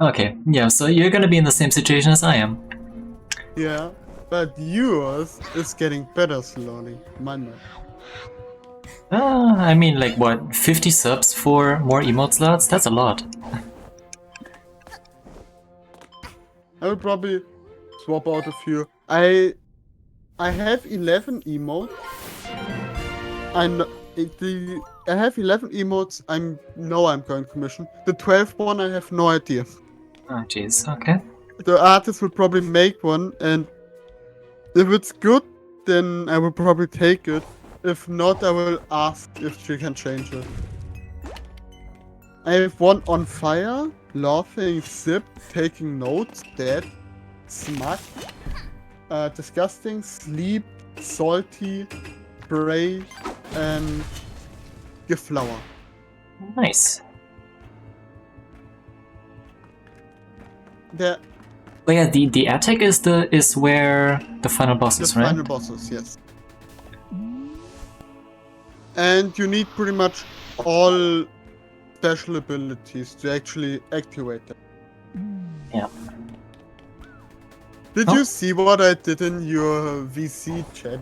Okay, yeah, so you're gonna be in the same situation as I am. Yeah, but yours is getting better slowly. Mine not. I mean, like, what, 50 subs for more emote slots? That's a lot. I will probably swap out a few. I have 11 emotes. I have 11 emotes. I'm going commission. The 12th one I have no idea. Oh, jeez, okay. The artist will probably make one, and if it's good, then I will probably take it. If not, I will ask if she can change it. I have one on fire, laughing, sip, taking notes, dead, smug, disgusting, sleep, salty, pray, and give flower. Nice. The But yeah, the attic is where the final boss is, right? final bosses, yes. And you need pretty much all special abilities to actually activate them. Yeah. Did you see what I did in your VC chat?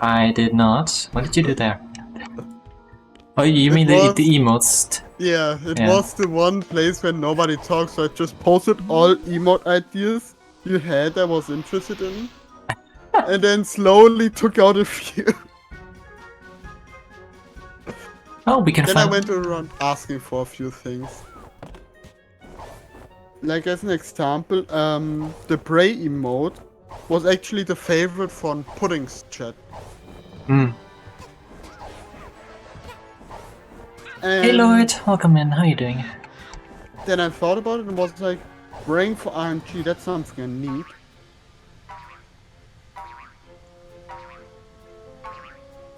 I did not. What did you do there? Oh, you It mean was- the emotes? Yeah, it Yeah. was the one place where nobody talks, so I just posted all emote ideas you had I was interested in. And then slowly took out a few. Oh, we can Then find... I went around asking for a few things. Like as an example, the Bray emote was actually the favorite from Pudding's chat. Mm. And Hey Lloyd, welcome in, how you doing? then I thought about it and was like, praying for RNG, that's something I need.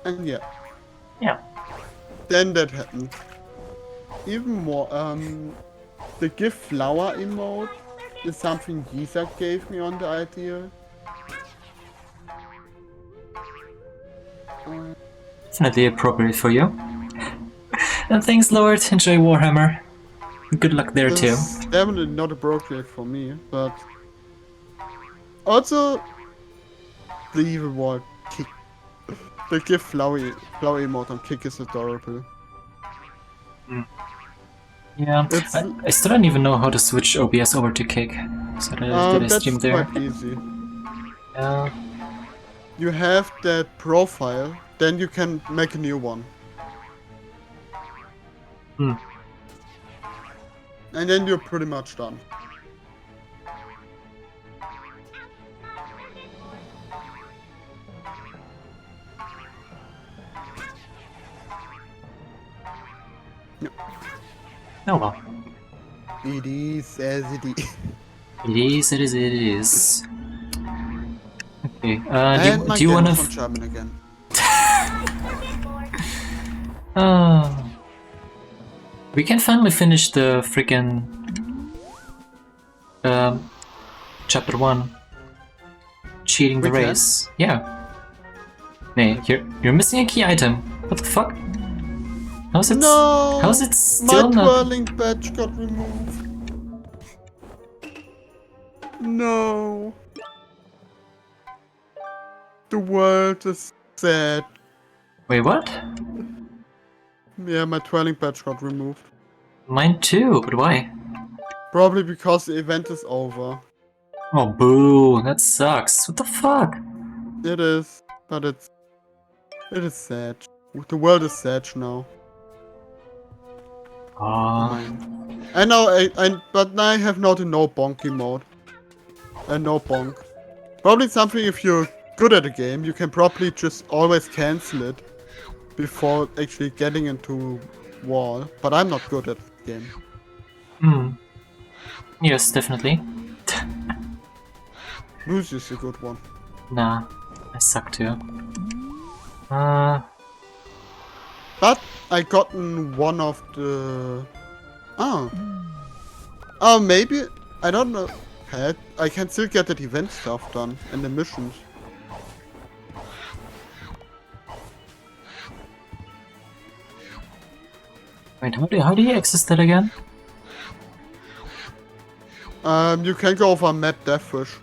And yeah. Yeah. Then that happened. Even more, the give flower emote is something Yisa gave me on the idea. Definitely appropriate for you. And thanks Lord, enjoy Warhammer. Good luck there too. It's definitely not appropriate for me, but also the evil wall kick. The give flower emote on kick is adorable. Yeah, It's I still don't even know how to switch OBS over to Kick. So did I that's stream there? quite easy. Yeah. You have that profile, then you can make a new one. Hmm. And then you're pretty much done. Oh well. It is as it is. It is, it is, it is. Okay, And my do you game wanna... is on German again. We can finally finish the freaking... chapter 1. Cheating the We can? race. Yeah. Nay, you're missing a key item. What the fuck? How's it... No! How's it still my not... twirling badge got removed. No. The world is sad. Wait, what? Yeah, my twirling badge got removed. Mine too, but why? Probably because the event is over. Oh, boo, that sucks. What the fuck? It is, but it is sad. The world is sad now. Oh. I know, but now I have not a no bonky mode. No bonk. Probably something if you're good at a game, you can probably just always cancel it before actually getting into wall. But I'm not good at the game. Hmm. Yes, definitely. Lose is a good one. Nah, I suck too. But I gotten one of the... Oh, maybe... I don't know. I can still get that event stuff done and the missions. Wait, how do you access that again? You can go over map Deathwish.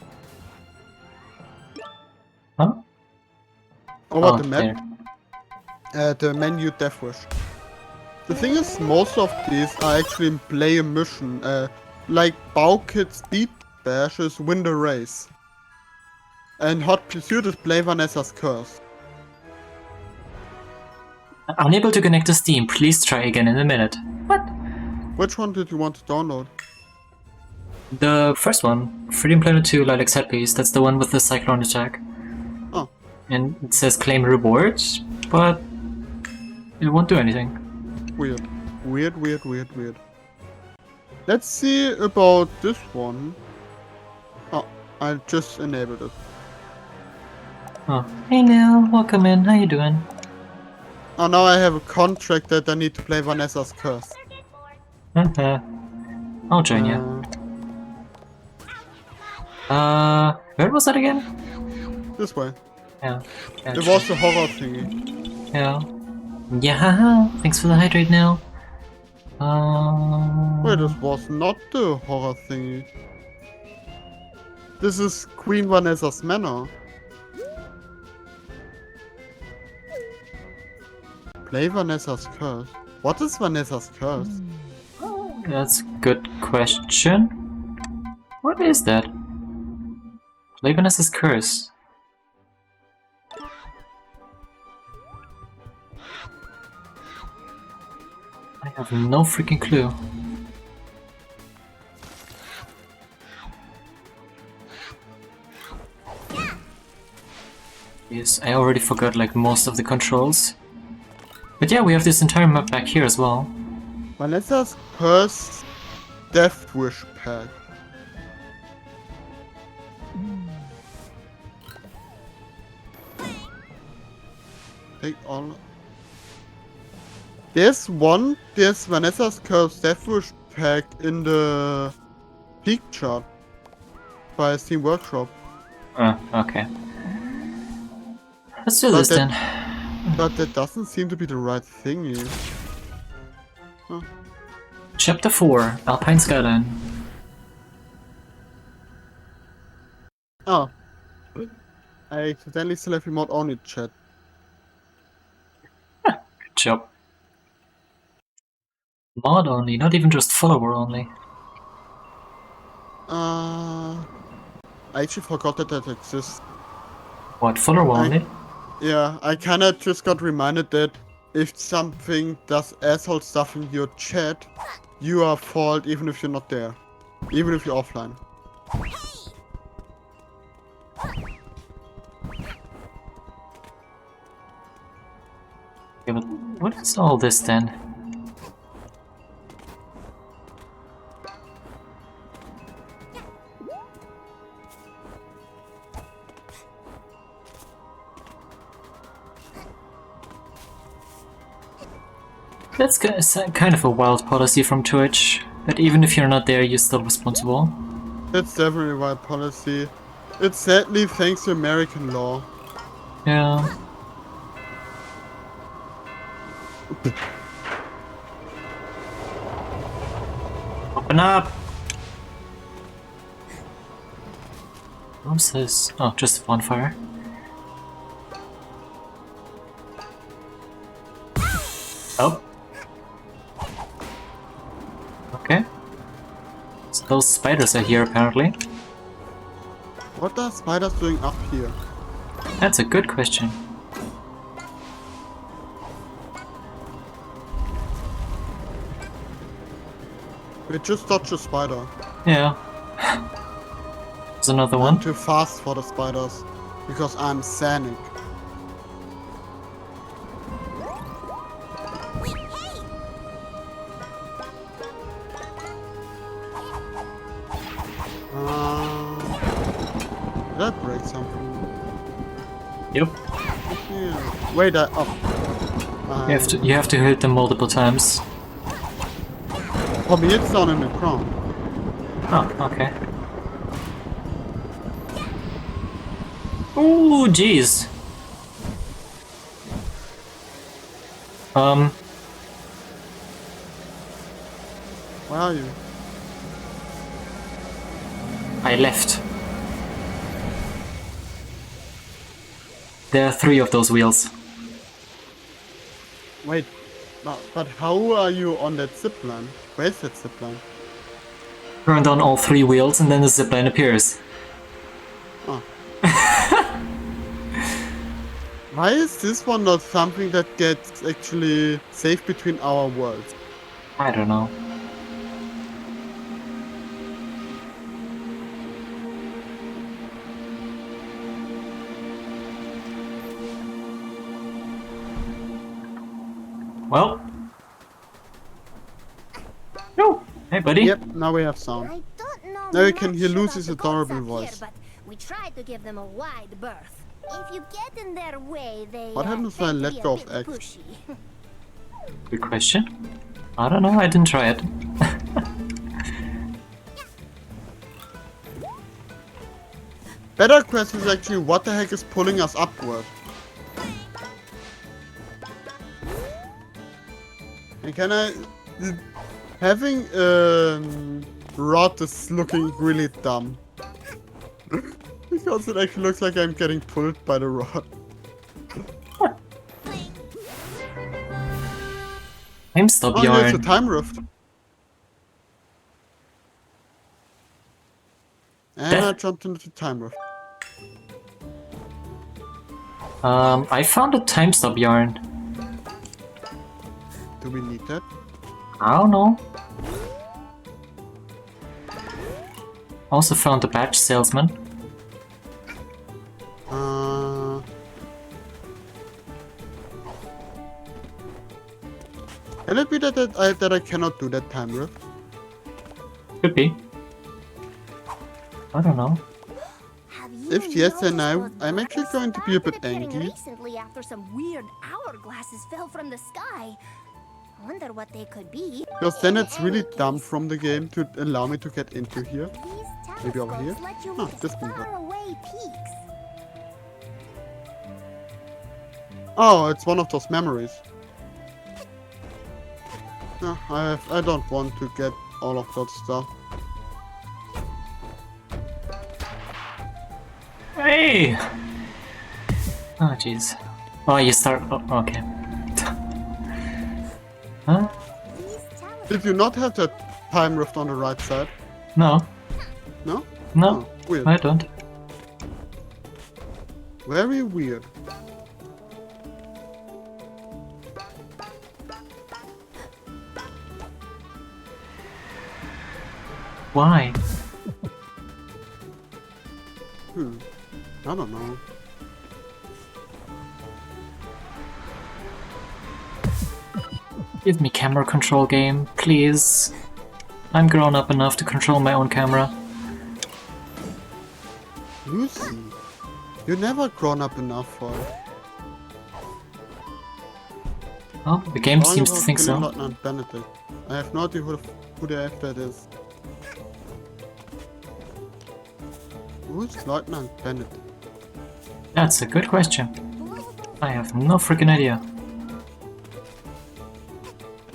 Huh? Over Oh, the map. there. The menu Deathwish. The thing is, most of these are actually in play a mission. Like Bowkit Speed Bash is win the race. And Hot Pursuit is play Vanessa's Curse. Unable to connect to Steam. Please try again in a minute. What? Which one did you want to download? The first one, Freedom Planet 2 Lilac Headpiece. That's the one with the Cyclone attack. Oh. And it says claim rewards, but it won't do anything. Weird. Weird. Let's see about this one. Oh, I just enabled it. Oh, hey Neil, welcome in. How you doing? Oh, now I have a contract that I need to play Vanessa's Curse. I'll join you. Where was that again? This way. Yeah. It was the horror thingy. Yeah. Yeah, thanks for the hydrate, Neil. Wait, this was not the horror thingy. This is Queen Vanessa's Manor. Play Vanessa's Curse. What is Vanessa's Curse? That's a good question. What is that? Play Vanessa's Curse. I have no freaking clue. Yes, I already forgot like most of the controls. But yeah, we have this entire map back here as well. Vanessa's Curse Deathwish pack. Take all. There's Vanessa's Curse Deathwish pack in the peak chart by Steam Workshop. Okay. Let's do this then. But that doesn't seem to be the right thingy. Huh. Chapter 4, Alpine Skyline. Oh. I accidentally still have remote only chat. Good job. Mod only, not even just follower only. I actually forgot that that exists. What, follower only? Yeah, I kinda just got reminded that if something does asshole stuff in your chat, you are fault even if you're not there. Even if you're offline. Yeah, but what is all this then? That's kind of a wild policy from Twitch, that even if you're not there, you're still responsible. It's definitely right policy. It's sadly thanks to American law. Yeah. Open up! What's this? Oh, just a bonfire. Oh. Okay. So those spiders are here apparently. What are spiders doing up here? That's a good question. We just dodged a spider. Yeah. There's another I'm one. too fast for the spiders. Because I'm Sonic. Did I break something? Yep. Yeah. Wait, oh. You have to hit them multiple times. For me, it's down in the ground. Oh, okay. Ooh, jeez. Where are you? I left. There are 3 of those wheels. Wait, no, but how are you on that zipline? Where's that zipline? Turn on all 3 wheels and then the zipline appears. Oh. Why is this one not something that gets actually saved between our worlds? I don't know. Well. Oh, hey buddy. Yep, now we have sound. I don't know Now you can much hear about Lucy's the adorable goats up voice. Here, but we tried to give them a wide berth. If you get in their way, they What happens when I tend to let be a go of bit X? pushy. Good question. I don't know, I didn't try it. Better question is actually what the heck is pulling us upward? And can I... Having rod is looking really dumb. Because it actually looks like I'm getting pulled by the rod. I'm stop Oh, there's a yarn. time rift. And I jumped into the time rift. I found a time stop yarn. Do we need that? I don't know. Also found a badge salesman. Can it be that I cannot do that time rift? Could be. I don't know. Have you If yes, then noticed those I'm actually black going to be a bit stars that appearing angry. Recently, after some weird hourglasses fell from the sky. I wonder what they could be. Because then In it's really any dumb case, from the game to allow me to get into here. these Maybe over here? telescopes let you Ah, look this at one. faraway peaks. Oh, it's one of those memories. No, I don't want to get all of that stuff. Hey! Oh jeez. Oh, you start. Oh, okay. Huh? These telescopes Did you not have that time rift on the right side? No. No? No. Oh, weird. I don't. Very weird. Why? I don't know. Give me camera control game, please. I'm grown up enough to control my own camera. Lucy, you're never grown up enough for it. Oh, the game Calling seems to about think killing so. Lieutenant Benedict. I have no idea who the F that is. Who's Lieutenant Benedict? That's a good question. I have no freaking idea.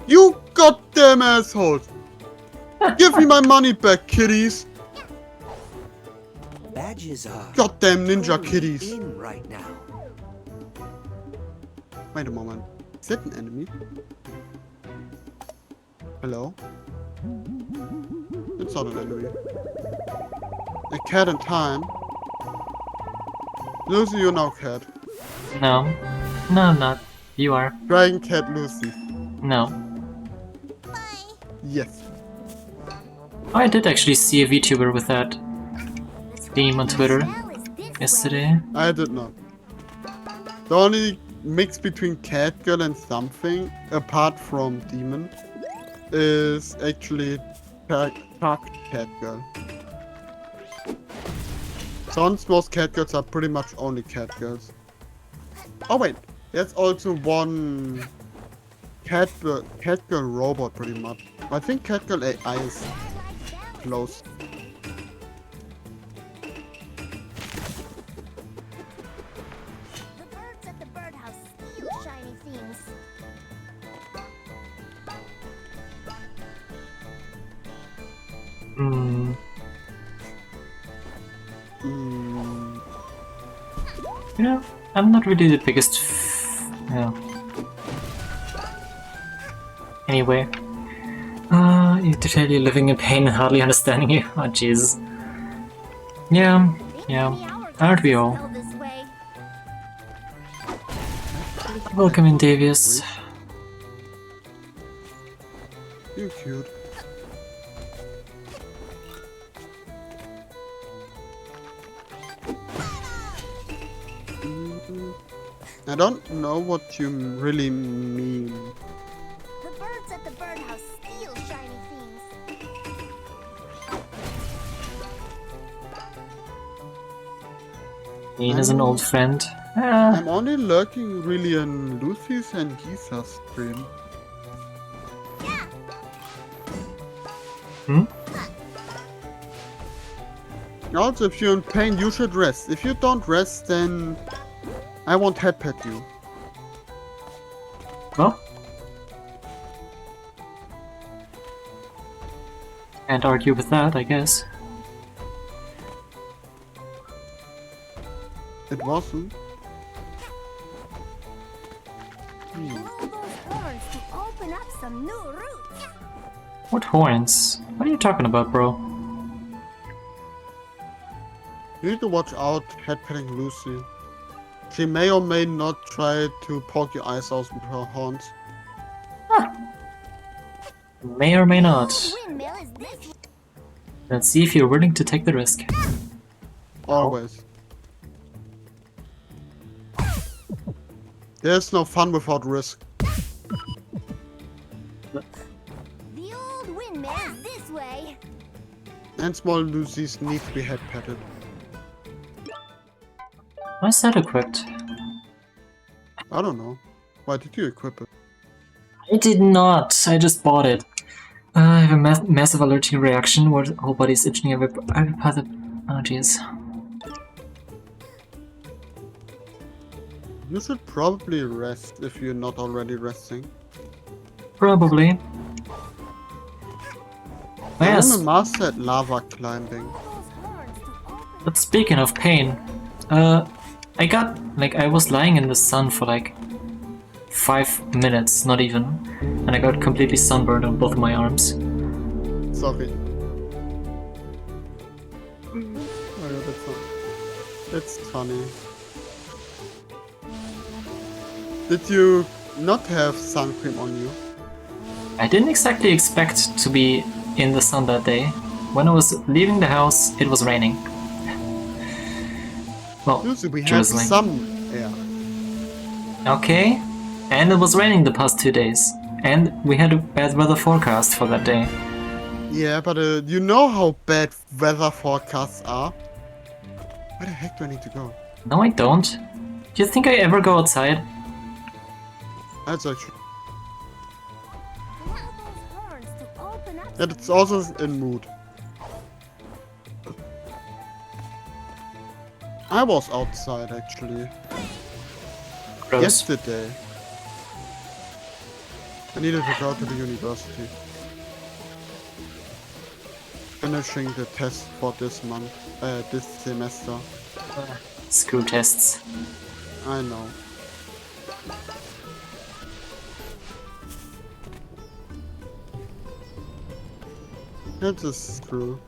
You goddamn assholes! Give me my money back, kiddies! Badges are Goddamn ninja pouring kiddies! in right now. Wait a moment. Is that an enemy? Hello? It's not an enemy. A cat in time. Lucy, you're now cat. No. No, I'm not. You are. Dragon cat Lucy. No. Yes. Oh, I did actually see a VTuber with that theme on Twitter yesterday. I did not. The only mix between cat girl and something, apart from demon, is actually dark cat girl. Since most cat girls are pretty much only cat girls. Oh wait, there's also one cat girl robot pretty much. I think cat girl AI is close. The birds at the birdhouse steal shiny things. Hmm. You know, I'm not really the biggest yeah. Anyway. You to tell you living in pain and hardly understanding you. Oh jeez. Yeah, aren't we all? Fell this way. Welcome in, Davius. You're cute. I don't know what you really mean. The birds at the birdhouse steal shiny things. Ian is an old friend. Ah, I'm only lurking really on Lucy's and Gisa's stream. hmm? Also, if you're in pain, you should rest. If you don't rest, then I won't head pet you. Well, can't argue with that, I guess. It wasn't. Blow those horns to open up some new routes. What horns? What are you talking about, bro? You need to watch out head petting Lucy. She may or may not try to poke your eyes out with her horns. May or may not. Windmill is this. Let's see if you're willing to take the risk. Always. There's no fun without risk. The old windmill is this way. And small Lucy's need to be head petted. Why is that equipped? I don't know. Why did you equip it? I did not. I just bought it. I have a massive allergic reaction where the whole body is itching every part of... Oh jeez. You should probably rest if you're not already resting. Probably. I'm Yes, a master at lava climbing. Those horns to open but speaking of pain, I got, like, I was lying in the sun for like 5 minutes, not even, and I got completely sunburned on both of my arms. Sorry. Oh yeah, that's funny. Did you not have sun cream on you? I didn't exactly expect to be in the sun that day. When I was leaving the house, it was raining. Well, Usually we have drizzling. some air. Okay, and it was raining the past 2 days. And we had a bad weather forecast for that day. Yeah, but you know how bad weather forecasts are? Where the heck do I need to go? No, I don't. Do you think I ever go outside? That's actually... blow those horns to open up. Yeah, it's also in mood. I was outside actually. Gross. Yesterday. I needed to go to the university. Finishing the test for this month, this semester. School tests. I know. That is true.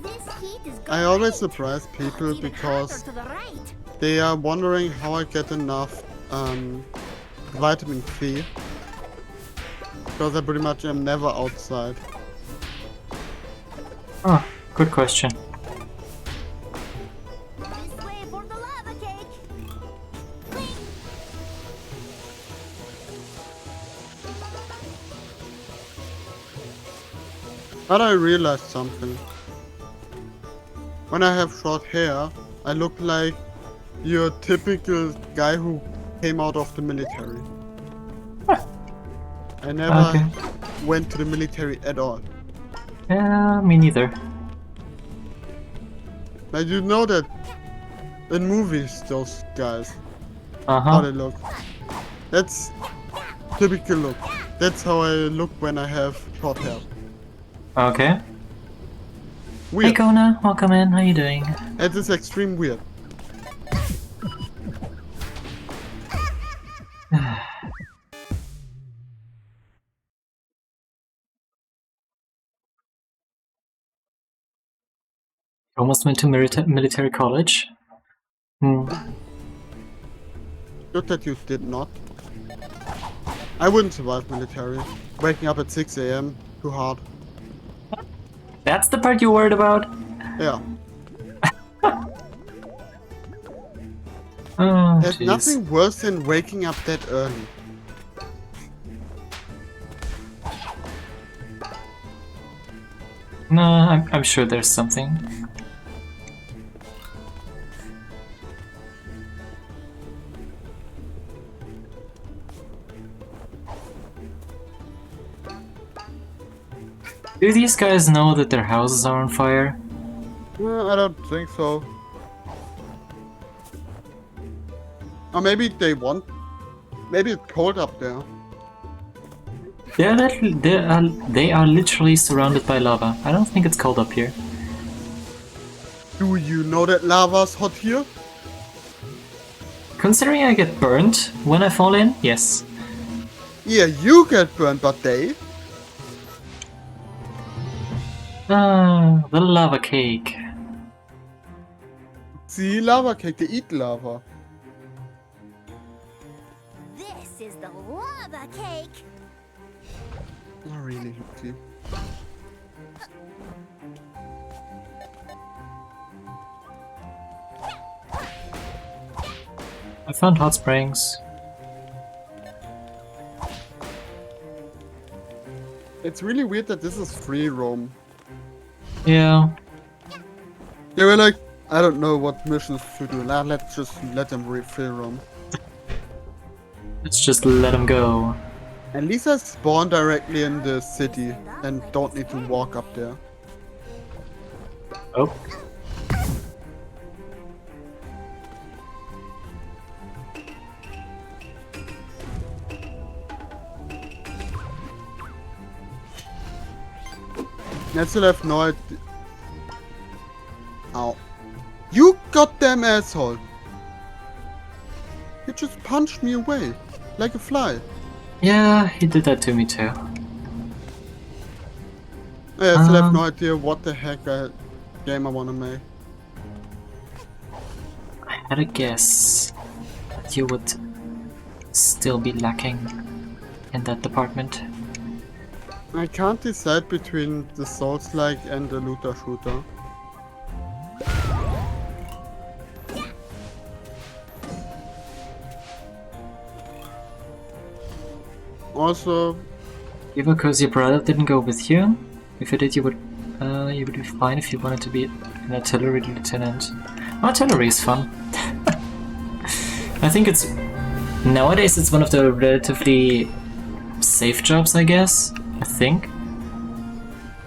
This heat is I great. always surprise people Even because hotter to the right. they are wondering how I get enough vitamin C. Because I pretty much am never outside. Oh, good question. This way for the lava cake. But I realized something. When I have short hair, I look like your typical guy who came out of the military. I never Okay. went to the military at all. Yeah, me neither. Like you know that in movies, those guys, how they Uh-huh. look. That's typical look. That's how I look when I have short hair. Okay. Hey Weird. Kona, welcome in. How you doing? It is extreme weird. Almost went to military college. Hmm. Good that you did not. I wouldn't survive military. Waking up at 6 AM, too hard. That's the part you're worried about? Yeah. Oh, There's jeez. nothing worse than waking up that early. No, I'm sure there's something. Do these guys know that their houses are on fire? I don't think so. Or maybe they want. Maybe it's cold up there. They are literally surrounded by lava. I don't think it's cold up here. Do you know that lava's hot here? Considering I get burnt when I fall in, yes. Yeah, you get burned, but they? Ah, the lava cake. See, lava cake, they eat lava. This is the lava cake. Not really, Lucy. I found hot springs. It's really weird that this is free roam. Yeah. They were like, I don't know what missions to do. Let's just let them free roam. Let's just let them go. At least I spawn directly in the city and don't need to walk up there. Oh. I still have no idea. Ow. You goddamn asshole! You just punched me away. Like a fly. Yeah, he did that to me too. I still have no idea what the heck game I wanna make. I had a guess that you would still be lacking in that department. I can't decide between the Souls-like and the looter shooter. Also, Yeah, because your brother didn't go with you. If he did, you would be fine if you wanted to be an artillery lieutenant. Artillery is fun. I think it's nowadays it's one of the relatively safe jobs, I guess. I think,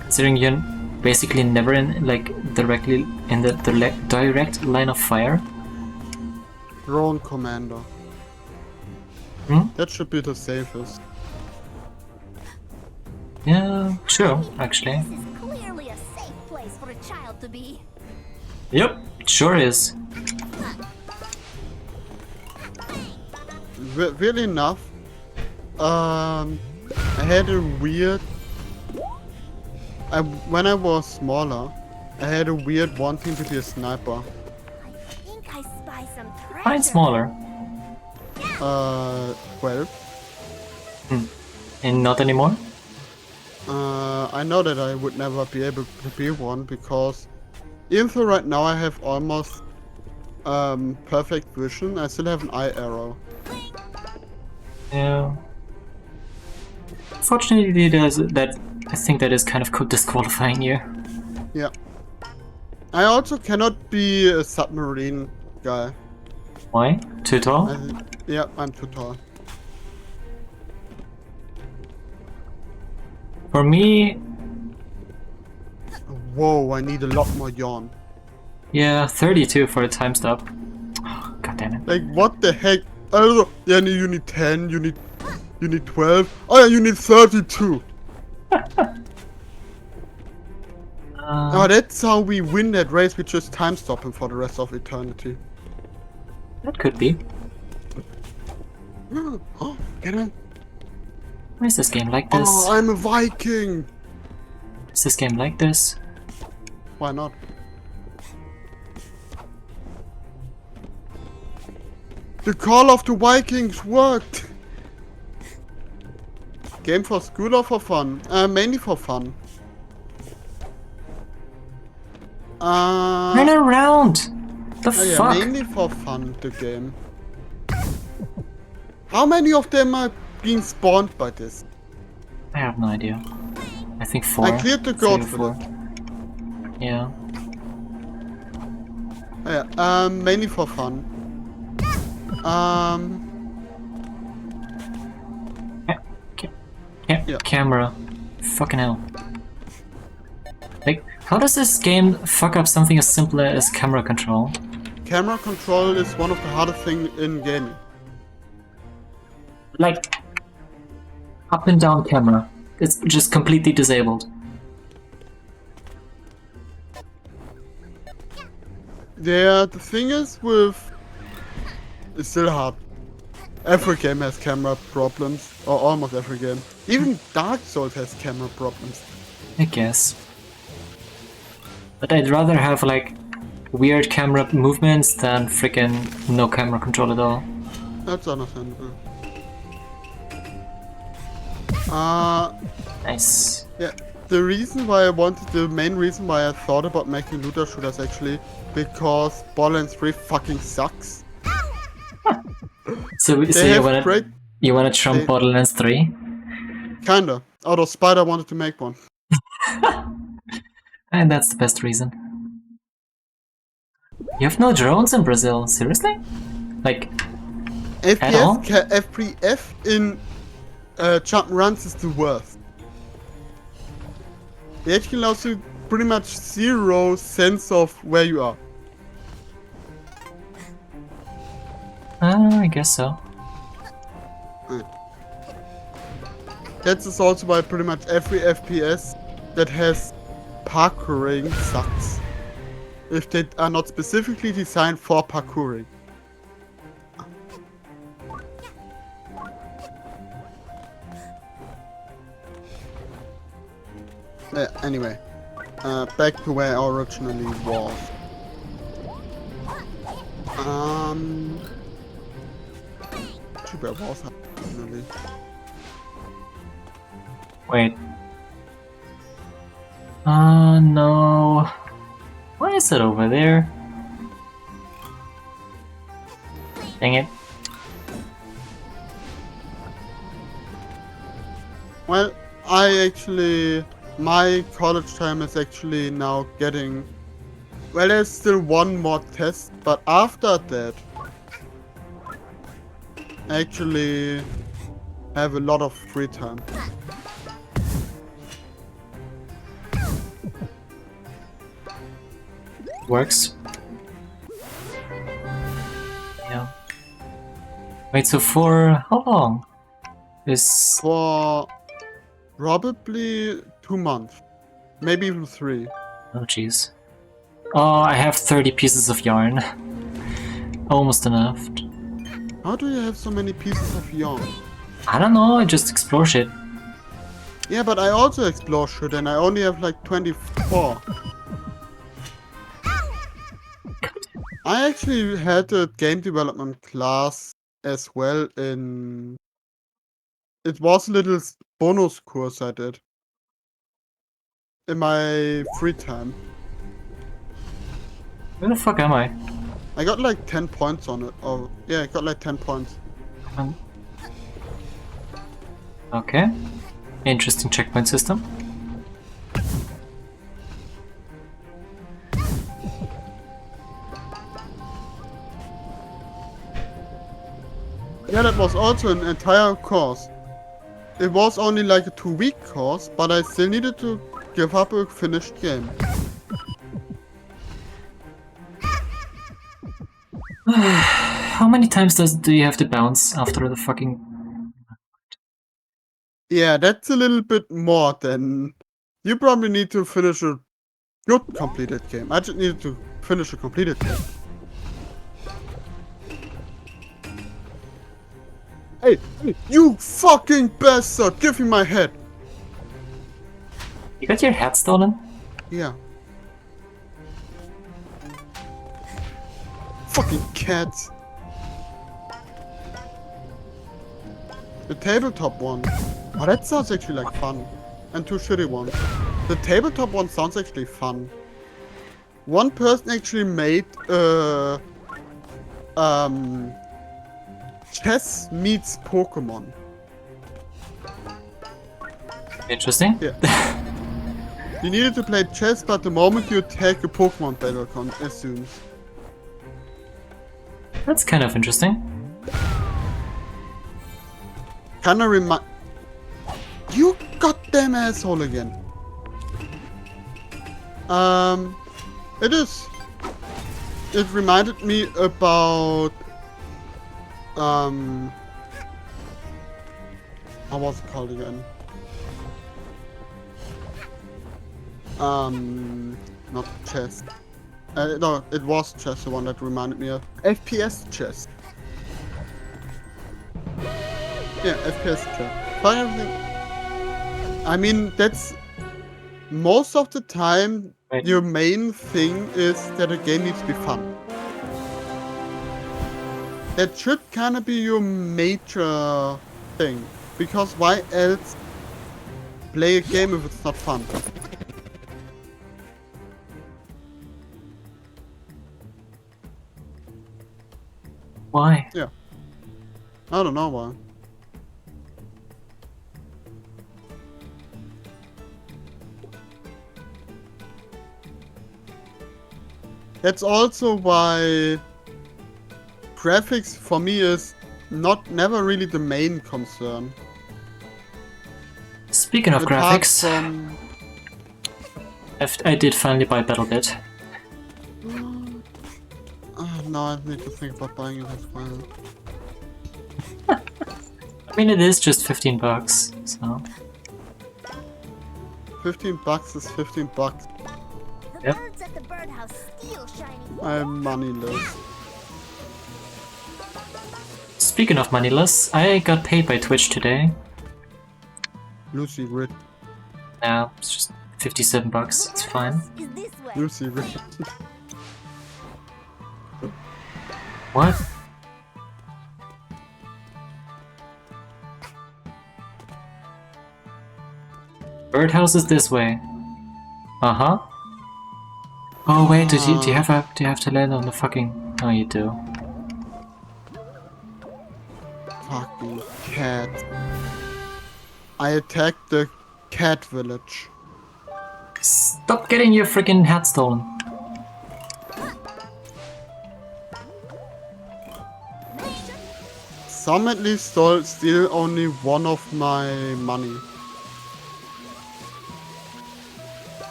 considering you're basically never in directly in the direct line of fire. drone commander. Hmm? That should be the safest. Yeah, sure, actually. This is clearly a safe place for a child to be. Yep, it sure is. Weirdly enough, I had a weird. When I was smaller, I had a weird wanting to be a sniper. I think I spy some treasure. Fine, smaller. 12. And not anymore? I know that I would never be able to be one because even though right now I have almost perfect vision, I still have an eye arrow. Yeah. Fortunately, I think that is kind of disqualifying you. Yeah. I also cannot be a submarine guy. Why? Too tall? Yeah, I'm too tall. For me, Whoa, I need a lot more yawn. yeah, 32 for a time stop. Oh, God damn it. Like, what the heck? I don't know. Yeah, you need 10, you need 12. Oh yeah, you need 32. Oh, that's how we win that race. We just time stop him for the rest of eternity. That could be. Oh, get in. Why is this game like this? Oh, I'm a Viking. Is this game like this? Why not? The call of the Vikings worked. Game for school or for fun? Mainly for fun. Run around! The Oh yeah, fuck? mainly for fun, the game. How many of them are being spawned by this? I have no idea. I think 4. I cleared the 3 goat or for 4. this. Yeah. Oh yeah, mainly for fun. Yeah. Camera. Fucking hell. Like, how does this game fuck up something as simple as camera control? Camera control is one of the hardest things in gaming. Like, up and down camera. It's just completely disabled. Yeah, the thing is with... It's still hard. Every game has camera problems, or almost every game. Even Dark Souls has camera problems. I guess. But I'd rather have, like, weird camera movements than freaking no camera control at all. That's understandable. Nice. Yeah, the main reason why I thought about making looter shooters actually, because Borderlands 3 fucking sucks. So They have great... you wanna trump Borderlands 3? Kinda. Although Spider wanted to make one. And that's the best reason. You have no drones in Brazil, seriously? Like, at all? FPS in jump runs is the worst. It actually allows you pretty much 0 sense of where you are. I guess so. That's just also why pretty much every FPS that has parkouring sucks. If they are not specifically designed for parkouring. Anyway, back to where I originally was. Where was I originally? Wait. No. Why is it over there? Dang it. Well, my college time is actually now getting... Well, there's still one more test, but after that, I actually have a lot of free time. Works. Yeah. Wait, so for how long? For probably 2 months. Maybe even 3. Oh jeez. Oh, I have 30 pieces of yarn. Almost enough. How do you have so many pieces of yarn? I don't know, I just explore shit. Yeah, but I also explore shit and I only have like 24. I actually had a game development class as well in... It was a little bonus course I did. In my free time. Where the fuck am I? I got like 10 points on it. Oh, yeah, I got like 10 points. Okay. Interesting checkpoint system. Yeah, that was also an entire course. It was only like a 2-week course, but I still needed to give up a finished game. How many times do you have to bounce after the fucking... Yeah, that's a little bit more than... You probably need to finish it good completed game. I just needed to finish a completed game. Hey, you fucking bastard! Give me my head! You got your hat stolen? Yeah. Fucking cats. The tabletop one. Oh, that sounds actually like fun. And two shitty ones. The tabletop one sounds actually fun. One person actually made chess meets Pokemon. Interesting. Yeah. You needed to play chess, but the moment you attack, a Pokemon battle assumes. That's kind of interesting. Kinda remind... You goddamn asshole again. It is. It reminded me about... How was it called again? Not chess. No, it was chess, the one that reminded me of FPS chess. Yeah, FPS chess. But everything. I mean, that's most of the time. Right. Your main thing is that a game needs to be fun. That should kind of be your major thing, because why else play a game if it's not fun? Why? Yeah. I don't know why. That's also why graphics for me is never really the main concern. Speaking of Apart graphics, from... I did finally buy BattleBit. No, I need to think about buying it as well. I mean, it is just $15, so... 15 bucks is 15 bucks. The Yep. birds at the birdhouse steal shiny. I'm moneyless. Speaking of moneyless, I got paid by Twitch today. Lucy Rid. Now it's just $57, it's fine. Is this way? Lucy Rid. What? Birdhouse is this way. Uh-huh. Oh wait, do you have to land on the fucking... Oh, you do. Fucking cat. I attacked the cat village. Stop getting your freaking hat stolen. Some at least steal only one of my money.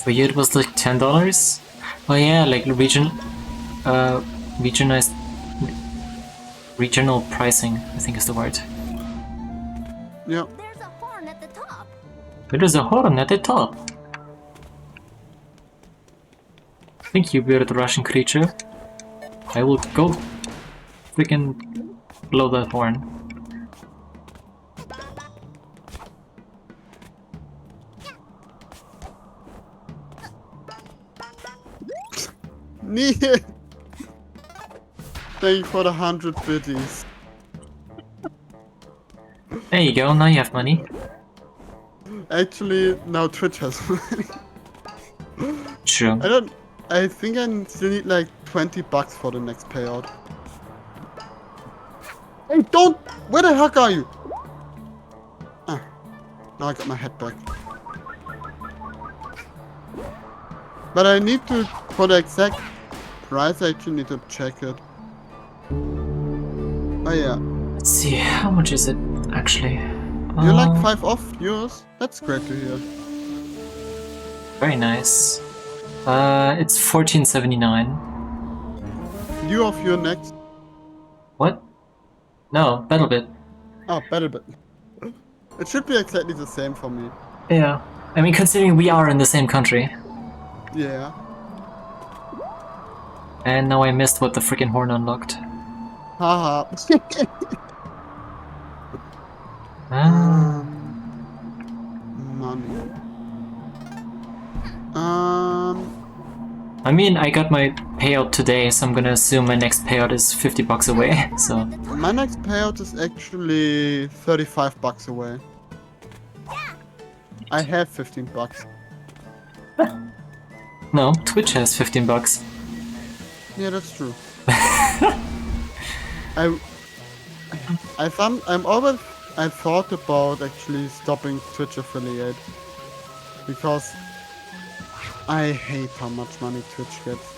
For you it was like $10? Oh yeah, like regional pricing, I think is the word. Yeah. There's a horn at the top. There's a horn at the top. Thank you, weird Russian creature. I will go freaking blow that horn. Thank you for the 100 biddies. There you go, now you have money. Actually, now Twitch has money. True. I think I still need like 20 bucks for the next payout. Hey, don't! Where the heck are you? Ah, now I got my head back. But I need to, for the exact price, I actually need to check it. Oh yeah. Let's see, how much is it actually? You're like 5 off yours? That's great to hear. Very nice. It's $14.79. You off your next? What? No, BattleBit. Ah, BattleBit. It should be exactly the same for me. Yeah. I mean, considering we are in the same country. Yeah. And now I missed what the freaking horn unlocked. Haha. Ah. Money. I mean, I got my payout today, so I'm gonna assume my next payout is 50 bucks away, so... My next payout is actually 35 bucks away. I have 15 bucks. No, Twitch has 15 bucks. Yeah, that's true. I thought about actually stopping Twitch affiliate because I hate how much money Twitch gets.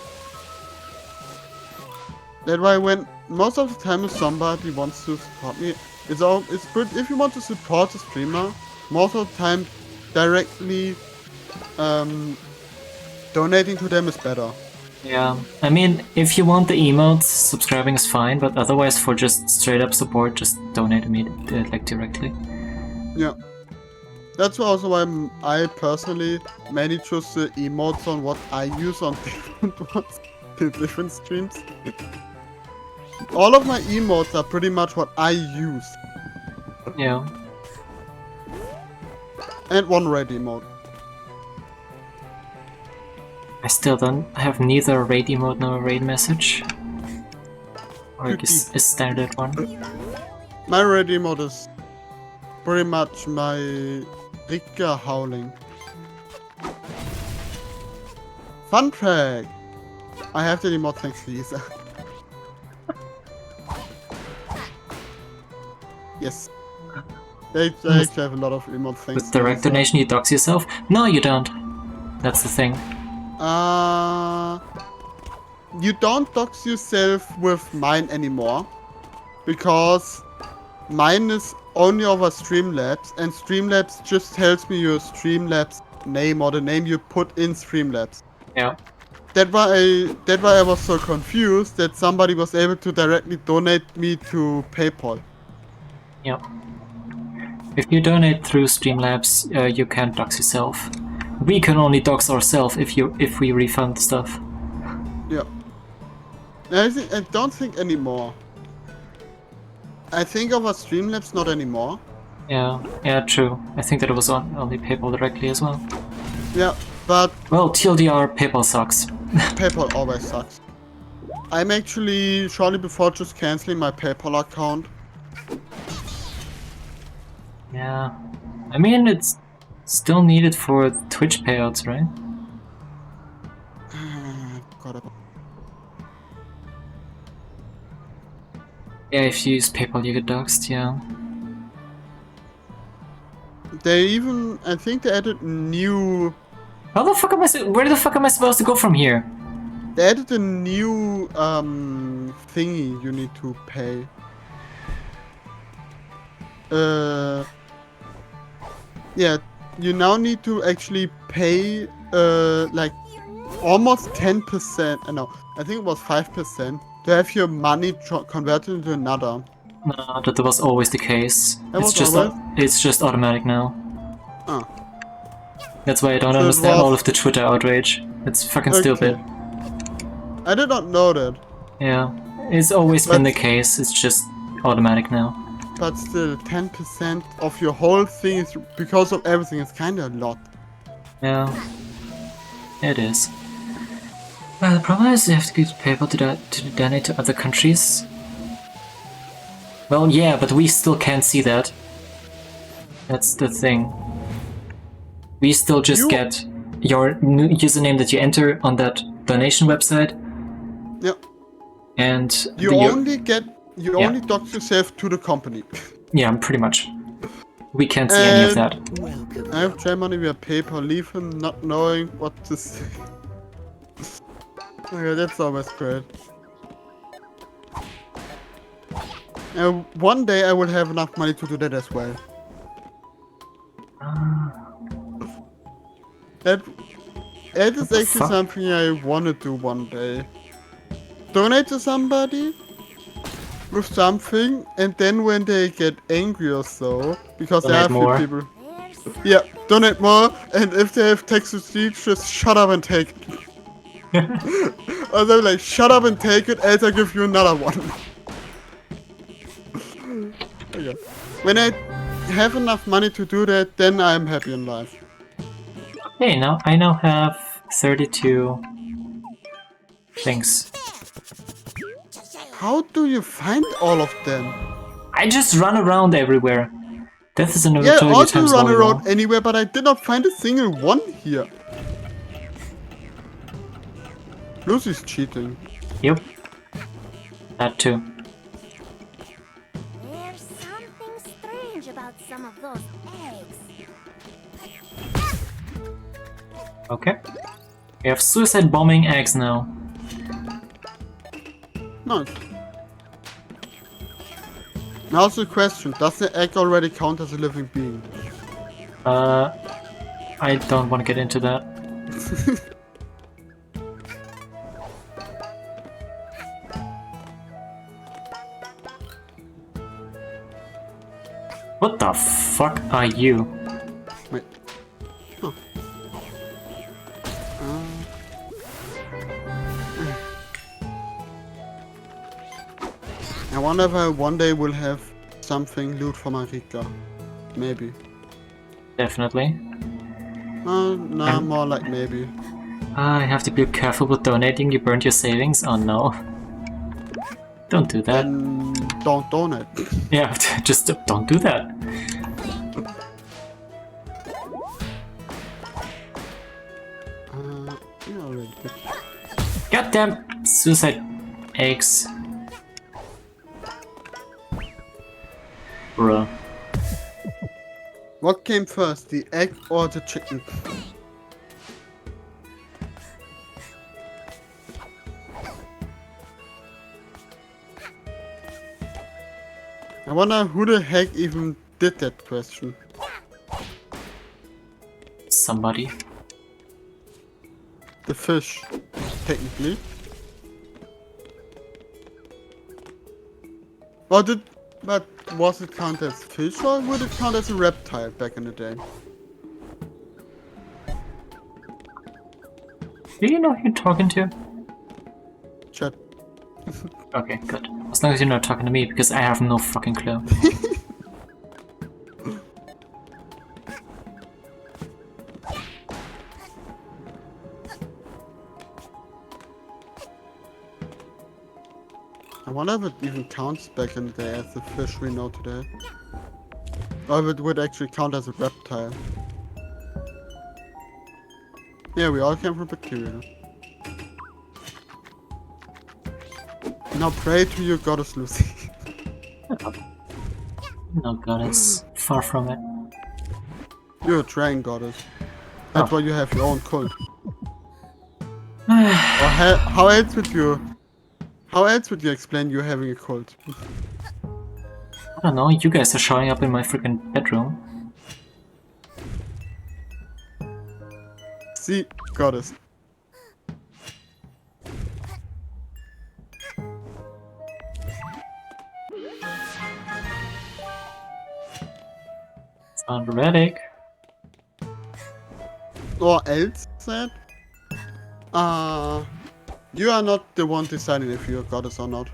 That's why when most of the time if somebody wants to support me, it's good if you want to support a streamer. Most of the time, directly donating to them is better. Yeah, I mean, if you want the emotes, subscribing is fine, but otherwise for just straight up support, just donate immediately, like directly. Yeah. That's also why I personally mainly choose the emotes on what I use on different ones, different streams. All of my emotes are pretty much what I use. Yeah. And one raid emote. I still don't have neither a raid emote nor a raid message. Or like a standard one. My raid emote is pretty much my Rika howling. Fun fact! I have the emote thanks to Lisa. Yes. They actually have a lot of emote things. With direct donation you dox yourself? No, you don't. That's the thing. You don't dox yourself with mine anymore. Because mine is only over Streamlabs, and Streamlabs just tells me your Streamlabs name or the name you put in Streamlabs. Yeah. That's why I was so confused that somebody was able to directly donate me to PayPal. Yeah. If you donate through Streamlabs, you can't dox yourself. We can only dox ourselves if we refund stuff. Yeah. I don't think anymore. I think over Streamlabs not anymore. Yeah, true. I think that it was on only PayPal directly as well. Yeah, but well, TLDR, PayPal sucks. PayPal always sucks. I'm actually shortly before just canceling my PayPal account. Yeah, I mean it's still needed for Twitch payouts, right? Yeah, if you use PayPal, you get doxed. Yeah. They even, I think they added new. How the fuck am I? Where the fuck am I supposed to go from here? They added a new thingy you need to pay. Yeah, you now need to actually pay like almost 10%. No, I think it was 5% to have your money converted into another. No, that was always the case. That It's just automatic now. Oh. That's why I don't understand all of the Twitter outrage. It's fucking stupid. I did not know that. Yeah, it's always been the case. It's just automatic now. But still, 10% of your whole thing is because of everything. It's kind of a lot. Yeah, it is. Well, the problem is you have to go to PayPal to donate to other countries. Well, yeah, but we still can't see that. That's the thing. We still just get your username that you enter on that donation website. Yep. And you only dox yourself to the company. Yeah, pretty much. We can't see any of that. I have Germany via PayPal. Leave him not knowing what to say. Okay, that's always great. One day I will have enough money to do that as well. That is actually something I want to do one day. Donate to somebody with something, and then when they get angry or so, because there are a few people. Yeah, donate more, and if they have text to speech, just shut up and take it. Or they're like, shut up and take it, else I give you another one. Okay. When I have enough money to do that, then I'm happy in life. Okay, now I now have 32 things. How do you find all of them? I just run around everywhere. Death is an Yeah, I inventory also times run volleyball. around anywhere, but I did not find a single one here. Lucy's cheating. Yep. That too. There's something strange about some of those eggs. Okay. We have suicide bombing eggs now. Nice. Now the question, does the egg already count as a living being? I don't want to get into that. What the fuck are you? Wait. Huh. I wonder if I one day will have something loot for Marika. Maybe. Definitely. Nah, more like maybe. I have to be careful with donating. You burned your savings? Oh no. Don't do that. Then don't donate. Yeah, just don't do that. Yeah, already did. Goddamn suicide eggs. Bruh. What came first, the egg or the chicken? I wonder who the heck even did that question. Somebody. The fish, technically. But was it count as fish or would it count as a reptile back in the day? Do you know who you're talking to? Chat. Okay, good. As long as you're not talking to me, because I have no fucking clue. I wonder if it even counts back in the day as the fish we know today. Or if it would actually count as a reptile. Yeah, we all came from bacteria. Now pray to your goddess Lucy. No goddess. Far from it. You're a dragon goddess. That's why you have your own cult. Or how else would you... How else would you explain you having a cult? I don't know, you guys are showing up in my freaking bedroom. See, goddess. Sound relic. Or else said, you are not the one deciding if you're a goddess or not.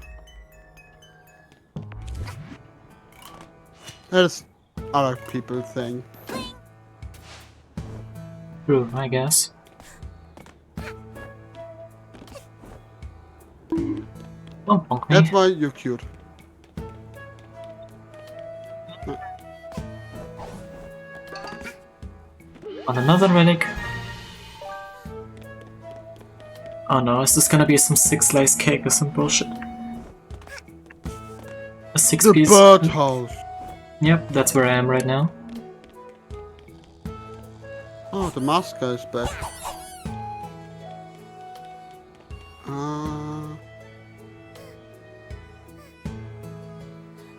That is other people thing. True, I guess. Don't bonk me. That's why you're cute. On another relic. Oh no, is this gonna be some 6-slice cake or some bullshit? A 6-piece. The birdhouse. Yep, that's where I am right now. Oh, the mask guy is back.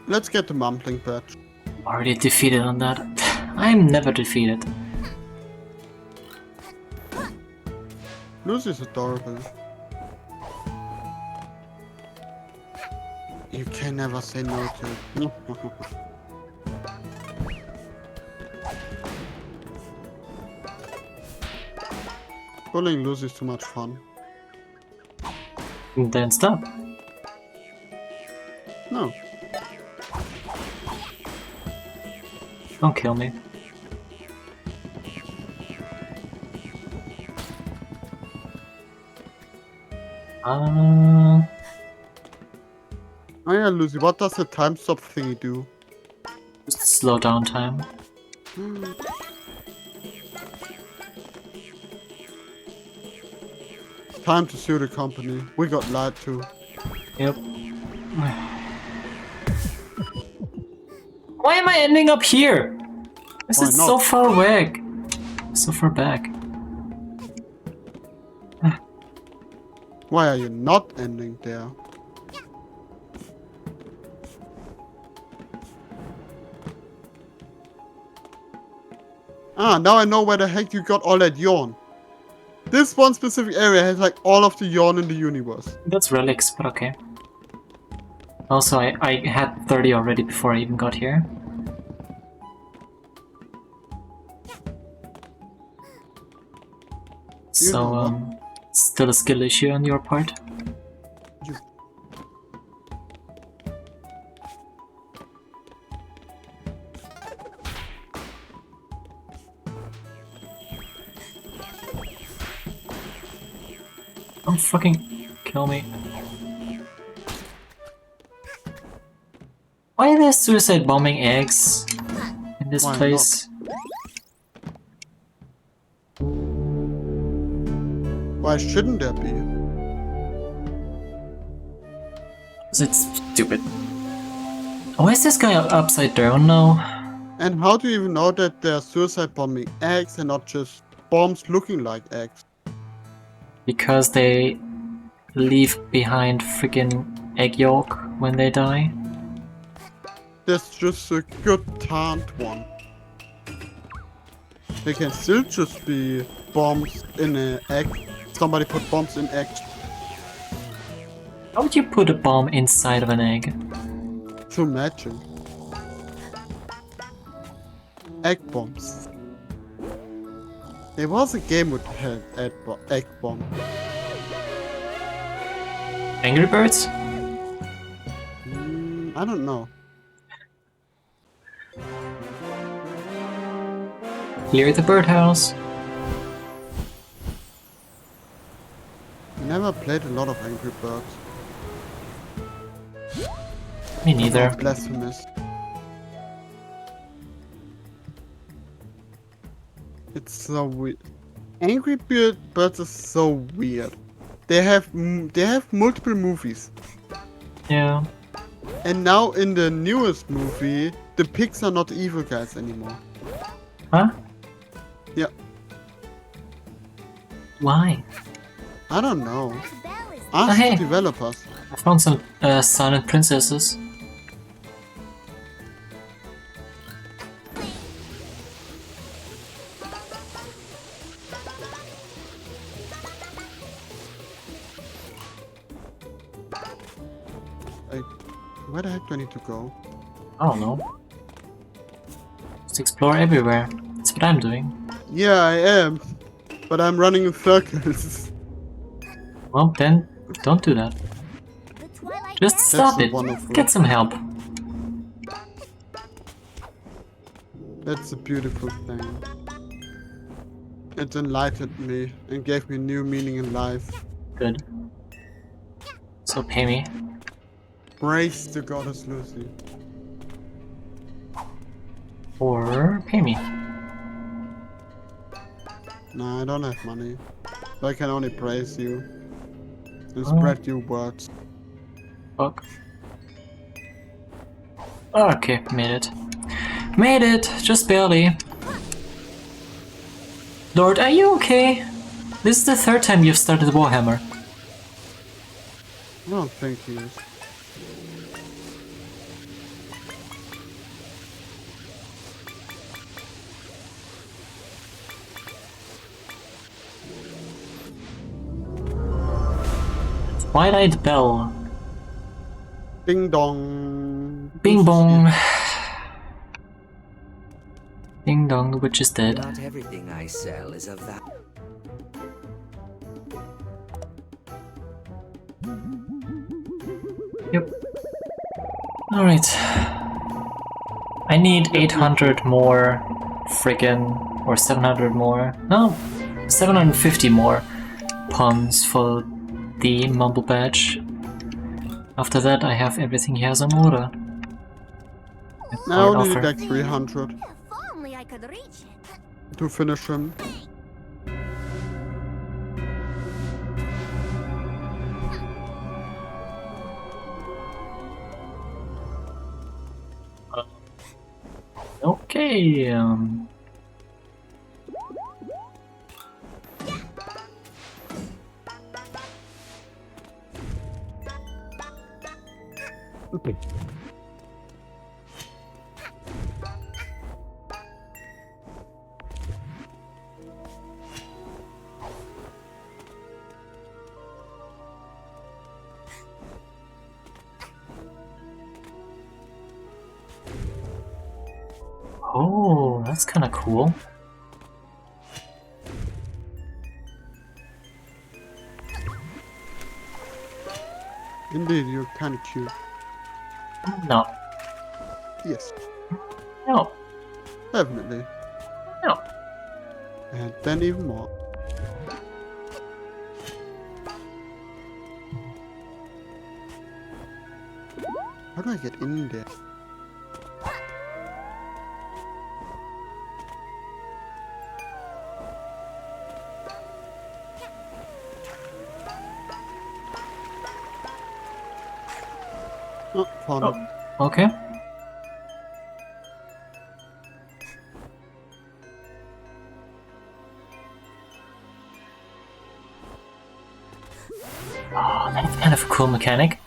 Let's get the mumbling patch. Already defeated on that. I'm never defeated. Lucy's adorable. You can never say no to it. Bullying Lucy is too much fun. Then stop. No. Don't kill me. Oh yeah, Lucy, what does the time stop thingy do? Just slow down time. Time to sue the company. We got lied to. Yep. Why am I ending up here? This Why is not? so far back. So far back. Why are you not ending there? Ah, now I know where the heck you got all that yawn. This one specific area has like all of the yawn in the universe. That's relics, but okay. Also, I had 30 already before I even got here. So, still a skill issue on your part? You- Don't fucking kill me. Why are there suicide bombing eggs in this Why place? Why shouldn't there be? It's stupid. Why is this guy upside down now? And how do you even know that they're suicide bombing eggs and not just bombs looking like eggs? Because they leave behind freaking egg yolk when they die. That's just a good taunt one. They can still just be bombs in an egg. Somebody put bombs in eggs. How would you put a bomb inside of an egg? To imagine. Egg bombs. There was a game with egg bomb. Angry Birds? I don't know. Clear the birdhouse. Never played a lot of Angry Birds. Me neither. Oh, blasphemous. It's so weird. Angry Birds is so weird. They have multiple movies, Yeah. and now in the newest movie, the pigs are not the evil guys anymore. Huh? Yeah, Why? I don't know. That bell is Ask hey. the developers. I found some silent princesses. Where the heck do I need to go? I don't know. Just explore everywhere. That's what I'm doing. Yeah, I am, but I'm running in circles. Well, then, don't do that. the Twilight Just Dance. stop That's it. wonderful. Get some help. That's a beautiful thing. It enlightened me and gave me new meaning in life. Good. So pay me. Praise the goddess Lucy. Or pay me. Nah, I don't have money. So I can only praise you. And spread your words. Fuck. Okay, made it. Made it! Just barely. Lord, are you okay? This is the third time you've started Warhammer. I don't think he is. Twilight Bell. Ding dong. Bing bong. Ding dong, the witch is dead. Not everything I sell is of that. Alright. I need 800 more friggin... or 700 more... no, 750 more puns for the Mumble badge. After that I have everything he has on order. I only need offer. like 300 If only I could reach it. to finish him. Okay, oh, that's kinda cool. Indeed, you're kind of cute. No, Yes, no, definitely. no. And then even more. How do I get in there? Oh, found it. Okay. Oh, that's kind of a cool mechanic.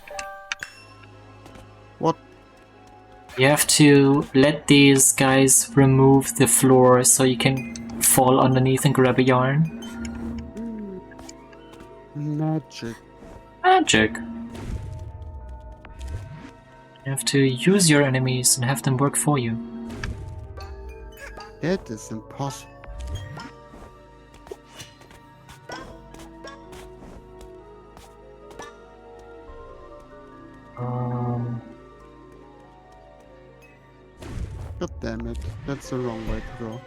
What? You have to let these guys remove the floor so you can fall underneath and grab a yarn. Magic. Magic! You have to use your enemies and have them work for you. That is impossible. God damn it. That's the wrong way to go.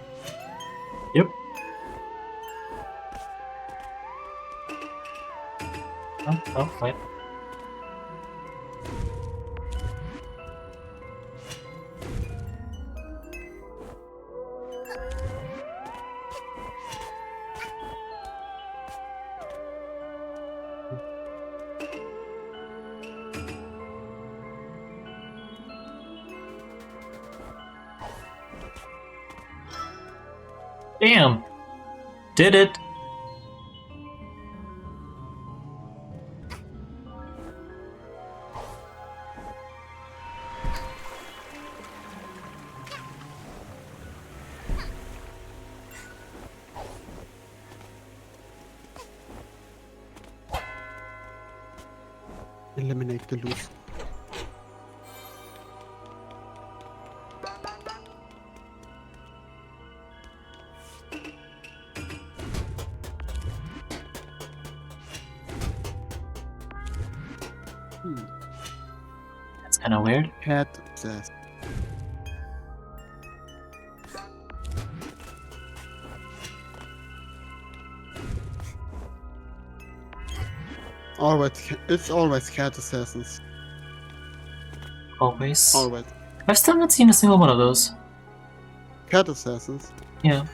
Yep. Oh, wait. Damn! Did it! Eliminate the loose. That's kinda weird. Cat says. It's always cat assassins. Always. Always. I've still not seen a single one of those. Cat assassins. Yeah.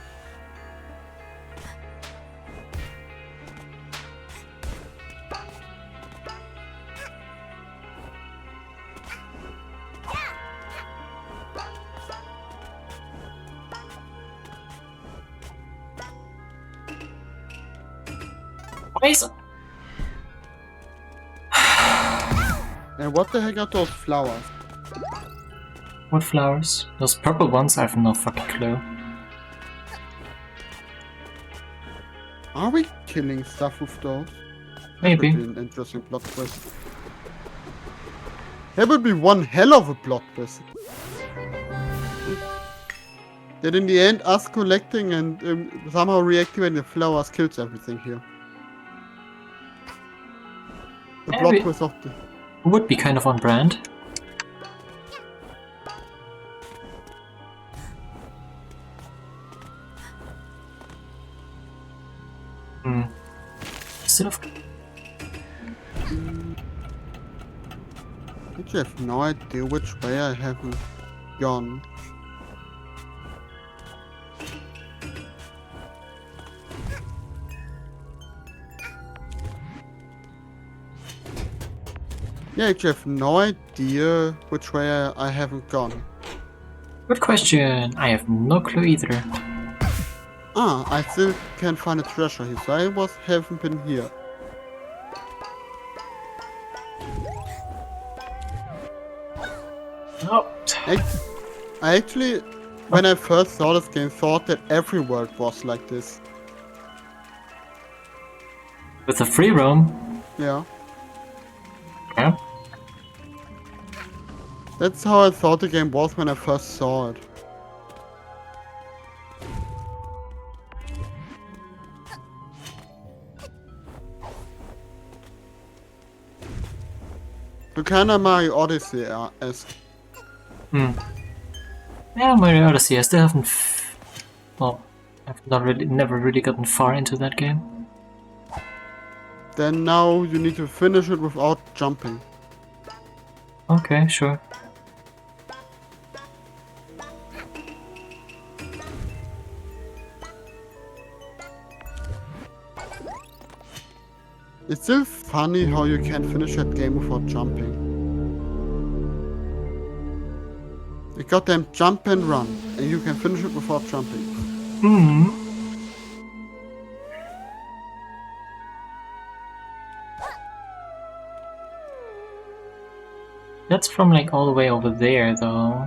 Wait. And what the heck are those flowers? What flowers? Those purple ones? I have no fucking clue. Are we killing stuff with those? Maybe. That would be an interesting plot twist. That would be one hell of a plot twist. That in the end, us collecting and somehow reactivating the flowers kills everything here. The plot twist of the... Would be kind of on brand. Hmm. Still have... I have no idea which way I haven't gone. Yeah, I have no idea which way I haven't gone. Good question. I have no clue either. Ah, I still can't find a treasure here, so haven't been here. Oh. I actually, when I first saw this game, thought that every world was like this. With a free roam? Yeah. Yeah. That's how I thought the game was when I first saw it. So kinda Mario Odyssey-esque. Hmm. Yeah, Mario Odyssey. I still haven't... well, I've never really gotten far into that game. Then now you need to finish it without jumping. Okay, sure. It's still funny how you can finish that game without jumping. You goddamn jump and run, and you can finish it without jumping. Hmm. That's from like all the way over there, though.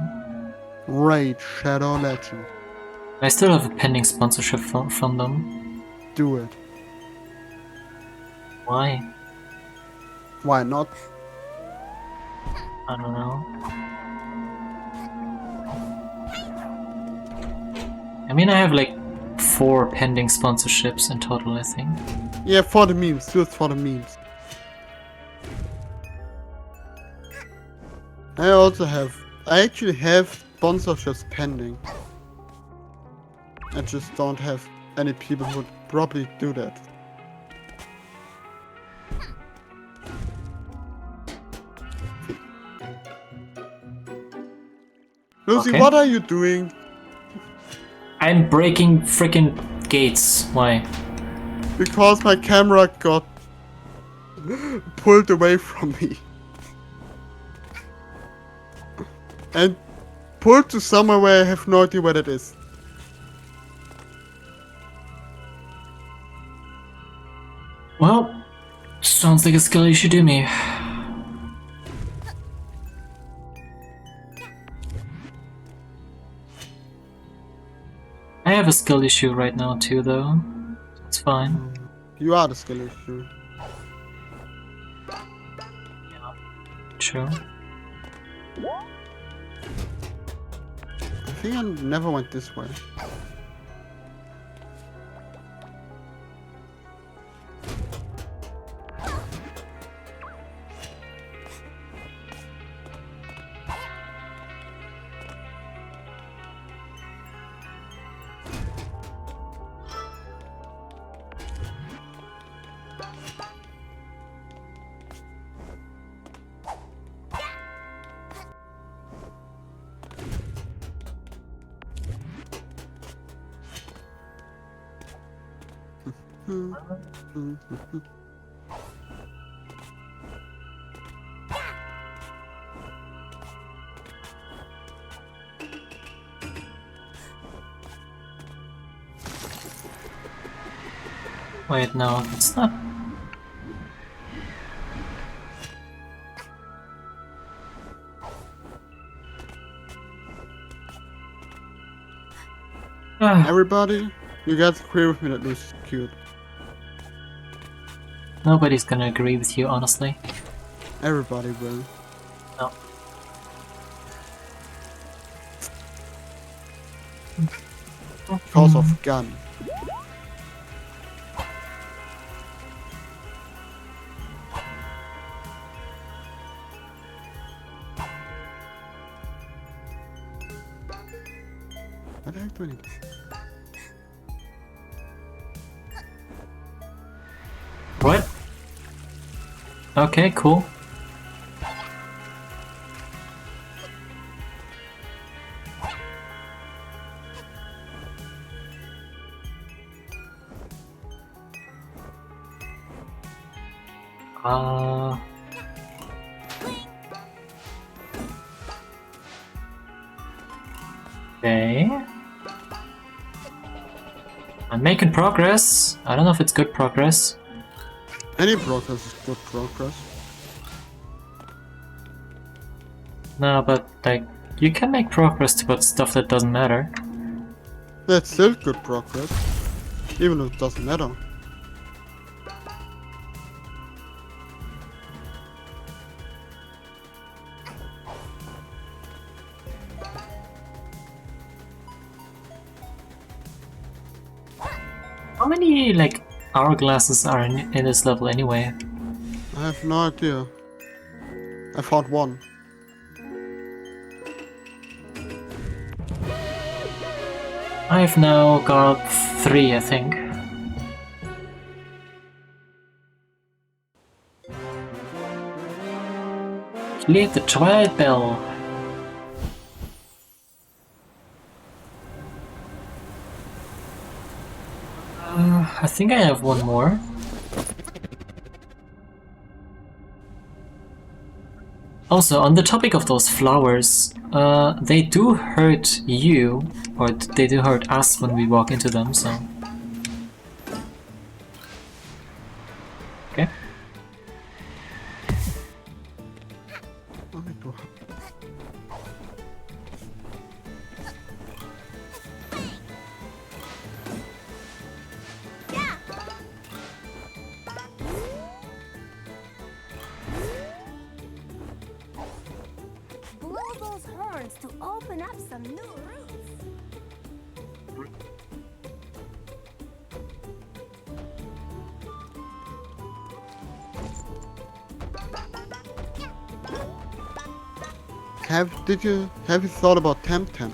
Raid Shadow Legend. I still have a pending sponsorship from them. Do it. Why? Why not? I don't know. I mean, I have like 4 pending sponsorships in total, I think. Yeah, for the memes. Do it for the memes. I actually have sponsorships pending. I just don't have any people who would probably do that. Lucy, Okay. what are you doing? I'm breaking freaking gates. Why? Because my camera got pulled away from me. And pulled to somewhere where I have no idea where that is. Well, sounds like a skill you should do me. I have a skill issue right now too, though. It's fine. You are the skill issue. Sure. I think I never went this way. Wait, no, it's not. Everybody, you guys agree with me that Lucy's cute. Nobody's gonna agree with you, honestly. Everybody will. No. Because of gun. What the heck do I need? Okay, cool. Okay. I'm making progress. I don't know if it's good progress. Any progress is good progress. No, but like, you can make progress towards stuff that doesn't matter. That's still good progress. Even if it doesn't matter. How many, like, hourglasses are in this level anyway? I have no idea. I found one. I've now got 3, I think. Cleared the Twilight Bell. I think I have one more. Also, on the topic of those flowers, they do hurt you, or they do hurt us when we walk into them, so... Okay. Blow those horns to open up some new routes. Have you thought about Temtem?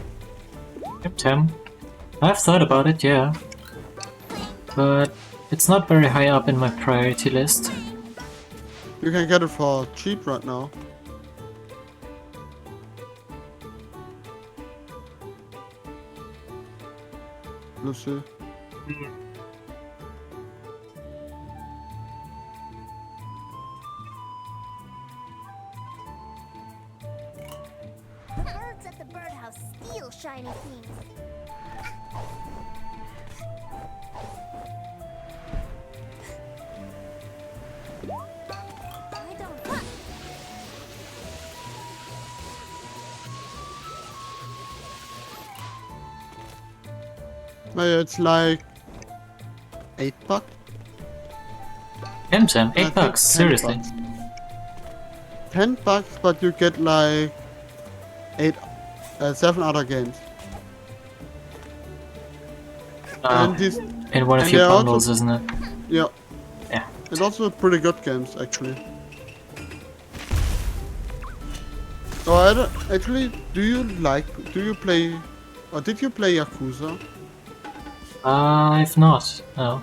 Tim. I've thought about it, yeah. But it's not very high up in my priority list. You can get it for cheap right now. Lucy. Birds at the birdhouse steal shiny things. I don't want. It's like $8. Tim, I 8 think bucks, 10 seriously. bucks. $10, but you get like 7 other games. And these, In one of and your they're also- bundles, isn't it? yeah, Yeah. it's also pretty good games actually. Oh, I don't, actually, do you play, or did you play Yakuza? I've not, no.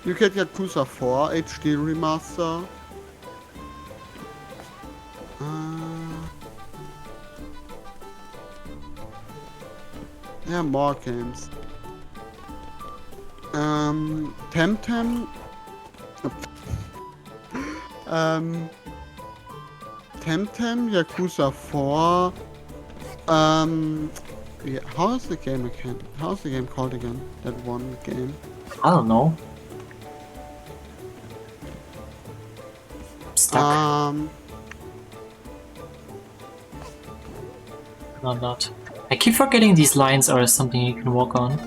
You get Yakuza 4 HD remaster. There are more games. Temtem. Temtem, Yakuza 4. Yeah, how is the game again? How's the game called again? That one game. I don't know. Stuck. No, I'm not. I keep forgetting these lines are something you can walk on.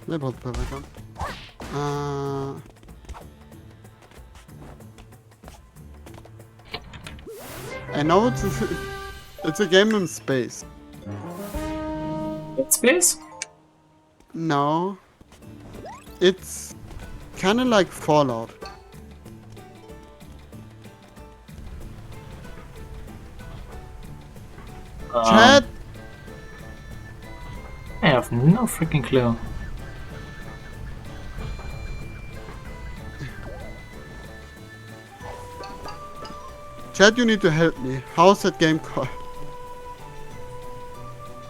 Det var perfekt. I know it's a game in space. Dead Space? No. It's kind of like Fallout. Chat! I have no freaking clue. Chat, you need to help me. How's that game called?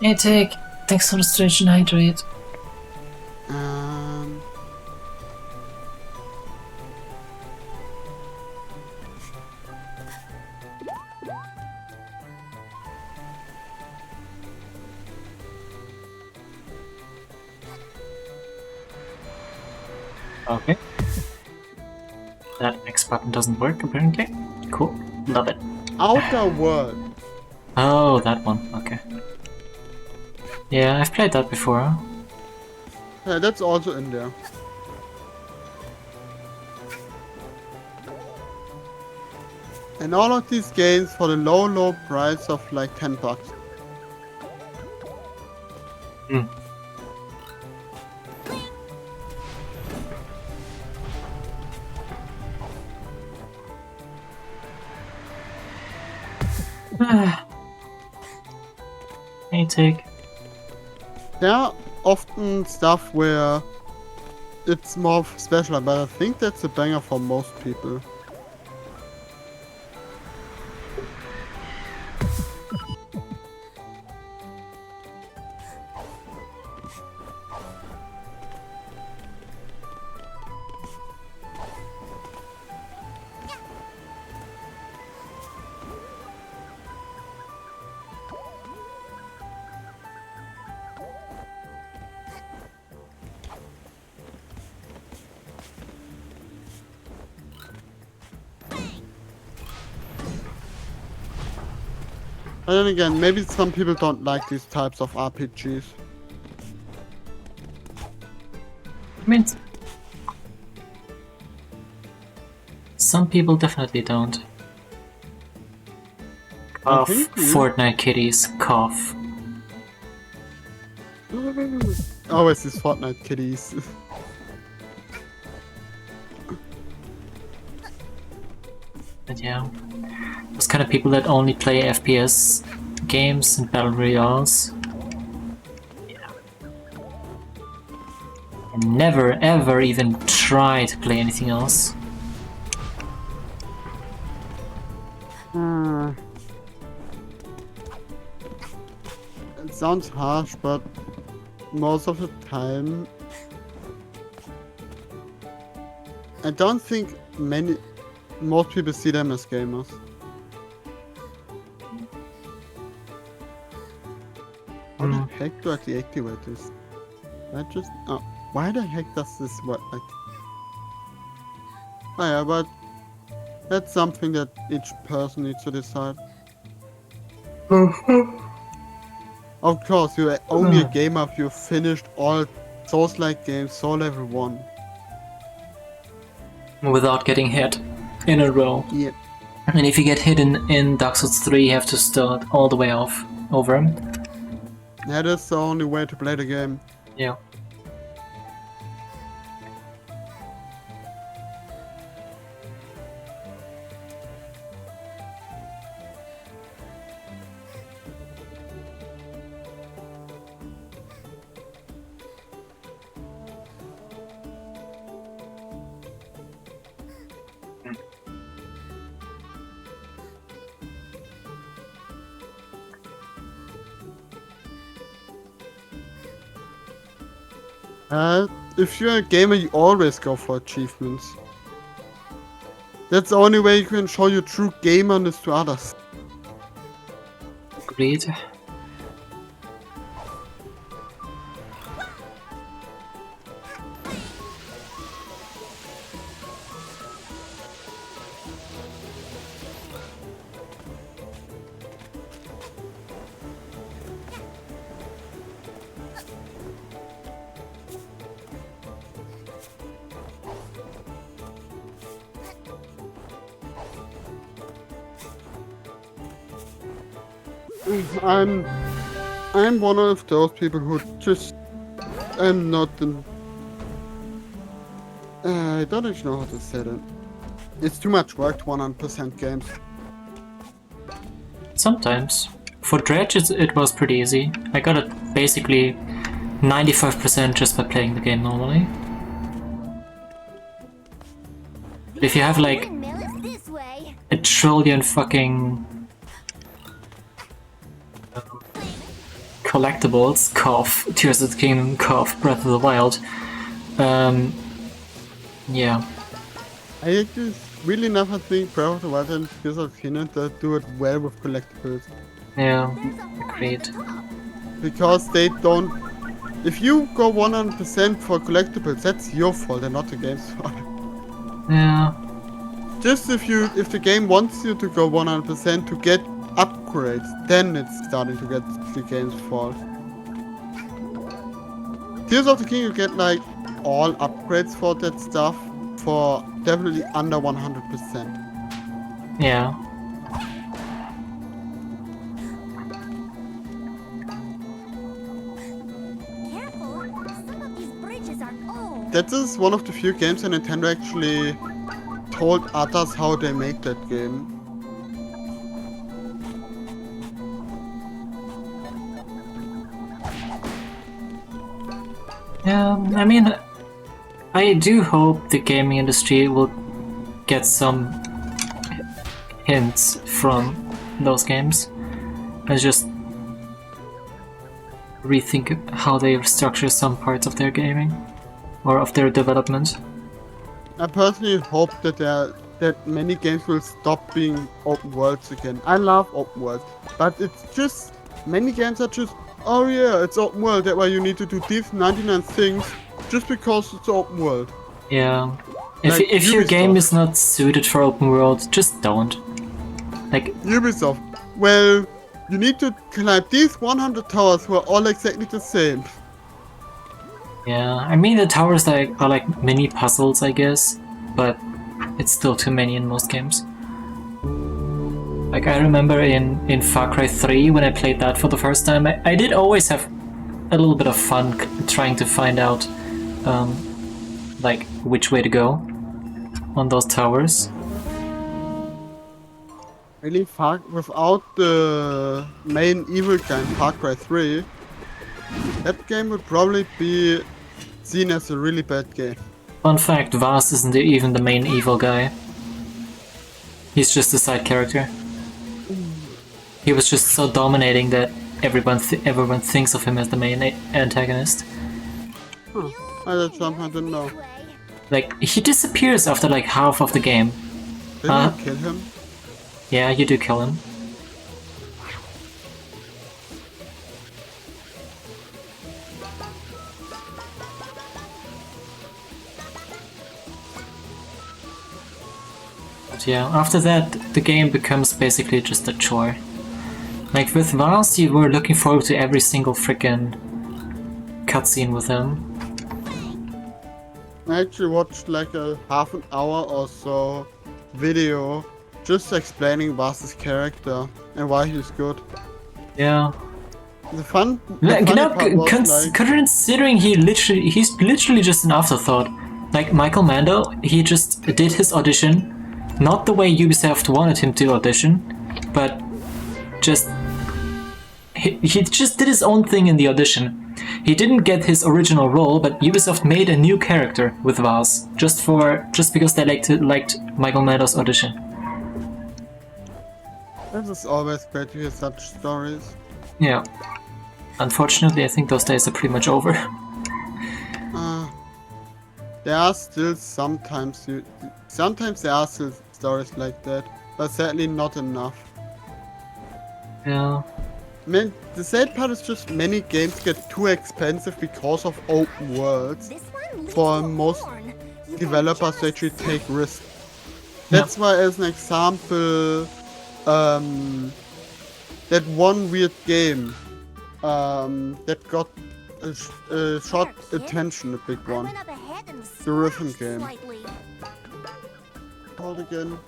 Hey, thanks for the station hydrate. Okay. That X button doesn't work apparently. Cool. Love it. Outer World. Oh, that one. Okay. Yeah, I've played that before. Yeah, that's also in there. And all of these games for the low price of like 10 bucks. Hmm. Hey, Tig. There are often stuff where it's more special, but I think that's a banger for most people. But then again, maybe some people don't like these types of RPGs. I mean, some people definitely don't. Cough. Fortnite kitties. Cough. Always these Fortnite kitties. But yeah, those kind of people that only play FPS games and battle royales. Yeah. And never ever even try to play anything else. It sounds harsh, but most of the time I don't think most people see them as gamers. How the heck do I deactivate this? Why the heck does this work? Like, oh yeah, but that's something that each person needs to decide. Of course, you're only a gamer if you finished all Souls-like games, Soul Level 1. Without getting hit in a row. Yeah. And if you get hit in Dark Souls 3, you have to start all the way over him. Yeah, that's the only way to play the game. Yeah. If you're a gamer, you always go for achievements. That's the only way you can show your true gamerness to others. Agreed. I'm one of those people who just I'm not an... I don't actually know how to say that. It's too much work to 100% games. Sometimes. For Dredge, it was pretty easy. I got it basically 95% just by playing the game normally. If you have like Windmill is this way. a trillion fucking collectibles, cough, Tears of the Kingdom, cough, Breath of the Wild, yeah. I actually really never think Breath of the Wild and Tears of the Kingdom that do it well with collectibles. Yeah, There's a hole agreed. at the top. Because they don't... If you go 100% for collectibles, that's your fault and not the game's fault. Yeah, Just if the game wants you to go 100% to get upgrades, then it's starting to get the game's fault. Tears of the King, you get like all upgrades for that stuff for definitely under 100%. yeah. Careful, some of these bridges are old. That is one of the few games that Nintendo actually told others how they make that game. Yeah, I mean, I do hope the gaming industry will get some hints from those games and just rethink how they structure some parts of their gaming or of their development. I personally hope that many games will stop being open worlds again. I love open worlds, but it's just many games are just, oh yeah, it's open world, that's why you need to do these 99 things just because it's open world. Yeah. If, Like if your game Ubisoft. is not suited for open world, just don't. Like, Ubisoft, well, you need to climb these 100 towers who are all exactly the same. yeah, I mean the towers are like mini puzzles, I guess, but it's still too many in most games. Like I remember in Far Cry 3 when I played that for the first time, I did always have a little bit of fun trying to find out like which way to go on those towers. Really, without the main evil guy in Far Cry 3, that game would probably be seen as a really bad game. Fun fact, Vaz isn't even the main evil guy. He's just a side character. He was just so dominating that everyone thinks of him as the main antagonist. Huh. That's something I didn't know. This way. Like, he disappears after like half of the game. Didn't you kill him? Yeah, you do kill him. But yeah, after that, the game becomes basically just a chore. Like with Vaz, you were looking forward to every single frickin' cutscene with him. I actually watched like a half an hour or so video just explaining Vaz's character and why he's good. Yeah. The funny You know, part was like, considering he's literally just an afterthought. Like Michael Mando, he just did his audition, not the way Ubisoft wanted him to audition, but just he just did his own thing in the audition. He didn't get his original role, but Ubisoft made a new character with Vaz just because they liked Michael Mando's audition. it is always great to hear such stories. Yeah. Unfortunately, I think those days are pretty much over. There are still sometimes there are still stories like that, but sadly not enough. Yeah. Man, the sad part is just many games get too expensive because of open worlds. This one leads For to a most horn. You Developers can actually just- take risks. That's why, as an example, that one weird game that got short attention, a big I one. went up ahead and The rhythm splashed game. slightly. Called again.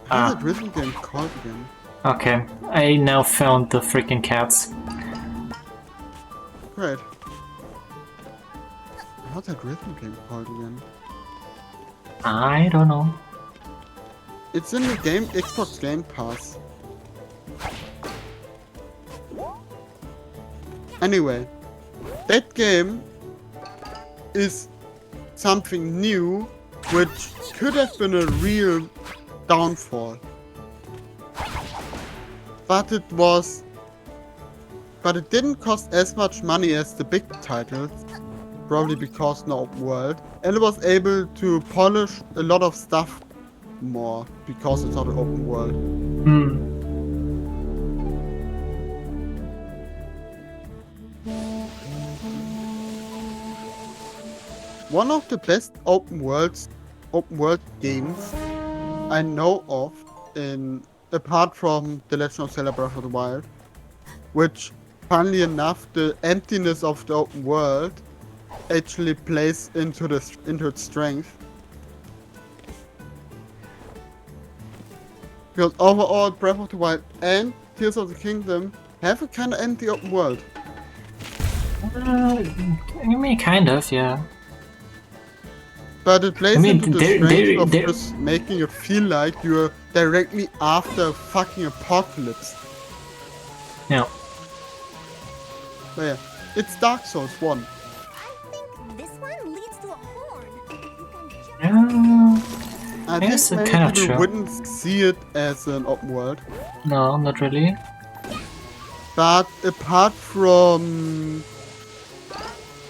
How's that rhythm game called again? Okay, I now found the freaking cats. Great. How's that rhythm game called again? I don't know. It's in the game Xbox Game Pass. Anyway, that game is something new, which could have been a real downfall. But it didn't cost as much money as the big titles, probably because no open world, and it was able to polish a lot of stuff more because it's not an open world. Hmm. One of the best open world games I know of, apart from The Legend of Zelda Breath of the Wild, which, funnily enough, the emptiness of the open world actually plays into its strength. Because overall, Breath of the Wild and Tears of the Kingdom have a kind of empty open world. You mean kind of, yeah. But it plays I mean, into the strength of just making it feel like you're directly after a fucking apocalypse. Yeah. But yeah, it's Dark Souls 1. I think this one leads to a horn. You can jump. Yeah. I Yes, think kinda many people true. wouldn't see it as an open world. No, not really. But apart from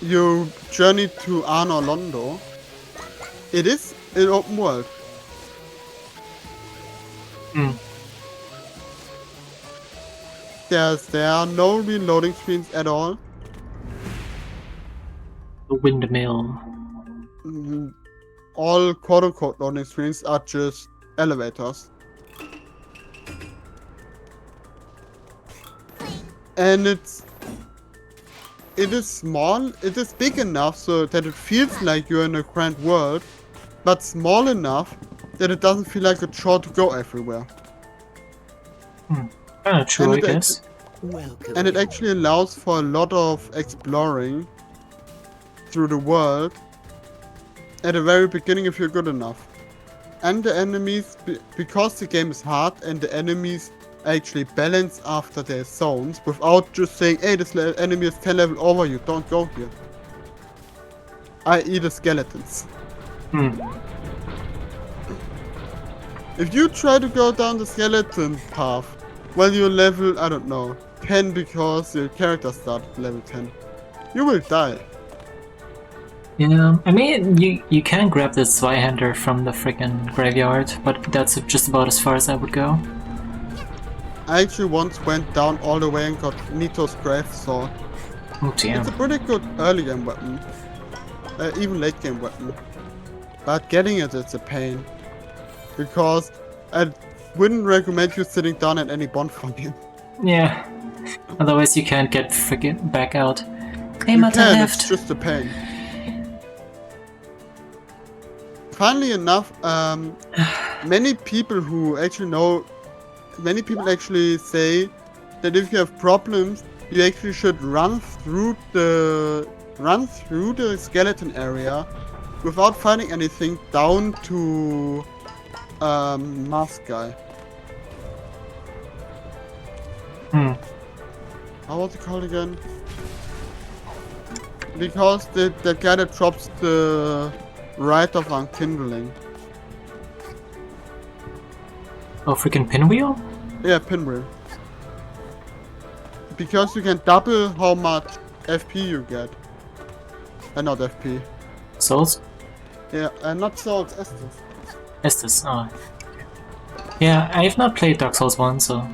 your journey to Anor Londo, it is an open world. Hmm. There are no reloading screens at all. The windmill. All quote-unquote loading screens are just elevators. And it is small, it is big enough so that it feels like you're in a grand world, but small enough that it doesn't feel like a chore to go everywhere. Kinda true, I guess. And it actually allows for a lot of exploring through the world at the very beginning if you're good enough. And the enemies, because the game is hard and the enemies actually balance after their zones without just saying, hey, this enemy is 10 level over you, don't go here. I.e. the skeletons. Hmm. If you try to go down the skeleton path, well, you're level, I don't know, 10 because your character started level 10. You will die. Yeah, I mean, you can grab the Zweihander from the freaking graveyard, but that's just about as far as I would go. I actually once went down all the way and got Nito's Grave Sword. Oh damn. It's a pretty good early game weapon. Even late game weapon. But getting it's a pain. Because I wouldn't recommend you sitting down at any bonfire. Yeah. Otherwise you can't get freaking back out. Hey, You Mata can, left. it's just a pain. Funnily enough, many people actually say that if you have problems, you actually should run through the skeleton area without finding anything down to Mask Guy. Hmm. How was it called again? Because the guy that drops the Rite of Unkindling. Oh, freaking pinwheel? Yeah, pinwheel. Because you can double how much FP you get. Not FP. Souls? Yeah, not souls, Estus. Estus, oh. Yeah, I have not played Dark Souls 1, so...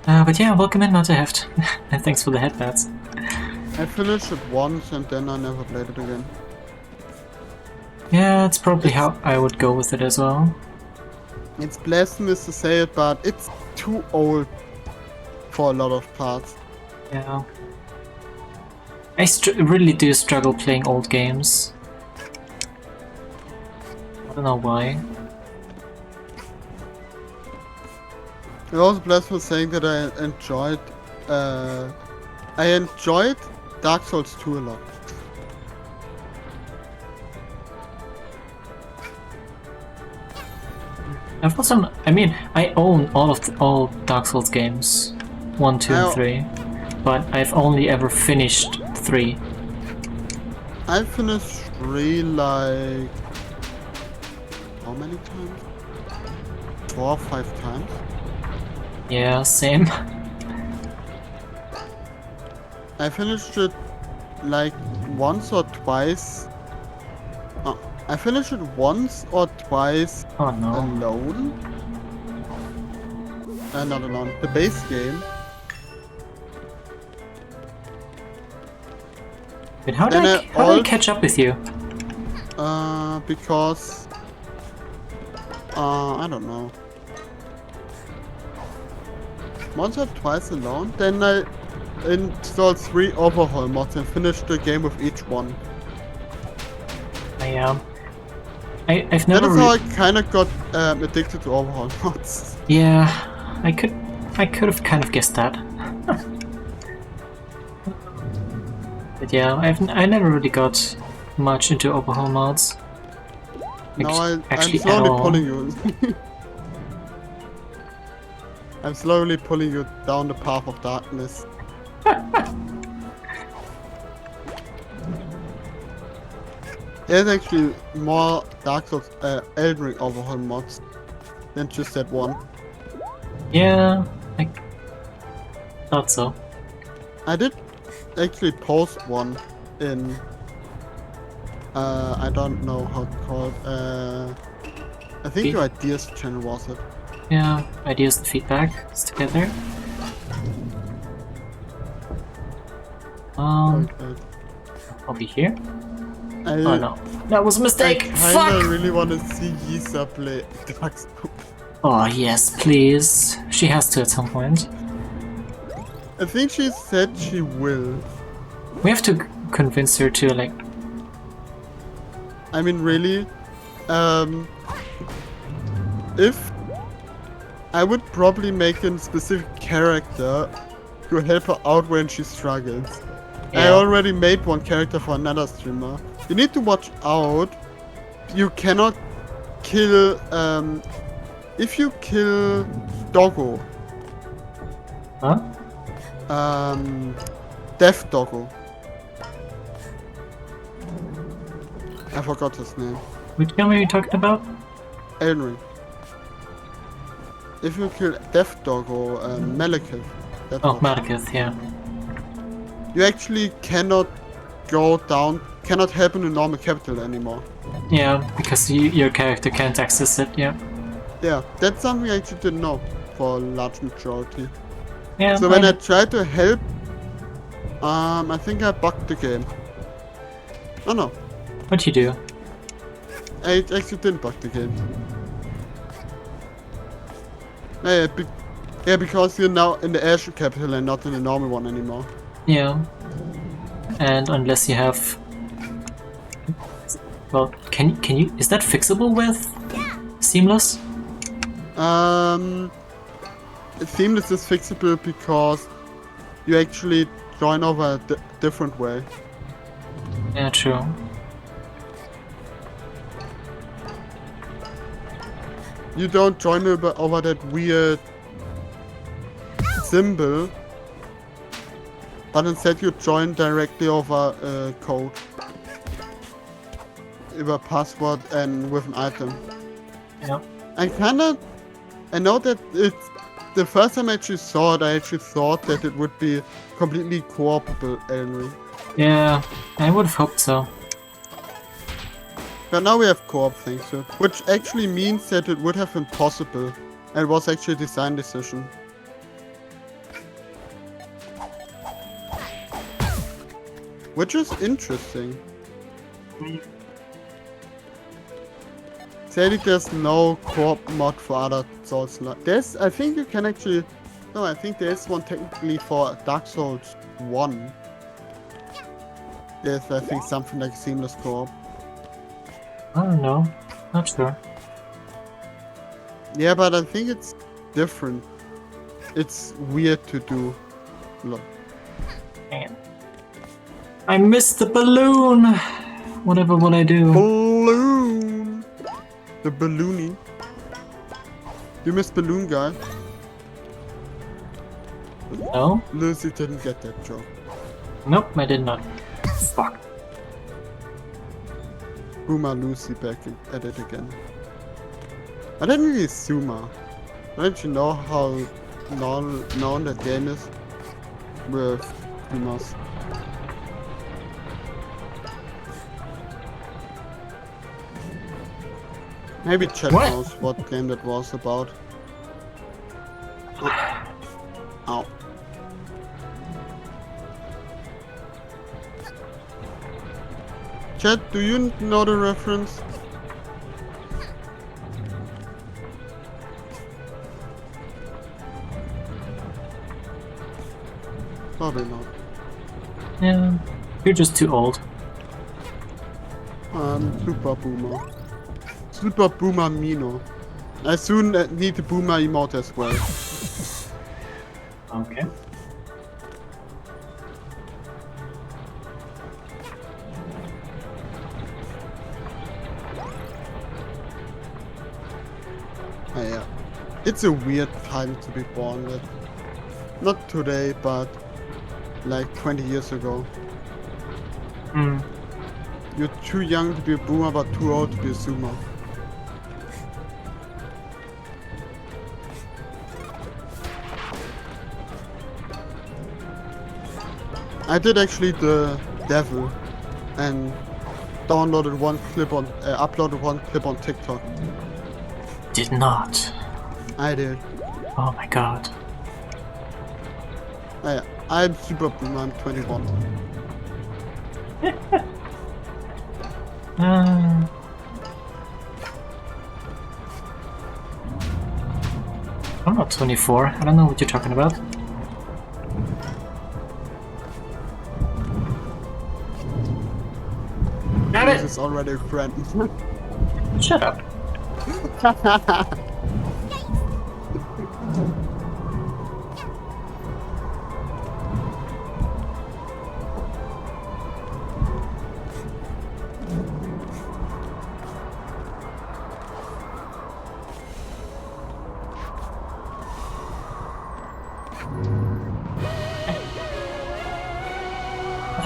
but yeah, welcome in, Mata Heft. And thanks for the headbats. I finished it once and then I never played it again. Yeah, it's probably how I would go with it as well. It's blasphemous to say it, but it's too old for a lot of parts. Yeah. I really do struggle playing old games. I don't know why. I was blessed for saying that I enjoyed Dark Souls 2 a lot. I've also, I mean, I own all Dark Souls games, 1, 2, and 3, but I've only ever finished 3. I finished 3 like how many times? 4 or 5 times. Yeah, same. I finished it like once or twice. I finished it once or twice Oh no. alone. Not alone. The base game. But how did I catch up with you? Because I don't know. Once or twice alone. Then I installed 3 overhaul mods and finished the game with each one. I've never. That is how I kind of got addicted to overhaul mods. Yeah, I could have kind of guessed that. But yeah, I never really got much into overhaul mods. No, I'm Actually, slowly pulling you. I'm slowly pulling you down the path of darkness. There's actually more Dark Souls Elden Ring overhaul mods than just that one. Yeah, I thought so. I did actually post one in I don't know how it's called. I think your ideas channel was it. Yeah, ideas and feedback is together. Okay. Over here. Oh no, that was a mistake. I Fuck! really want to see Yisa play Dark Souls. Oh yes, please. She has to at some point. I think she said she will. We have to convince her to like. I mean, really, if I would probably make a specific character to help her out when she struggles. Yeah. I already made one character for another streamer. You need to watch out. You cannot kill, if you kill Doggo. Huh? Death Doggo. I forgot his name. Which game are you talking about? Elden Ring. If you kill Death Doggo, Malekith. Oh, Malekith, yeah. You actually cannot go down, cannot help in the normal capital anymore. Yeah, because your character can't access it, yeah. Yeah, that's something I actually didn't know for a large majority. Yeah. So when I tried to help, I think I bugged the game. Oh no. What'd you do? I actually didn't bug the game. Yeah, because you're now in the airship capital and not in the normal one anymore. Yeah. And unless you have... Well, can you... Is that fixable with Seamless? Seamless is fixable because you actually join over a different way. Yeah, true. You don't join over that weird symbol, but instead you join directly over code, with a password and with an item. Yeah. I know that it's the first time I actually saw it. I actually thought that it would be completely co-opable Elden Ring. Yeah, I would have hoped so. But now we have co-op things, so, which actually means that it would have been possible, and it was actually a design decision. Which is interesting. Sadly, there's no co-op mod for other Souls. I think you can actually... No, I think there is one technically for Dark Souls 1. There's, I think, something like seamless co-op. I don't know. Not sure. Yeah, but I think it's different. it's weird to do. Look. Man. I missed the balloon! Whatever will I do? Balloon! The balloony. You missed balloon guy. No? Lucy didn't get that joke. Nope, I did not. Fuck. Boomer Lucy back at it again. I didn't really Suma. Don't you know how known that game is? With Boomers. Maybe chat What? knows what game that was about. Ow. Chat, do you know the reference? Probably not. Yeah, you're just too old. Super Boomer. Super Boomer Mino. I soon need the Boomer emote as well. Okay. Oh, yeah. It's a weird time to be born with. Not today, but like 20 years ago. Hmm. You're too young to be a boomer, but too old to be a zoomer. I did actually the devil and uploaded one clip on TikTok. Did not. I did. Oh my god. I'm super boomer, I'm 21. I'm not 24. I don't know what you're talking about. Damn This it! is already a friend. Shut up.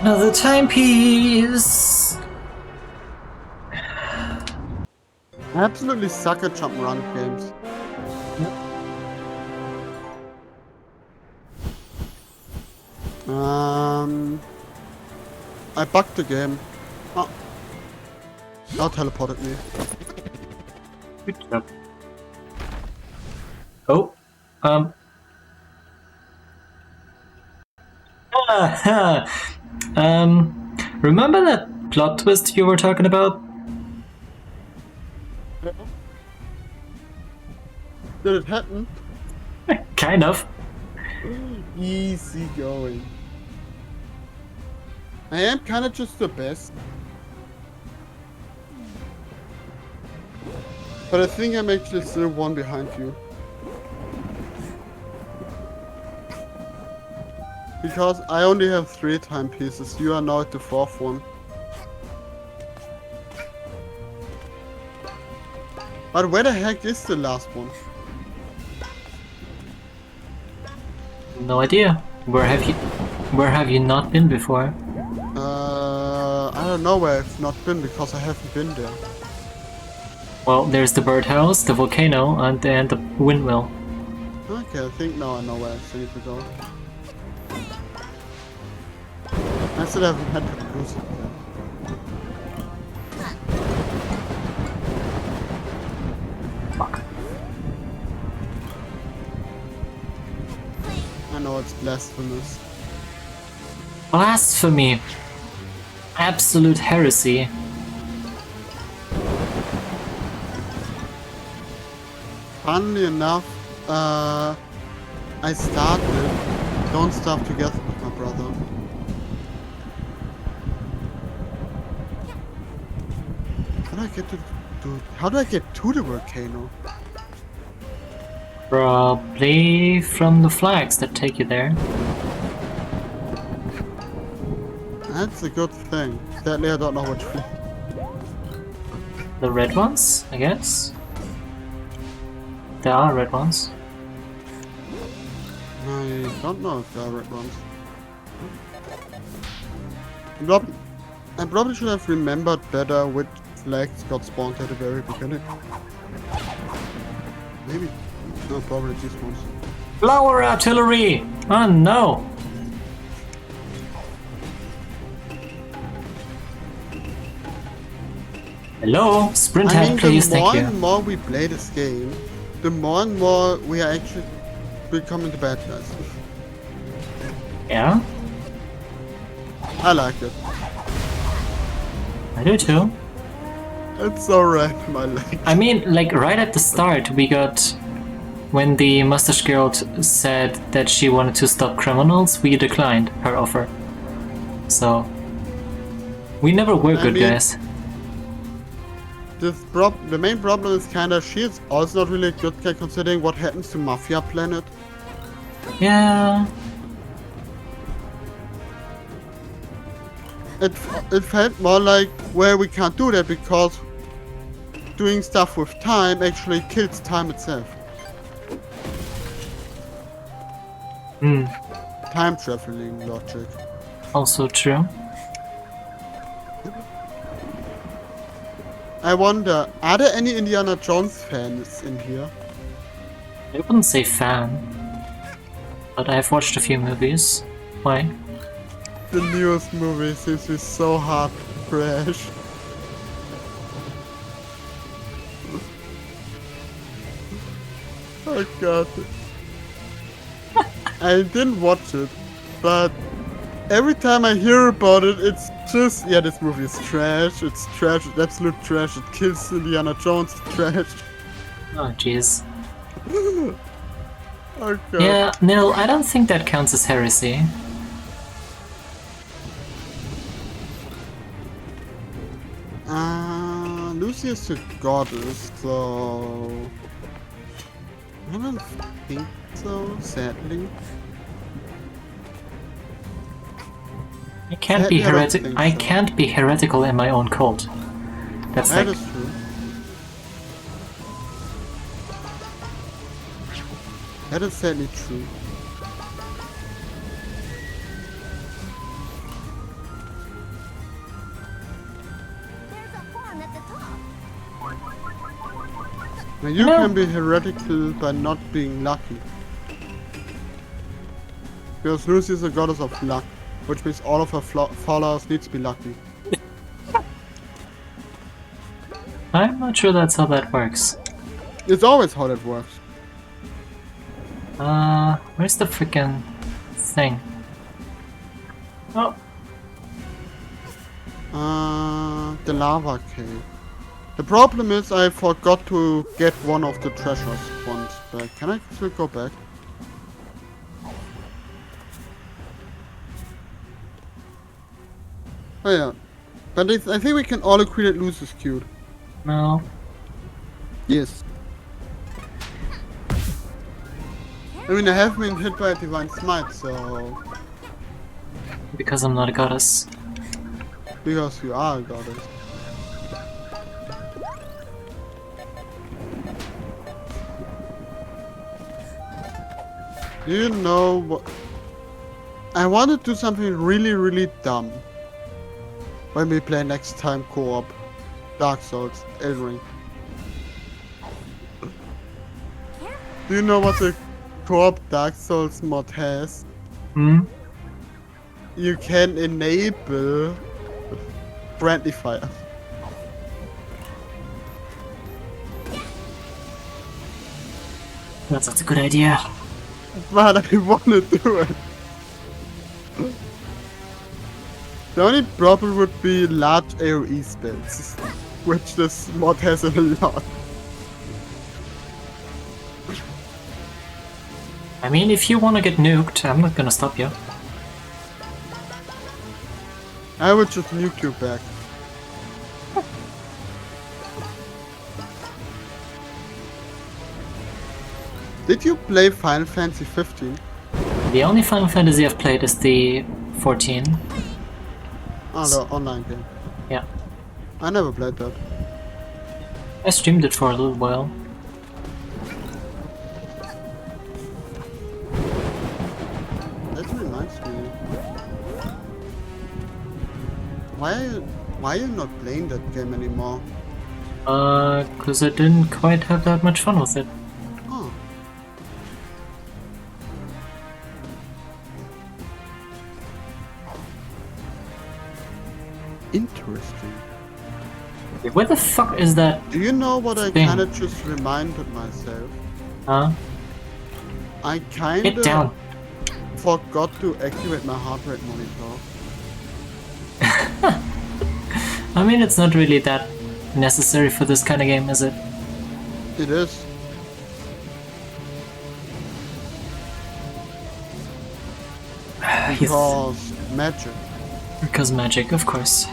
Another timepiece! I absolutely suck at jump and run games. I bugged the game. Oh. Now teleported me. Good job. Oh, remember that plot twist you were talking about? Did it happen? Kind of. Easy going. I am kinda just the best. But I think I'm actually still one behind you. Because I only have 3 timepieces, you are now at the 4th one. But where the heck is the last one? No idea. Where have you not been before? I don't know where I've not been because I haven't been there. Well, there's the birdhouse, the volcano, and the windmill. Okay, I think now I know where I need to go. I still haven't had to lose it yet. Fuck. I know it's blasphemous. Blasphemy. Absolute heresy. Funnily enough, I started Don't Starve Together with my brother. How do I get to the volcano? Probably from the flags that take you there. That's a good thing. Sadly, I don't know which flag. The red ones, I guess? There are red ones. I don't know if there are red ones. I probably should have remembered better which flags got spawned at the very beginning. Maybe. No, probably these ones. Flower artillery! Oh no! Hello? Sprint I ahead, mean, please, the more thank you. and more we play this game, the more and more we are actually becoming the bad guys. Yeah? I like it. I do too. It's so random, I like it. I mean, like, right at the start, we got... When the mustache girl said that she wanted to stop criminals, we declined her offer. So... We never were good guys. The main problem is kinda she's also not really a good guy considering what happens to Mafia Planet. Yeah... It felt more like, well, we can't do that because doing stuff with time actually kills time itself. Hmm. Time traveling logic. Also true. I wonder, are there any Indiana Jones fans in here? I wouldn't say fan. But I've watched a few movies. Why? The newest movie seems to be so hard to crash. Oh god. I didn't watch it, but every time I hear about it, it's just, yeah, this movie is trash, it's absolute trash, it kills Indiana Jones, it's trash. Oh jeez. Oh god. Yeah, no, I don't think that counts as heresy. Lucy is a goddess, so... I don't think so, sadly. I can't be Yeah, I don't think I so. can't be heretical in my own cult. That's That like is true. That is sadly true. There's a farm at the top. Now you No. can be heretical by not being lucky. Because Lucy is a goddess of luck, which means all of her followers need to be lucky. I'm not sure that's how that works. It's always how that works. Where's the freaking thing? Oh, The lava cave. The problem is I forgot to get one of the treasures once back. Can I still go back? Oh yeah. But I think we can all agree that Lucy is cute. no. Yes. I mean, I have been hit by a divine smite, so... Because I'm not a goddess. Because you are a goddess. Do you know what... I want to do something really, really dumb. When we play next time co-op. Dark Souls, Elden Ring. Do you know what the co-op Dark Souls mod has? Hmm? You can enable friendly fire. That's a good idea. But I wanna do it. The only problem would be large AoE spells, which this mod has a lot. I mean, if you want to get nuked, I'm not gonna stop you. I would just nuke you back. Did you play Final Fantasy 15? The only Final Fantasy I've played is the 14. Oh, the online game. Yeah. I never played that. I streamed it for a little while. That reminds me. Why are you not playing that game anymore? Cause I didn't quite have that much fun with it. Oh. Interesting. Where the fuck is that? Do you know what I Thing. kinda just reminded myself? Huh? I Get kinda down. forgot to activate my heart rate monitor. I mean, it's not really that necessary for this kind of game, is it? It is. Because magic. Because magic, of course.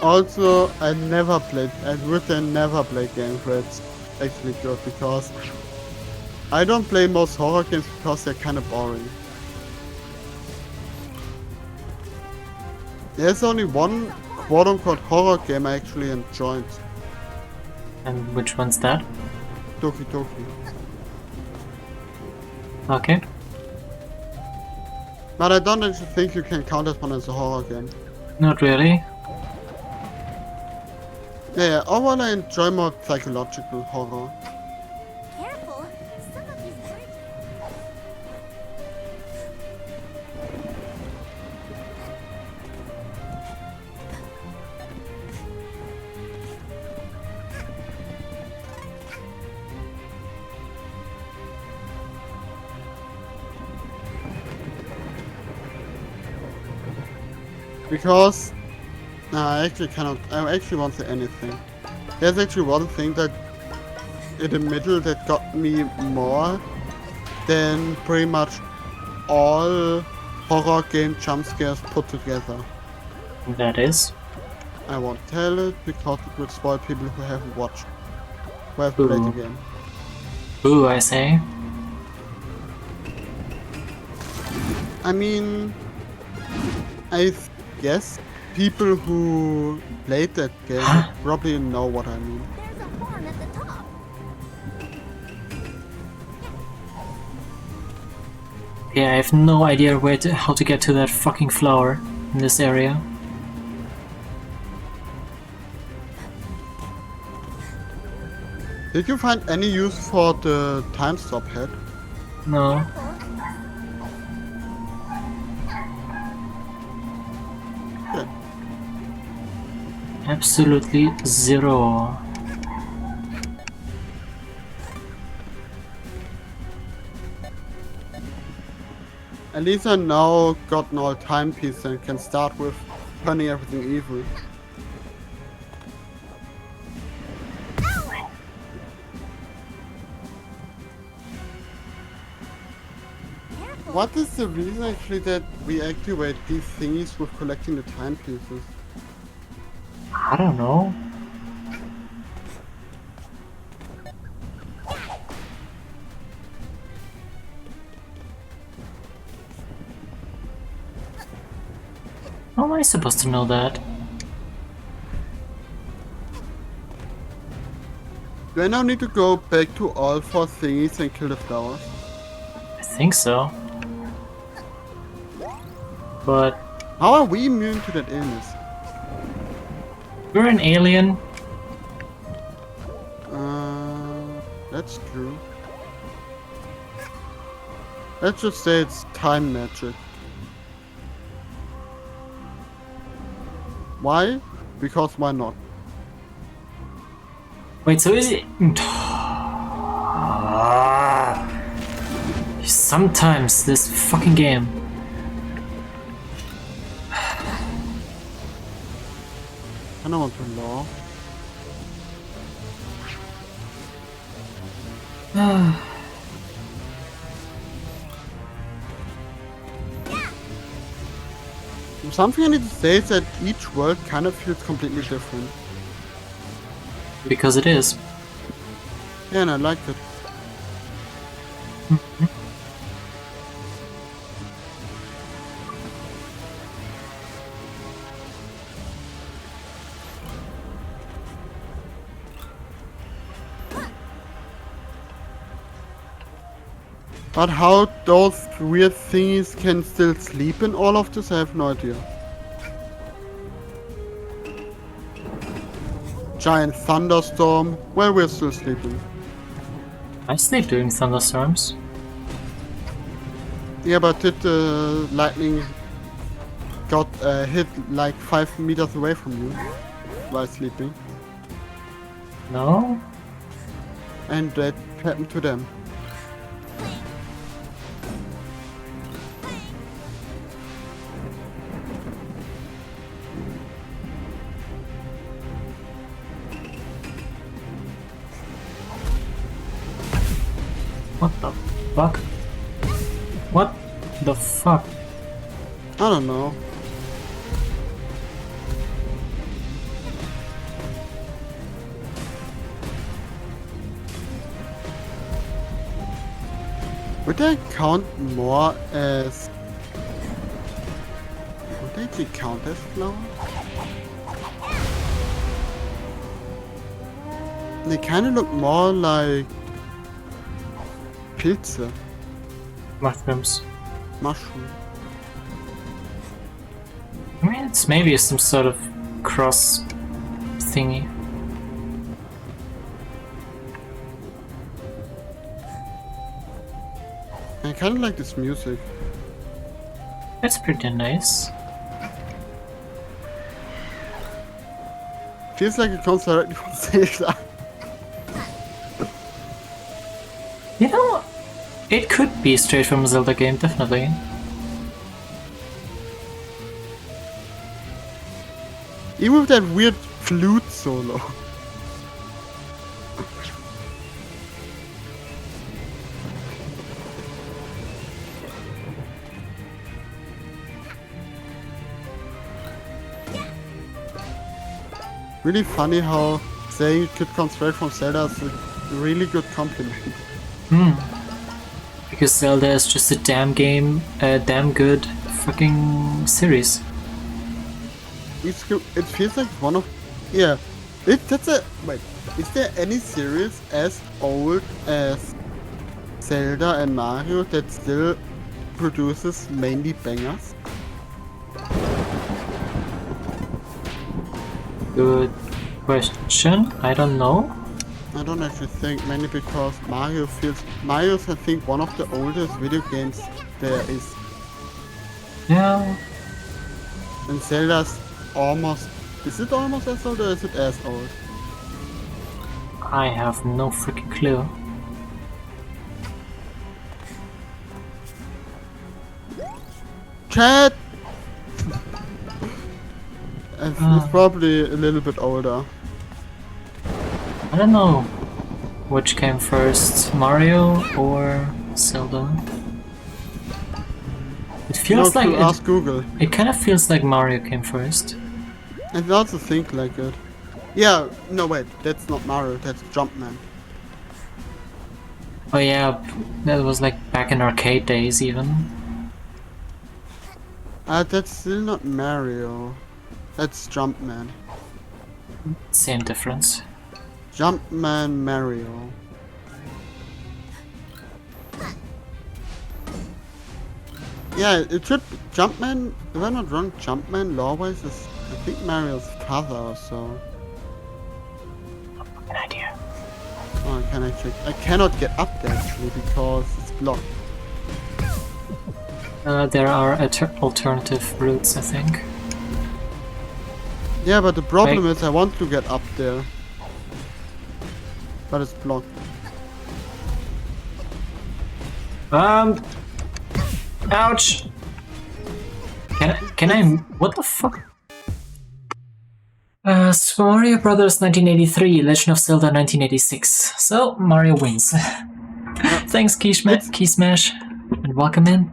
Also, I would never play games where it's actually good because I don't play most horror games because they're kind of boring. There's only one quote-unquote horror game I actually enjoyed. And which one's that? Doki Doki. Okay. But I don't actually think you can count that one as a horror game. Not really. Yeah, overall I enjoy more psychological horror. Careful. Some of these bridges. Because I actually won't say anything. There's actually one thing that in the middle that got me more than pretty much all horror game jump scares put together. That is. I won't tell it because it would spoil people who haven't watched, who have played the Ooh. game. Ooh, I say. I mean, I guess people who played that game Huh? would probably know what I mean. There's a horn at the top. Yeah, I have no idea how to get to that fucking flower in this area. Did you find any use for the time stop head? No. Okay. Absolutely zero. At least I now got an all timepiece and can start with turning everything evil. Careful. What is the reason actually that we activate these thingies with collecting the timepieces? I don't know. How am I supposed to know that? Do I now need to go back to all 4 thingies and kill the flowers? I think so. But How are we immune to that illness? we're an alien. That's true. Let's just say it's time magic. Why? Because why not? Wait, so is it? Sometimes this fucking game. I don't want to law. Something I need to say is that each world kind of feels completely different. Because it is. Yeah, and I like it. But how those weird thingies can still sleep in all of this, I have no idea. Giant thunderstorm. Well, we're still sleeping. I sleep during thunderstorms. Yeah, but did the lightning got hit like 5 meters away from you while sleeping? No? And that happened to them. What the fuck? What the fuck? I don't know. Would they count more as... Would they actually count as flower? They kinda look more like... Pilze. Mushrooms. Mushroom. I mean, it's maybe some sort of cross thingy. I kinda like this music. That's pretty nice. Feels like it comes directly from Zelda. You know, it could be straight from a Zelda game, definitely. Even with that weird flute solo. Really funny how saying it could come straight from Zelda is a really good compliment. Because Zelda is just a damn game, a damn good fucking series. It feels like one of... Yeah. That's a... Wait. Is there any series as old as Zelda and Mario that still produces mainly bangers? Good question. I don't know. I don't actually think, mainly because Mario's I think one of the oldest video games there is. Yeah. And Zelda's almost... Is it almost as old or is it as old? I have no freaking clue. Chat! It's probably a little bit older. I don't know which came first, Mario or Zelda. It feels like ask Google. it kind of feels like Mario came first. I also think like it. Yeah, no wait, that's not Mario, that's Jumpman. Oh yeah, that was like back in arcade days even. That's still not Mario. That's Jumpman. Same difference. Jumpman Mario. Yeah, it should be Jumpman. If I'm not wrong, Jumpman lore-wise is I think Mario's father or so. An idea. Oh, can I check? I cannot get up there actually because it's blocked. There are alternative routes, I think. Yeah, but the problem is I want to get up there. But it's blocked. Ouch! Can I, what the fuck? Super Mario Brothers 1983, Legend of Zelda 1986. So, Mario wins. Thanks, Key Smash, and welcome in.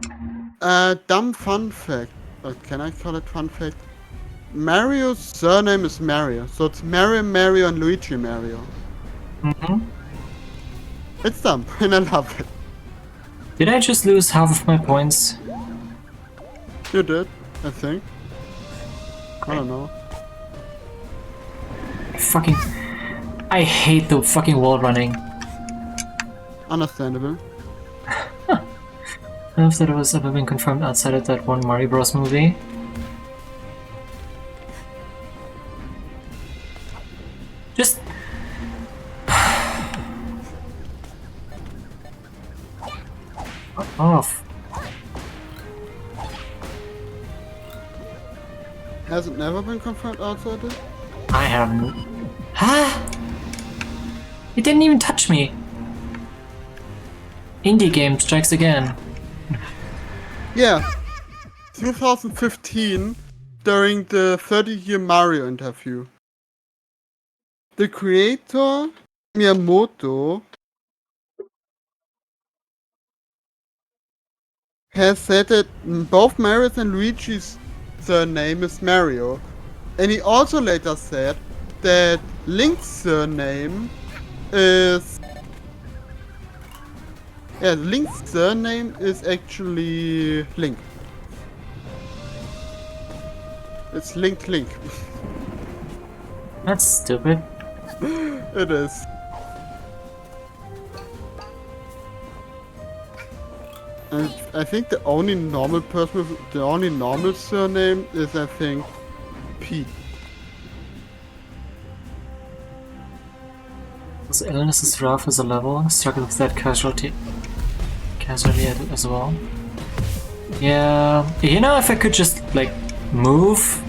Dumb fun fact. Can I call it fun fact? Mario's surname is Mario, so it's Mario, Mario, and Luigi Mario. Mm-hmm. It's dumb, and I love it. Did I just lose half of my points? You did, I think. I don't know. Fucking... I hate the fucking wall running. Understandable. I don't know if that was ever been confirmed outside of that one Mario Bros. Movie. Just... Fuck off. Has it never been confirmed outside it? I haven't... Huh? It didn't even touch me. Indie game strikes again. Yeah. 2015, during the 30-year Mario interview. The creator, Miyamoto, has said that both Mario's and Luigi's surname is Mario. And he also later said that Link's surname is... Yeah, Link's surname is actually Link. It's Link Link. That's stupid. It is. And I think the only normal person with the only normal surname is, I think, Pete. Was illness is rough as a level, struggle with that casually as well. Yeah, you know, if I could just like move,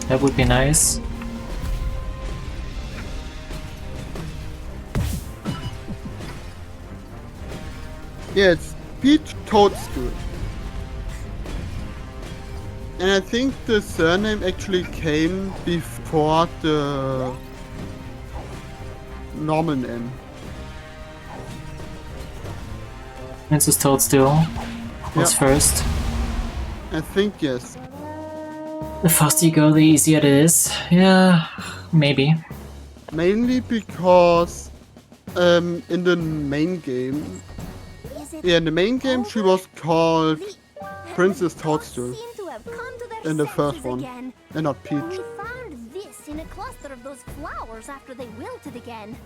that would be nice. Yeah, it's Pete Toadstool. And I think the surname actually came before the normal name. Princess Toadstool was Yeah. first. I think yes. The faster you go, the easier it is. Yeah, maybe. Mainly because in the main game, Is it in the main game she was called the Princess They Toadstool seem to have come to their in the first senses one, again. and not We Peach. found this in a cluster of those flowers after they wilted again.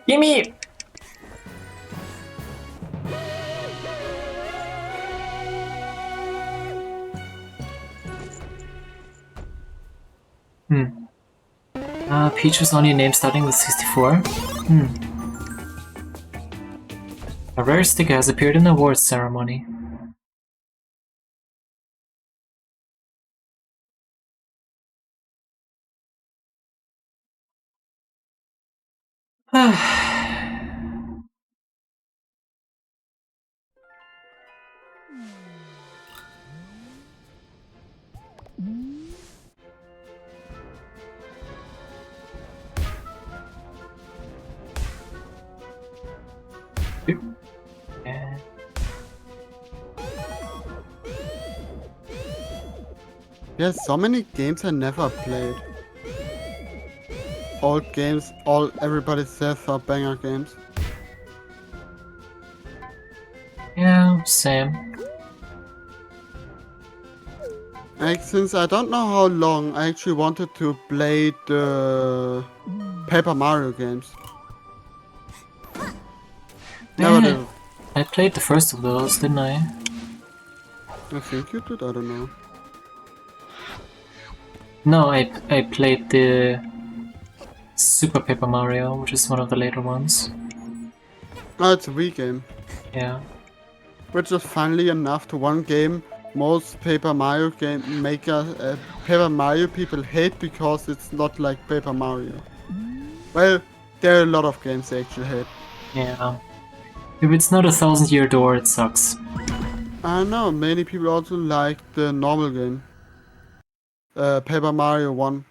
Gimme! Peach was only a name starting with 64. A rare sticker has appeared in the awards ceremony. Yeah. There's so many games I never played. Old games, everybody says are banger games. Yeah, same. Like, since I don't know how long, I actually wanted to play the Paper Mario games. Never Yeah. did. I played the first of those, didn't I? I think you did, I don't know. No, I played the Super Paper Mario, which is one of the later ones. Oh, it's a Wii game. Yeah. Which is funnily enough the one game most Paper Mario Paper Mario people hate because it's not like Paper Mario. Well, there are a lot of games they actually hate. Yeah. If it's not a 1000-year door, it sucks. I know, many people also like the normal game. Paper Mario 1.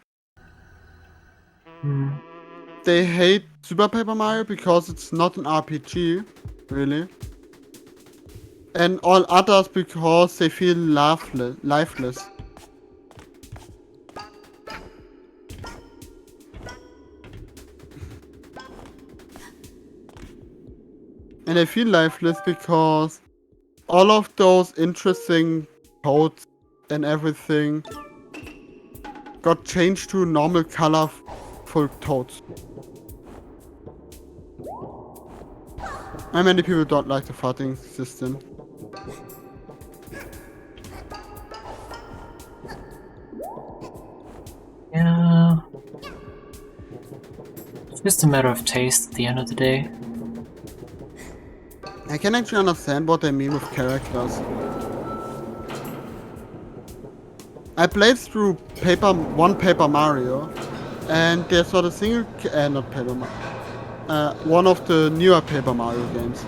They hate Super Paper Mario because it's not an RPG, really. And all others because they feel lifeless. And I feel lifeless because all of those interesting codes and everything got changed to normal colorful toads. And many people don't like the farting system. Yeah. It's just a matter of taste at the end of the day. I can actually understand what they mean with characters. I played through Paper Mario, and there's not a single not Paper Mario, one of the newer Paper Mario games,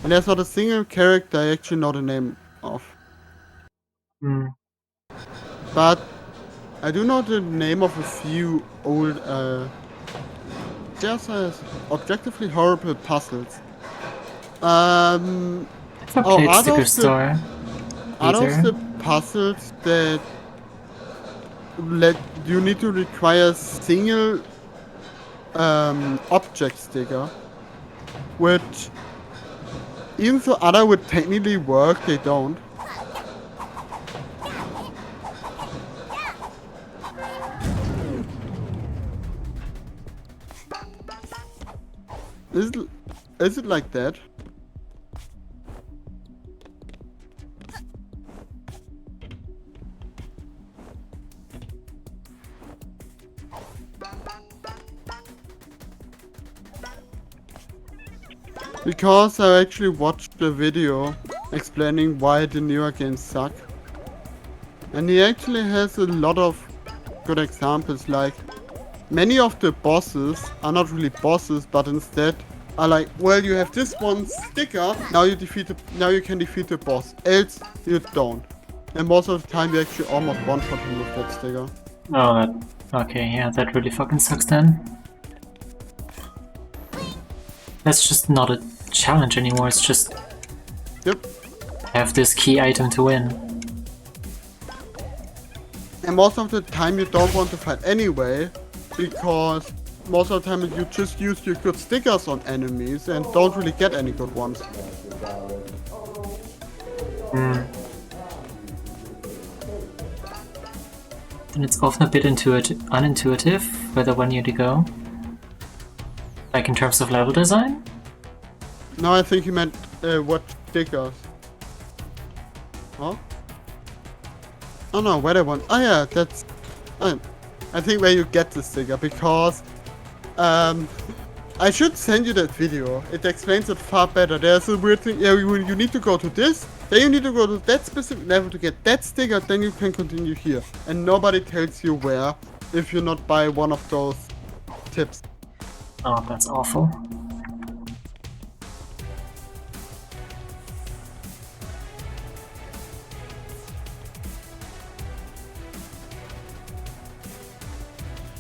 and there's not a single character I actually know the name of. Hmm. But I do know the name of a few old, just objectively horrible puzzles. I've not played Sticker Star Out of either. the puzzles that you need to require single object sticker, which even though other would technically work, they don't. Is it like that? Because I actually watched a video explaining why the newer games suck. And he actually has a lot of good examples, like many of the bosses are not really bosses, but instead are like, well, you have this one sticker, now you can defeat the boss, else you don't. And most of the time you actually almost one-shot him with that sticker. Oh, okay, yeah, that really fucking sucks then. That's just not a challenge anymore, it's just... Yep. Have this key item to win. And most of the time you don't want to fight anyway, because most of the time you just use your good stickers on enemies and don't really get any good ones. Hmm. And it's often a bit unintuitive whether one year to go. Like in terms of level design? No, I think you meant what stickers. Huh? Oh no, where I want. Oh yeah, that's. I think where you get the sticker, because I should send you that video. It explains it far better. There's a weird thing. Yeah, you need to go to this, then you need to go to that specific level to get that sticker, then you can continue here. And nobody tells you where if you not buy one of those tips. Oh, that's awful.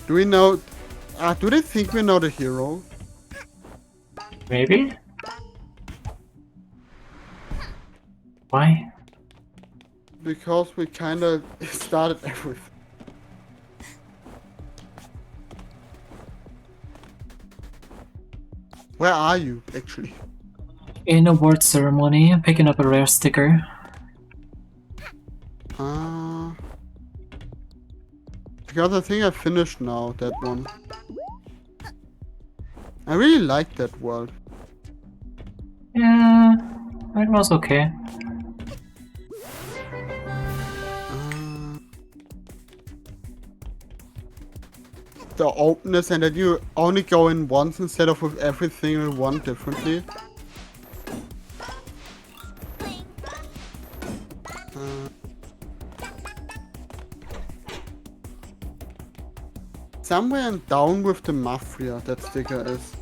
Do we know? Do they think we know the hero? Maybe? Why? Because we kinda started everything. Where are you, actually? In a award ceremony, I'm picking up a rare sticker. Because I think I finished now, that one. I really like that world. Yeah, it was okay. The openness and that you only go in once instead of with every single one differently. Somewhere I'm down with the Mafia, that sticker is.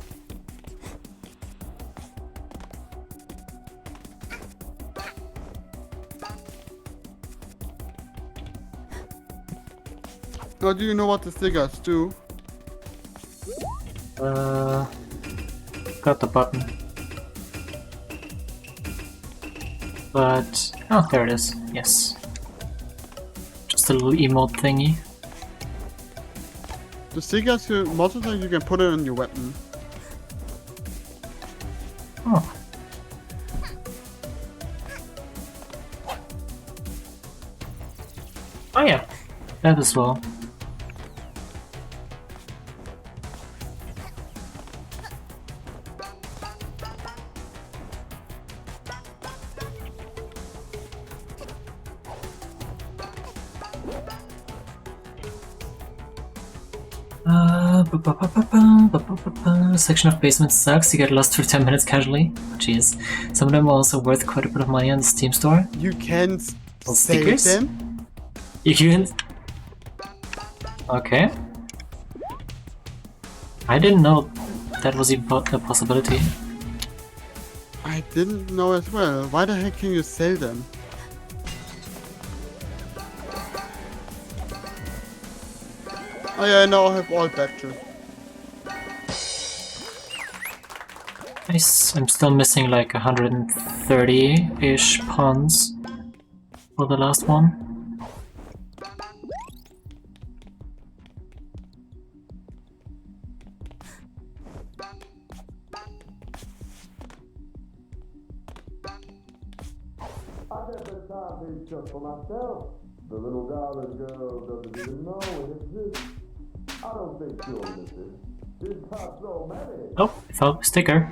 Oh, do you know what the stickers do? Got the button. But, oh, there it is, yes. Just a little emote thingy. The stickers, most of the time you can put it on your weapon. Oh, Oh yeah, that as well. Section of basement sucks. You get lost for 10 minutes casually. Jeez. Some of them are also worth quite a bit of money on the Steam store. You can Well, sell stickers? them. You can. Okay. I didn't know that was even a possibility. I didn't know as well. Why the heck can you sell them? Oh yeah, now I have all badges. Nice. I'm still missing like 130-ish pawns for the last one. I got the time just for myself. The little darling girl doesn't even know it exists. I don't think she'll miss it. She's got so many. Oh, I found a sticker.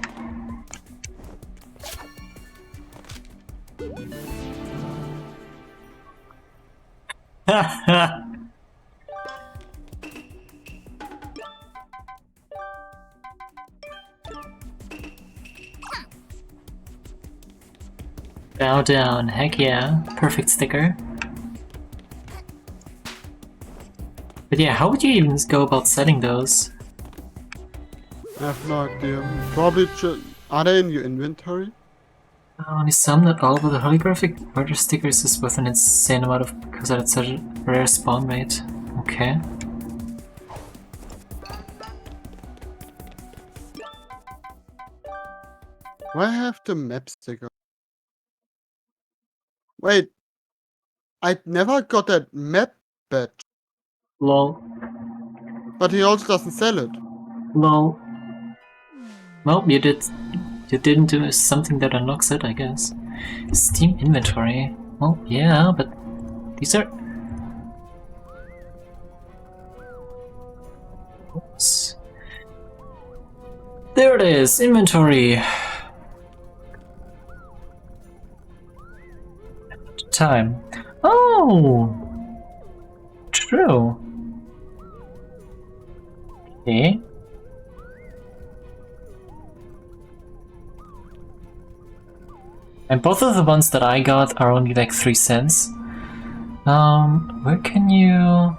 Bow down, heck yeah. Perfect sticker. But yeah, how would you even go about selling those? I have no idea. Probably are they in your inventory? Only some, not all, but the holographic murder stickers is worth an insane amount of because it's such a rare spawn rate. Okay. Why have the map sticker? Wait, I never got that map badge, Lol. but he also doesn't sell it. Lol. Well, you didn't do something that unlocks it, I guess. Steam inventory. Well, yeah, but these are... Oops. There it is, inventory. Time. Oh! True. Okay. And both of the ones that I got are only like 3 cents. Where can you...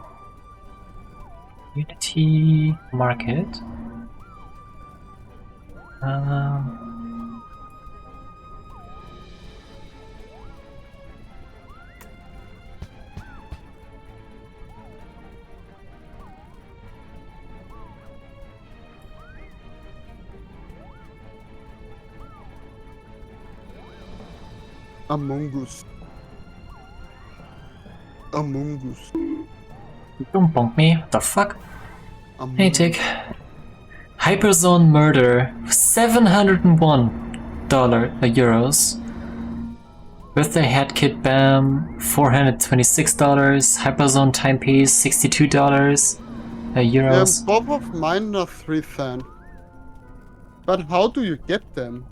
Unity Market? Among Us. Among Us. Don't bonk me, what the fuck? Among Hey Tick. Hyperzone Murder, $701 euros. Birthday Hat Kit Bam, $426. Hyperzone Timepiece, $62 euros. Yeah, both of mine are 3 cents. But how do you get them?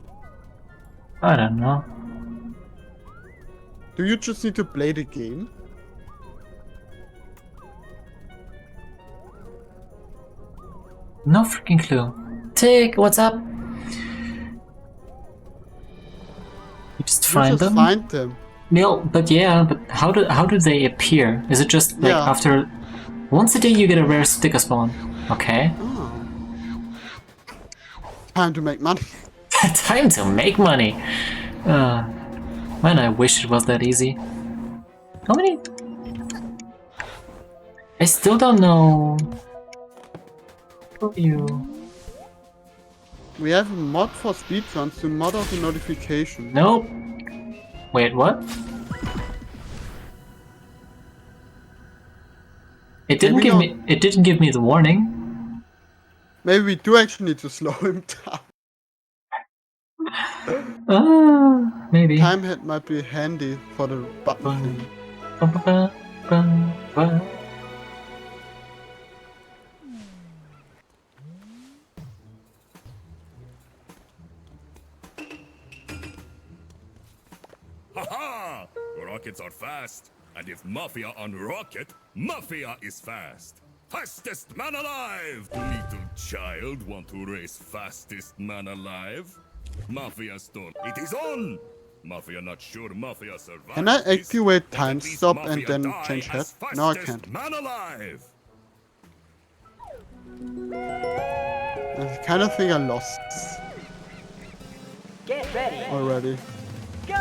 I don't know. Do you just need to play the game? No freaking clue. Tick, what's up? You just find You just them? find them. No, but yeah, but how do they appear? Is it just like Yeah. after once a day you get a rare sticker spawn? Okay. Oh. Time to make money. Time to make money. Man, I wish it was that easy. How many? I still don't know. Who are you? We have a mod for speedruns to mod out the notification. Nope. Wait, what? It didn't Maybe give not. me. It didn't give me the warning. Maybe we do actually need to slow him down. Maybe. Time hit might be handy for the button thing. Bum, bum. Haha! Rockets are fast, and if Mafia on rocket, Mafia is fast. Fastest man alive! Little child want to race fastest man alive? Mafia stone. It is on! Mafia not sure Mafia survives. Can I this, activate but time at least stop and Mafia then die change head? as No, I fastest can't. man alive! I kind of think I lost Get ready. already. Go!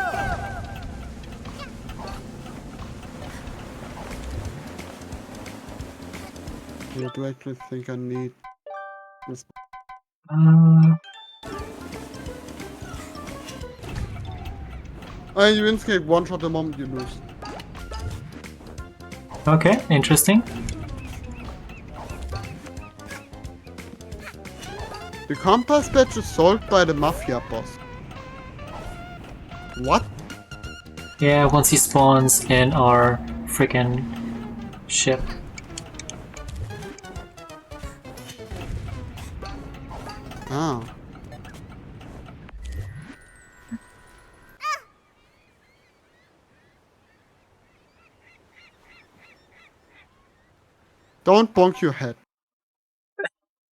Yeah, do I actually think I need this? You inscape one shot the moment you lose. Okay, interesting. The compass badge is sold by the Mafia boss. What? Yeah, once he spawns in our freaking ship. Ah. Don't bonk your head.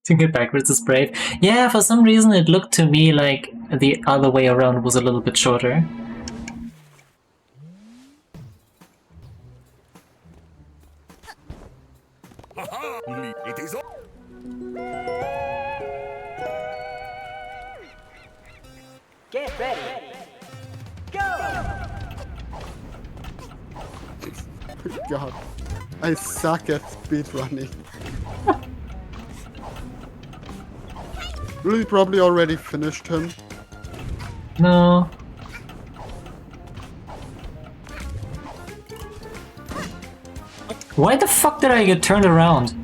To get backwards is brave. Yeah, for some reason it looked to me like the other way around was a little bit shorter. Haha! It is on! Get ready. Go! God. I suck at speedrunning. Really probably already finished him. No. Why the fuck did I get turned around?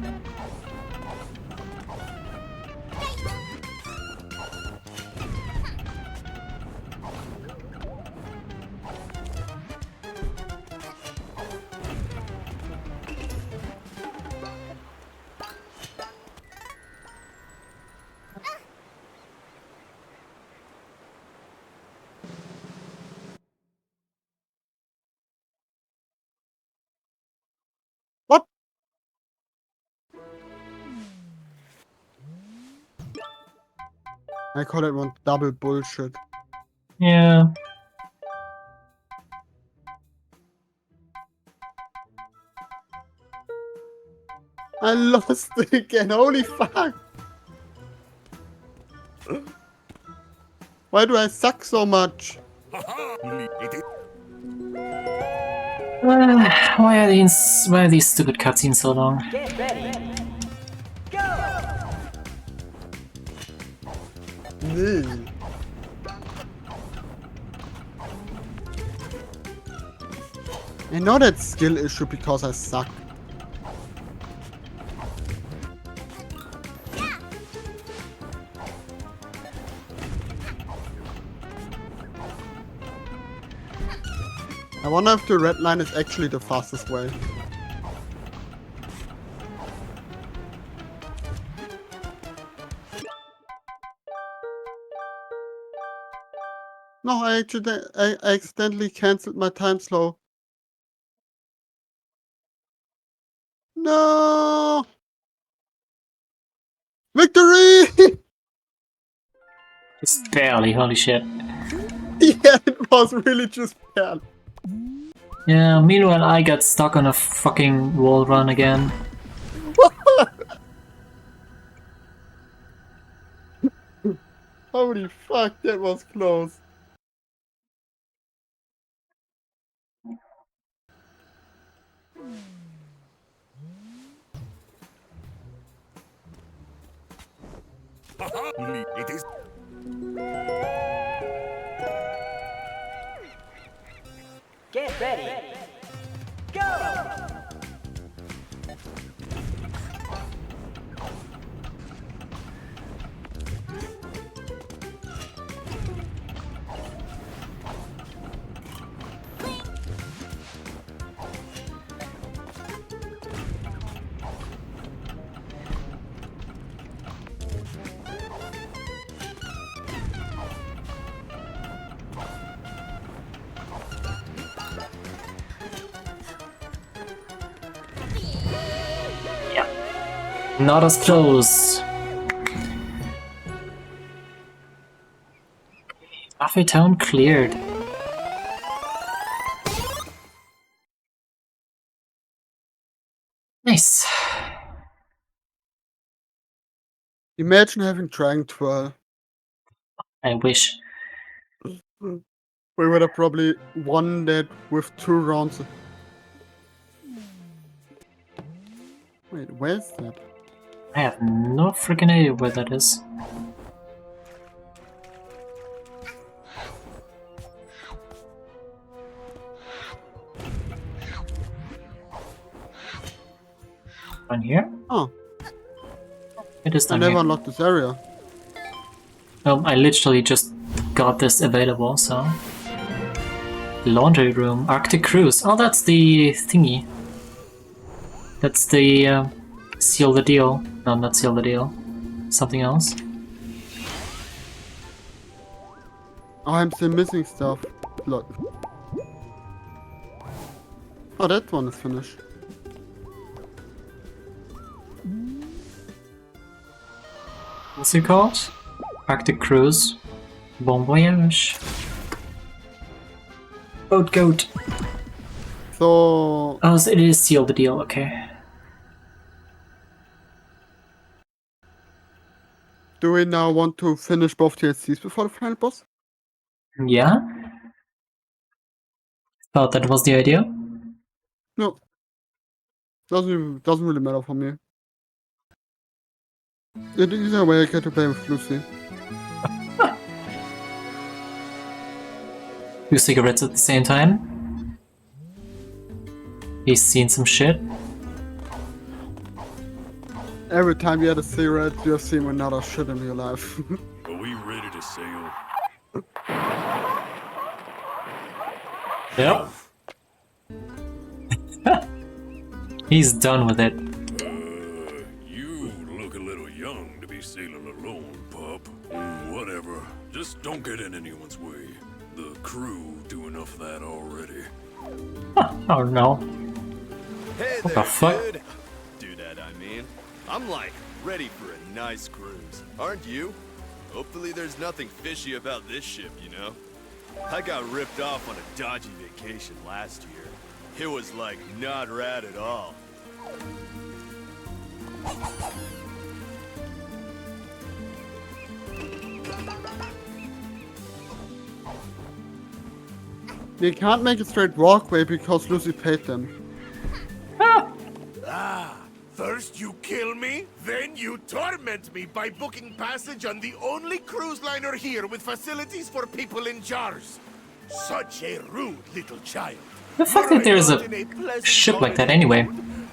What? I call it one double bullshit. Yeah. I lost it again, holy fuck! Why do I suck so much? Haha! It is Why are these stupid cutscenes so long? Get ready. Go! Nee. I know that's skill issue because I suck. I wonder if the red line is actually the fastest way. No, I accidentally cancelled my time slow. No! Victory! Just barely, holy shit. Yeah, it was really just bad. Yeah, meanwhile I got stuck on a fucking wall run again. Holy fuck, that was close. haha! It is Get ready. Go! Not as close. Mafia Town cleared. Nice. Imagine having Dragon 12. I wish. We would have probably won that with 2 rounds. Wait, where's that? I have no freaking idea where that is. One here? Oh, It is I down never here. unlocked this area. I literally just got this available, so... Laundry room, Arctic Cruise. Oh, that's the thingy. That's the seal the deal. No, not seal the deal. Something else. Oh, I'm still missing stuff. Look. Oh, that one is finished. What's it called? Arctic Cruise. Bon voyage. Boat goat. So, Oh, so it is seal the deal, okay. do we now want to finish both DLCs before the final boss? Yeah? Thought that was the idea. No. Doesn't really matter for me. Either way, I get to play with Lucy. 2 cigarettes at the same time. He's seen some shit. Every time you had a cigarette, you have seen another shit in your life. Are we ready to sail? Yep. He's done with it. You look a little young to be sailing alone, pup. Whatever. Just don't get in anyone's way. The crew do enough of that already. Oh no. Hey What there, the fuck? dude. Do that, I mean. I'm like ready for a nice cruise. Aren't you? Hopefully there's nothing fishy about this ship, you know? I got ripped off on a dodgy vacation last year. It was like not rad at all. They can't make a straight walkway because Lucy paid them. First you kill me, then you torment me by booking passage on the only cruise liner here with facilities for people in jars. Such a rude little child. The fact that there's a ship like that anyway.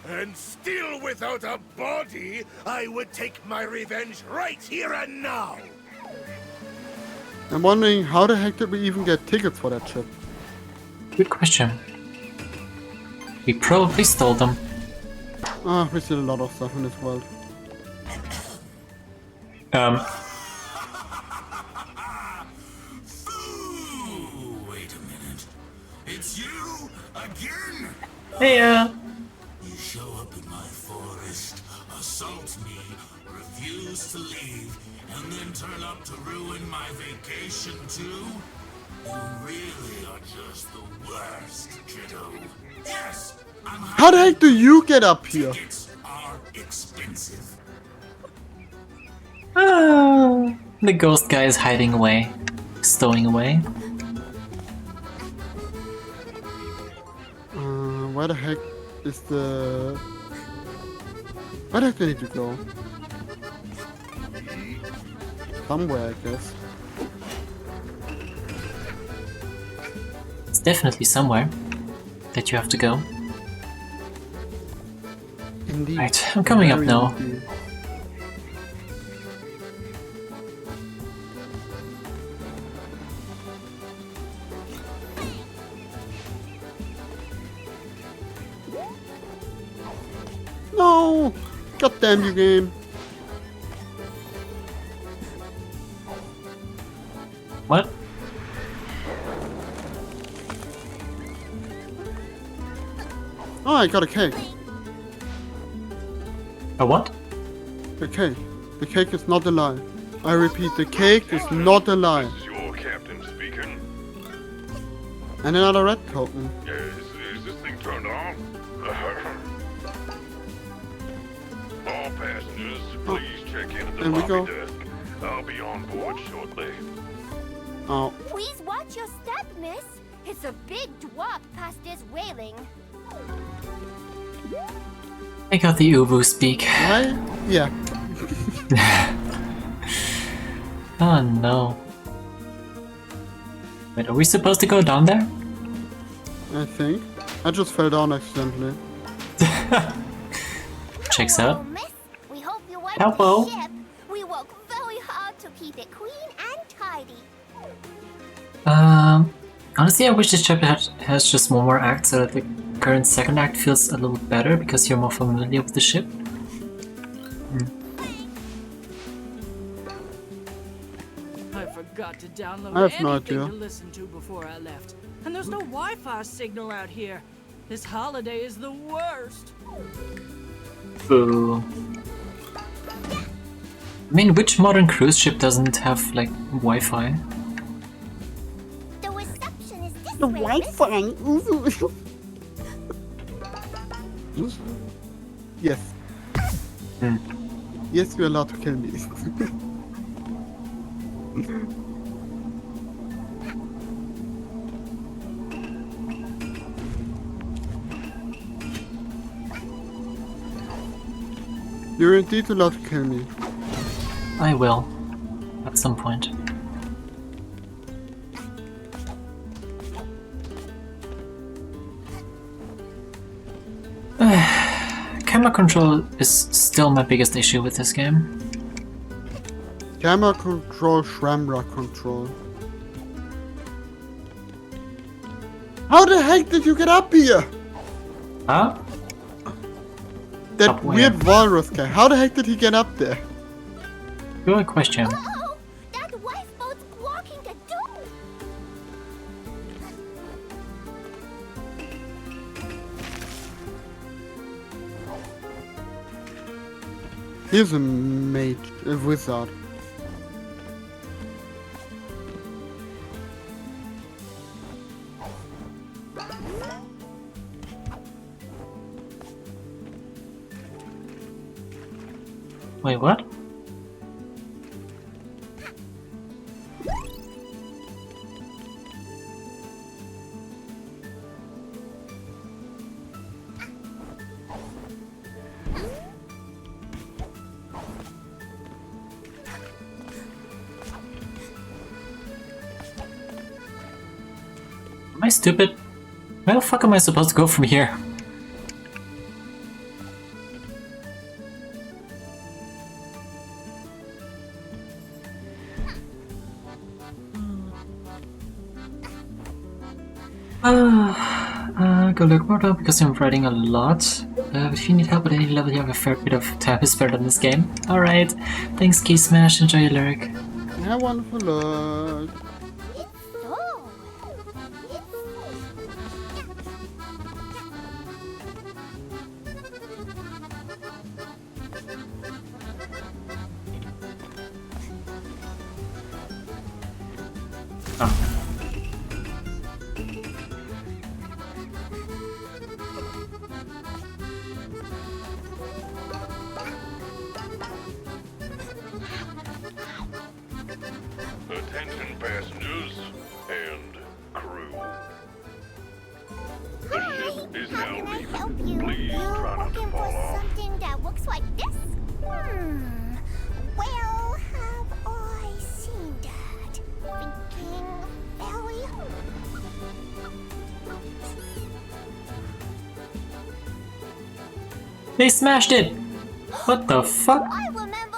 And still without a body, I would take my revenge right here and now. I'm wondering how the heck did we even get tickets for that ship? Good question. We probably stole them. Ah, we see a lot of stuff in this world. Ooh, wait a minute. It's you again? Hey, You show up in my forest, assault me, refuse to leave, and then turn up to ruin my vacation too? You really are just the worst, kiddo. Yes, I'm How the heck do you get up here? tickets are expensive. the ghost guy is hiding away. Stowing away. Where the heck is the... Where the heck do I need to go? Somewhere, I guess. It's definitely somewhere that you have to go. Indeed. Right, I'm coming up Very now. indeed. No! God damn you, game. What? Oh, I got a cake. A what? The cake. The cake is not a lie. I repeat, the cake is not a lie. This is your captain speaking. And another red token. Is this thing turned on? All passengers, please check in at the There we go. lobby desk. I'll be on board shortly. Oh. Please watch your step, miss. It's a big drop past this railing. I got the Ubu speak. Why? Yeah. Oh no. Wait, are we supposed to go down there? I think. I just fell down accidentally. Checks Hello, out. miss. We hope you like Hello. the ship. We work very hard to keep it clean and tidy. Honestly, I wish this chapter has just one more act so that the current second act feels a little better because you're more familiar with the ship. I forgot to download I have no anything idea. to listen to before I left. And there's no Wi-Fi signal out here. This holiday is the worst. Boo. I mean, which modern cruise ship doesn't have, like, Wi-Fi? The reception is this The way, miss. Wi-Fi. Yes. Yes, you're allowed to kill me. You're indeed allowed to kill me. I will. At some point. Camera control is still my biggest issue with this game. Camera control, Shramra control. How the heck did you get up here? Huh? That Up where? weird walrus guy. How the heck did he get up there? Good question. Oh, that lifeboat's blocking the door. He's a mage, a wizard. Wait, what? Am I stupid? Where the fuck am I supposed to go from here? Go look more down because I'm writing a lot. If you need help at any level, you have a fair bit of time spent on this game. Alright, thanks Key Smash, enjoy your lyric. Have wonderful luck. Oh. Oh. Attention passengers and crew. The ship is How now can I leaving. help you? Please You try not to looking fall for off. something that looks like this? Well, have I seen that? Thinking very They smashed it! What the fuck? I remember!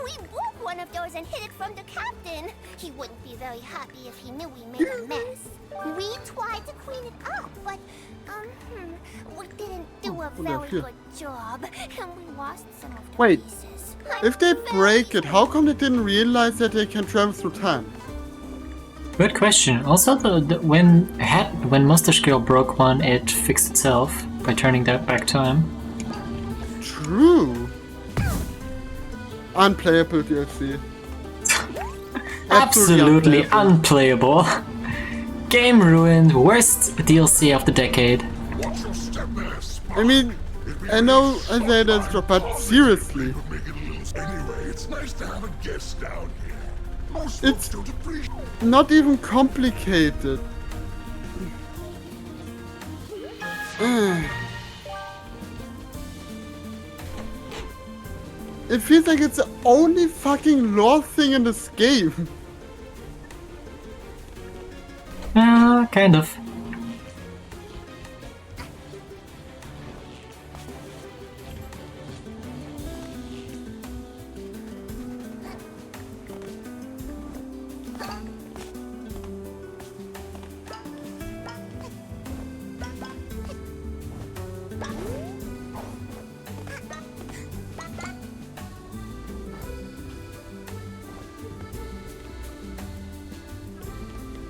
We broke one of those and hid it from the captain. He wouldn't be very happy if he knew we made a mess. We tried to clean it up, but, we didn't do a very here. good job, and we lost some of the Wait, pieces. If they I'm break very it, how come they didn't realize that they can travel through time? Good question. Also, when Mustache Girl broke one, it fixed itself by turning that back time. True. unplayable DLC. Absolutely unplayable. Game ruined. Worst DLC of the decade. I mean, I know I say that's true, but seriously. Anyway, it's nice to have a guest down here. Most folks It's don't appreciate. not even complicated. It feels like it's the only fucking lore thing in this game. Kind of.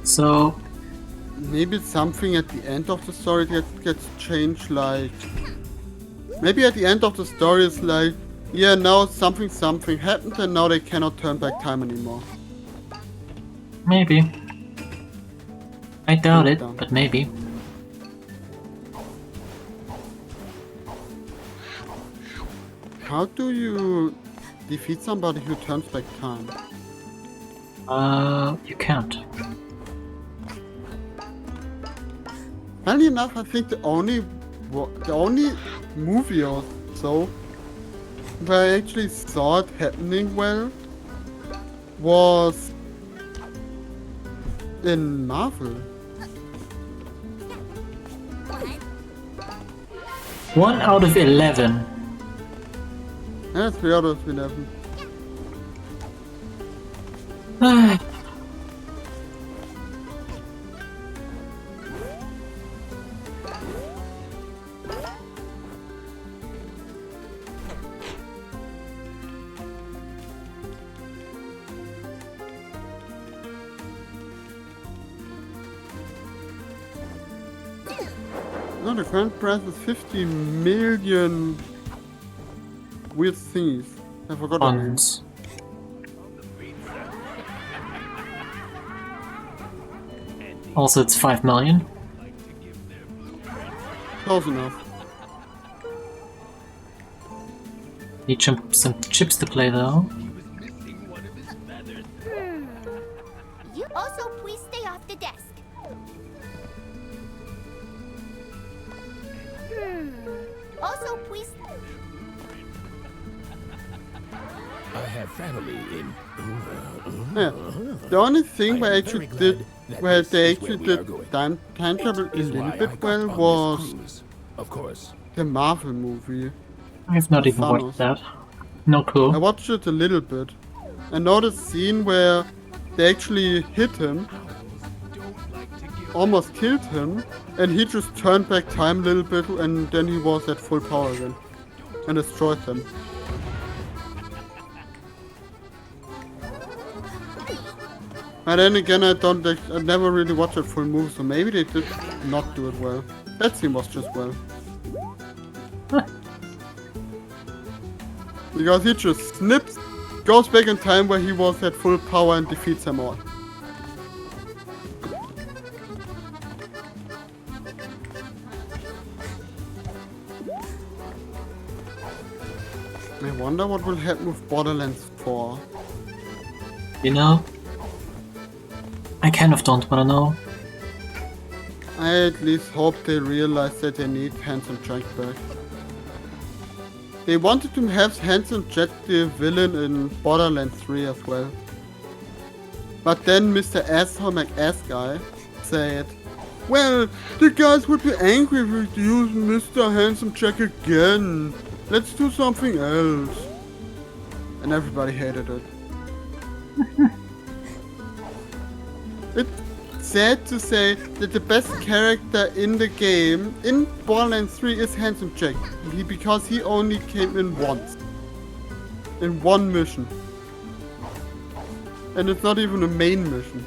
So, Maybe something at the end of the story gets changed, like... Maybe at the end of the story it's like, yeah, now something happened and now they cannot turn back time anymore. maybe. I doubt it, but maybe. How do you defeat somebody who turns back time? You can't. Funny enough, I think the only movie or so where I actually saw it happening well was in Marvel. 1 out of 11. Yeah, 3 out of 11. No, the current price is 50 million weird thingies. I forgot the name. Bonds. Also, it's 5 million. Close enough. Need some chips to play though. You also please stay off the desk. Also please. I have family in. Yeah. The only thing where I actually did, where they actually did time travel a little bit well was Of course. the Marvel movie. I've not even Thanos. watched that. No clue. I watched it a little bit. I know the scene where they actually hit him, almost killed him, and he just turned back time a little bit and then he was at full power again and destroyed them. But then again, I never really watched a full movie, so maybe they did not do it well. That scene was just well. Because he just snips, goes back in time where he was at full power and defeats them all. I wonder what will happen with Borderlands 4. You know? I kind of don't wanna know. I at least hope they realize that they need Handsome Jack back. They wanted to have Handsome Jack the villain in Borderlands 3 as well. But then Mr. Asshole McAss guy said, well, the guys would be angry if we use Mr. Handsome Jack again. Let's do something else. And everybody hated it. It's sad to say that the best character in the game, in Borderlands 3, is Handsome Jack. Because he only came in once. In one mission. And it's not even a main mission.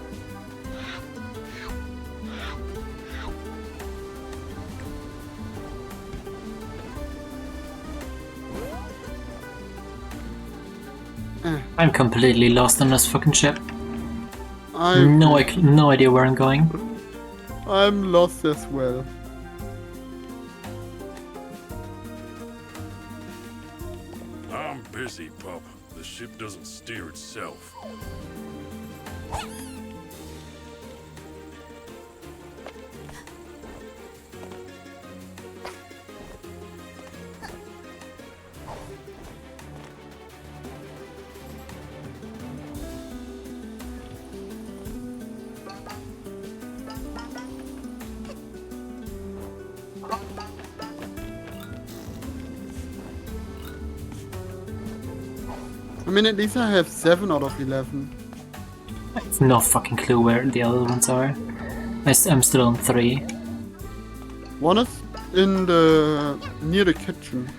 I'm completely lost on this fucking ship. I'm No idea where I'm going. I'm lost as well. I'm busy, pup. The ship doesn't steer itself. I mean, at least I have 7 out of 11. I have no fucking clue where the other ones are. I'm still on 3. One is in the near the kitchen.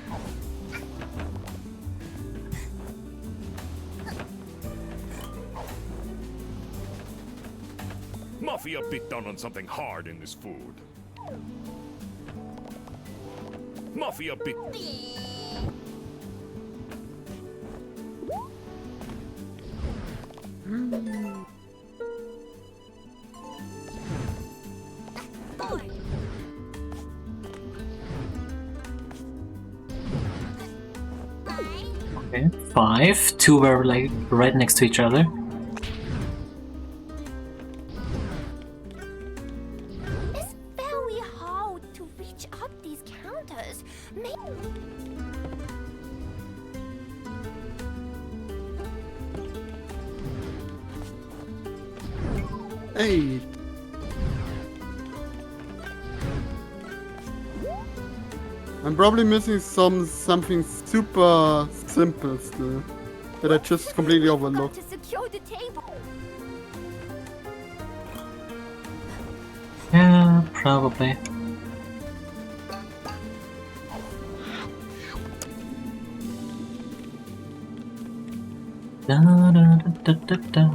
Mafia bit down on something hard in this food. Mafia bit. Okay, 5. 2 were like right next to each other. It's very hard to reach up these counters. Hey. I'm probably missing something super simple still that I just completely overlooked. To secure the table. Yeah, probably. Da, da, da, da, da, da.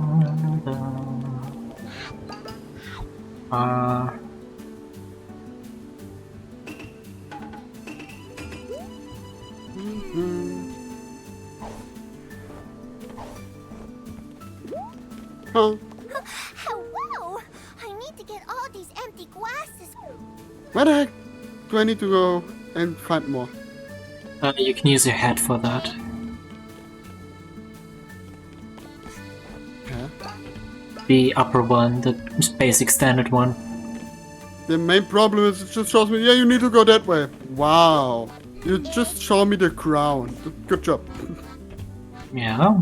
Huh? Hello! I need to get all these empty glasses. Where the heck do I need to go and find more? You can use your head for that. Yeah. The upper one, the basic standard one. The main problem is it just shows me, yeah, you need to go that way. Wow. You just show me the crown. Good job. Yeah.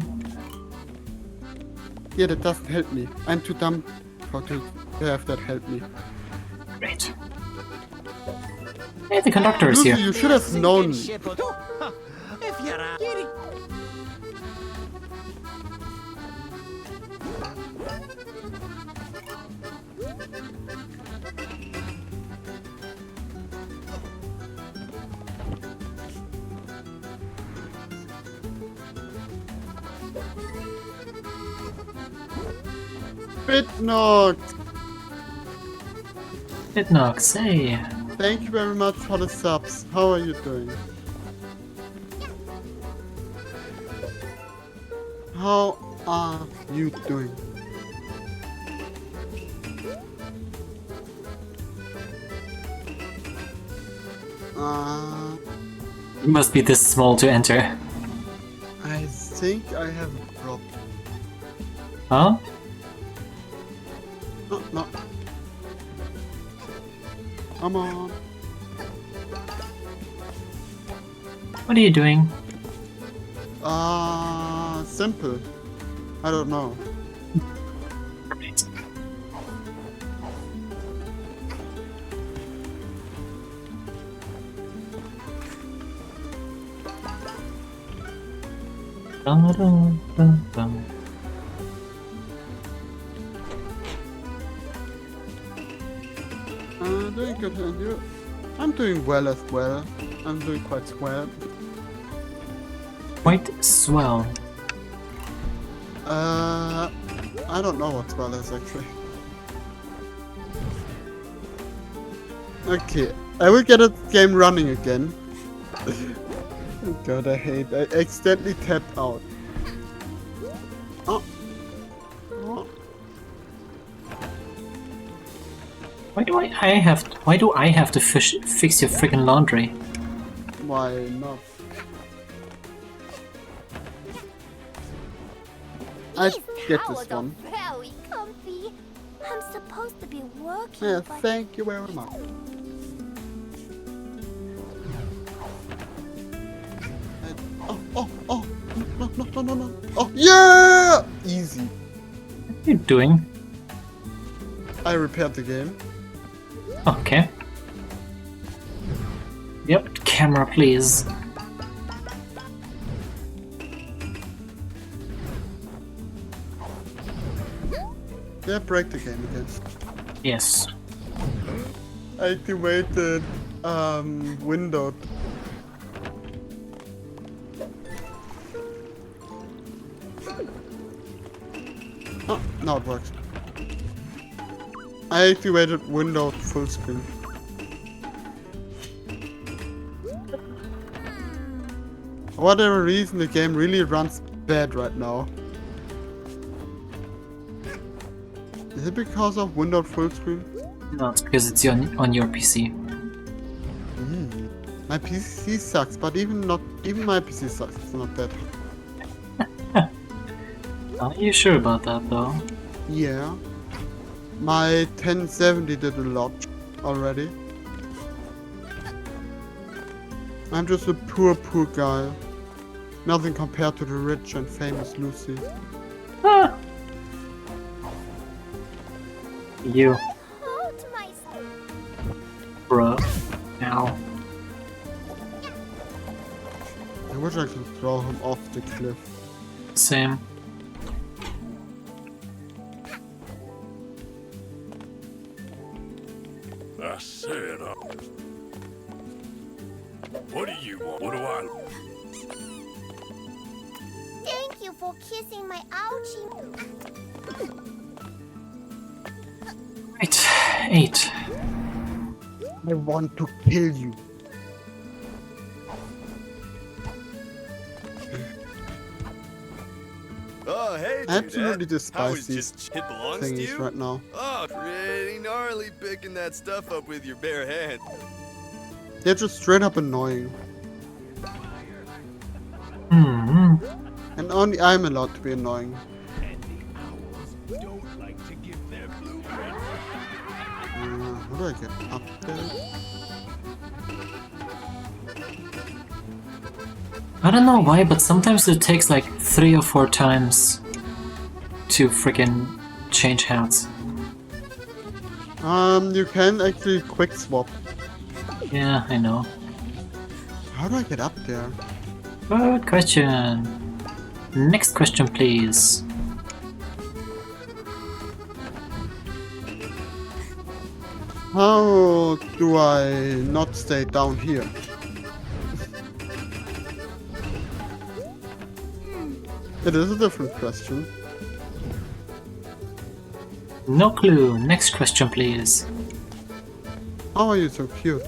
Yeah, that doesn't help me. I'm too dumb to have that help me. Great. Hey, the conductor is Lucy, here. you should have known. If you're Bit knocked. Hitnox, hey. Thank you very much for the subs. How are you doing? How are you doing? You must be this small to enter. I think I have a problem. Huh? No, no. Come on. What are you doing? Simple. I don't know. Great. Dun, dun, dun, dun. Doing good, and you? I'm doing well as well. I'm doing quite swell. Quite swell. I don't know what swell is actually. Okay, I will get a game running again. God, I hate. I accidentally tapped out. Why do I have to fix your freaking laundry? Why not? I These get towels this are one. very comfy. I'm supposed to be working, Yeah, but thank you very much. Oh, no. Oh, yeah! Easy. What are you doing? I repaired the game. Okay. Yep, camera please. Yeah, break the game again. Yes. I activated window. Oh, now it works. I activated window full screen. For whatever reason, the game really runs bad right now. Is it because of window full screen? No, it's because it's on your PC. My PC sucks, but even my PC sucks. It's not that. Are you sure about that though? Yeah. My 1070 did a lot already. I'm just a poor guy. Nothing compared to the rich and famous Lucy. Ah. You, hold myself. bro. Ow. I wish I could throw him off the cliff. Same. I said, what do you want? What do I? Thank you for kissing my ouchie. Right, 8. I want to kill you. Oh, hey, I absolutely Dudette. despise How is these just it belongs to thingies you? right now. Oh, pretty gnarly picking that stuff up with your bare hand. They're just straight up annoying. Hmm. And only I'm allowed to be annoying. Don't like to give their blueprint. How do I get up there? I don't know why, but sometimes it takes like 3 or 4 times to freaking change hats. You can actually quick swap. Yeah, I know. How do I get up there? Good question. Next question, please. How do I not stay down here? It is a different question. No clue. Next question, please. How are you so cute?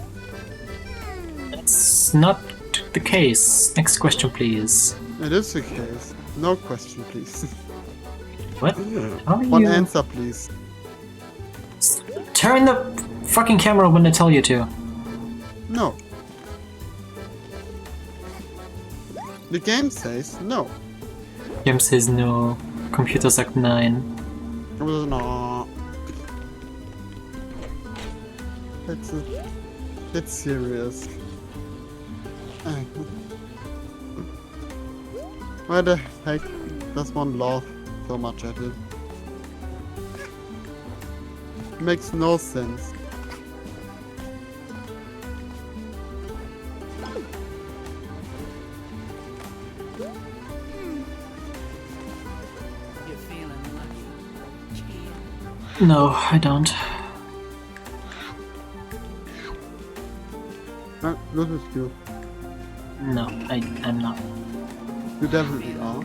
That's not the case. Next question, please. It is the case. No question, please. What? How are One you? answer, please. Turn the fucking camera when I tell you to. No. The game says no. Game says no. Computer sagt nein. No. It's serious. Why the heck does one laugh so much at it? Makes no sense. You're feeling lucky, kid. No, I don't. This is you. No, I'm not. You definitely are.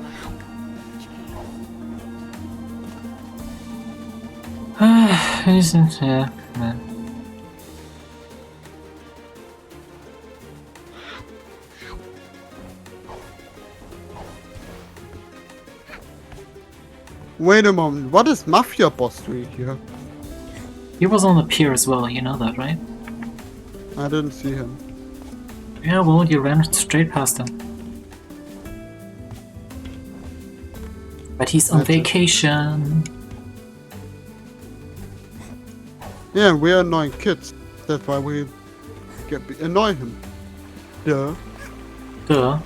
Isn't yeah, man. Wait a moment, what is Mafia Boss doing here? He was on the pier as well, you know that, right? I didn't see him. Yeah, well, you ran straight past him. But he's on Magic. vacation. Yeah, we're annoying kids. That's why we annoy him. Duh. Duh.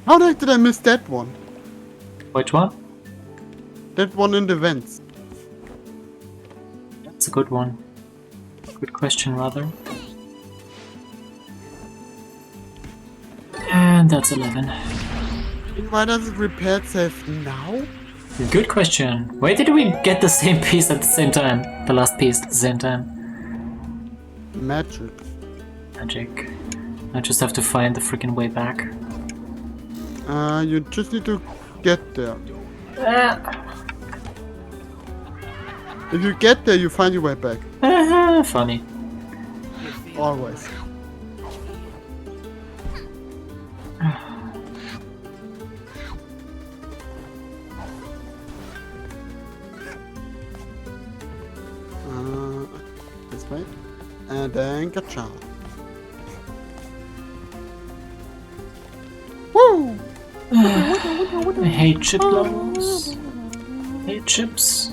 How the heck did I miss that one? Which one? That one in the vents. That's a good one. Good question, rather. And that's 11. Why does it repair itself now? Good question. Why did we get the same piece at the same time? The last piece at the same time? Magic. Magic. I just have to find the freaking way back. You just need to get there. If you get there, you find your way back. Funny. Always. This way. And then gotcha. Woo! I hate chip levels. Hate chips.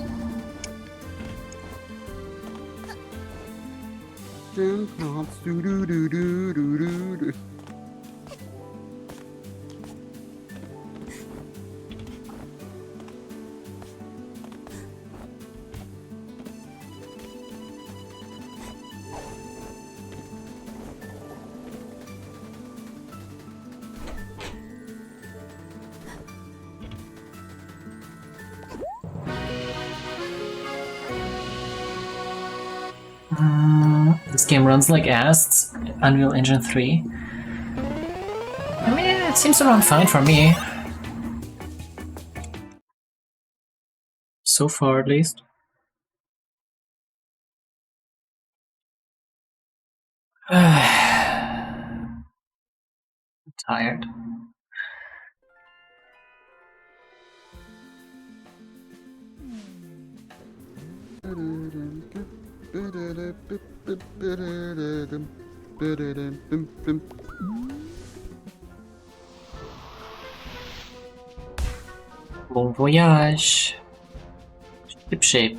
This game runs like ass. Unreal Engine 3. I mean, it seems to run fine for me. So far, at least. I'm tired. Bon voyage. Ship shape.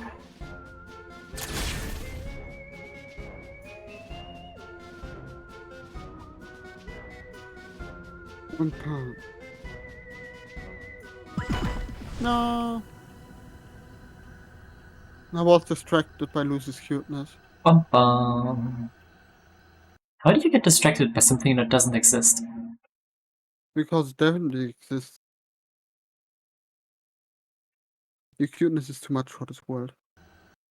No. I was distracted by Lucy's cuteness. Bum bum. How do you get distracted by something that doesn't exist? Because it definitely exists. Your cuteness is too much for this world.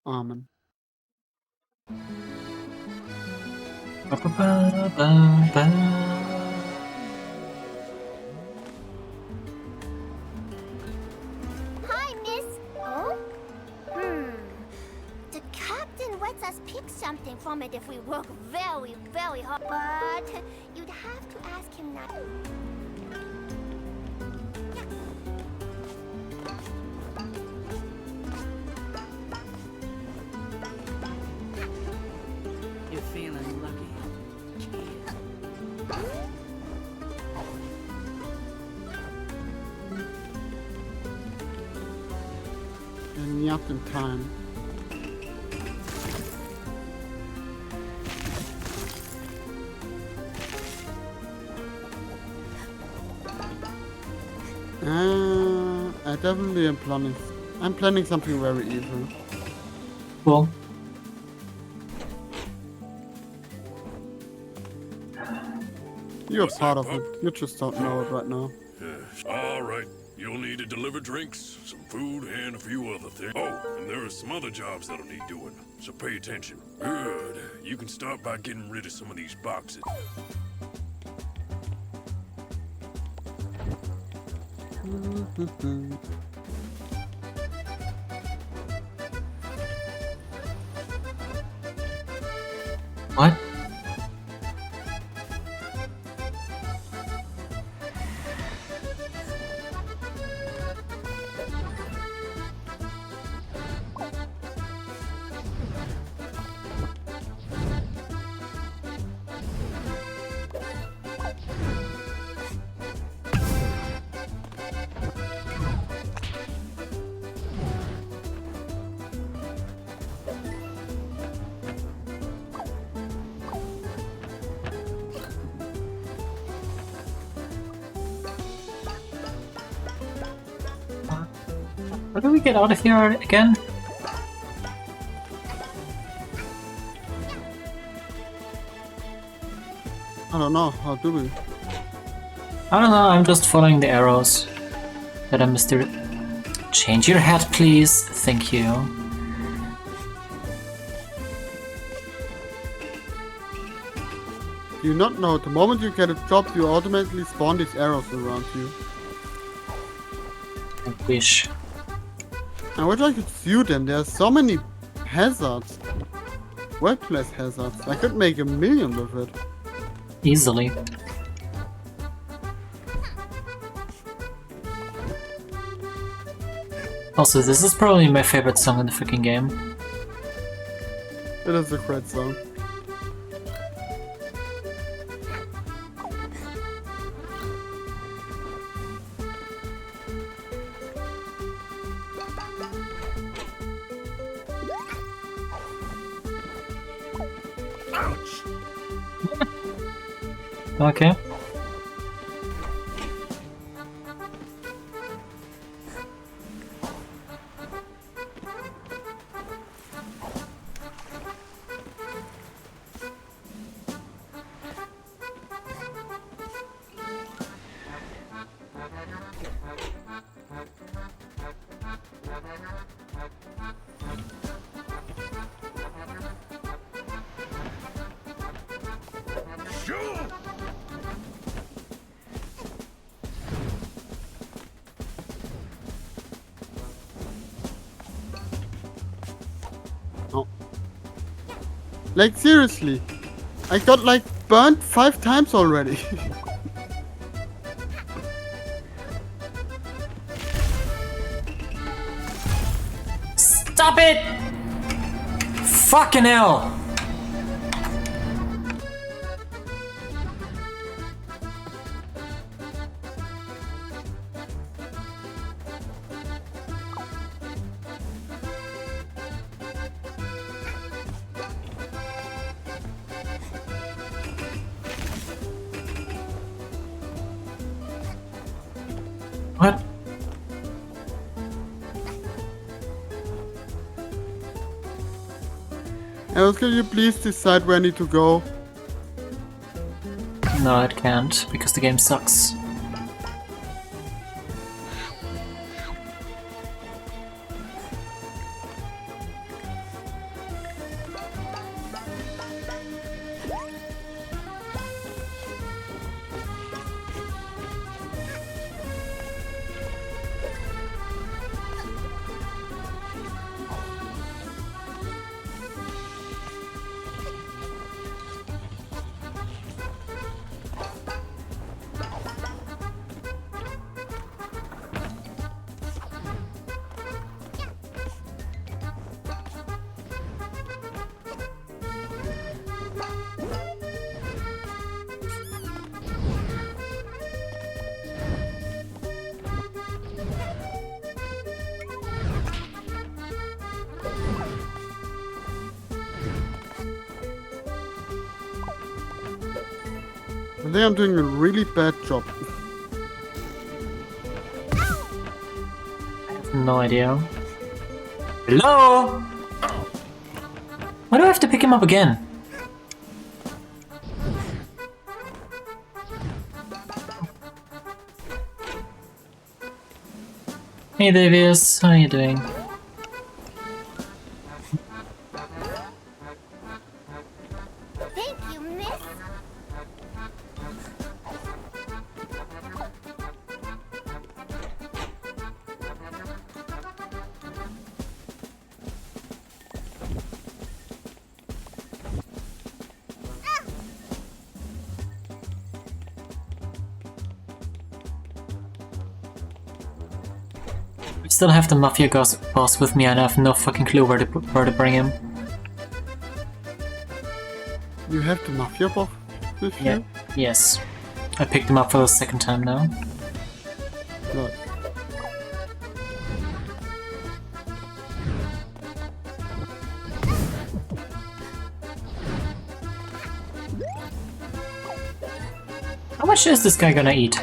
Amen. Hi, miss. Oh? The captain lets us pick something from it if we work very, very hard. But you'd have to ask him not. You're feeling lucky. Cheers. And not in time. I definitely am planning. I'm planning something very evil. Cool. You're part of it. You just don't know it right now. All right. You'll need to deliver drinks, some food, and a few other things. Oh, and there are some other jobs that'll need doing, so pay attention. Good. You can start by getting rid of some of these boxes. How do we get out of here again? I don't know, how do we? I don't know, I'm just following the arrows. That are mysterious. Change your hat, please. Thank you. Do you not know, the moment you get a job, you automatically spawn these arrows around you. I wish. I wish I could sue them, there are so many hazards. Workplace hazards. I could make $1 million with it. Easily. Also, this is probably my favorite song in the freaking game. It is a great song. Ouch! Okay. Like seriously, I got like burnt 5 times already. Stop it! Fucking hell! What? Else, can you please decide where I need to go? No, it can't, because the game sucks. I think I'm doing a really bad job. I have no idea. Hello? Why do I have to pick him up again? Hey Davies, how are you doing? Thank you, miss. I still have the Mafia boss with me and I have no fucking clue where to bring him. You have the Mafia boss with Yeah. you? Yes. I picked him up for the second time now. Good. How much is this guy gonna eat?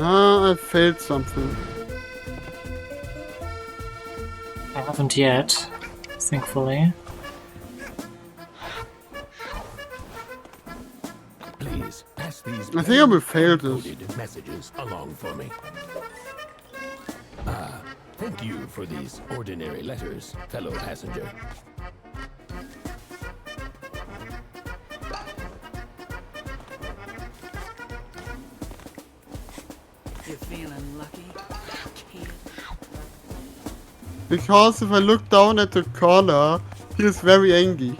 Ah, I failed something. I haven't yet, thankfully. Please pass these I think I will fail this. coded messages along for me. Thank you for these ordinary letters, fellow passenger. You feeling lucky, kid? Because if I look down at the corner, he is very angry.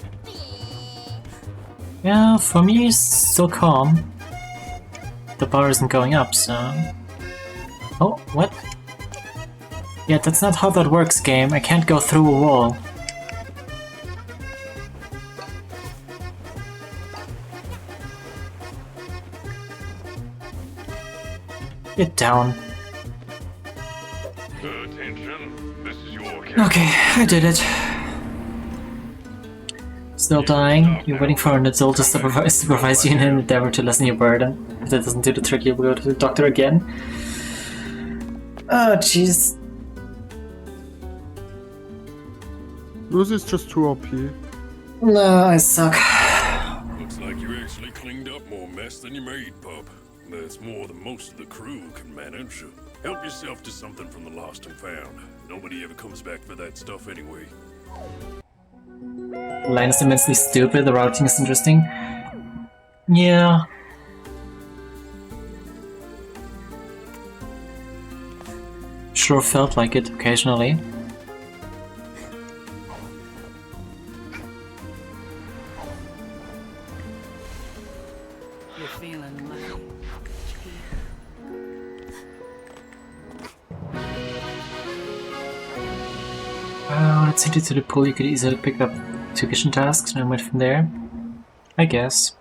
Yeah, for me, it's still calm. The bar isn't going up, so... Oh, what? Yeah, that's not how that works, game. I can't go through a wall. Get down. Attention, this is your Okay, I did it. Still dying? You're waiting for an adult to supervise you in an endeavor to lessen your burden. If that doesn't do the trick, you'll go to the doctor again. Oh, jeez. Lucy is just too OP. No, I suck. Looks like you actually cleaned up more mess than you made, pup. That's more than most of the crew can manage. Help yourself to something from the lost and found. Nobody ever comes back for that stuff anyway. The line is immensely stupid, the routing is interesting. Yeah. Sure felt like it occasionally. You feeling lucky, Let's send you to the pool. You could easily pick up 2 kitchen tasks and went from there. I guess.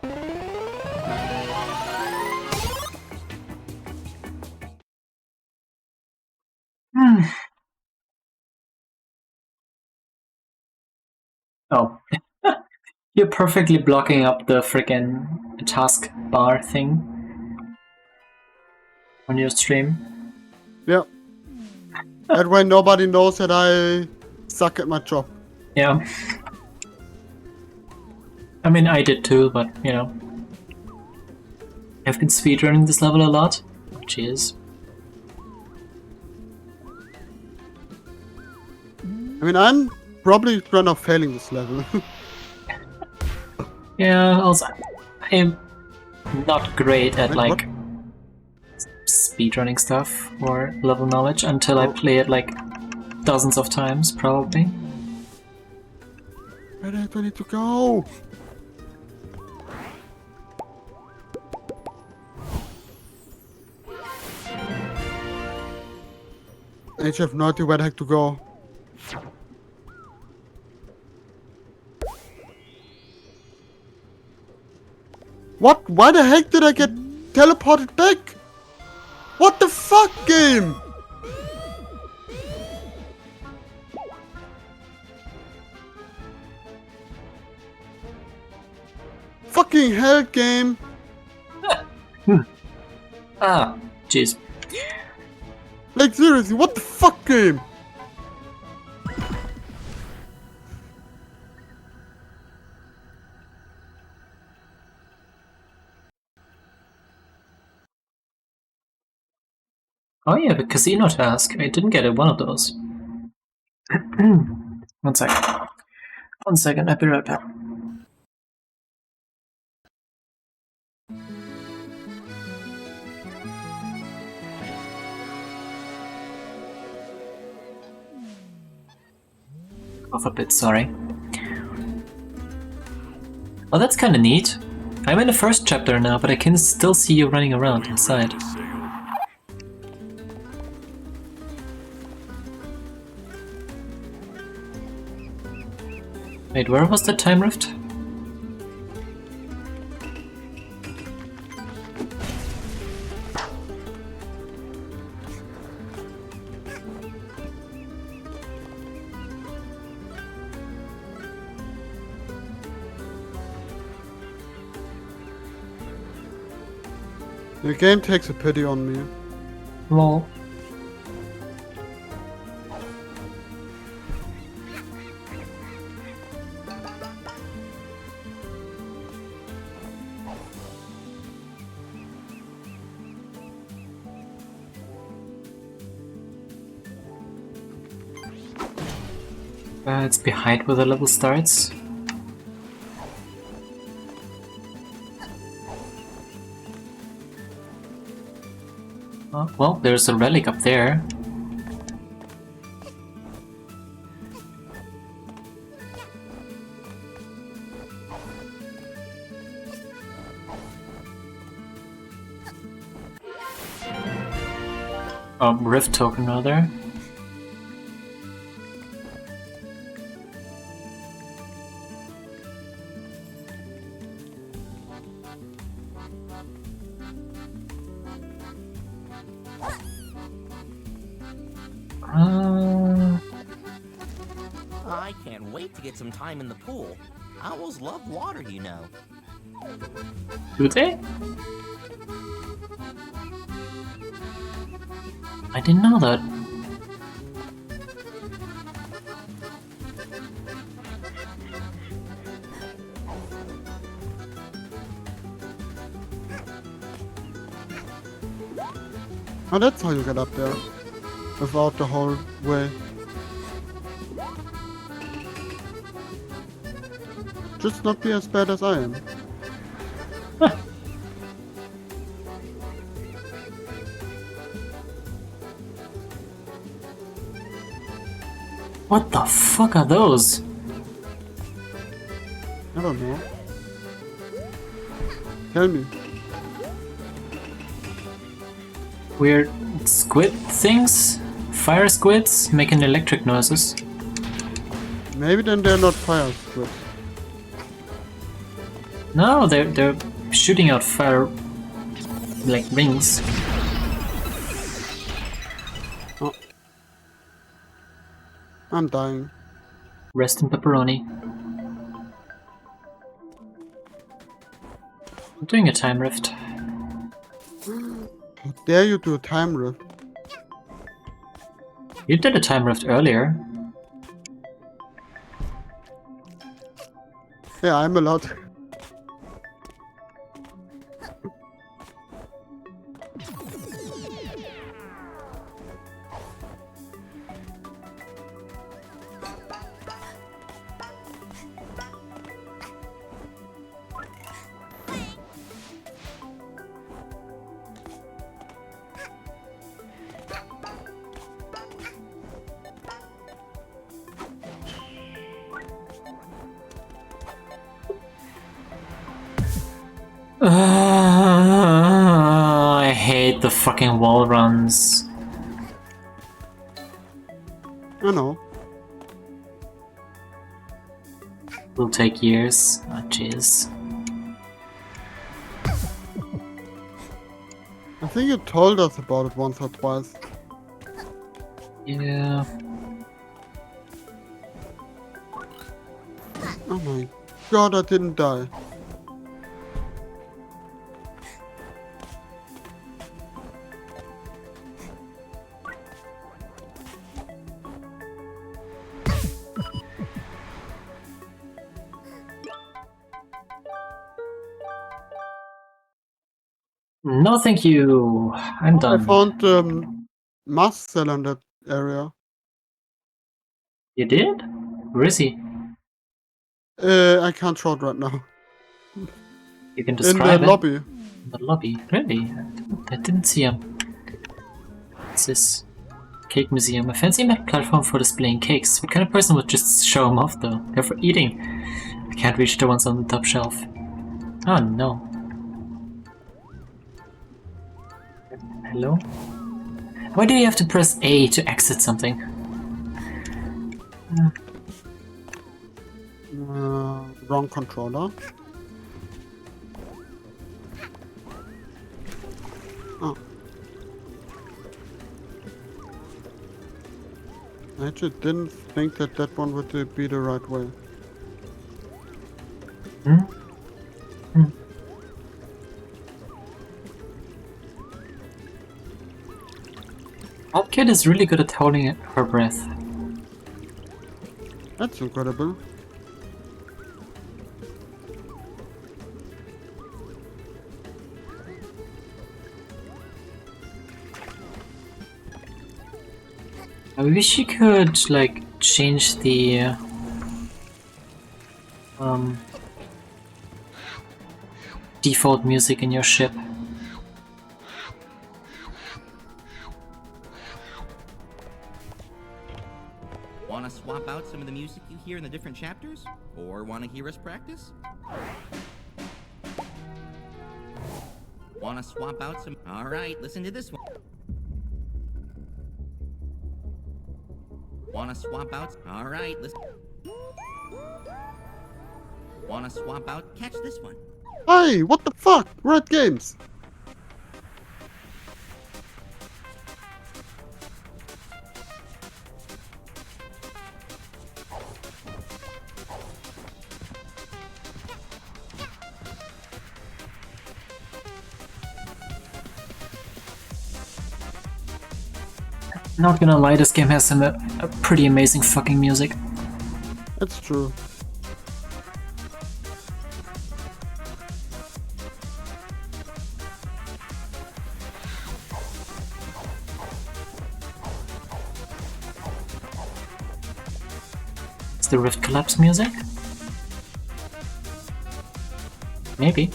Oh. You're perfectly blocking up the frickin' task bar thing on your stream. Yeah. That way nobody knows that I suck at my job. Yeah. I mean, I did too, but, you know. I've been speedrunning this level a lot. Cheers. I mean, I'm probably run off failing this level. Yeah, also, I'm not great at, Wait, like, speedrunning stuff or level knowledge until I play it, like, dozens of times, probably. Where do I need to go? I just have no idea where the heck to go. What? Why the heck did I get teleported back? What the fuck, game? Fucking hell, game. Ah, jeez. Like, seriously, what the fuck, game? Oh yeah, the casino task. I didn't get one of those. 1 second. 1 second, I'll be right back. Off a bit, sorry. Oh, that's kinda neat. I'm in the first chapter now, but I can still see you running around inside. Wait, where was the time rift? The game takes a pity on me. Lol. It's behind where the level starts. Oh, well, there's a relic up there. Rift token rather. I can't wait to get some time in the pool. Owls love water, you know. Do they? I didn't know that. Oh, that's how you get up there. Without the whole way. Just not be as bad as I am. What the fuck are those? I don't know. Tell me. Weird squid things? Fire squids making electric noises. Maybe then they're not fire squids. No, they're shooting out fire like rings. Oh. I'm dying. Rest in pepperoni. I'm doing a time rift. How dare you do a time rift? You did a time rift earlier. Yeah, I'm allowed. I hate the fucking wall runs. I know. Will take years. Oh, jeez. I think you told us about it once or twice. Yeah. Oh my god, I didn't die. No, thank you. I'm I done. found mask cell in that area. You did? Where is he? I can't show it right now. You can In describe the it. lobby. The lobby? Really? I didn't see him. What's this? Cake museum. A fancy metal platform for displaying cakes. What kind of person would just show them off though? They're for eating. I can't reach the ones on the top shelf. Oh no. Hello? Why do you have to press A to exit something? Wrong controller. Oh. I actually didn't think that that one would be the right way. That kid is really good at holding her breath. That's incredible. I wish you could, like, change the default music in your ship. Want to swap out some of the music you hear in the different chapters? Or want to hear us practice? Want to swap out some... Alright, listen to this one. Want to swap out... Alright, listen... Want to swap out... Catch this one. Hey, what the fuck? Red games. Not gonna lie, this game has some pretty amazing fucking music. That's true. It's the Rift Collapse music? Maybe.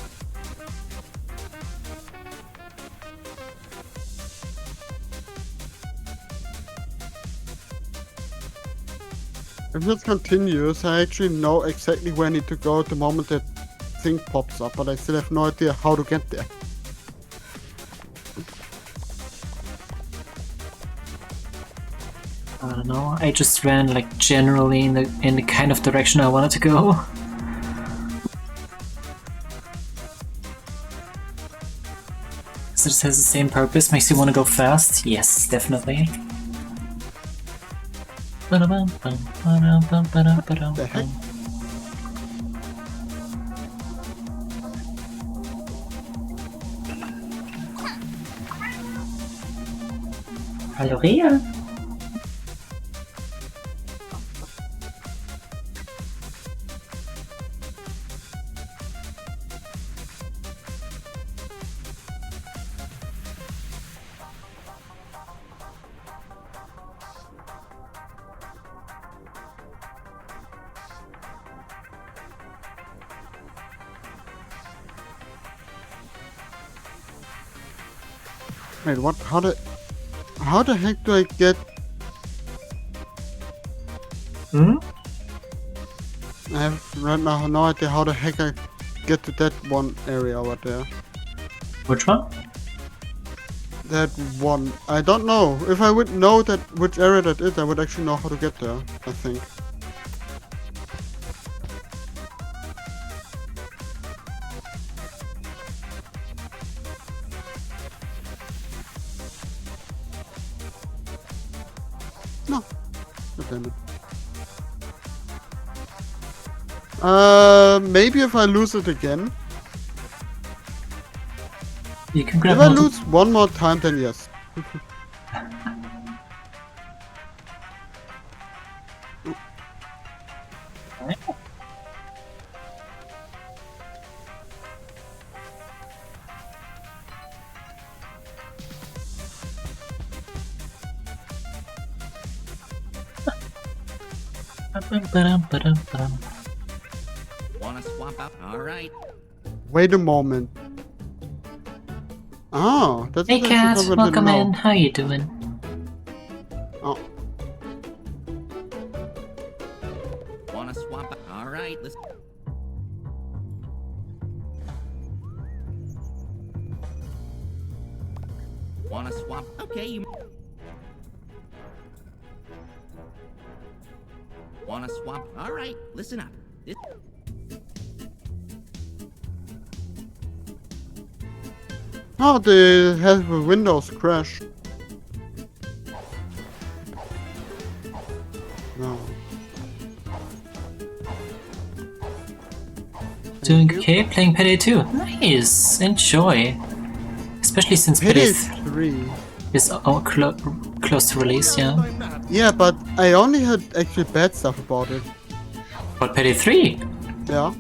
If this continues, I actually know exactly where I need to go at the moment that thing pops up, but I still have no idea how to get there. I don't know, I just ran like generally in the kind of direction I wanted to go. So this has the same purpose, makes you want to go fast? Yes, definitely. The heck? Hallo Rea. Wait, what? How the heck do I get? Hmm? I have right now no idea how the heck I get to that one area over there. Which one? That one. I don't know. If I would know that which area that is, I would actually know how to get there, I think. No. God damn it. Maybe if I lose it again. You can grab If I multi- lose one more time, then yes. Want to swap out? Alright. Wait a moment. Oh, that's Hey actually Cat, something to welcome know. in. How you doing? Oh, Want to swap out? Alright, listen. Want to swap? Okay, you... Want to swap? Alright, listen up. Oh, they have a Windows crash. No. Doing okay, playing Payday 2. Nice, enjoy. Especially since Payday Payday 3. is close to release, yeah. Yeah, but I only heard actually bad stuff about it. But Payday 3? Yeah.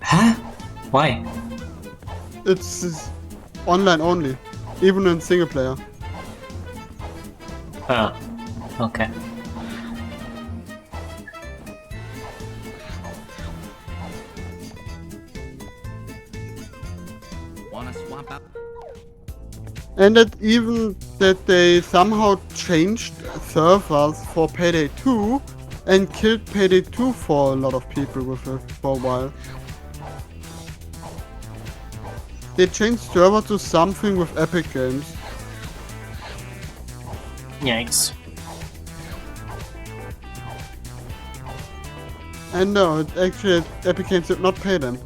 Huh? Why? It's online only, even in single player. Oh, okay. Wanna swap out? And that they somehow changed servers for Payday 2 and killed Payday 2 for a lot of people with it for a while. They changed server to something with Epic Games. Yikes. And no, actually Epic Games did not pay them.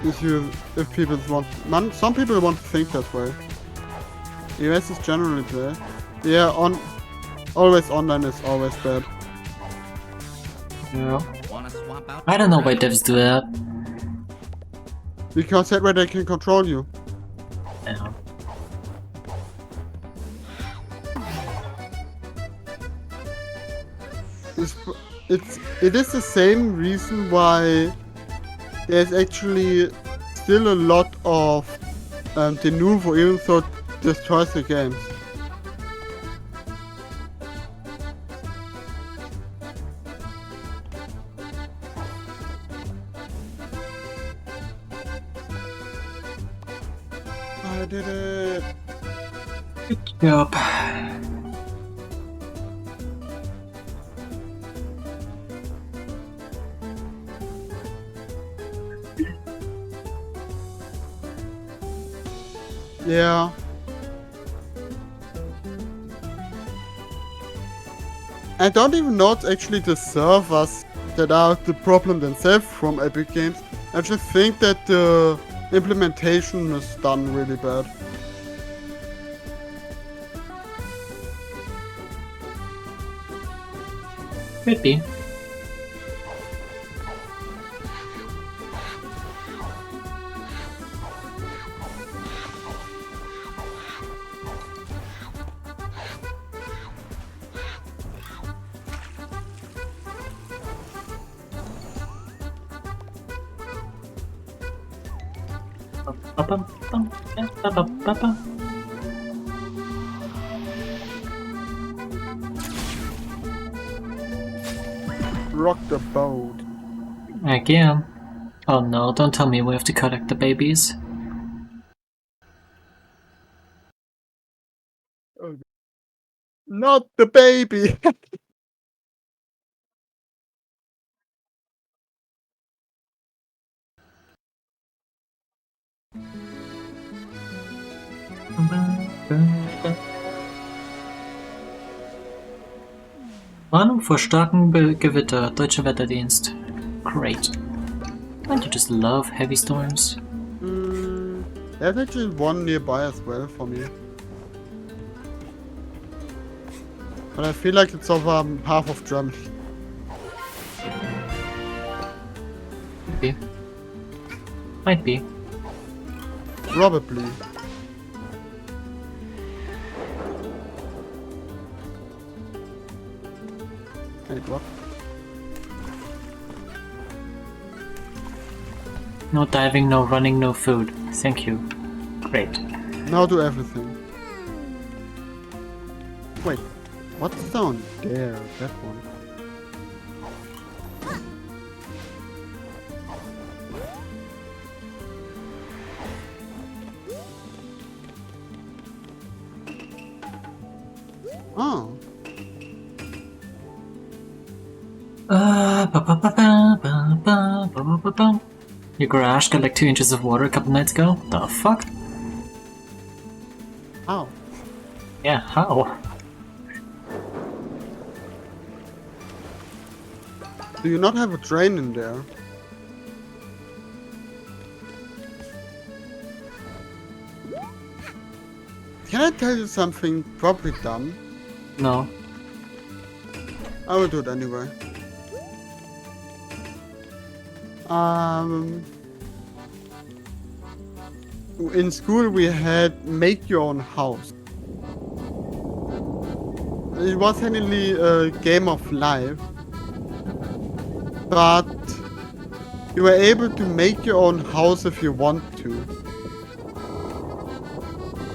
If people want, some people want to think that way. US is generally bad. Yeah, always online is always bad. Yeah. Wanna swap out? I don't know why devs do that. Because that way they can control you. Yeah. It is the same reason why there's actually still a lot of de novo, even though it destroys the games. I did it! Good job. Yeah. I don't even know it's actually the servers that are the problem themselves from Epic Games. I just think that the implementation is done really bad. Could be. Rock the boat. Again. Oh no, don't tell me we have to collect the babies. Not the baby! Warnung vor starkem Gewitter, Deutscher Wetterdienst. Great. Don't you just love heavy storms? There's actually one nearby as well for me. But I feel like it's over half of Germany. Might be. Might be. Probably. Wait, what? No diving, no running, no food. Thank you. Great. Now do everything. Wait, what's down there? That one. Oh. Your garage got like 2 inches of water a couple nights ago? The fuck? How? Yeah, how? Do you not have a train in there? Can I tell you something probably dumb? No. I will do it anyway. In school we had make your own house. It was technically a game of life, but you were able to make your own house if you want to.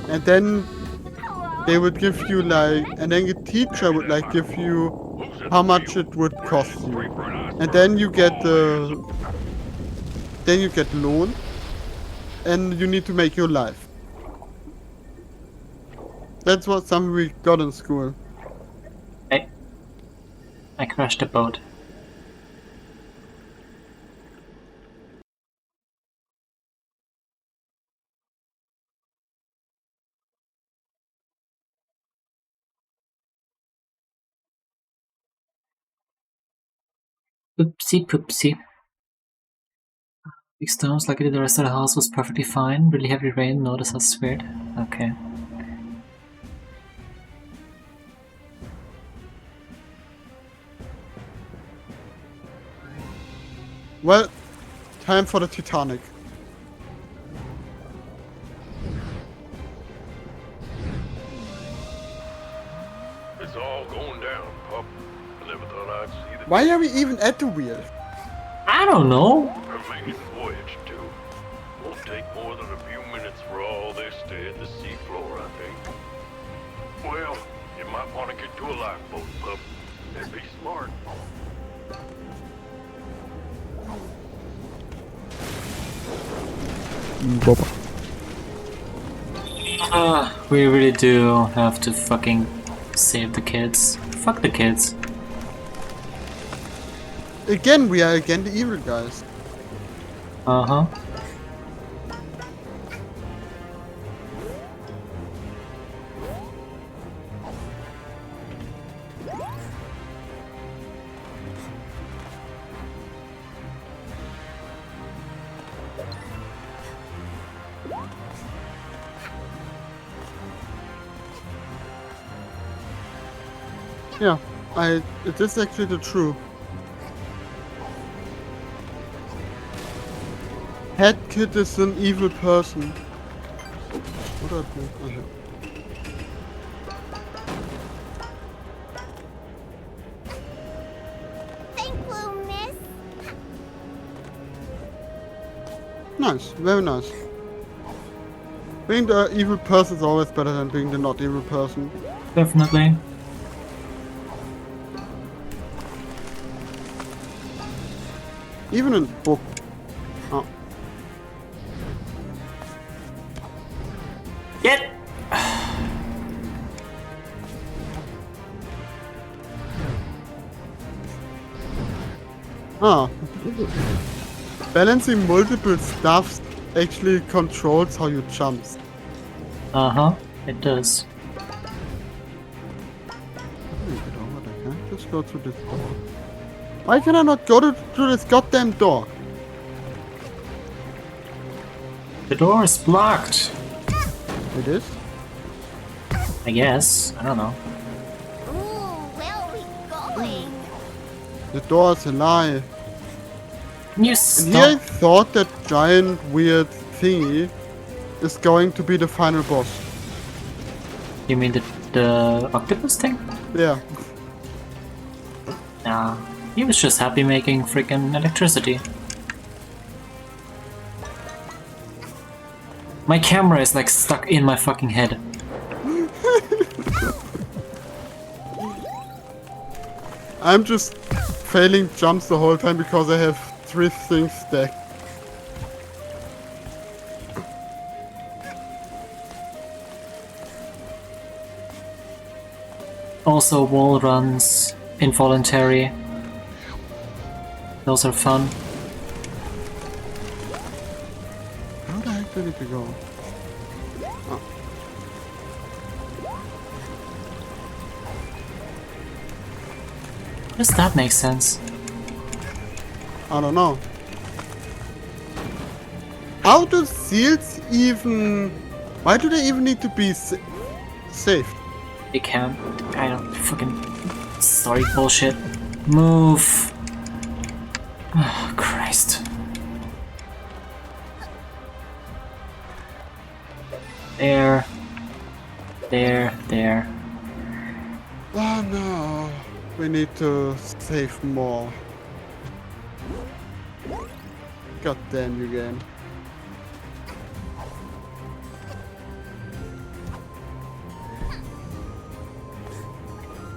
And then they would give you like, and then the teacher would like give you how much it would cost you. And then you get loan, and you need to make your life. That's what something we got in school. Hey. I crashed the boat. Oopsie poopsie. Big storms like the rest of the house was perfectly fine. Really heavy rain, notice how weird. Okay. Well, time for the Titanic. It's all going down, pup. I never thought I'd see the Why are we even at the wheel? I don't know. remaining voyage, too. Won't take more than a few minutes for all this to hit the seafloor, I think. Well, you might want to get to a lifeboat, pup. And be smart. We really do have to fucking save the kids. Fuck the kids. Again, we are again the evil guys. Uh-huh. Yeah, it is actually the true. Head kid is an evil person. What do I do? Okay. Thank you, miss. Nice, very nice. Being the evil person is always better than being the not evil person. Definitely. Even in book. Oh. Get! Ah. Balancing multiple stuffs actually controls how you jump. Uh-huh, it does. How do you get over there? Can I just go through this door? Why can I not go through this goddamn door? The door is blocked. It is? I guess. I don't know. Ooh, where are we going? The door is a lie. Can you And here I stop? thought that giant weird thingy is going to be the final boss. You mean the octopus thing? Yeah. Nah. He was just happy making freaking electricity. My camera is like stuck in my fucking head. I'm just failing jumps the whole time because I have 3 things stacked. Also wall runs, involuntary. Those are fun. How the heck do I need to go? Oh. Does that make sense? I don't know. How do seals even... Why do they even need to be saved? They can't. I don't fucking... Sorry, bullshit. Move. Oh, Christ. There. There. Oh no. We need to save more. God damn you game.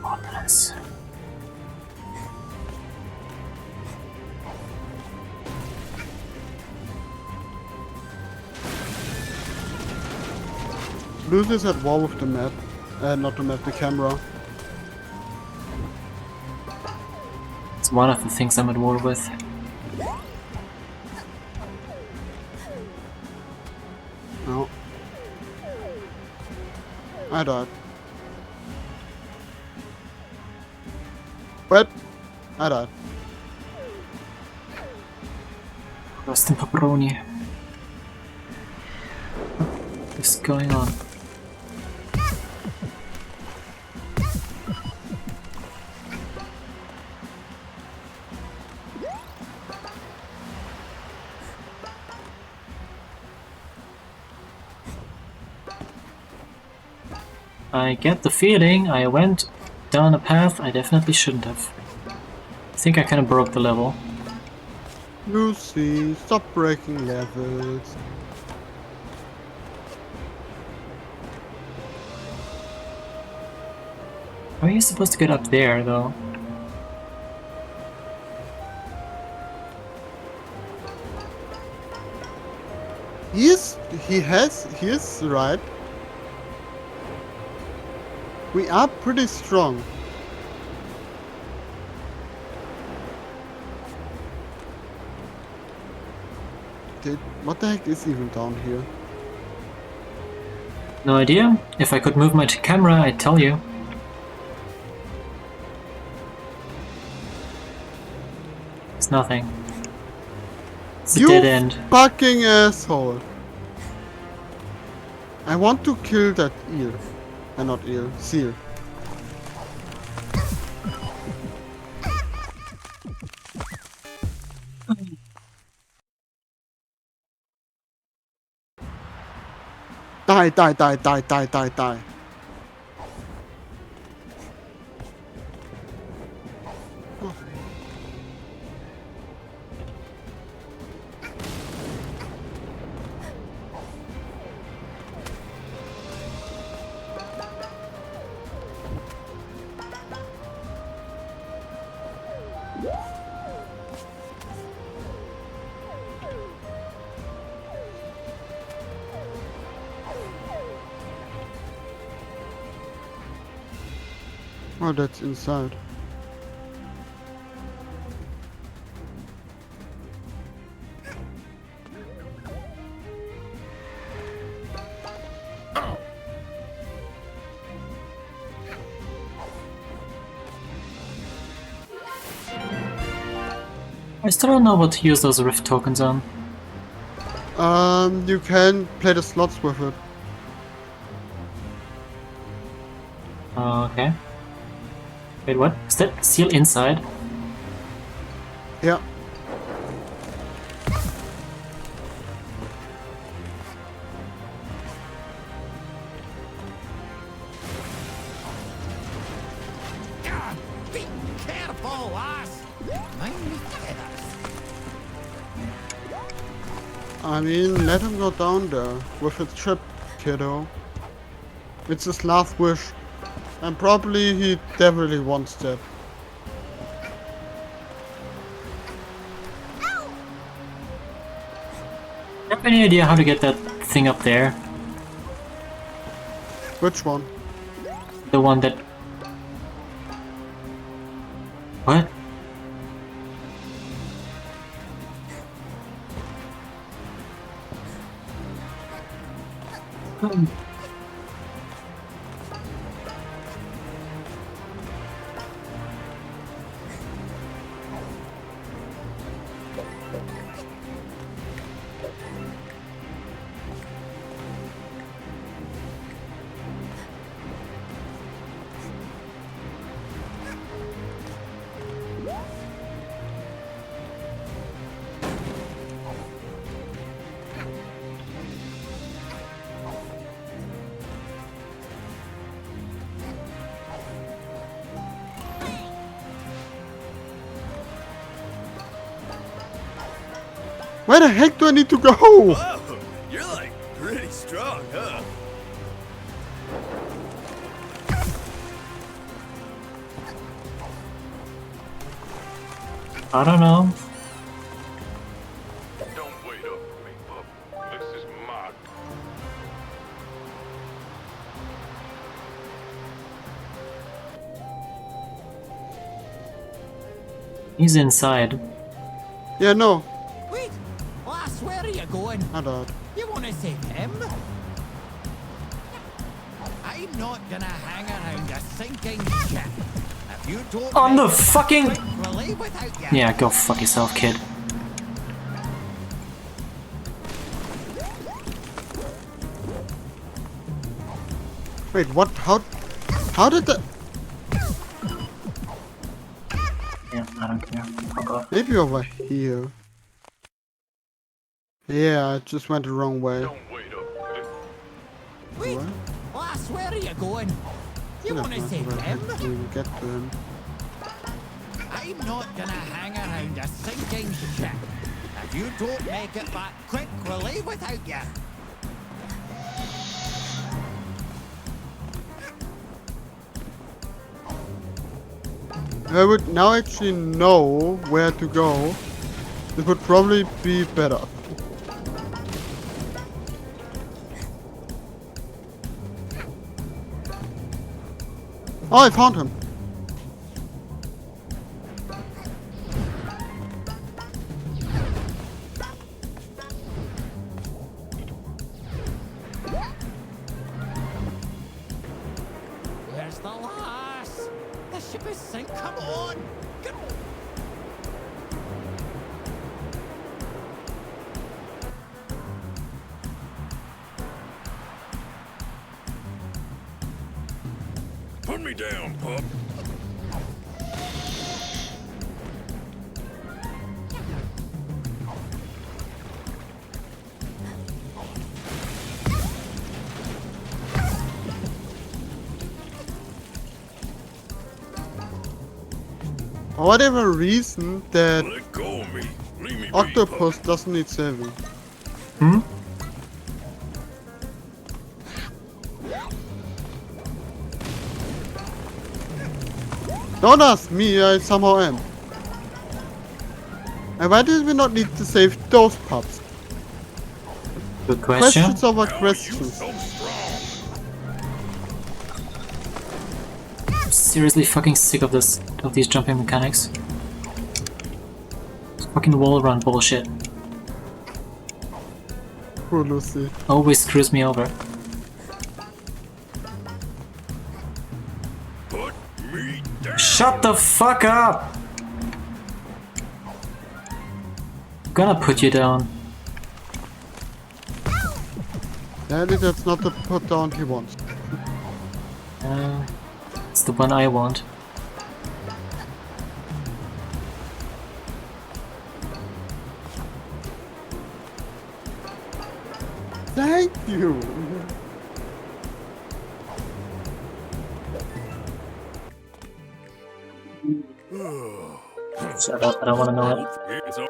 Ominous. Lucy's at war with the map. Not the map, the camera. It's one of the things I'm at war with. No. I died. Well, I died. Rest in pepperoni. What's going on? I get the feeling I went down a path I definitely shouldn't have. I think I kinda broke the level. Lucy, stop breaking levels. How are you supposed to get up there, though? He is right. We are pretty strong. What the heck is even down here? No idea. If I could move my camera, I'd tell you. It's nothing. It's a dead end. Fucking asshole! I want to kill that eel. Not eel, seal. Die. Oh, that's inside. I still don't know what to use those rift tokens on. You can play the slots with it. Okay. Wait, what? Is that seal inside? Yeah. God, be careful, ass! I mean, let him go down there with his chip, kiddo. It's his last wish. And probably he definitely wants that. Do you have any idea how to get that thing up there? Which one? The one that... What? Where the heck do I need to go? Whoa, you're like pretty strong, huh? I don't know. Don't wait up for me, pup. This is my... He's inside. Yeah, no. Wait! Lass, where are you going? I don't. You want to save him? I'm not gonna hang around a sinking ship. If you don't On the make it a fucking... quick relay without you. Yeah, go fuck yourself, kid. Wait, what? How did the... Yeah, I don't care. Fuck off. Maybe over here. Yeah, I just went the wrong way. Don't wait up. Wait! What? Lass, where are you going? You That's want to not save where I him? had to get to him. I'm not gonna hang around a sinking ship. If you don't make it back quick, we'll leave without you. I would now actually know where to go. It would probably be better. Oh, I found him. Where's the lass? The ship is sink. Come on. Come on. Put me down, pup. For whatever reason, that Let go of me. Leave me be, octopus doesn't need saving. Hmm? Don't ask me, I somehow am. And why did we not need to save those pups? Good question. Questions over How are you questions. so strong? I'm seriously fucking sick of these jumping mechanics. It's fucking wall run bullshit. Poor Lucy. Always screws me over. Put me down. Shut the fuck up! I'm gonna put you down. Sadly, that's not the put down he wants. It's the one I want. Thank you! Shut up, I don't wanna know it. It's all...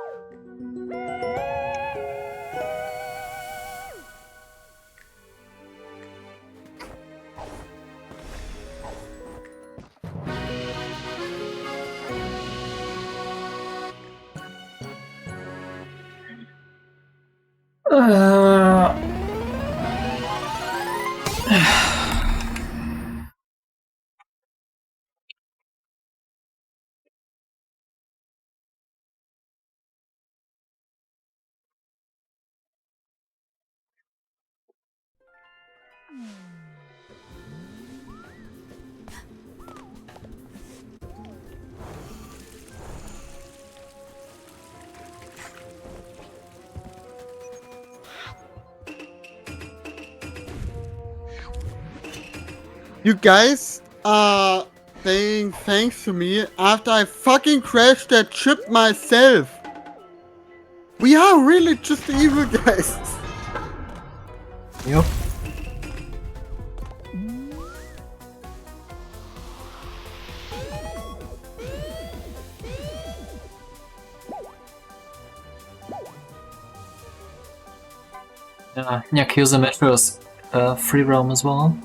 You guys are saying thanks to me after I fucking crashed that ship myself. We are really just evil guys. Yep. Yeah, Yakuza Metro is free roam as well.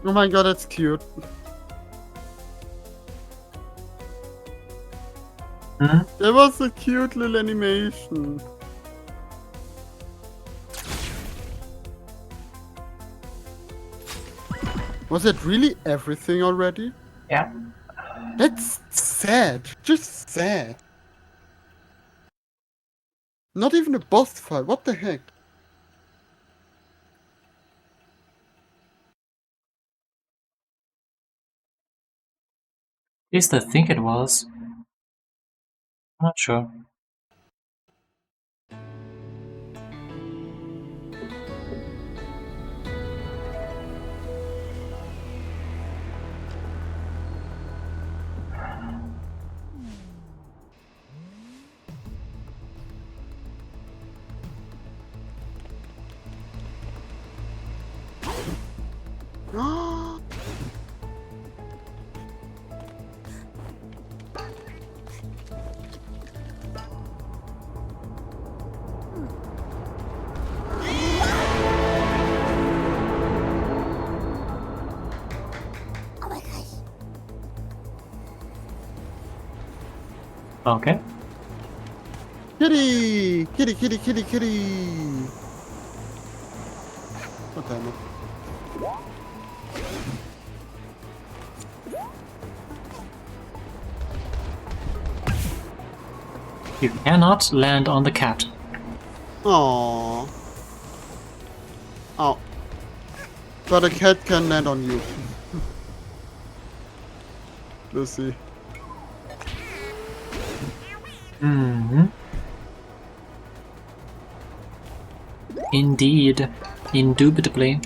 Oh my god, that's cute. Hmm? That was a cute little animation. Was that really everything already? Yeah. That's sad. Just sad. Not even a boss fight. What the heck? At least I think it was. I'm not sure. Oh my gosh. Okay. Kitty! Kitty, kitty, kitty, kitty! What the hell? You cannot land on the cat. Aww. Oh. But a cat can land on you. Lucy. Hmm. Indeed. Indubitably.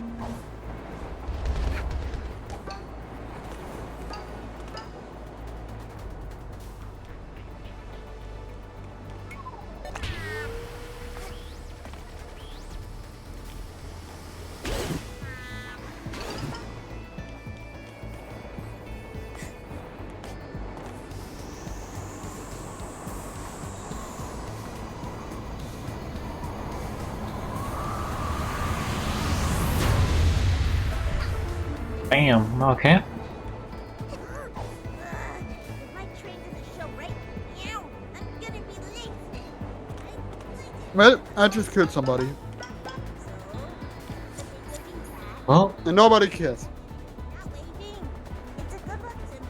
Bam, okay. My train doesn't show right now. I'm gonna be late. Well, I just killed somebody. Well, And nobody cares. Not waving. It's a good button.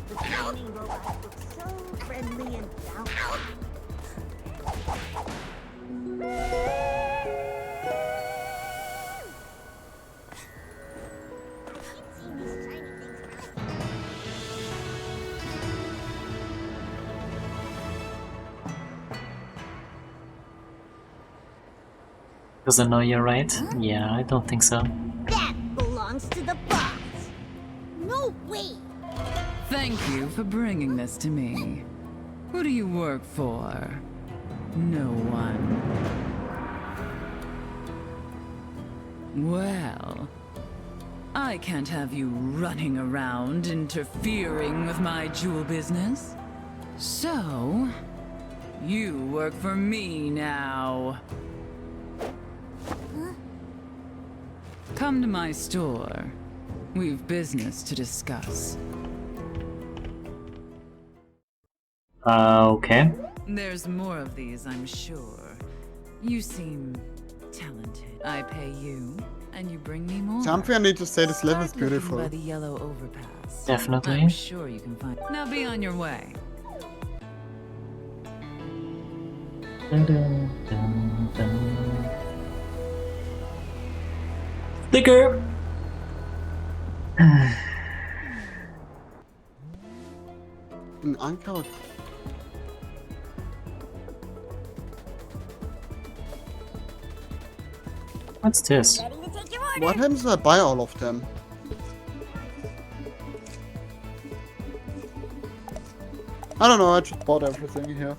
The training robot looks so friendly and down. Because I know you're right. Yeah, I don't think so. That belongs to the boss. No way. Thank you for bringing this to me. Who do you work for? No one. Well, I can't have you running around interfering with my jewel business. So, you work for me now. Come to my store. We've business to discuss. Okay. There's more of these, I'm sure. You seem talented. I pay you, and you bring me more. Something I need to say, this level is Start looking beautiful. by the yellow overpass. Definitely. I'm sure you can find. Now be on your way. Dun, dun, dun, dun. Sticker! An anchor. What's this? Ready to take your order. What happens if I buy all of them? I don't know, I just bought everything here.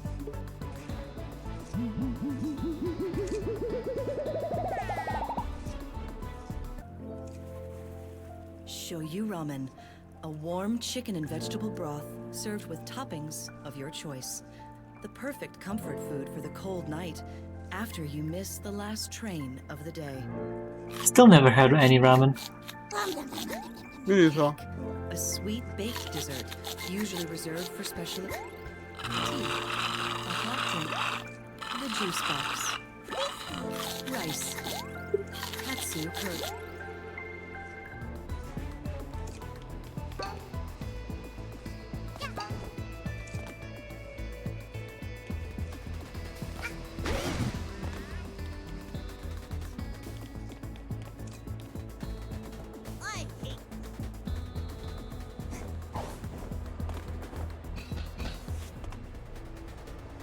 Shoyu ramen, a warm chicken and vegetable broth served with toppings of your choice. The perfect comfort food for the cold night after you miss the last train of the day. Still never had any ramen. Me neither. A sweet baked dessert, usually reserved for special tea, a hot drink, the juice box, rice, katsu curd.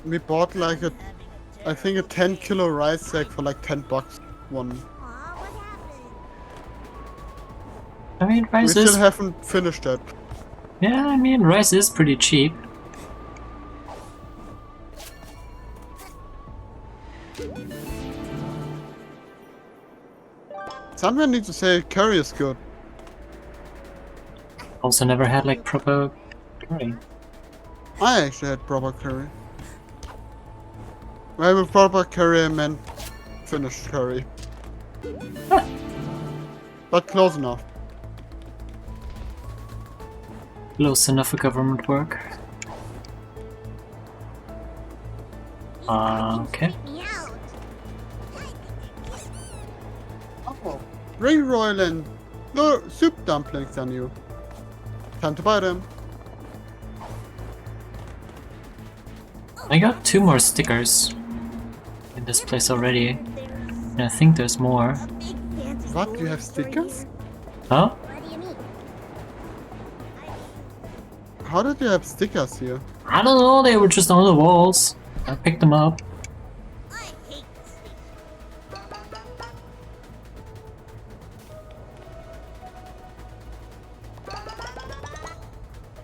We bought like a, I think a 10 kilo rice sack for like 10 bucks. One. I mean, We rice still is... haven't finished that. Yeah, I mean, rice is pretty cheap. Someone needs to say curry is good. Also never had, like, proper curry. I actually had proper curry. Well, with proper curry I meant finished curry. But close enough. Close enough for government work. Okay. Oh, Ring Royal and soup dumplings are new. Time to buy them. I got 2 more stickers in this place already. And I think there's more. What? You have stickers? Huh? What do you mean? How did you have stickers here? I don't know, they were just on the walls. I picked them up. I hate this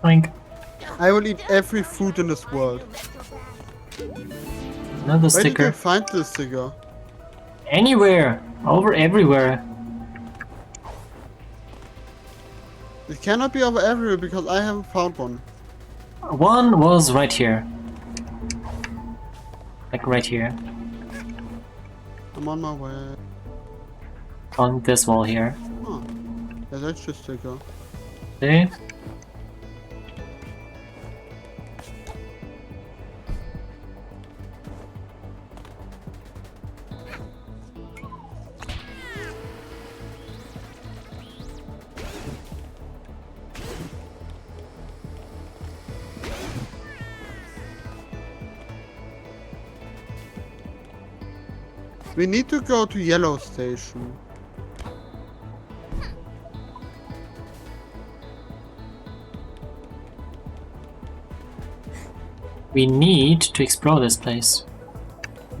Boink. I will eat every food in this world. Another Where did you sticker. find this sticker? Anywhere! Over everywhere. It cannot be over everywhere because I haven't found one. One was right here. Like right here. I'm on my way. On this wall here. Oh, yeah, that's just sticker. See? We need to go to Yellow Station. We need to explore this place.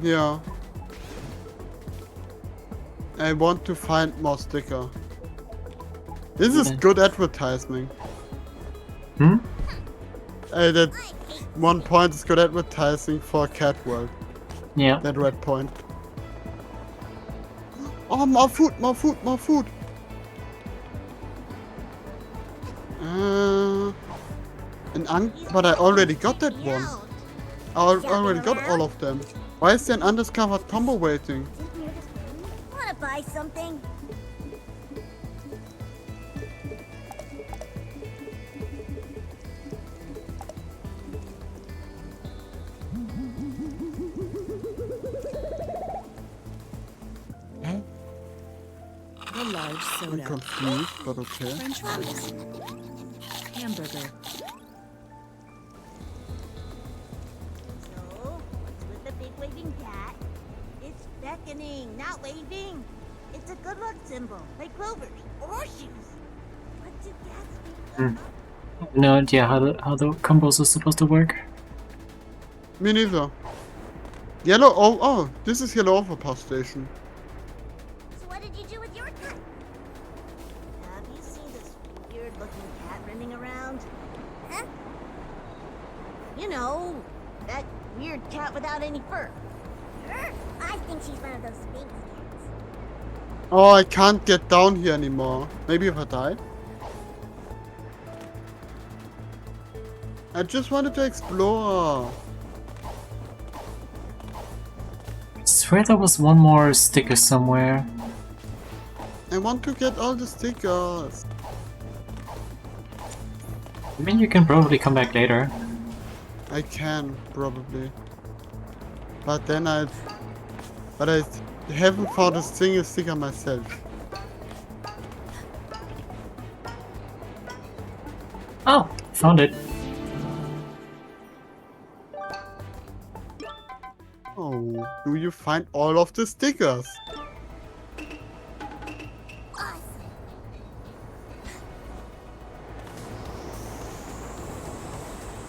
Yeah. I want to find more sticker. This is good advertising. Hmm? That 1 point is good advertising for Cat World. Yeah. That red point. Oh, more food, more food, more food. But I already got that one. Already got all of them. Why is there an undiscovered combo waiting? Wanna buy something? A large I'm soda. confused, but okay. French fries. Hamburger. So, what's with the big waving cat? It's beckoning, not waving. It's a good luck symbol, like clovers or horseshoes. What do cats do? No idea how the combos are supposed to work. Me neither. Yellow, oh, this is Yellow Overpass Station. So what did you do with your cat? Have you seen this weird-looking cat running around? Huh? You know, that weird cat without any fur. I think she's one of those Sphinx cats. Oh, I can't get down here anymore. Maybe if I die? I just wanted to explore. I swear there was one more sticker somewhere. I want to get all the stickers. I mean, you can probably come back later. I can, probably. But then I haven't found a single sticker myself. Oh, found it. Oh, do you find all of the stickers?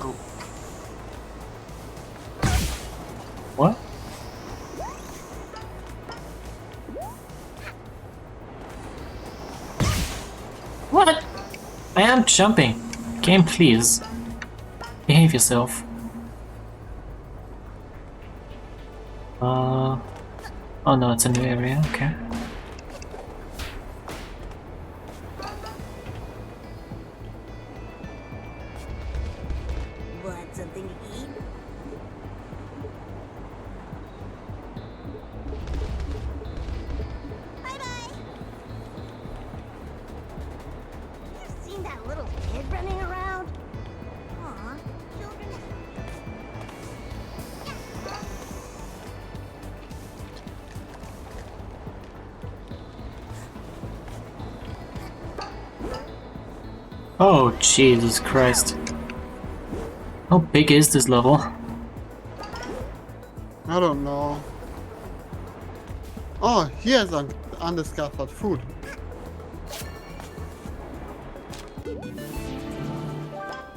Oh. What? What? I am jumping. Game, please. Behave yourself. Oh no, it's a new area, okay. Want something to eat? Bye-bye! You've seen that little kid running around? Aw, children. Oh, Jesus Christ. How big is this level? I don't know. Oh, here's undiscovered food.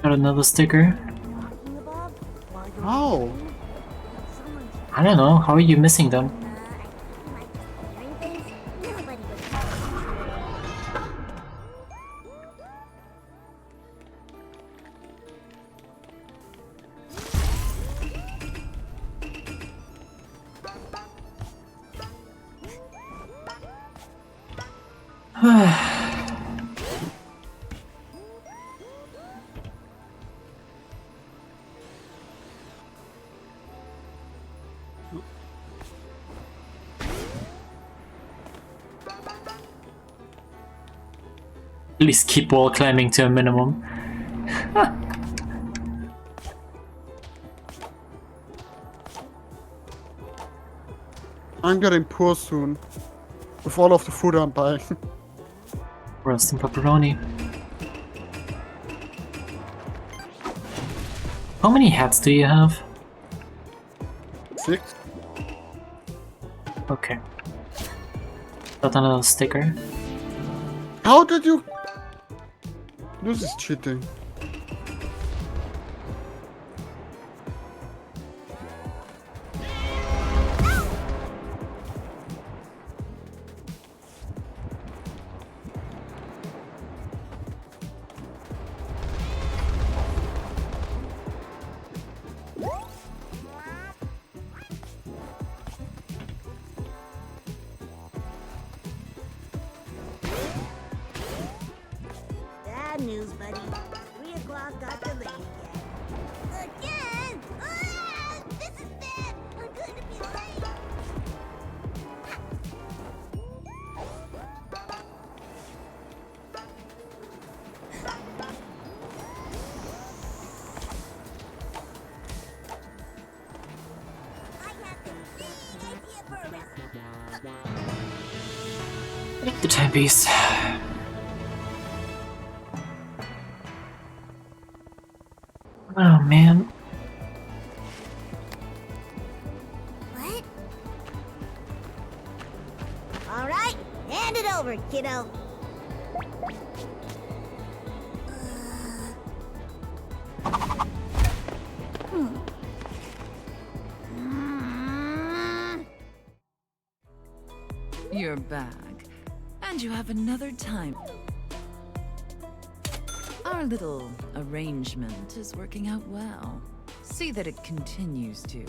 Got another sticker. How? I don't know, how are you missing them? At least keep wall climbing to a minimum. I'm getting poor soon. With all of the food I'm buying. Roast and pepperoni. How many hats do you have? 6. Okay. Got another sticker. How did you... This is cheating. bad news, buddy. 3 o'clock got delayed again. Again? Ah, this is bad. I'm going to be late. I have this big idea for a recipe. The timepiece. Oh man. What? All right, hand it over, kiddo. You're back. And you have another time. Our little arrangement is working out well. See that it continues to.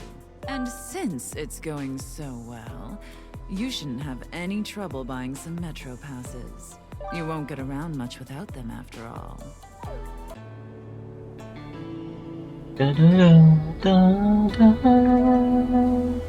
And since it's going so well, you shouldn't have any trouble buying some metro passes. You won't get around much without them after all. Da -da -da -da -da.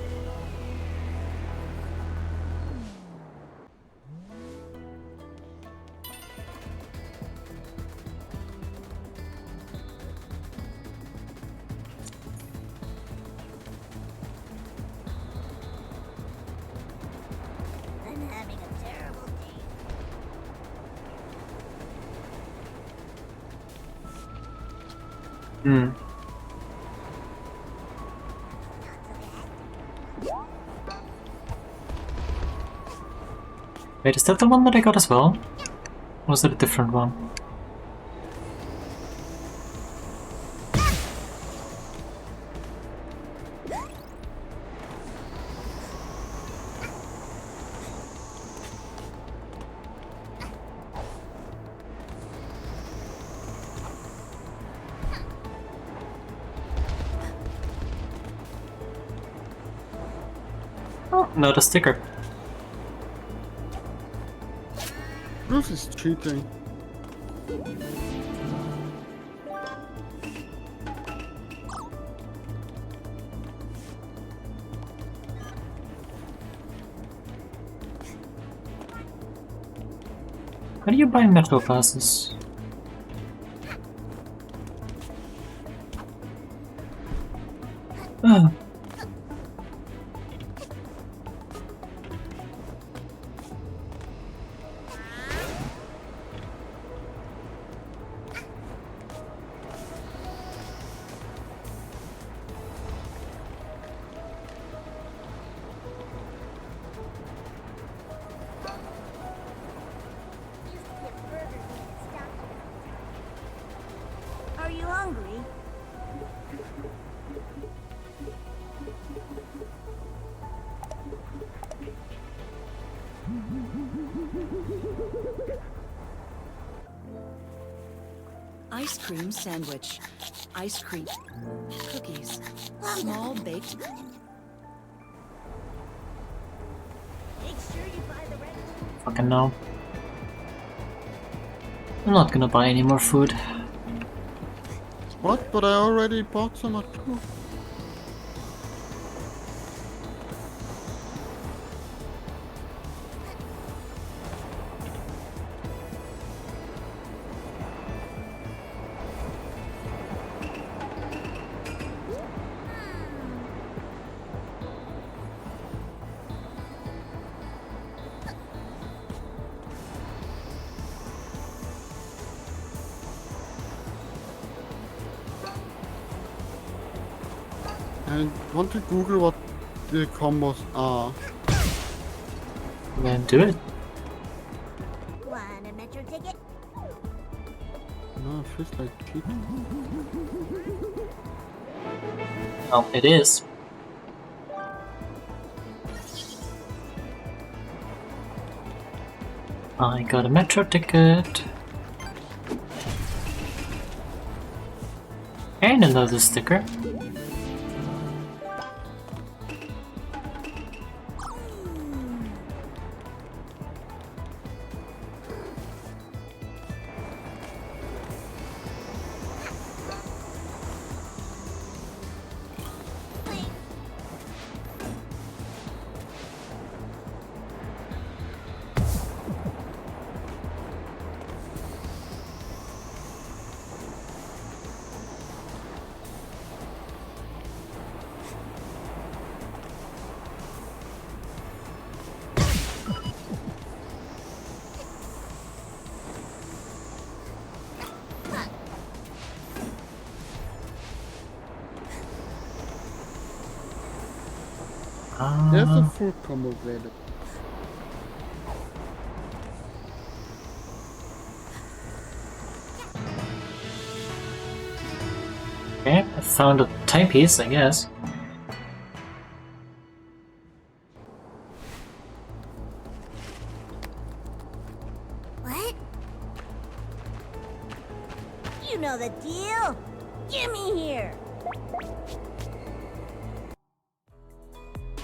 I'm having a terrible day. Hmm. Wait, is that the one that I got as well? Or was it a different one? Oh, not a sticker. Bruce is cheating. How do you buy metro passes? Ah. Are you hungry? Ice cream sandwich. Ice cream. Cookies. Small baked. Make sure you buy the red. Fucking no. I'm not gonna buy any more food. What? But I already bought some at two. I want to Google what the combos are. Then do it. Want a metro ticket? No, it feels like cheating. Well, it is. I got a metro ticket. And another sticker. There's a full combo available. Okay, I found a timepiece, I guess. What? You know the deal. Gimme here.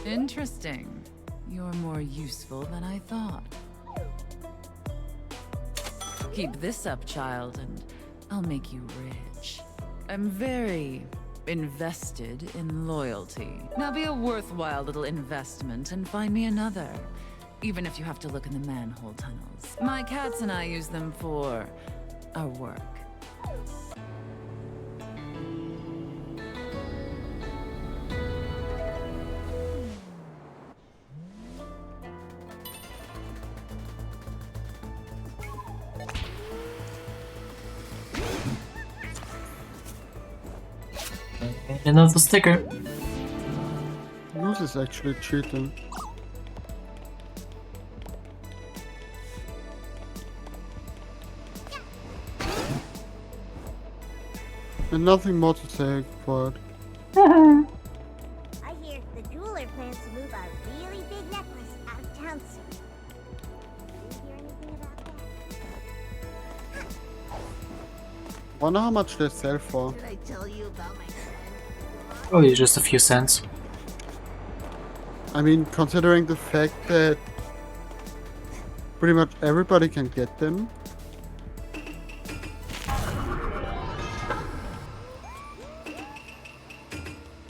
Interesting. You're more useful than I thought. Keep this up, child, and I'll make you rich. I'm very invested in loyalty. Now be a worthwhile little investment and find me another. Even if you have to look in the manhole tunnels. My cats and I use them for our work. Another sticker. This is actually cheating. And nothing more to say for it. I hear the jeweler plans to move a really big necklace out of town soon. Did you hear anything about that? Wonder how much they sell for. Did I tell you about my friend? Oh, it's just a few cents. I mean, considering the fact that pretty much everybody can get them.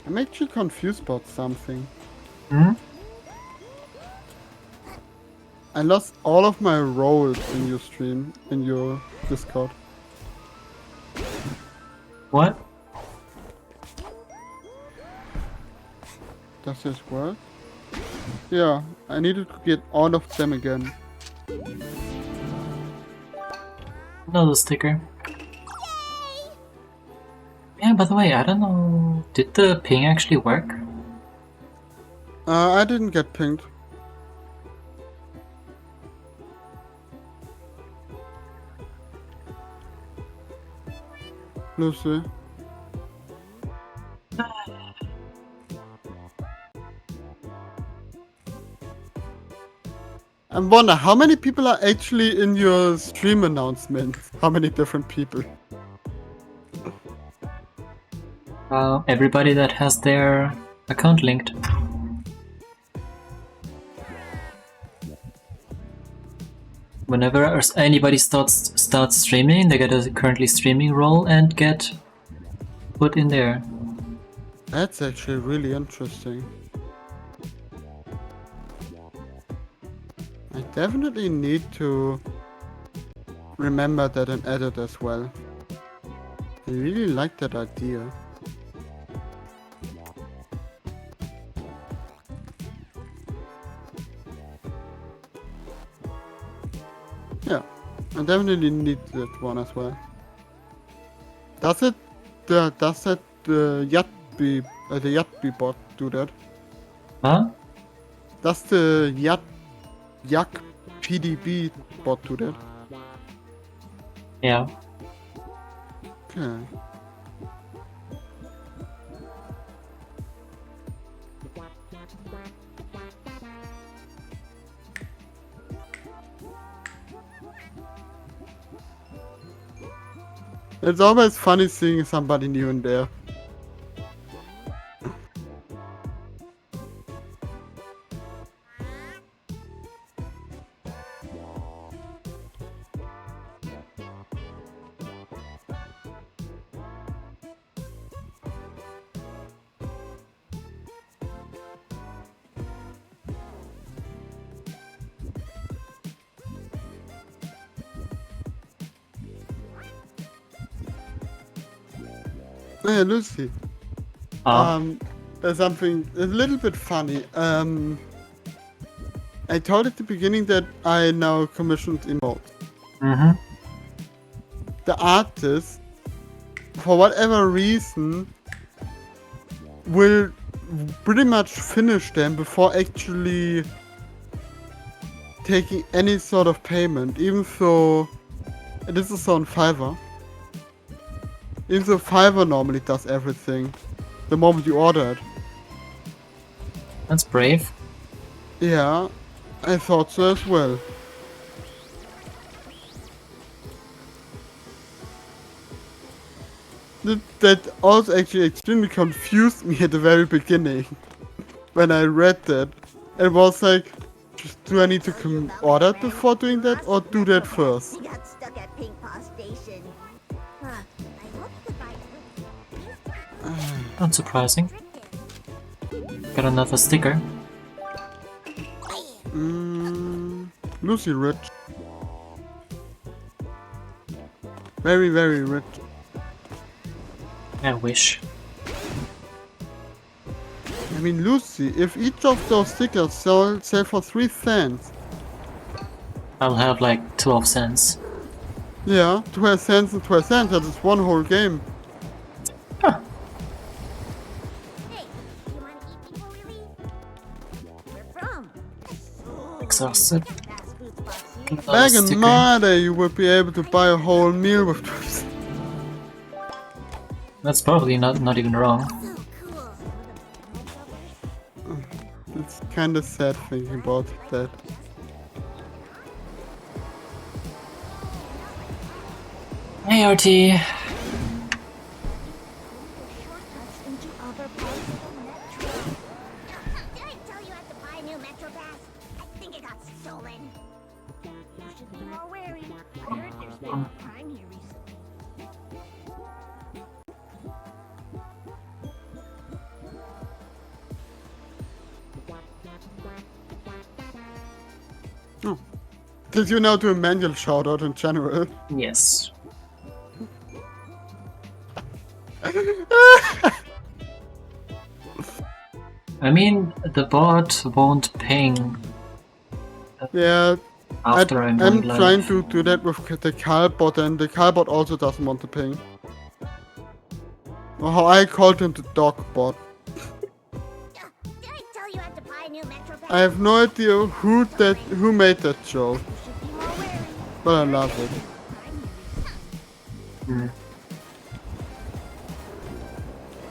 I'm actually confused about something. Hmm? I lost all of my roles in your stream, in your Discord. What? Does this work? Yeah, I needed to get all of them again. Another sticker. Yeah, by the way, I don't know... Did the ping actually work? I didn't get pinged. Lucy. I wonder how many people are actually in your stream announcements? How many different people? Everybody that has their account linked. Whenever anybody starts streaming, they get a currently streaming role and get put in there. That's actually really interesting. I definitely need to remember that and add it as well. I really like that idea. Yeah, I definitely need that one as well. Does it? Does that the Yatby bot do that? Huh? Does the Yak PDB bot do that? Yeah. Okay. It's always funny seeing somebody new in there. Hey, Lucy. There's something a little bit funny. I told at the beginning that I now commissioned emotes. Mm-hmm. The artist, for whatever reason, will pretty much finish them before actually taking any sort of payment, even though this is on Fiverr. Even though Fiverr normally does everything the moment you order it. That's brave. Yeah, I thought so as well. That also actually extremely confused me at the very beginning when I read that. It was like, do I need to order it before doing that or do that first? He got stuck at Pink Paw Station. Huh. I hope you could buy Not surprising. Got another sticker. Lucy rich. Very, very rich. I wish. I mean, Lucy, if each of those stickers sell for 3 cents. I'll have like 12 cents. Yeah, 12 cents and 12 cents, that is one whole game. Huh. Hey, you want to eat before we leave? We're from. Exhausted. Back in my day, you would be able to buy a whole meal with 12 cents. That's probably not even wrong. It's kinda sad thinking about that. Hey, RT. Did I tell you I have to buy a new Metro Pass? I think it got stolen. You should be more wary. I heard there's been a crime here recently. Oh. Did you now do a manual shoutout in general? Yes. I mean, the bot won't ping. Yeah, After I'm I'm live. trying to do that with the Calbot, and the Calbot also doesn't want to ping. Or how I called him the dog bot. Did I tell you I have to buy a new Metro Pass? I have no idea who made that joke, but I love it.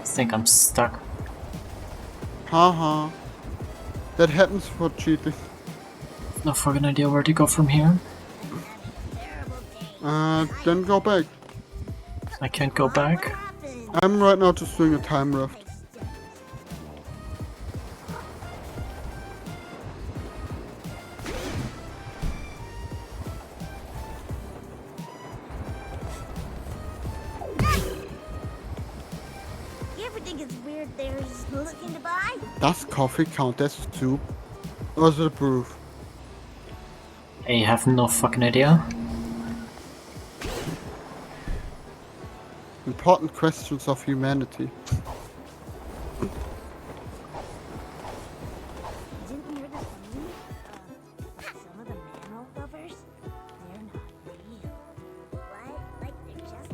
I think I'm stuck. Haha. That happens for cheating. No fucking idea where to go from here. Then go back. I can't go back. I'm right now just doing a time rift. You ever think it's weird there's looking to buy? Does coffee count as soup? Or is it a brew? I have no fucking idea. Important questions of humanity. Didn't you hear the song? Some of the mammal lovers, they're not real. What? Like they're just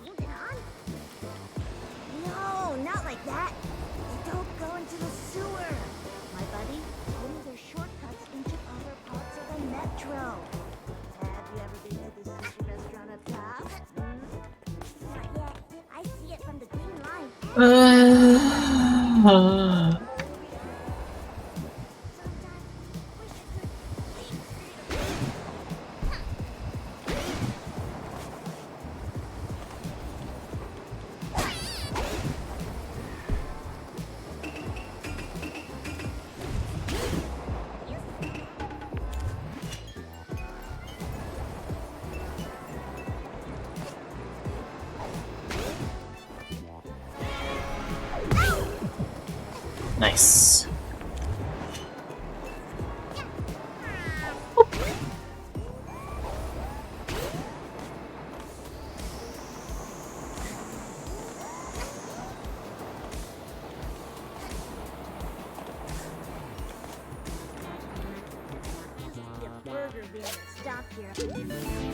holding on? No, not like that. They don't go into the sewer. My buddy told me there's shortcuts into other parts of the metro. Have you ever been to the sushi restaurant up top? Not yet. I see it from the green line. Nice.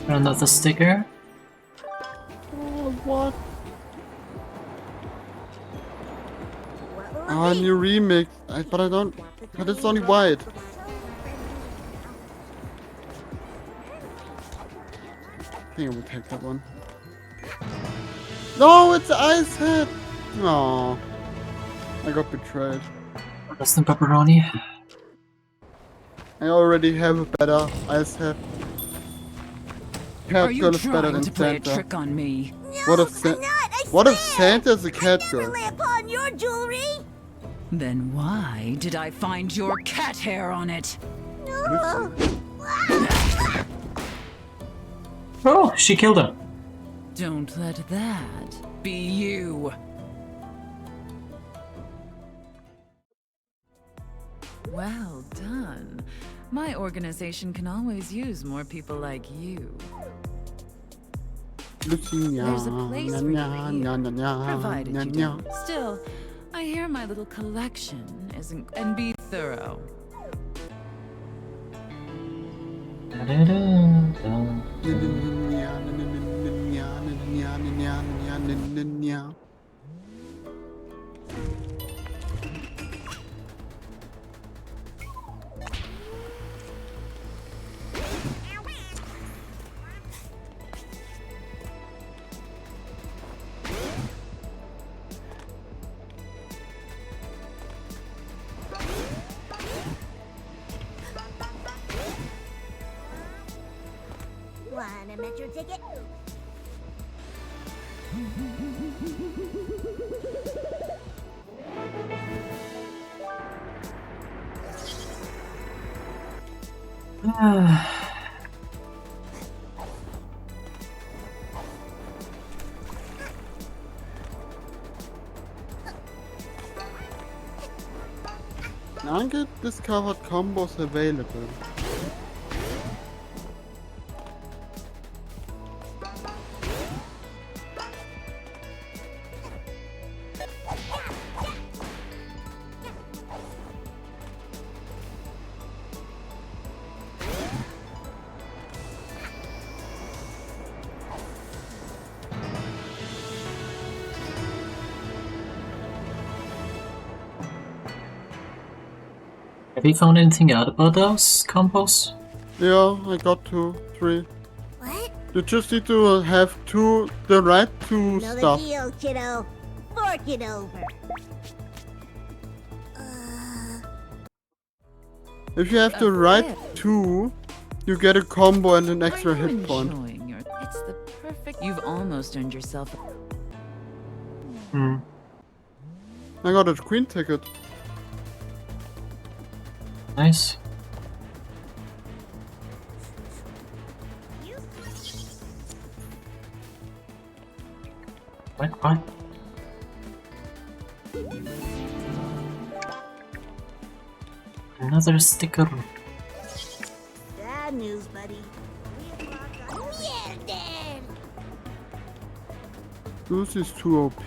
Another sticker. What? Ah, new remix. But I don't. But it's only white. I think I will take that one. No, it's Ice Head. No, I got betrayed. That's the pepperoni. I already have a better Ice Head. Cat Are you girl is better trying than to play a Santa. trick on me? What if Santa's a cat Never girl? lay upon your jewelry. Then why did I find your cat hair on it? Oh, she killed him. Don't let that be you. Well done. My organization can always use more people like you. There's a place for you here, provided you don't. Still, I hear my little collection isn't, and be thorough. Want a metro ticket? Unget discovered combos available. Have you found anything out about those combos? Yeah, I got 2, 3. What? You just need to have the right two Know stuff. the deal, kiddo. Fork it over. If you have the right two, you get a combo and an extra Are you hit point. enjoying your? It's the perfect. You've almost earned yourself. Hmm. I got a queen ticket. Nice. What? Another sticker. Bad news, buddy. Mierda! This is too OP.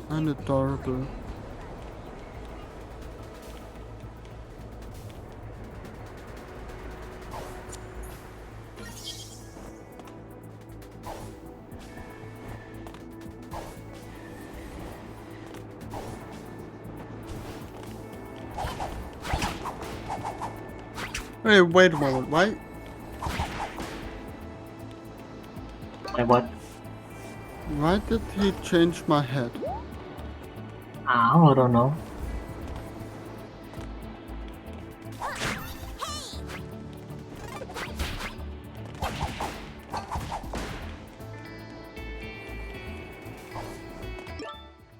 And adorable. Hey, wait a moment, why? What? Why did he change my head? I don't know.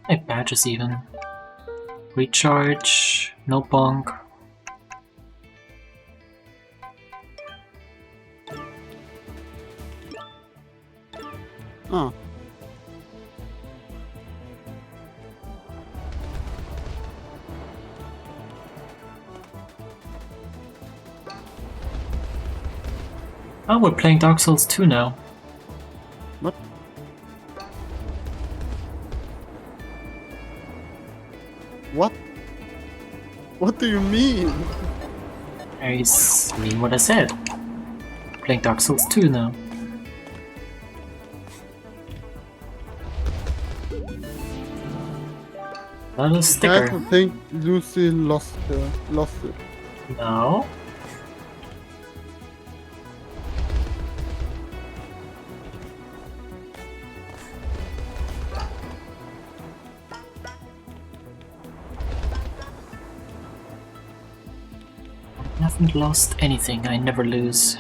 Hey, badges even. Recharge, no bonk. Oh. Oh, we're playing Dark Souls 2 now. What? What? What do you mean? I mean what I said. Playing Dark Souls 2 now. Not a sticker. I think Lucy lost it. No. I haven't lost anything. I never lose.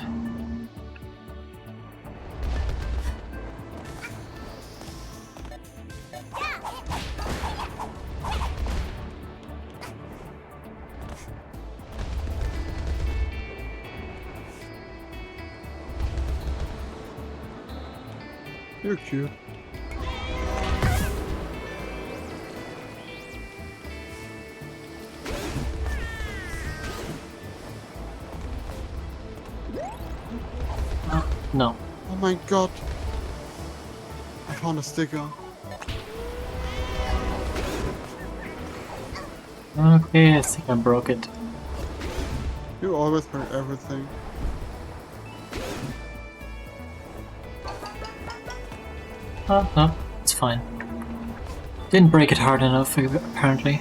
You're cute. No. Oh my god. I found a sticker. Okay, I think I broke it. You always break everything. No, it's fine. Didn't break it hard enough, apparently,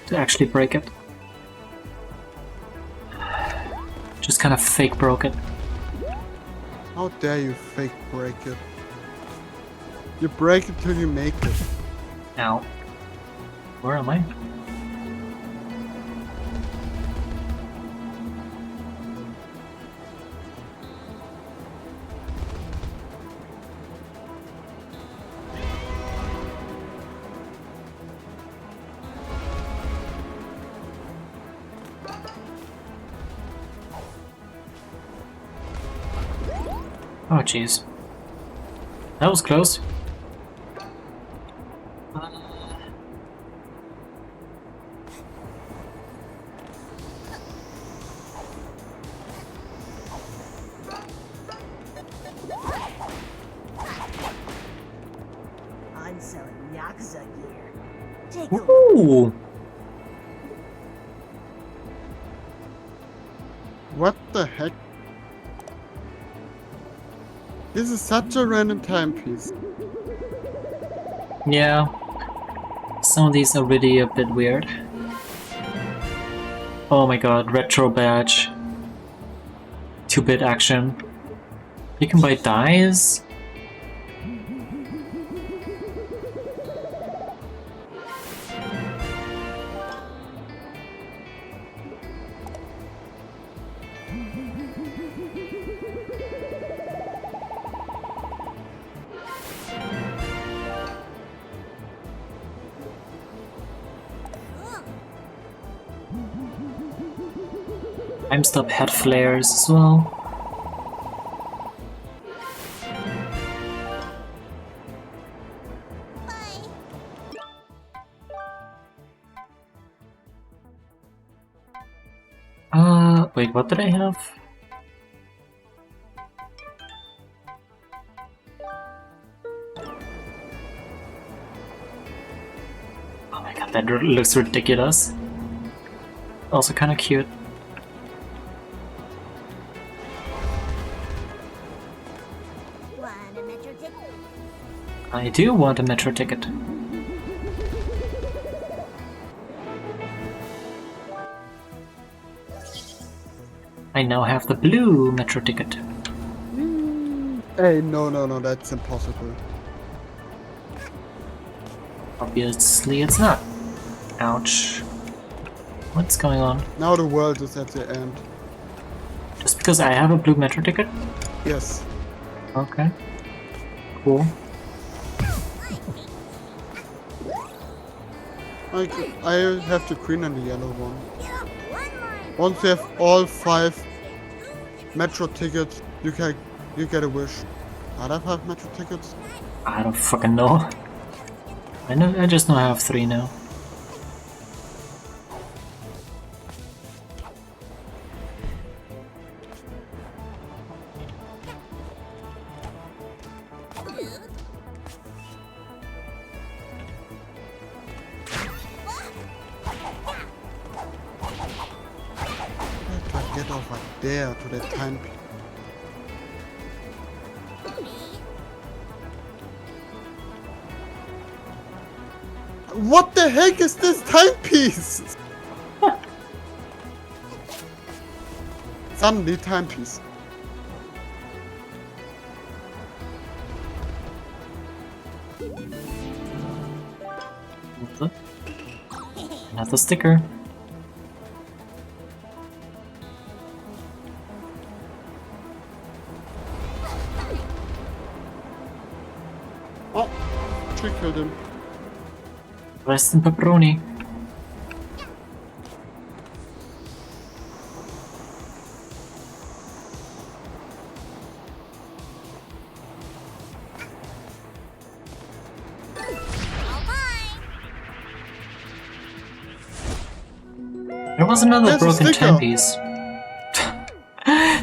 to actually break it. Just kind of fake broke it. How dare you fake break it? You break it till you make it. Ow. Where am I? Oh jeez. That was close. I'm selling Yakuza gear. Take a look. Ooh! What the heck? This is such a random timepiece. Yeah. Some of these are really a bit weird. Oh my god, retro badge. 2-bit action. You can buy dies? Time stop had flares as well. Wait, what did I have? Oh my god, that looks ridiculous. Also kinda cute. Want a metro ticket? I do want a metro ticket. I now have the blue metro ticket. Hey, no, that's impossible. Obviously it's not. Ouch. What's going on? Now the world is at the end. Just because I have a blue metro ticket? Yes. Okay. Cool. I have the green and the yellow one. Once you have all 5 metro tickets, you get a wish. Are there 5 metro tickets? I don't fucking know. I just know I have 3 now. Get over there to that timepiece. What the heck is this timepiece? Suddenly timepiece. Another sticker. Oh, she killed him. Rest in pepperoni. There was another There's a broken sticker. timepiece.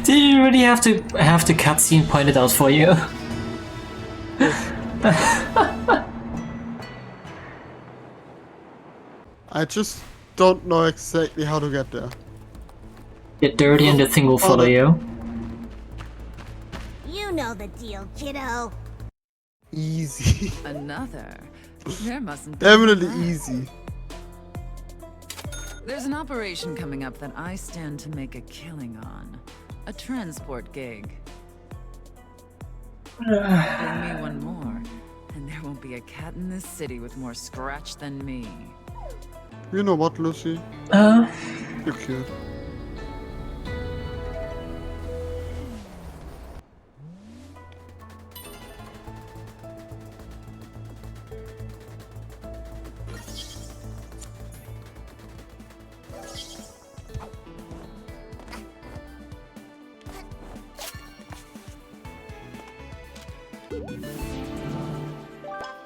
Did you really have the cutscene pointed out for you? I just don't know exactly how to get there. Get dirty and the thing will follow you. You know the deal, kiddo. Easy. Another? There mustn't be Definitely that. easy. There's an operation coming up that I stand to make a killing on. A transport gig. Bring me one more, and there won't be a cat in this city with more scratch than me. You know what, Lucy? You're cute.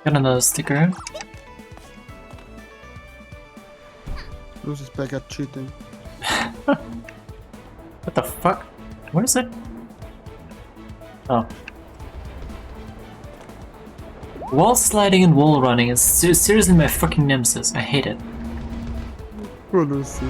Got another sticker. Lucy's back at cheating. What the fuck? What is it? Oh. Wall sliding and wall running is seriously my fucking nemesis. I hate it. Poor Lucy.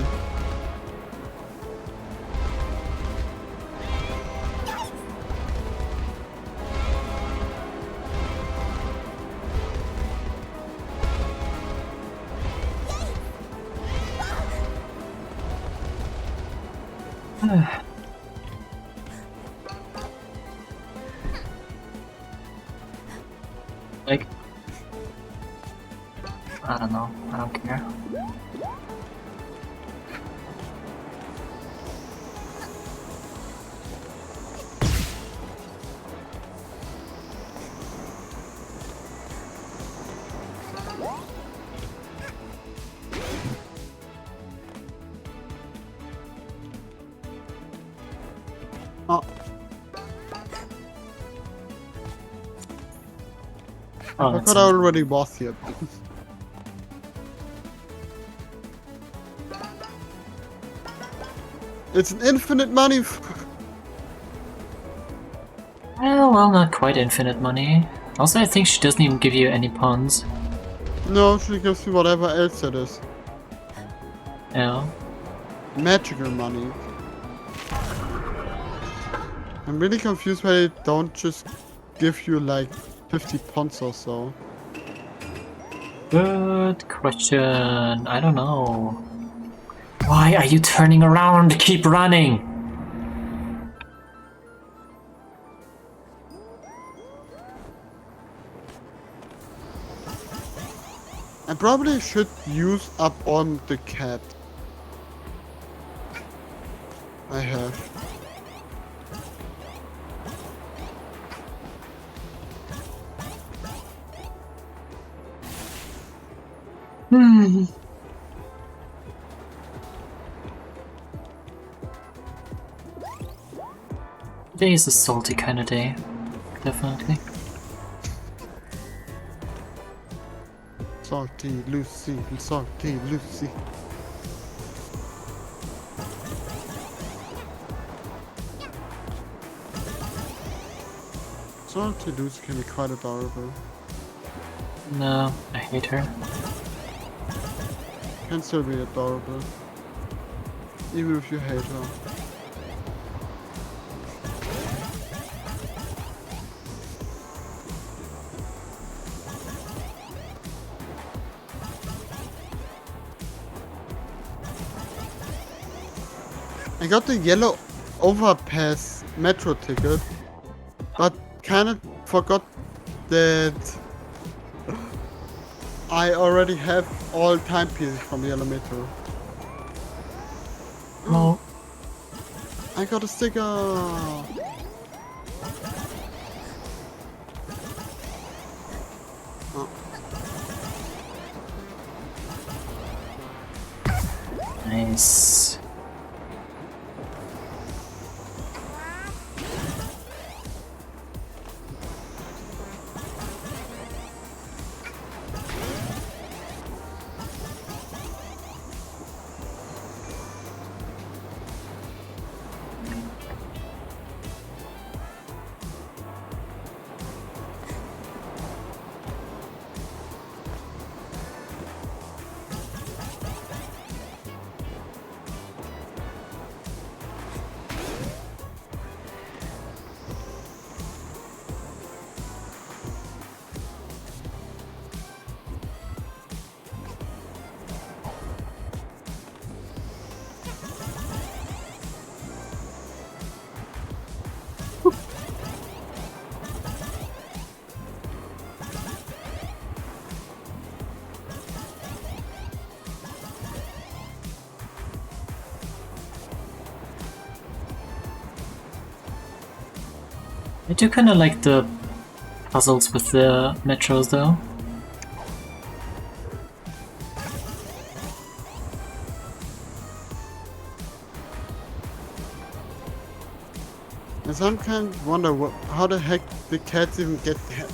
Like, I don't know. I don't care. Oh. Oh, I that's thought I already was here. It's an infinite money. well, not quite infinite money. Also, I think she doesn't even give you any pawns. No, she gives me whatever else it is. Yeah. Magical money. I'm really confused why they don't just give you like 50 pawns or so. Good question. I don't know. Why are you turning around? Keep running! I probably should use up on the cat. I have. Today is a salty kind of day. Definitely. Salty Lucy, salty Lucy. Salty Lucy can be quite adorable. No, I hate her. Can still be adorable. Even if you hate her. I got the yellow overpass metro ticket, but kinda forgot that I already have all timepieces from yellow metro. No. I got a sticker! Oh. Nice. I do kinda like the puzzles with the metros though. I sometimes wonder how the heck the cats even get there.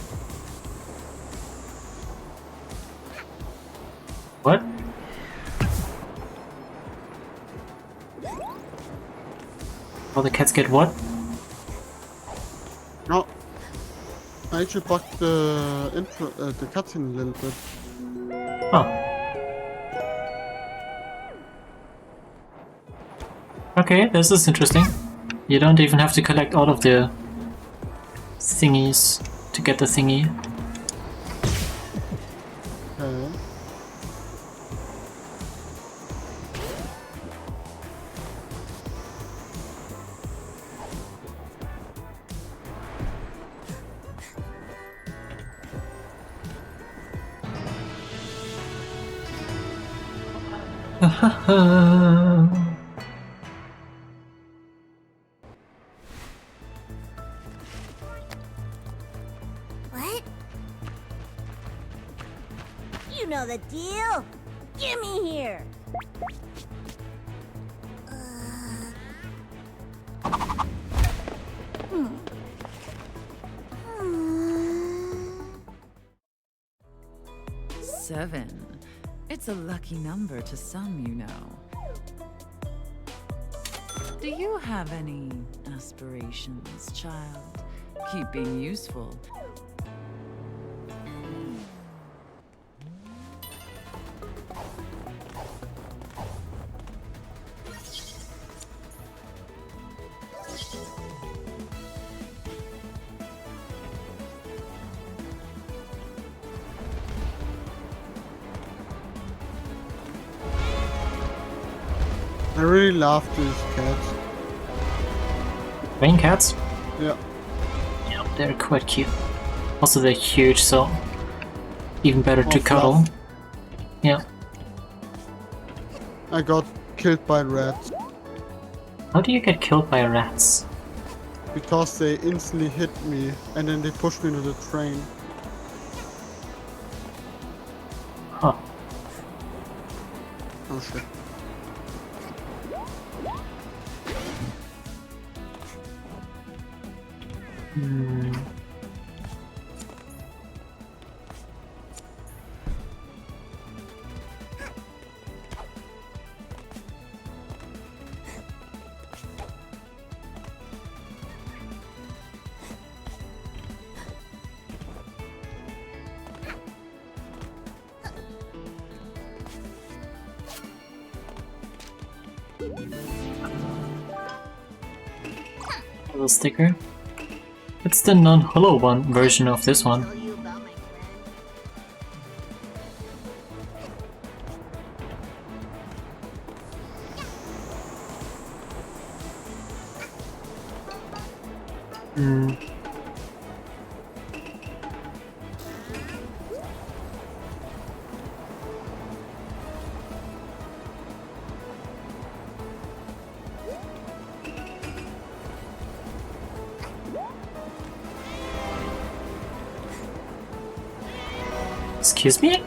What? How the cats get what? No. I actually bugged the intro, the cutscene a little bit. Oh. Okay, this is interesting. You don't even have to collect all of the thingies to get the thingy. Okay. What? You know the deal. Gimme here. Seven. It's a lucky number to some, you know. Do you have any aspirations, child? Keep being useful. I really love these cats. Rain cats? Yeah. Yeah, they're quite cute. Also, they're huge, so even better to More cuddle. fluff. Yeah. I got killed by rats How do you get killed by rats? because they instantly hit me and then they pushed me into the train. Huh. Oh shit. Hmm. Little sticker. It's the non-hollow one version of this one. Hmm. Excuse me?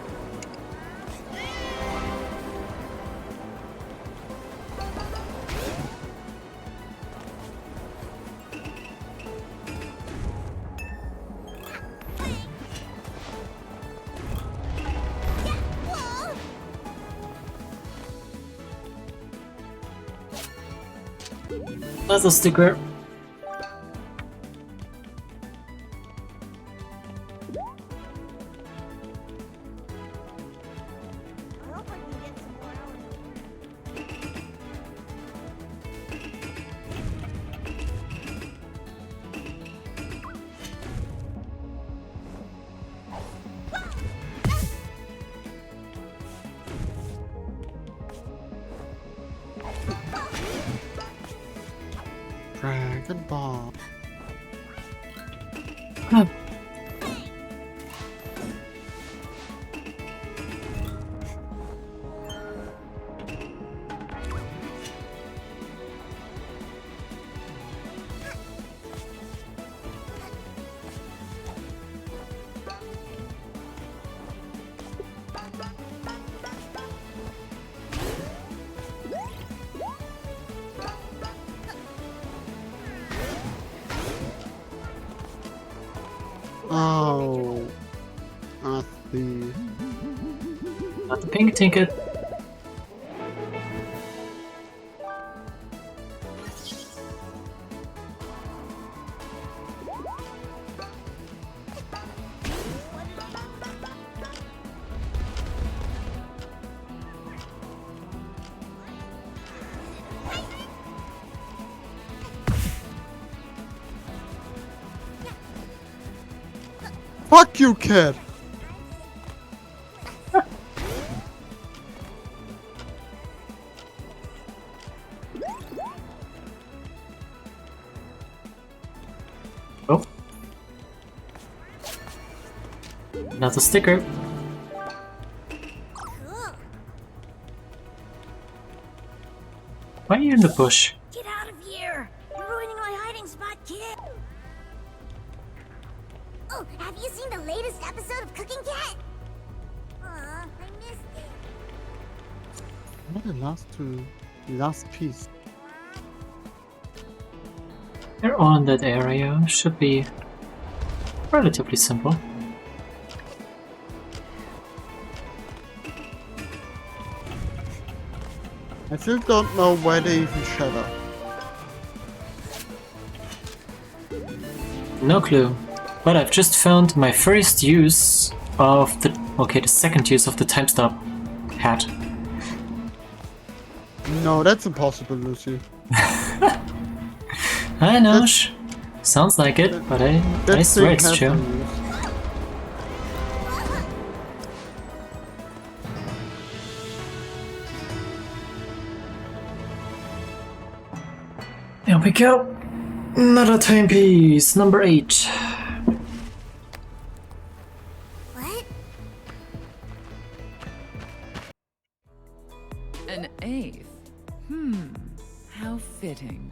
That's a sticker. Dragon Ball. Huh. Oh, I see. Not the pink ticket. Fuck you, kid! Oh. Another sticker. Why are you in the bush? Get out of here! You're ruining my hiding spot, kid! Oh, have you seen the latest episode of Cooking Cat? Aw, I missed it. What the last piece? They're all in that area. Should be relatively simple. I still don't know why they even shut up. No clue. But I've just found my first use of the... okay, the second use of the time stop hat. No, that's impossible, Lucy. I know, sounds like it, but I swear it's true. There we go. Another timepiece, number 8. What? An 8th? How fitting.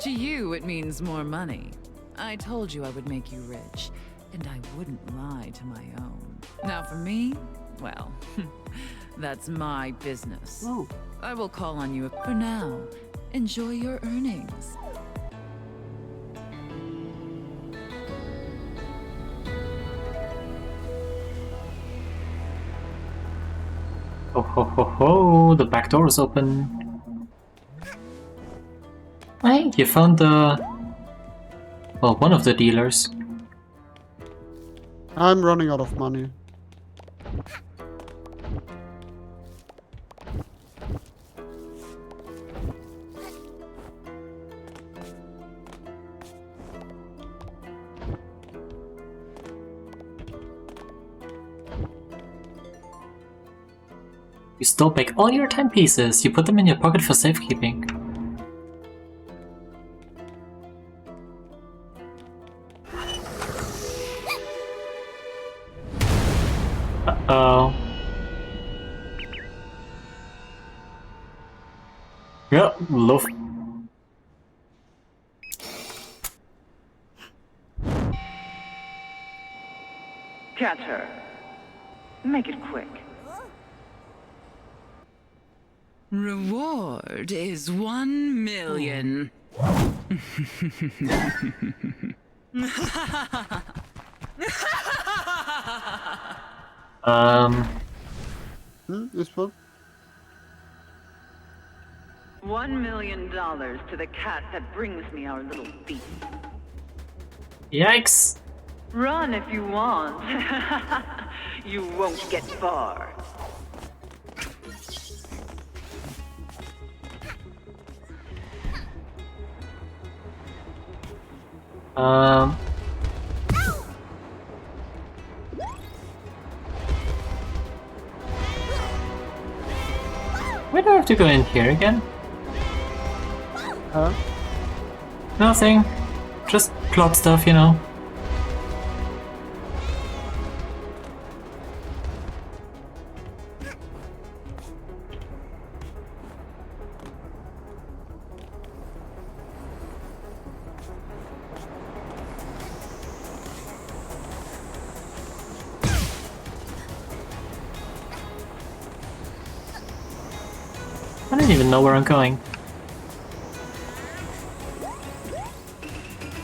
To you, it means more money. I told you I would make you rich, and I wouldn't lie to my own. Now for me, well, that's my business. Oh. I will call on you for now. Enjoy your earnings. Ho ho ho ho, the back door is open. Hey, you found the... well, one of the dealers. I'm running out of money. You stole back all your timepieces. You put them in your pocket for safekeeping. Oh. Ja, love. Catch her. Make it quick. Reward is 1 million. This one? $1 million to the cat that brings me our little feast. Yikes! Run if you want. You won't get far. Why do I have to go in here again? Huh? Nothing. Just plot stuff, you know. I don't even know where I'm going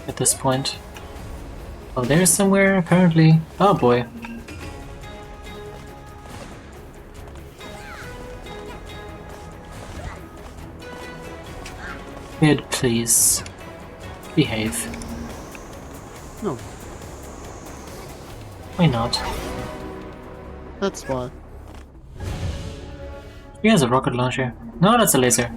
at this point. Oh, there's somewhere, apparently. Oh boy. Kid, please. Behave. No. Why not? That's why. He has a rocket launcher. No, that's a laser.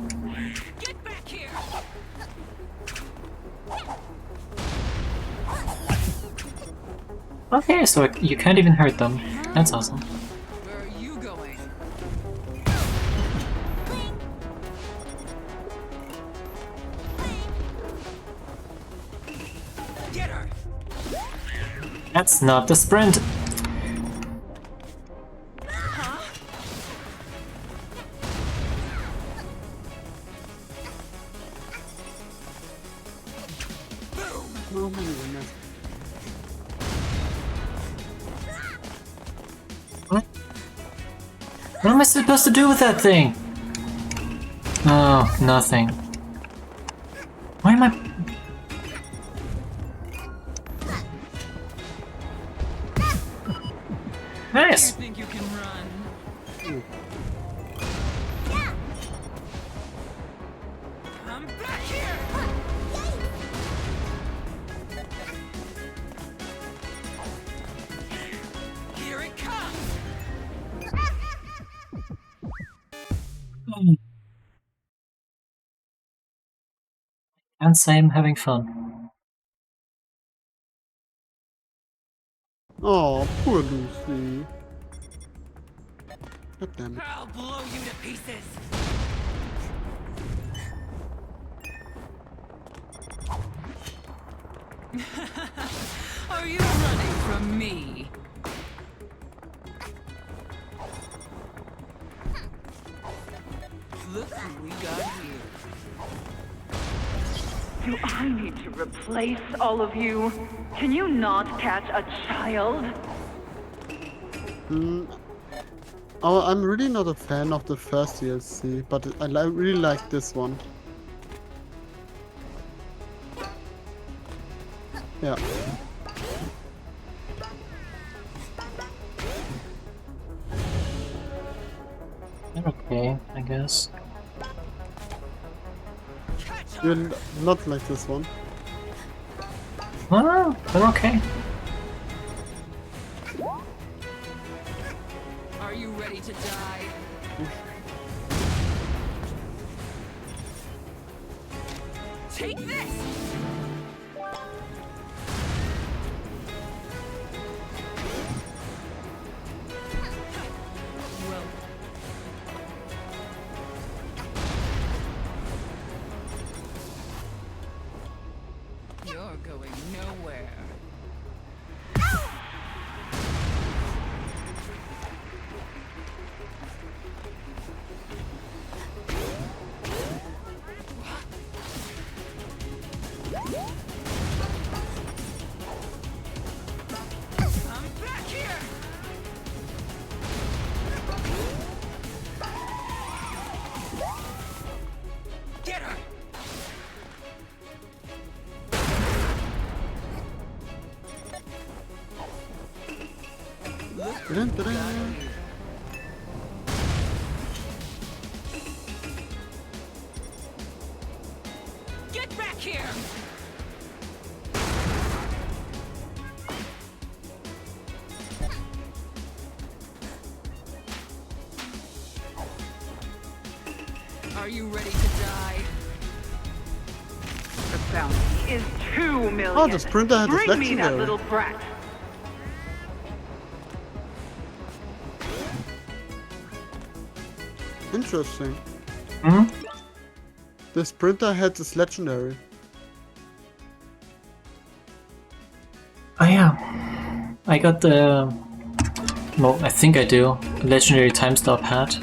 Okay, so you can't even hurt them. That's awesome. Where are you going? Get her! That's not the sprint. Oh my goodness. What am I supposed to do with that thing? Oh, nothing. Why am I... Nice! You think you can run? Come back here! Here it comes! Can't say I'm having fun. Oh, poor Lucy. God damn it. I'll blow you to pieces! Are you running from me? Look who we got here. Do I need to replace all of you? Can you not catch a child? Oh, I'm really not a fan of the first DLC, but I really like this one. Yeah. Okay, I guess. You're not like this one. Oh, they're okay. Are you ready to die? Take this! Well, you're going nowhere. Back here! Get her! Get back here! Are you ready to die? The bounty is 2 million. Oh, the sprinter had a Bring me that legendary. little brat. Interesting. Hmm? The sprinter had this legendary. Oh yeah. I got the... Well, I think I do. A legendary time stop hat.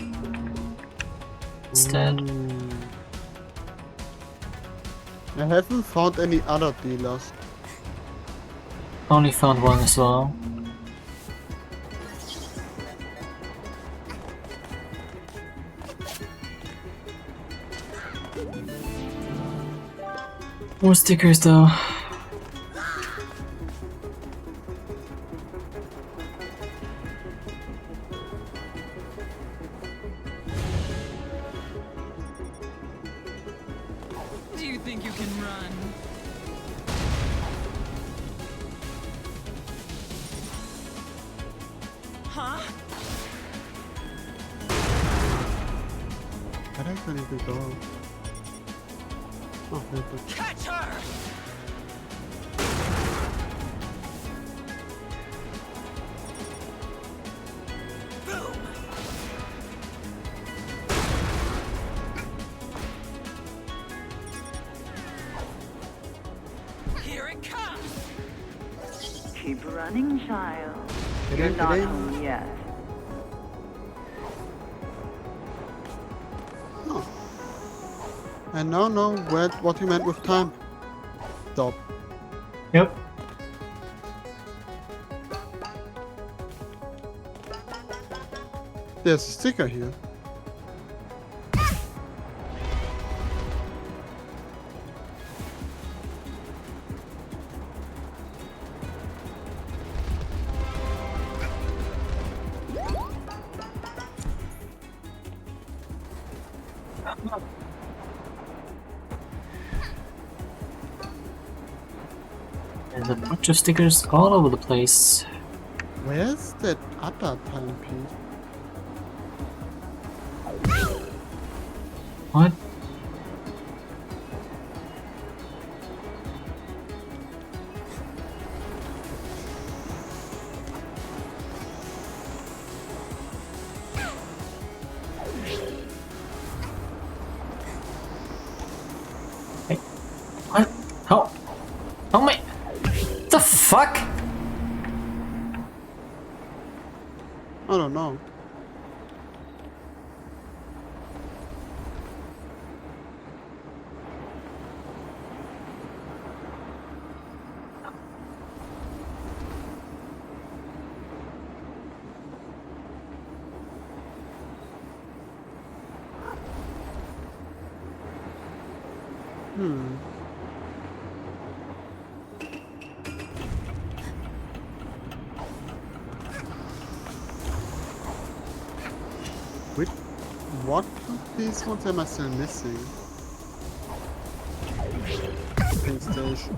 Instead. I haven't found any other dealers. Only found one as well. More stickers though. Do you think you can run? Huh? I don't think I need to go. Oh, wait, but... Catch her! Boom! Here it comes! Keep running, child. It You're ain't- not it ain't- home yet. I now know what he meant with time. Stop. Yep. There's a sticker here. There's a bunch of stickers all over the place. Where's that other timepiece? What? Hey. What? How? Oh my... The fuck? I don't know. Wait, what of these ones am I still missing? Pink station.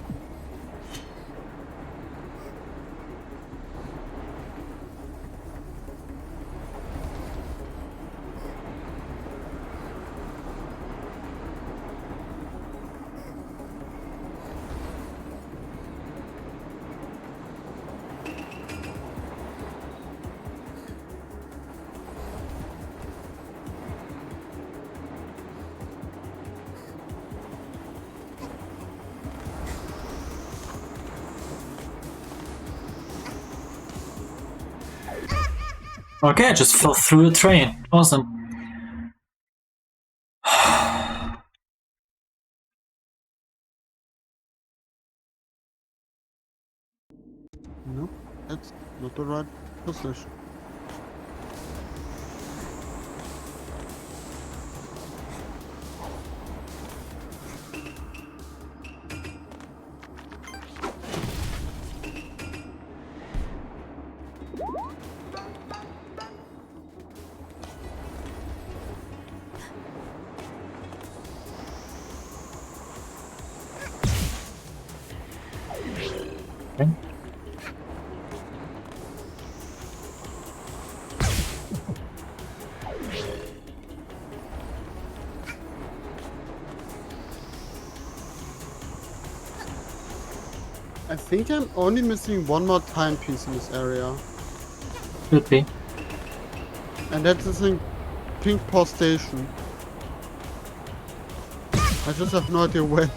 Okay, I just fell through a train. Awesome. Nope, that's not the right position. Okay. I think I'm only missing one more timepiece in this area. Could be. And that's this thing, Pink Paw Station. I just have no idea when.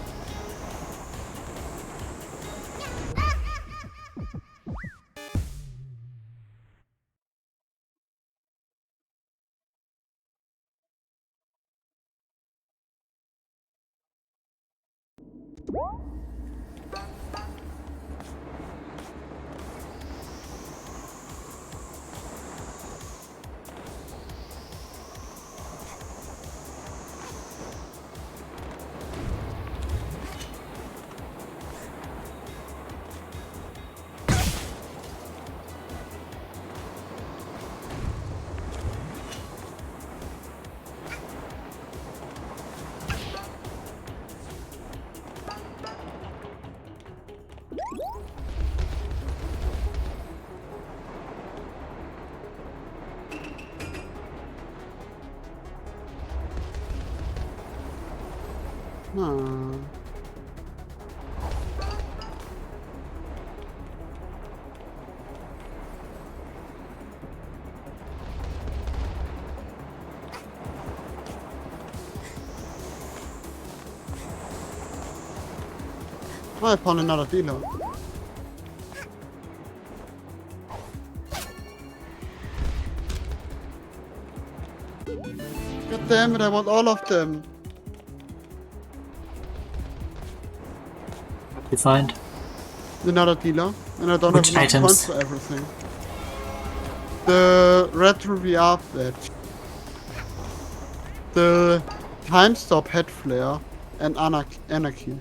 Hmm. I found another dealer. God damn it, I want all of them. What we find? Another dealer, and I don't Which have enough items? points for everything. The retro VR badge, the time stop head flare, and anarchy.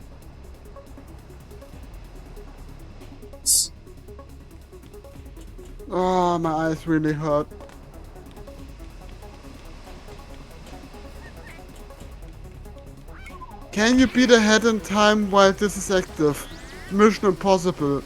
Oh, my eyes really hurt. Can you beat ahead in time while this is active? Mission Impossible.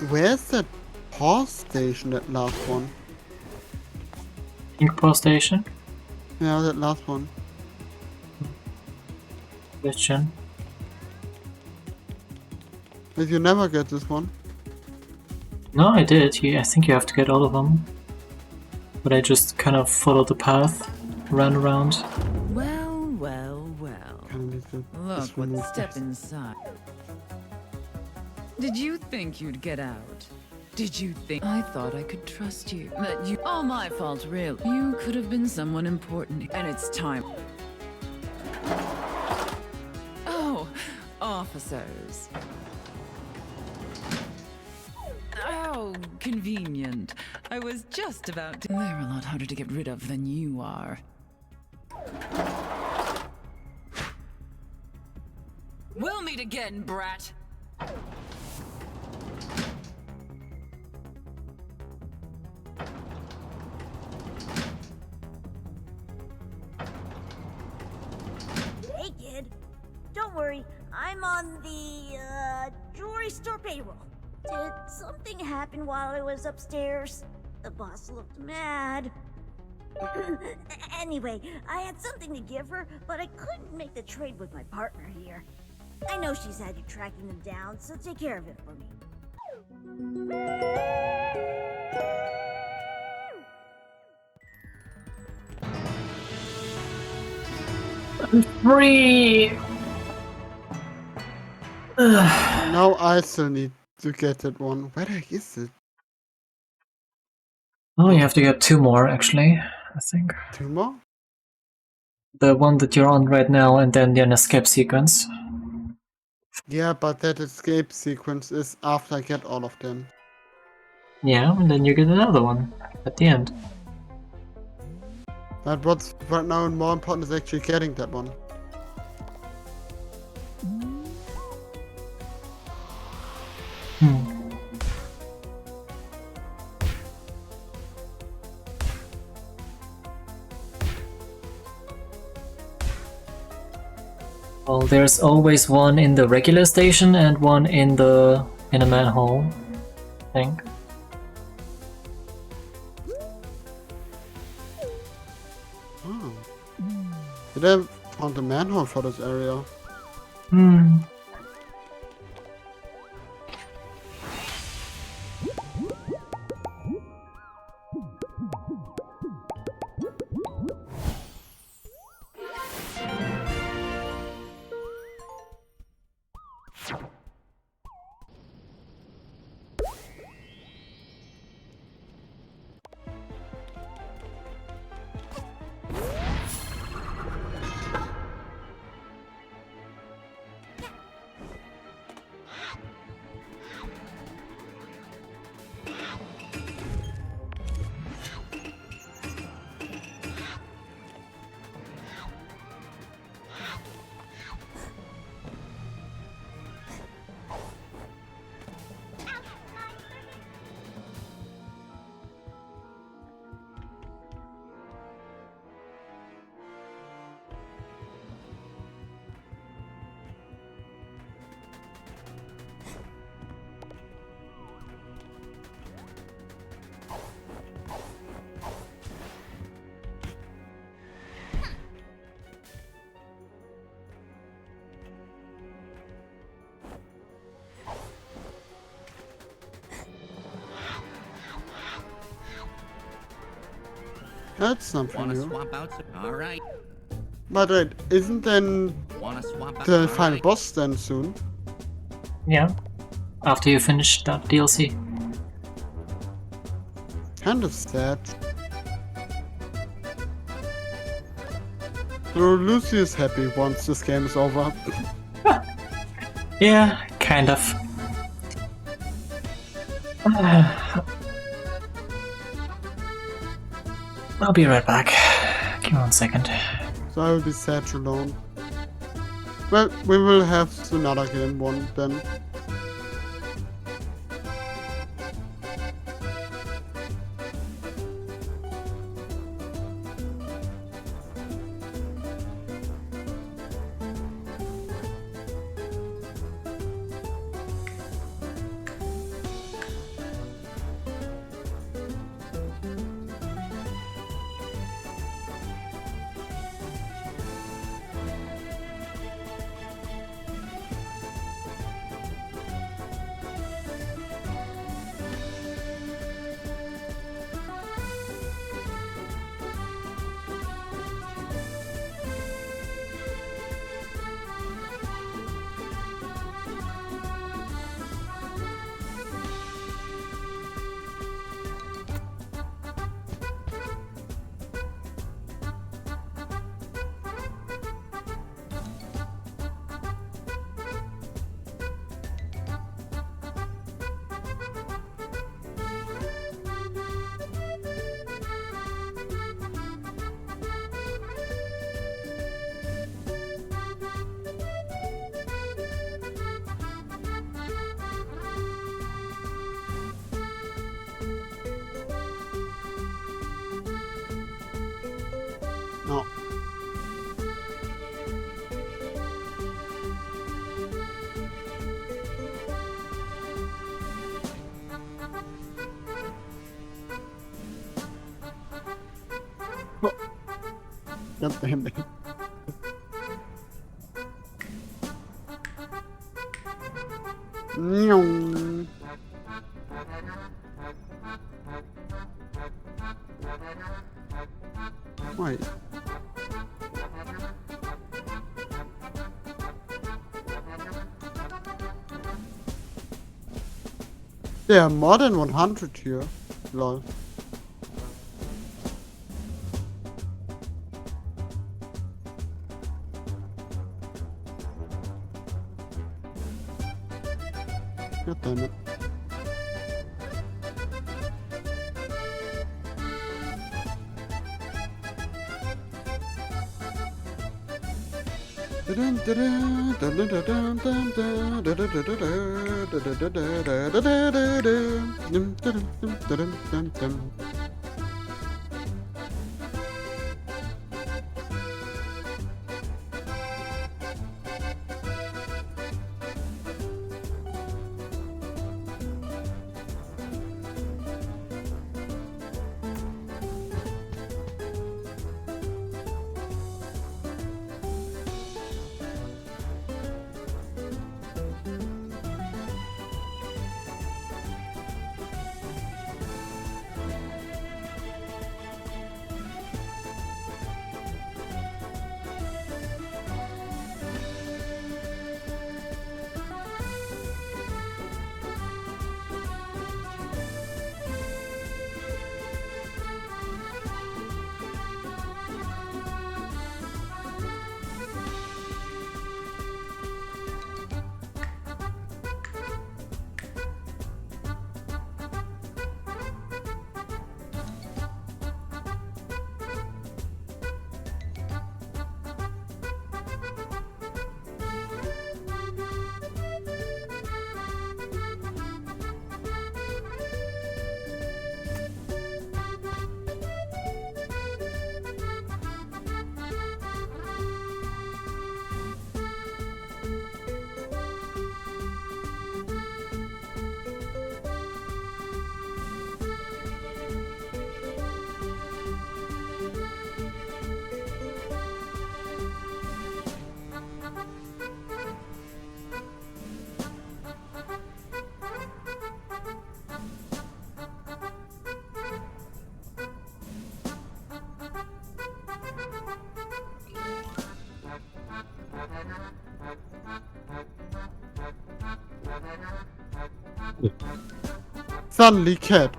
Where's that pause station, that last one? Pink Paw Station? Yeah, that last one. Question. Did you never get this one? No, I did. I think you have to get all of them. But I just kind of followed the path, ran around. Well, well, well. Look what step inside. Did you think you'd get out? Did you think I thought I could trust you? That you— all my fault, really. You could have been someone important, and it's time. Oh, officers. Oh, convenient. I was just about to— they're a lot harder to get rid of than you are. We'll meet again, brat. Hey, kid. Don't worry, I'm on the, jewelry store payroll. Did something happen while I was upstairs? The boss looked mad. Anyway, I had something to give her, but I couldn't make the trade with my partner here. I know she's had you tracking them down, so take care of it for me. I'm free! Now I still need to get that one. Where the heck is it? Oh, you have to get 2 more, actually, I think. 2 more? The one that you're on right now, and then an escape sequence. Yeah, but that escape sequence is after I get all of them. Yeah, and then you get another one at the end. But what's right now more important is actually getting that one. Well, there's always one in the regular station and one in a manhole, I think. Oh. Did I found the manhole for this area? Hmm. That's something Wanna new. swap out some? All right. But wait, isn't then Wanna swap out? the All final right. boss then soon? Yeah. After you finish that DLC. Kind of sad. So Lucy is happy once this game is over. Yeah, kind of. I'll be right back. Give me 1 second. So I will be sad alone. Well, we will have another game one then. No. Oh. God damn it. Nyong. Wait. There are more than 100 here. Lol. Suddenly cat.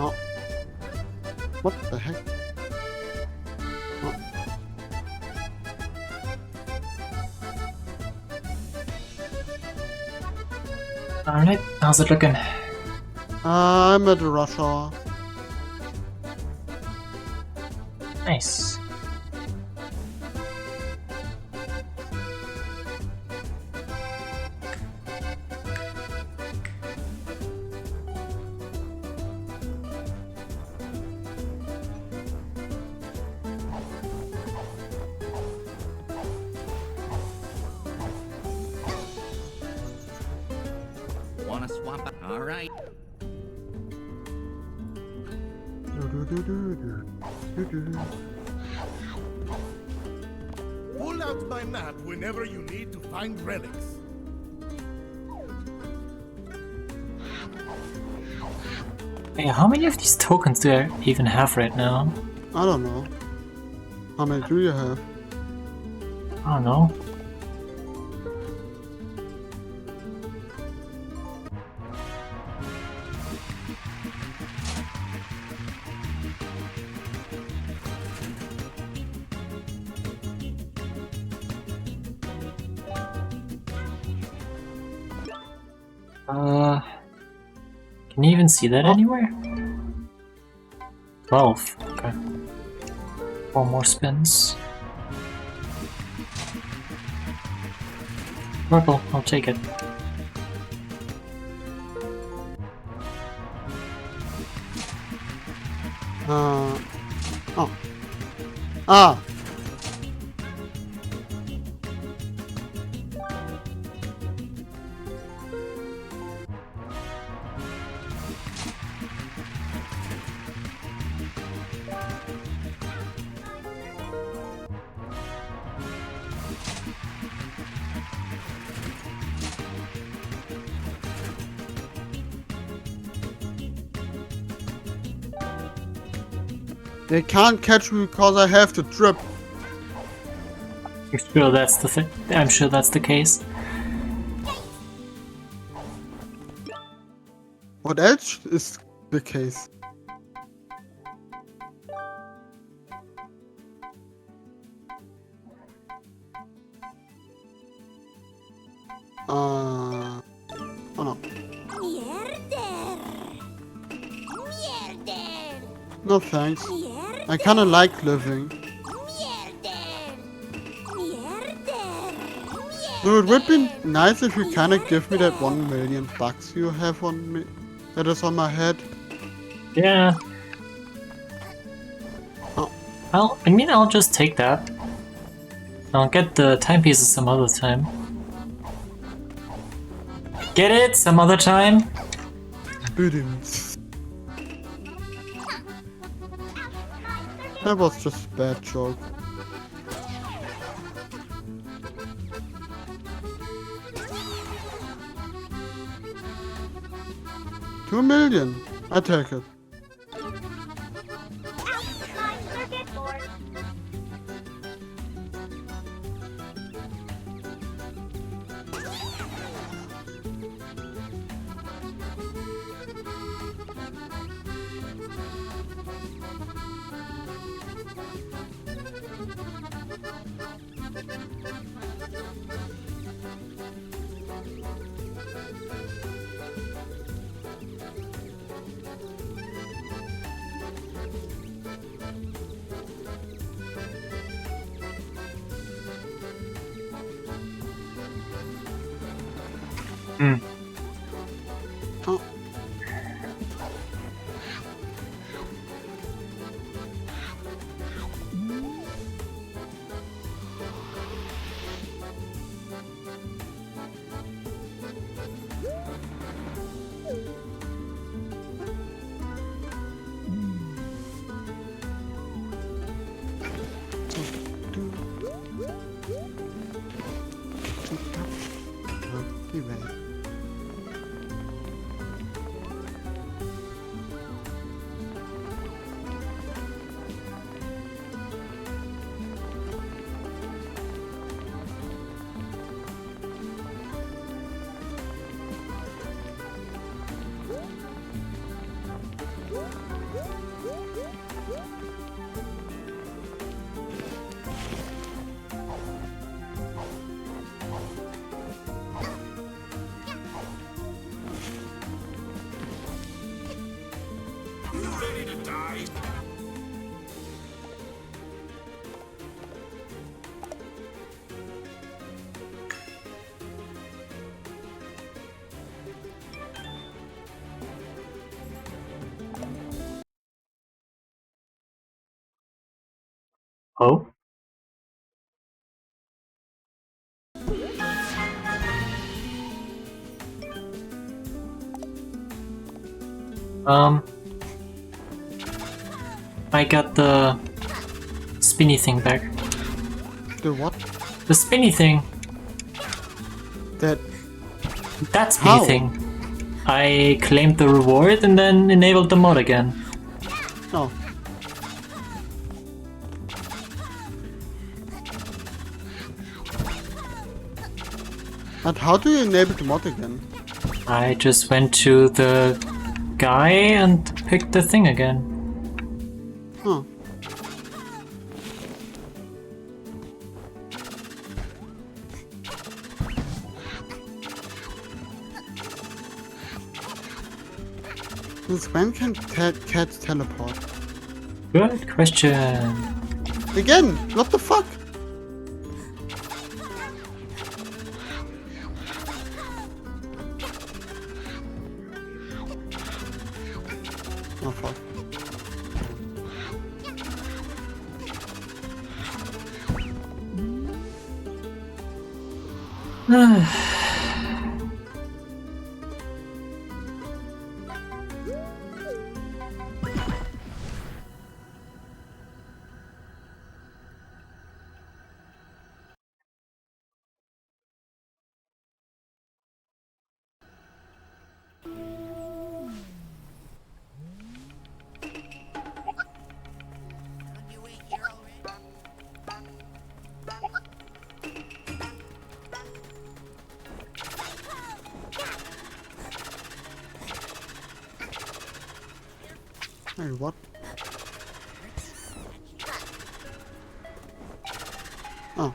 Oh. What the heck? Oh. Alright, how's it looking? I'm at Russia. Nice. Wanna swap out? All right. Pull out my map whenever you need to find relics. Hey, how many of these tokens do I even have right now? I don't know. How many do you have? I don't know. Can you even see that anywhere? 12. Okay. 4 more spins. Purple, I'll take it. Oh. Ah! They can't catch me because I have to trip. You're sure that's the thing? I'm sure that's the case. What else is the case? Oh no. Mierder. Mierder. No thanks. Mierder. I kinda like living. No, it would be nice if you kinda give me that $1 million you have on me. That is on my head. Yeah. Oh. Well, I mean, I'll just take that. I'll get the timepieces some other time. Get it? Some other time? That was just a bad joke. $2 million. I take it. Oh. Oh? I got the spinny thing back. The what? The spinny thing. That spinny How? thing. I claimed the reward and then enabled the mod again. Oh. And how do you enable the mod again? I just went to the guy and picked the thing again. Huh. Since when can cats teleport? Good question. Again, what the fuck? Oh fuck. Hey, what? Oh.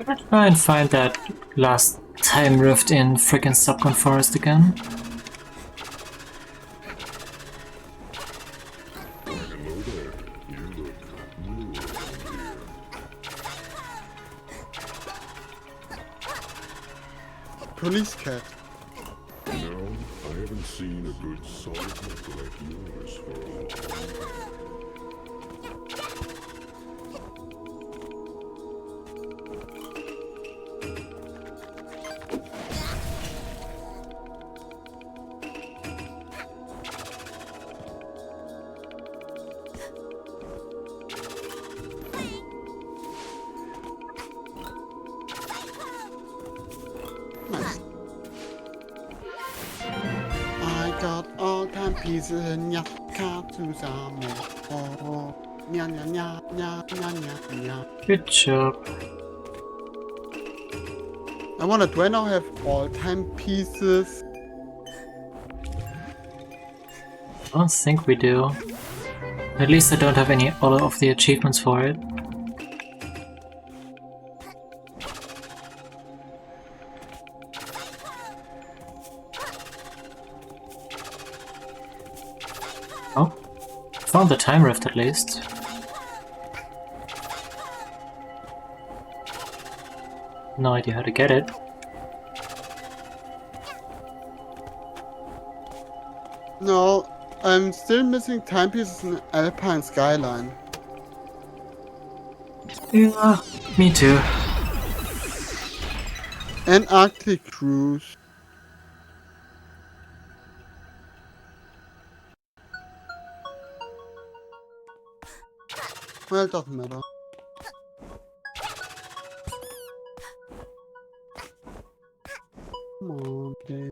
Try and find that last time rift in frickin' Subcon Forest again. Hello there. You look new around here. Police cat. No, I haven't seen a good solid look like yours for a long time. Nice. I got all time pieces in Jacka zusammen. Oh, nya nya nya nya nya nya nya. Good job. I wonder, do I now have all time pieces? I don't think we do. At least I don't have any other of the achievements for it. Oh, found the time rift at least. No idea how to get it. No, I'm still missing time pieces in Alpine Skyline. Yeah, me too. And Arctic Cruise. Well, it doesn't matter. Come on, babe.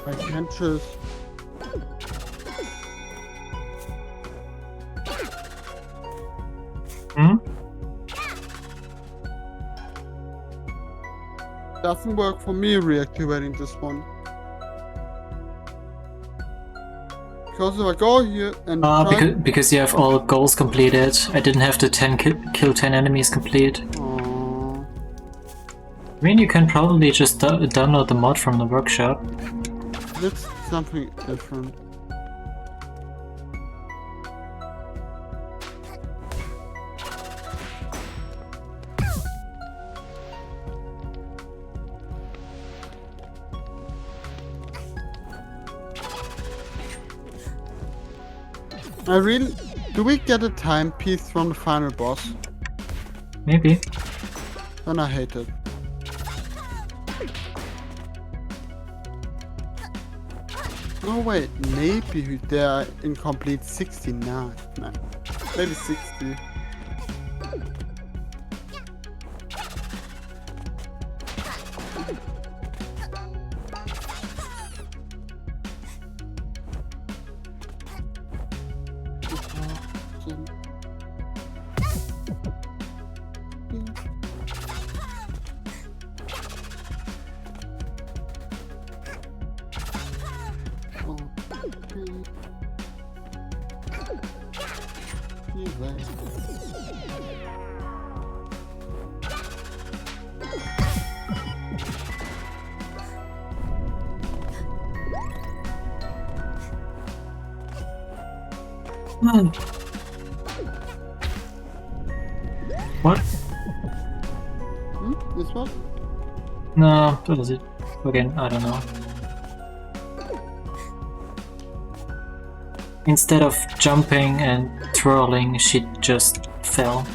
I can't just... Hmm? Doesn't work for me reactivating this one. Because if I go here and because you have all goals completed. I didn't have the kill 10 enemies complete. Aww. I mean, you can probably just download the mod from the workshop. That's something different. Do we get a timepiece from the final boss? Maybe. Then I hate it. No wait, maybe they are incomplete 69. No, maybe 60. What? This one? No, what was it? Again, I don't know. Instead of jumping and twirling, she just fell.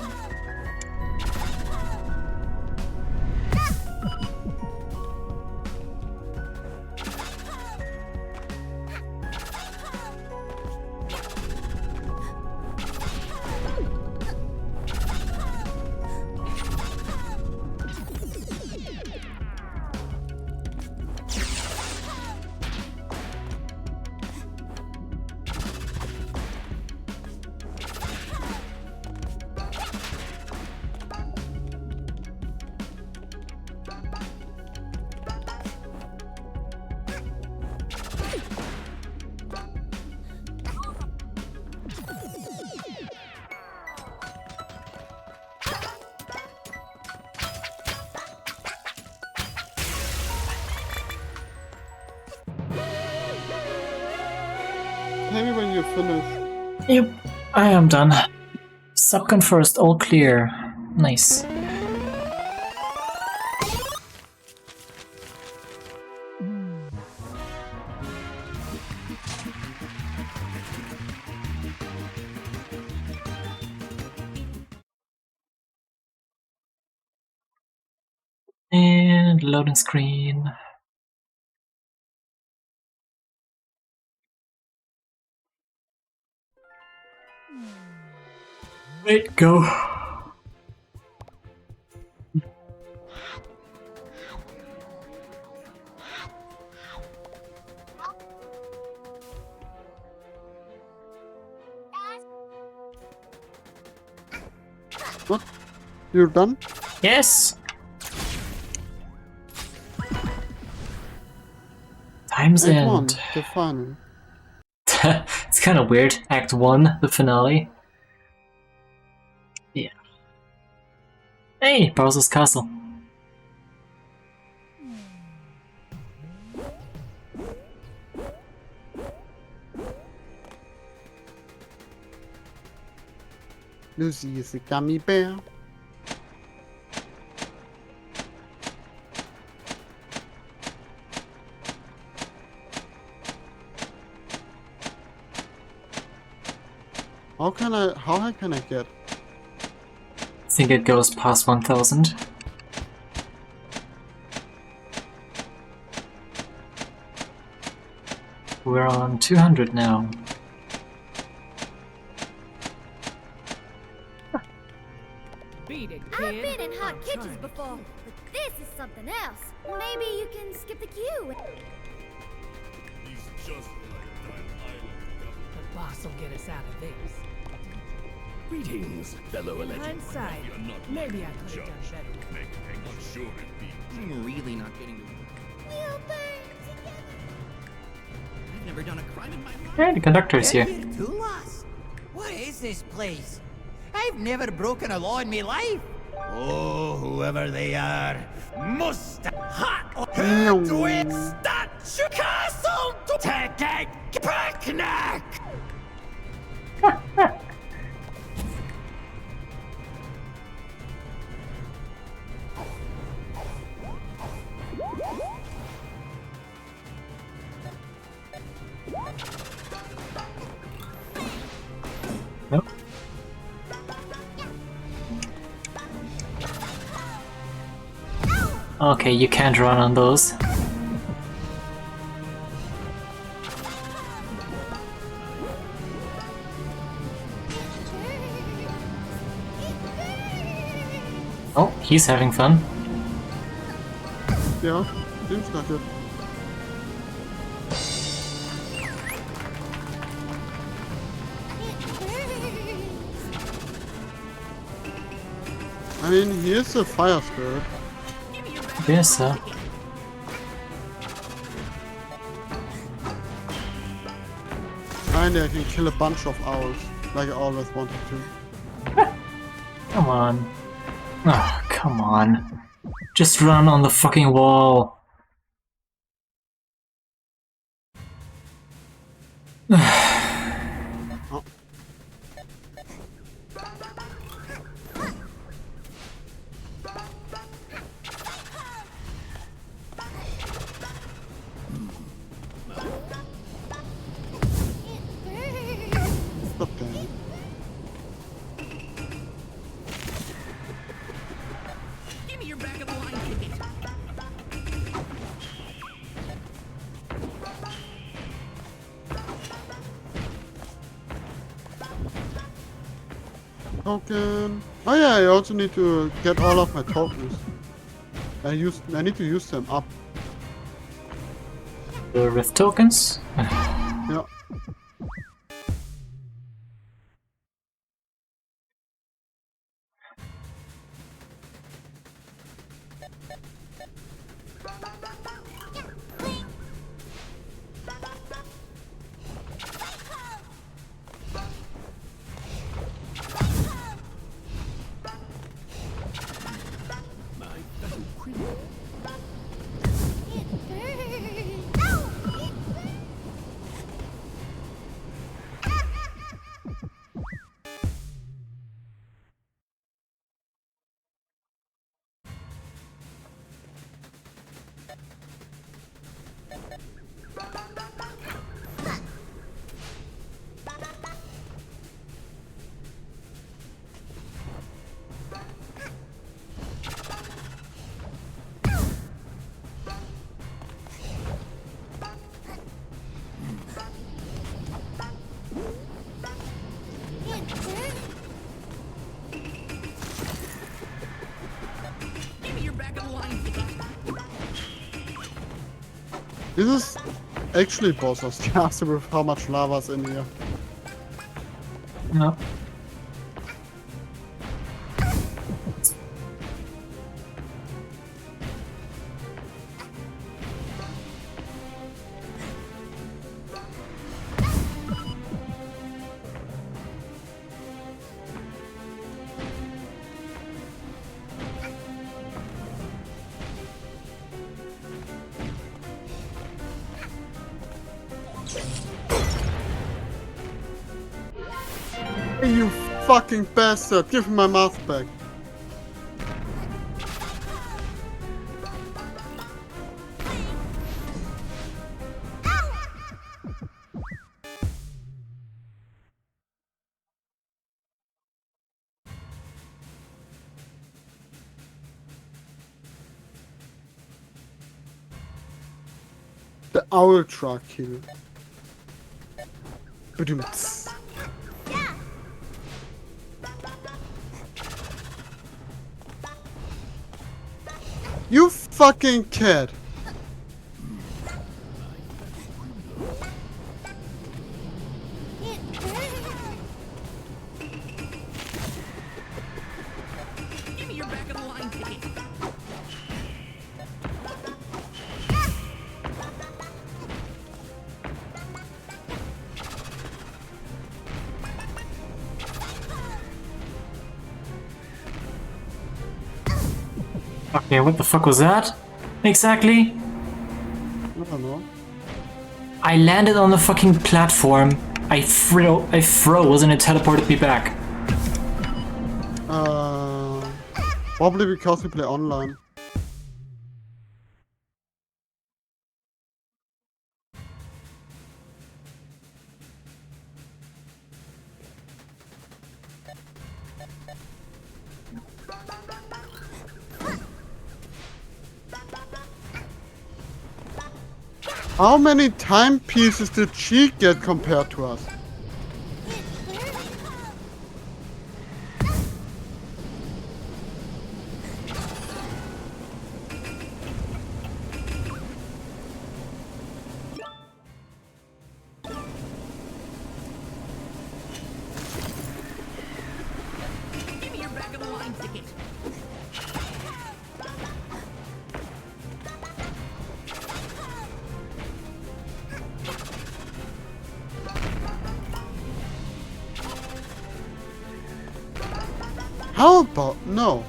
tell me when you're finished. Yep, I am done. Subcon first, all clear. Nice. And loading screen. Wait, go. What? You're done? Yes. Time's Act 1, end. the final. It's kind of weird. Act 1, the finale. Yeah. Hey, Bowser's Castle. Lucy is a gummy bear. How high can I get? I think it goes past 1000. We're on 200 now. Beat it, I've kid. been in hot kitchens before, but this is something else. Maybe you can skip the queue. He's just like that island governor. The boss will get us out of this. Greetings, fellow alleged. Hindsight, You're not maybe I like could have done judge. better. I'm not sure it be. I'm really not getting to. I've never done a crime in my life. Hey, the conductor's here. To us? What is this place? I've never broken a law in my life. Oh, whoever they are, must hot twin statue castle to take a picnic. Nope. Okay, you can't run on those. Oh, he's having fun. Yeah, seems like it. I mean, he is a fire spirit. Yes, sir. Finally, I can kill a bunch of owls, like I always wanted to. Come on. Oh, come on. Just run on the fucking wall. Okay. Give me your back of the line ticket. Token. Oh yeah, I also need to get all of my tokens. I need to use them up. The Rift tokens? Yeah. This is actually boss of scarcity with how much lava's in here. No. Hey, you fucking bastard! Give me my mask back. The owl truck here. Badumts. You fucking cat! Give me your back of the line ticket. Okay, what the fuck was that? Exactly? I don't know. I landed on the fucking platform. I froze and it teleported me back. Probably because we play online. How many timepieces did she get compared to us? Give me your back of the line ticket. How about no?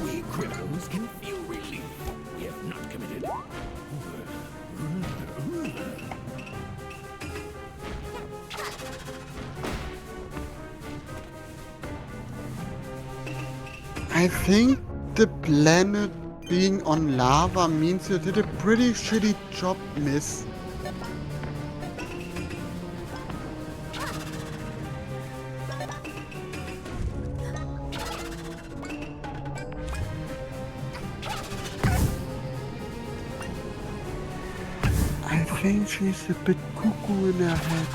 We criminals can feel relief. We have not committed. I think the planet being on lava means you did a pretty shitty job, miss. I think she's a bit cuckoo in her head.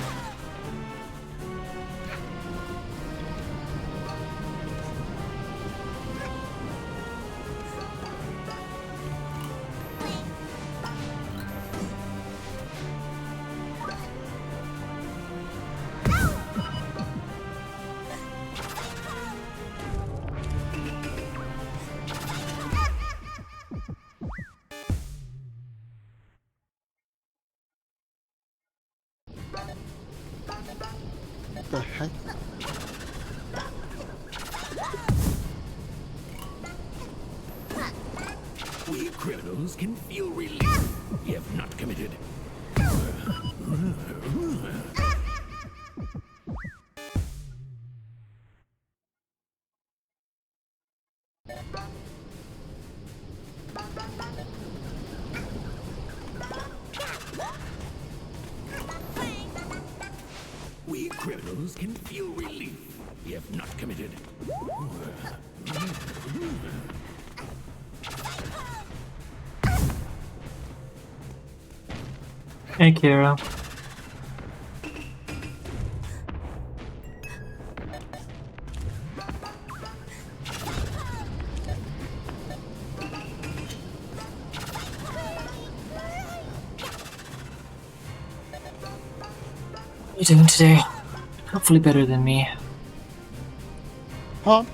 The heck? We criminals can feel relief. We have not committed. We criminals can feel relief. We have not committed. Hey, Kira. How are you doing today? Hopefully better than me. Huh?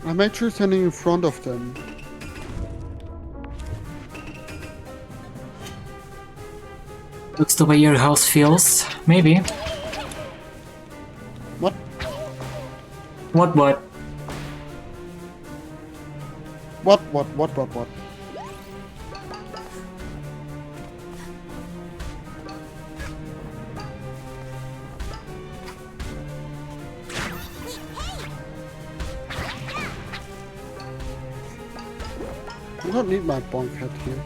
I made sure standing in front of them. Looks the way your house feels. Maybe. What? What? What? I don't need my bonk head here.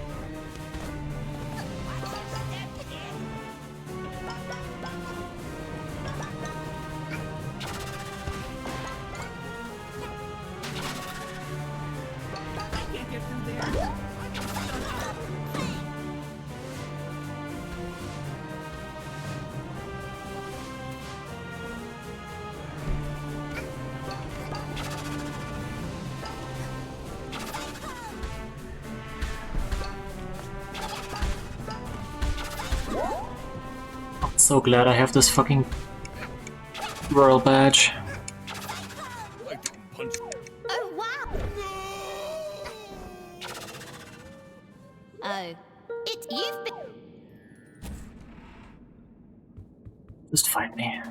So glad I have this fucking royal badge. Oh, wow! Oh, you've been... Just fight me.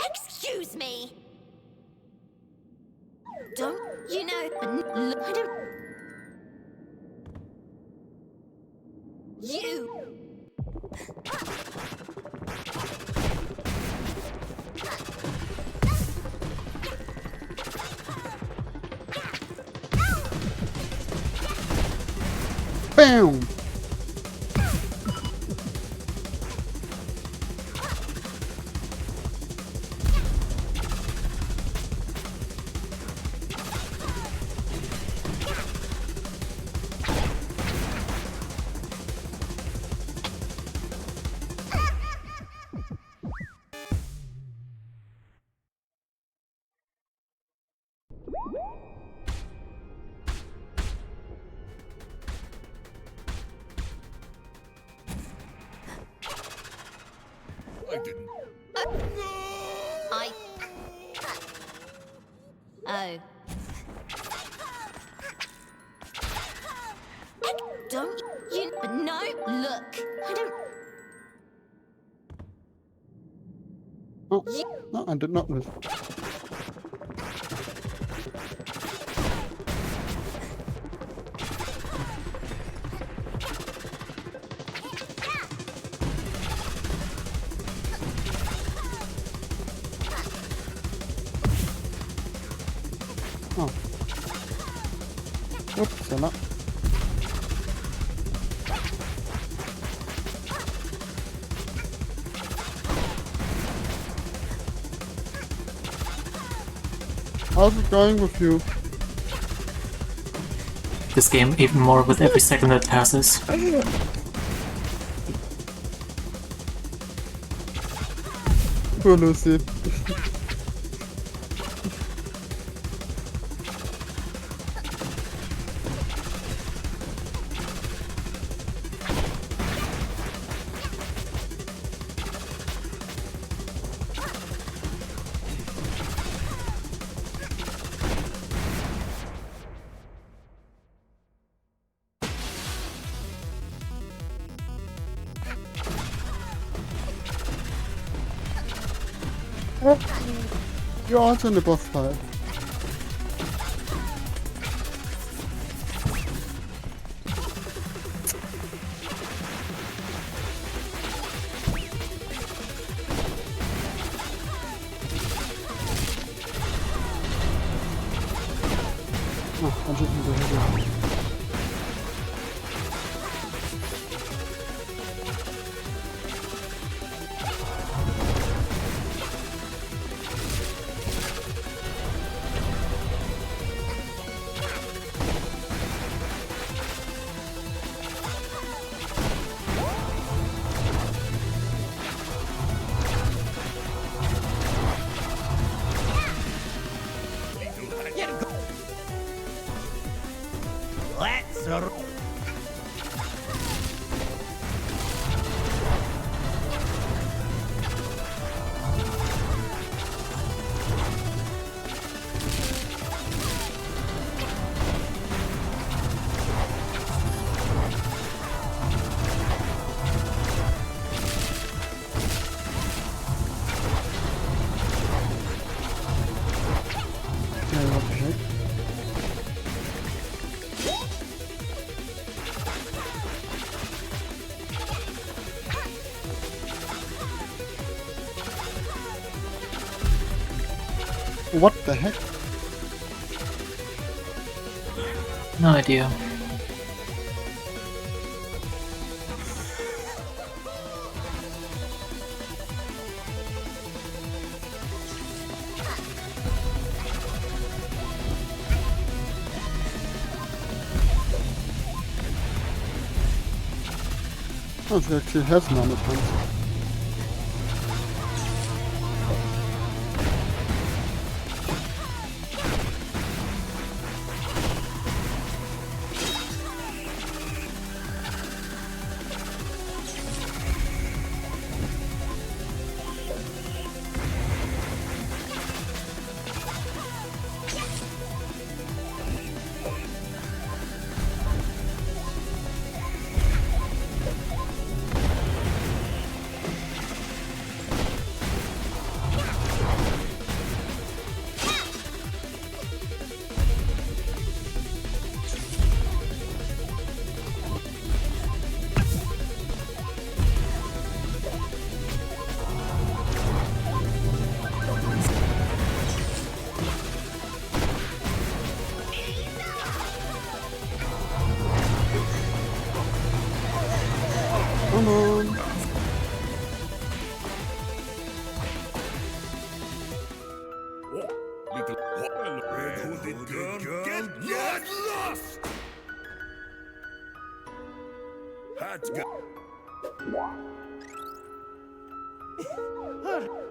Excuse me! Don't you know... I don't... You... Bam! I didn't. Oh. Don't you... No, look. I don't... Oh, no, I did not miss. Oh. Oops, I'm up. How's it going with you? This game even more with every second that passes. Poor Lucy. You're also in the boss fight. Oh, I'm just in the header. Let's Yeah, what the heck? What the heck? No idea. Oh, she actually has an underpants. Come on. Little red-hooded girl, get lost! Hat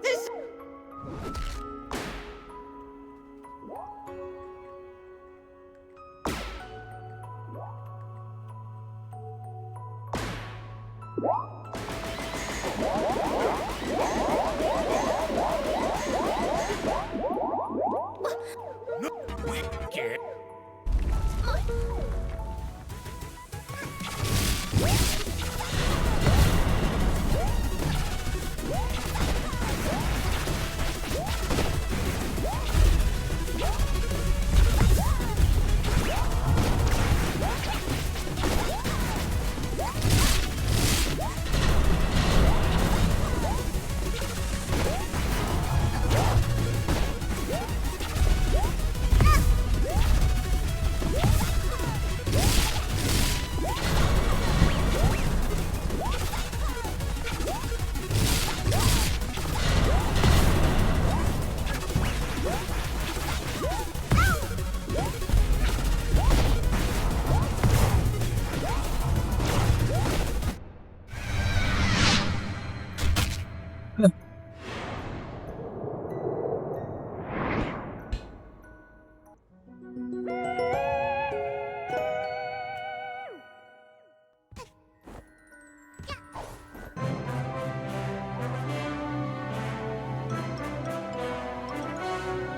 This. Wicked.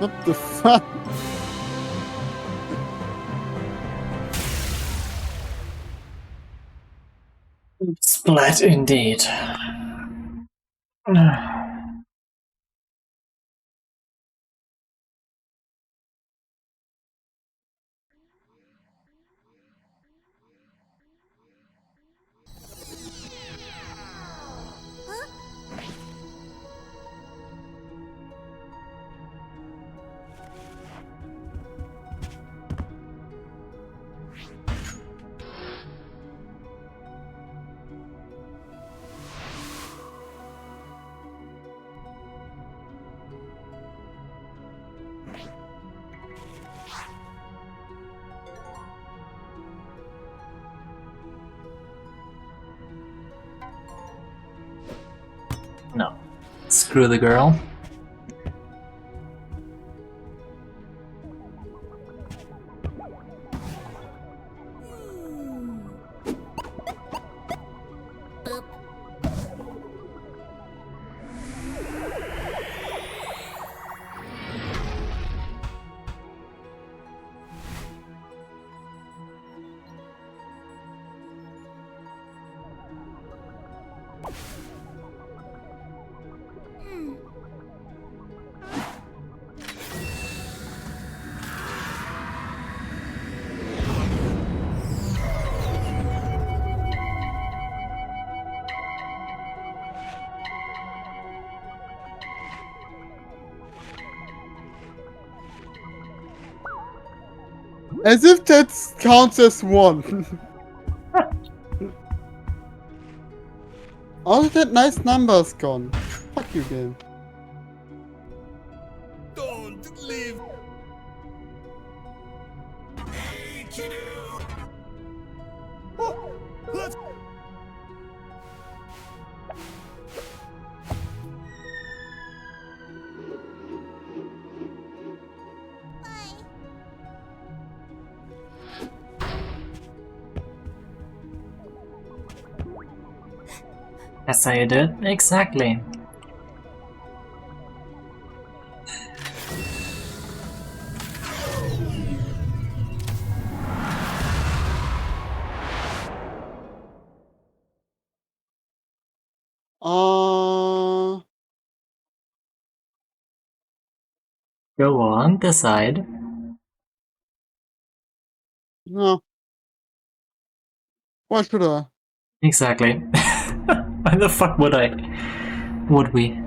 What the fuck? Splat indeed. Screw the girl. As if that counts as one. All of that nice number's gone. Fuck you, game. Don't leave. Hey, kiddo. Oh, let's. That's how you do it? Exactly. Go on, decide. No. Why should I? Exactly. Why the fuck would I? Would we?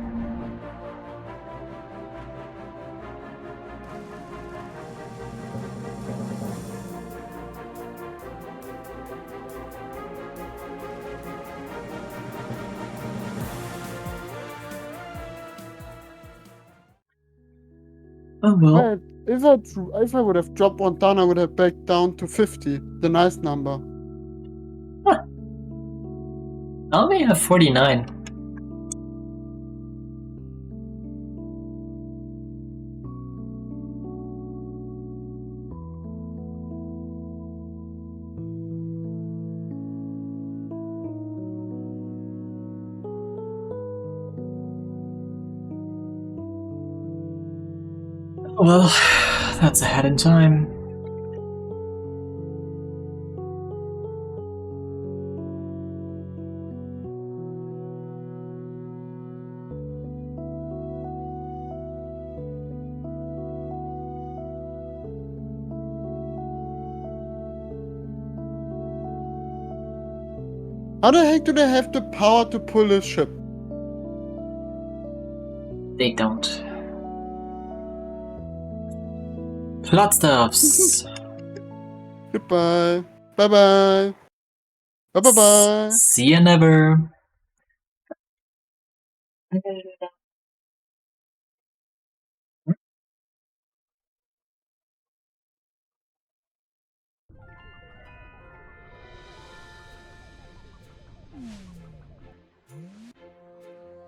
Oh well. If I would have dropped one down, I would have backed down to 50, the nice number. I only have 49. Well, that's ahead in time. How the heck do they have the power to pull this ship? They don't. Plot stuffs. Goodbye. Bye bye. Bye bye bye. See ya never.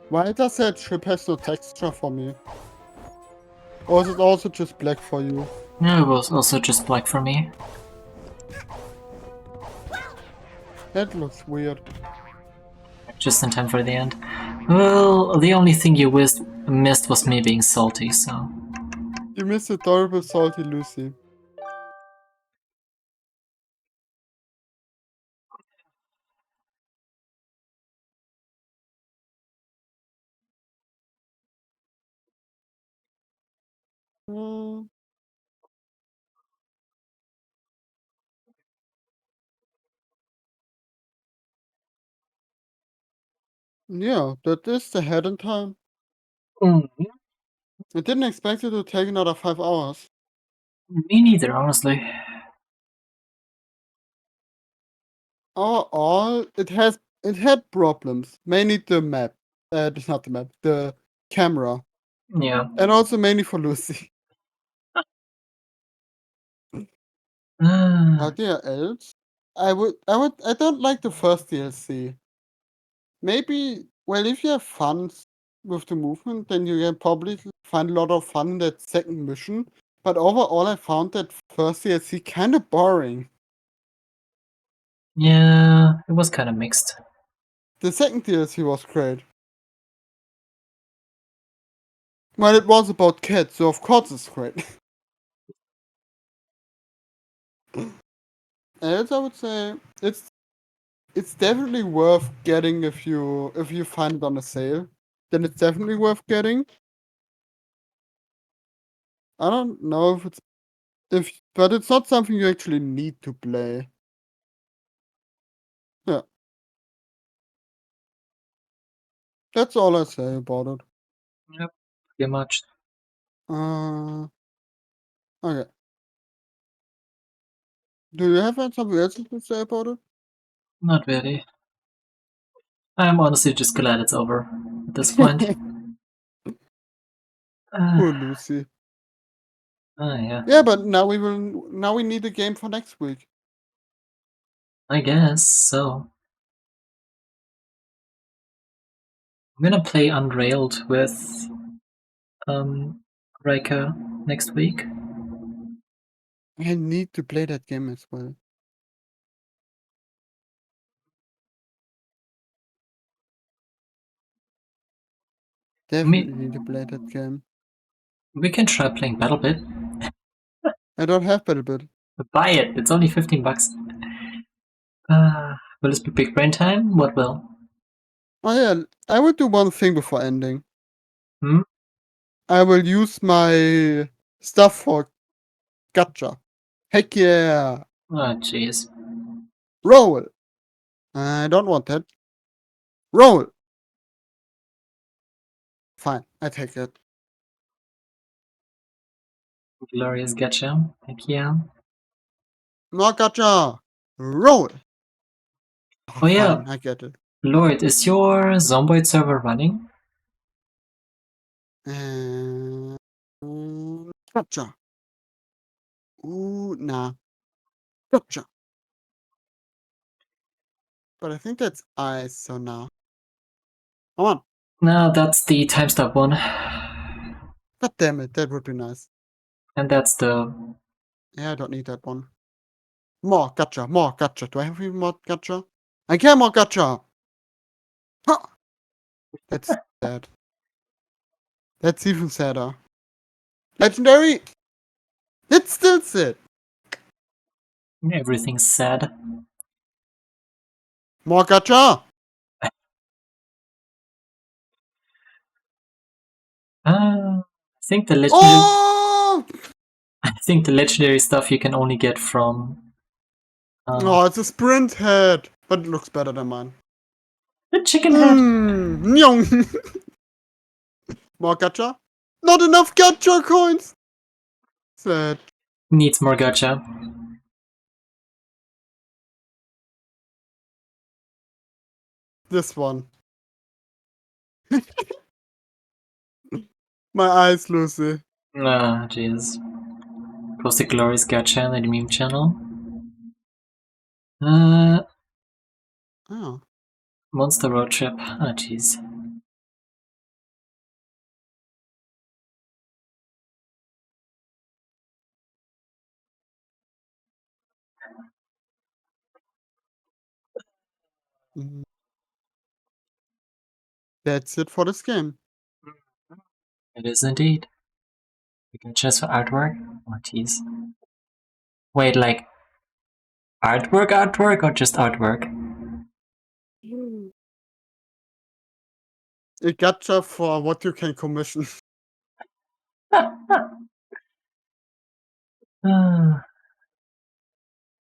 Why does that ship has no texture for me? Or is it also just black for you? No, it was also just black for me. That looks weird. Just in time for the end. Well, the only thing you missed was me being salty, so... You missed adorable salty Lucy. Yeah, that is the head in time. Mm-hmm. I didn't expect it to take another 5 hours. Me neither, honestly. Overall, it had problems. Mainly the map. It's not the map, the camera. Yeah. And also mainly for Lucy. Are there else? I don't like the first DLC. Maybe, well, if you have fun with the movement, then you can probably find a lot of fun in that second mission. But overall, I found that first DLC kind of boring. Yeah, it was kind of mixed. The second DLC was great. Well, it was about cats, so of course it's great. Else, I would say it's definitely worth getting if you find it on a sale. Then it's definitely worth getting. I don't know but it's not something you actually need to play. Yeah. That's all I say about it. Yep, pretty much. Okay. Do you have something else to say about it? Not really. I'm honestly just glad it's over at this point. Poor Lucy. Yeah. Yeah, but now we need a game for next week. I guess so. I'm gonna play Unrailed with Riker next week. I need to play that game as well. Definitely need to play that game. We can try playing BattleBit. I don't have BattleBit. Buy it. It's only $15. Will this be big brain time? What will? Oh yeah, I will do one thing before ending. Hmm? I will use my stuff for gacha. Heck yeah! Oh, jeez. Roll! I don't want that. Roll! Fine, I take it. Glorious gacha. Heck yeah. More gacha! Roll! Oh yeah. Fine, I get it. Lord, is your Zomboid server running? Gacha. Ooh, nah. Gacha. But I think that's ice, so now. Come on. No, that's the time stop one. God damn it, that would be nice. And that's the... Yeah, I don't need that one. More gacha, more gacha. Do I have even more gacha? I get more gacha! Huh. That's sad. That's even sadder. Legendary! It's still sad. Everything's sad. More gacha! I think the legendary... Oh! I think the legendary stuff you can only get from... Oh, it's a sprint head! But it looks better than mine. The chicken head! Nyong! More gacha? Not enough gacha coins! Sad. Needs more gacha. This one. My eyes, Lucy. Ah, jeez. Post the glorious gacha in the meme channel. Oh. Monster Road Trip. Ah, jeez. That's it for this game. It is indeed. We can choose for artwork. Oh, jeez. Wait, like artwork or just artwork? A gacha for what you can commission.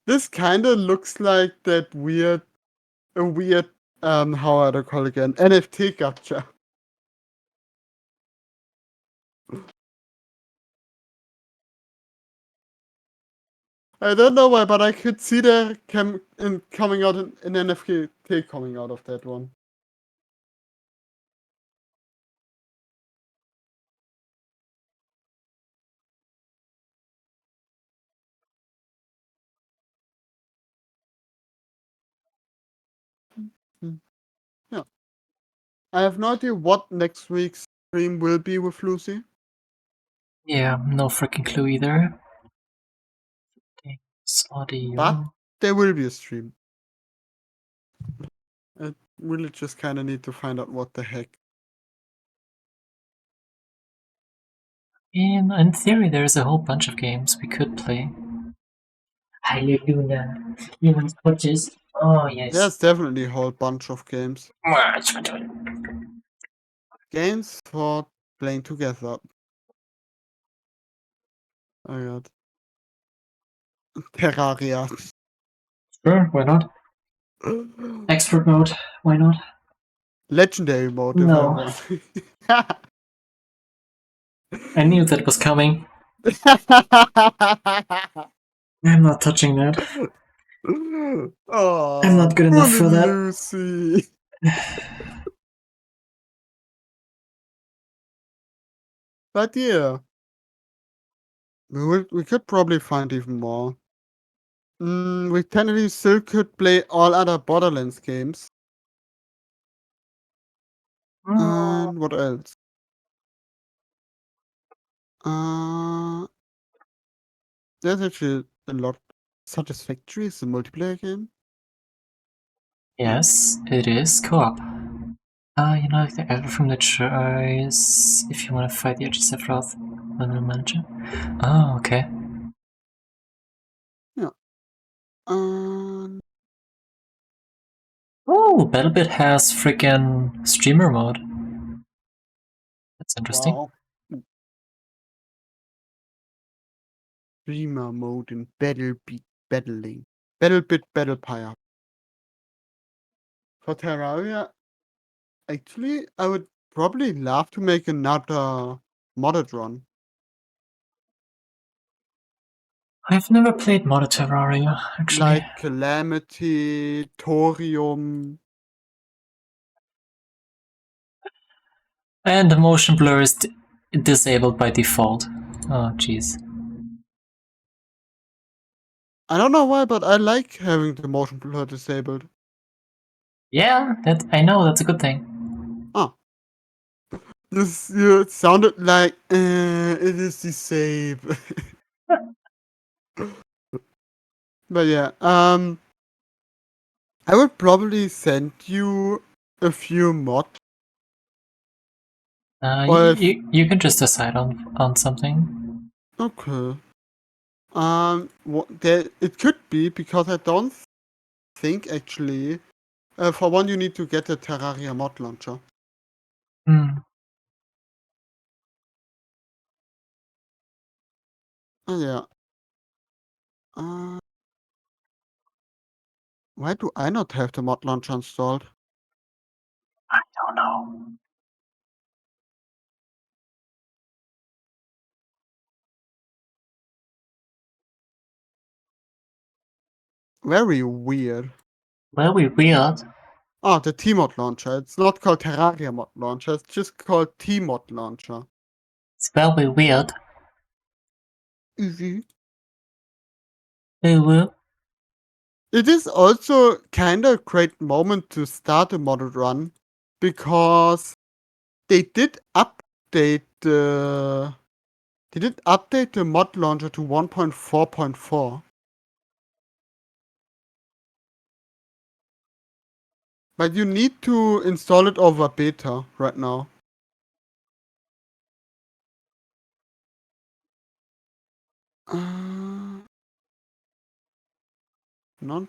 This kinda looks like that weird, how do I call it again? NFT gacha. I don't know why, but I could see there coming out an NFT coming out of that one. Yeah. I have no idea what next week's stream will be with Lucy. Yeah, no freaking clue either. Thanks, audio. But there will be a stream. I really just kind of need to find out what the heck. In theory, there's a whole bunch of games we could play. Hallelujah. You want watches? Oh, yes. There's definitely a whole bunch of games. Games for playing together. Oh god. Terraria. Sure, why not? Expert mode, why not? Legendary mode if I No. want. I knew that was coming. I'm not touching that. Oh, I'm not good enough for that. Lucy. But yeah. We could probably find even more. We technically still could play all other Borderlands games. And what else? There's actually a lot. Satisfactory is a multiplayer game. Yes, it is co-op. You know, the elder from the choice if you want to fight the edges of Wrath on the manager. Oh, okay. Yeah. Oh, BattleBit has freaking streamer mode. That's interesting. Wow. Streamer mode in BattleBit battling. BattleBit Battlepire. For Terraria, actually, I would probably love to make another modded run. I've never played modded Terraria, actually. Like Calamity, Thorium. And the motion blur is disabled by default. Oh, jeez. I don't know why, but I like having the motion blur disabled. Yeah, that I know, that's a good thing. Oh. This it sounded like it is disabled. But yeah, I would probably send you a few mods. You can just decide on something. Okay. It could be because I don't think actually. For one, you need to get a Terraria mod launcher. Hmm. Oh yeah. Why do I not have the mod launcher installed? I don't know. Very weird. Very weird. Oh, the T-Mod launcher. It's not called Terraria mod launcher. It's just called T-Mod launcher. It's very weird. Easy. It is also kind of a great moment to start a modded run because they did update the mod launcher to 1.4.4. But you need to install it over beta right now. None?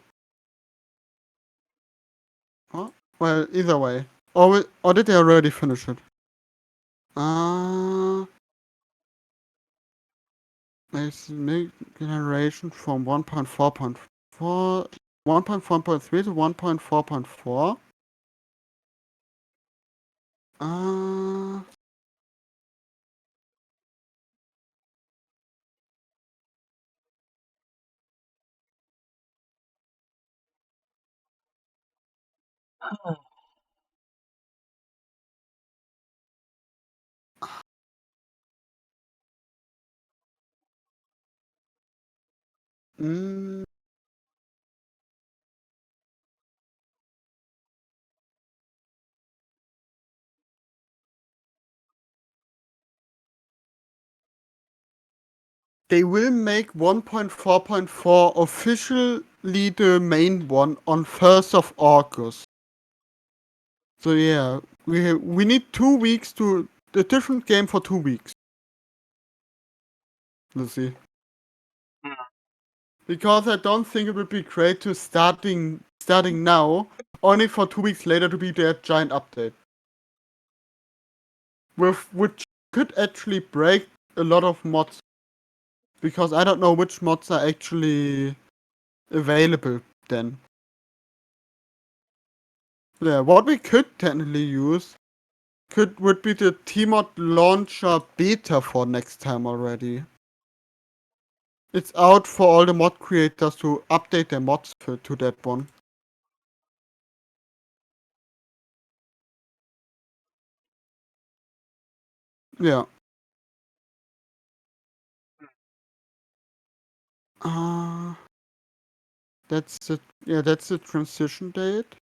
Oh, well, either way. Or did they already finish it? There's new generation from 1.4.4, 1.4.3 to 1.4.4. Mm. they will make 1.4.4 officially the main one on 1st of August. So yeah, we need 2 weeks to a different game for 2 weeks. Let's see. Because I don't think it would be great to starting now, only for 2 weeks later to be their giant update. Which could actually break a lot of mods. Because I don't know which mods are actually available then. Yeah, what we could technically use would be the Tmod launcher beta for next time already. It's out for all the mod creators to update their mods to that one. Yeah. That's the transition date.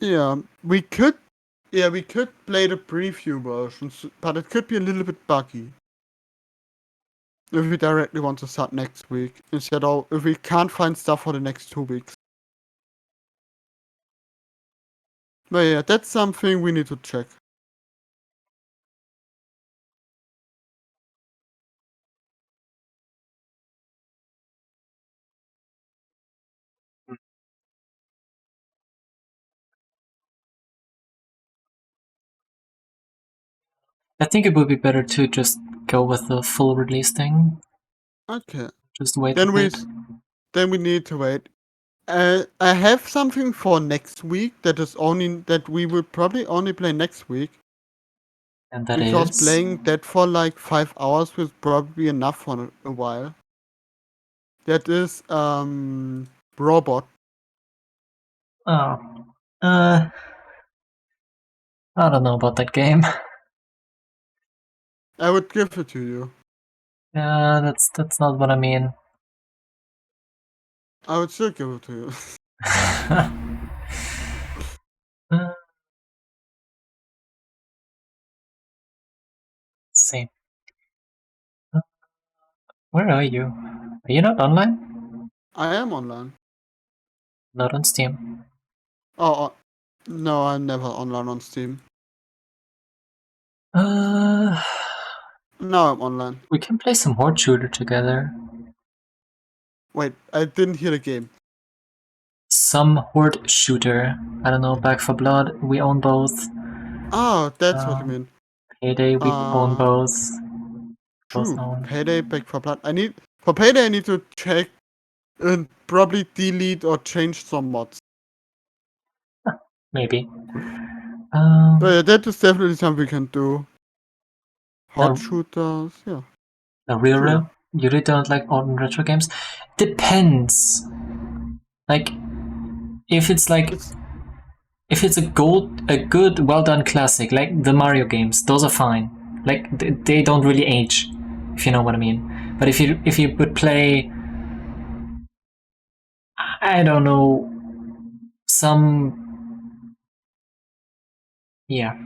Yeah, we could play the preview versions, but it could be a little bit buggy. If we directly want to start next week, instead of if we can't find stuff for the next 2 weeks. But yeah, that's something we need to check. I think it would be better to just go with the full release thing. Okay. Just wait Then a bit. then we need to wait. I have something for next week that we will probably only play next week. And that because is? playing that for like 5 hours will probably be enough for a while. That is Robot. Oh. I don't know about that game. I would give it to you. Yeah, that's not what I mean. I would still give it to you. Let's see. Where are you? Are you not online? I am online. Not on Steam. Oh, no, I'm never online on Steam. No, I'm online. We can play some Horde Shooter together. Wait, I didn't hear the game. Some Horde Shooter. I don't know, Back for Blood, we own both. Oh, that's what you mean. Payday, we own both. Both True. own. Payday, Back for Blood. For Payday I need to check and probably delete or change some mods. Maybe. But yeah, that is definitely something we can do. Hot No. shooters, yeah. No, you really don't like modern retro games? Depends. Like, if it's a good, well done classic, like the Mario games, those are fine. Like they don't really age, if you know what I mean. But if you would play, I don't know, yeah.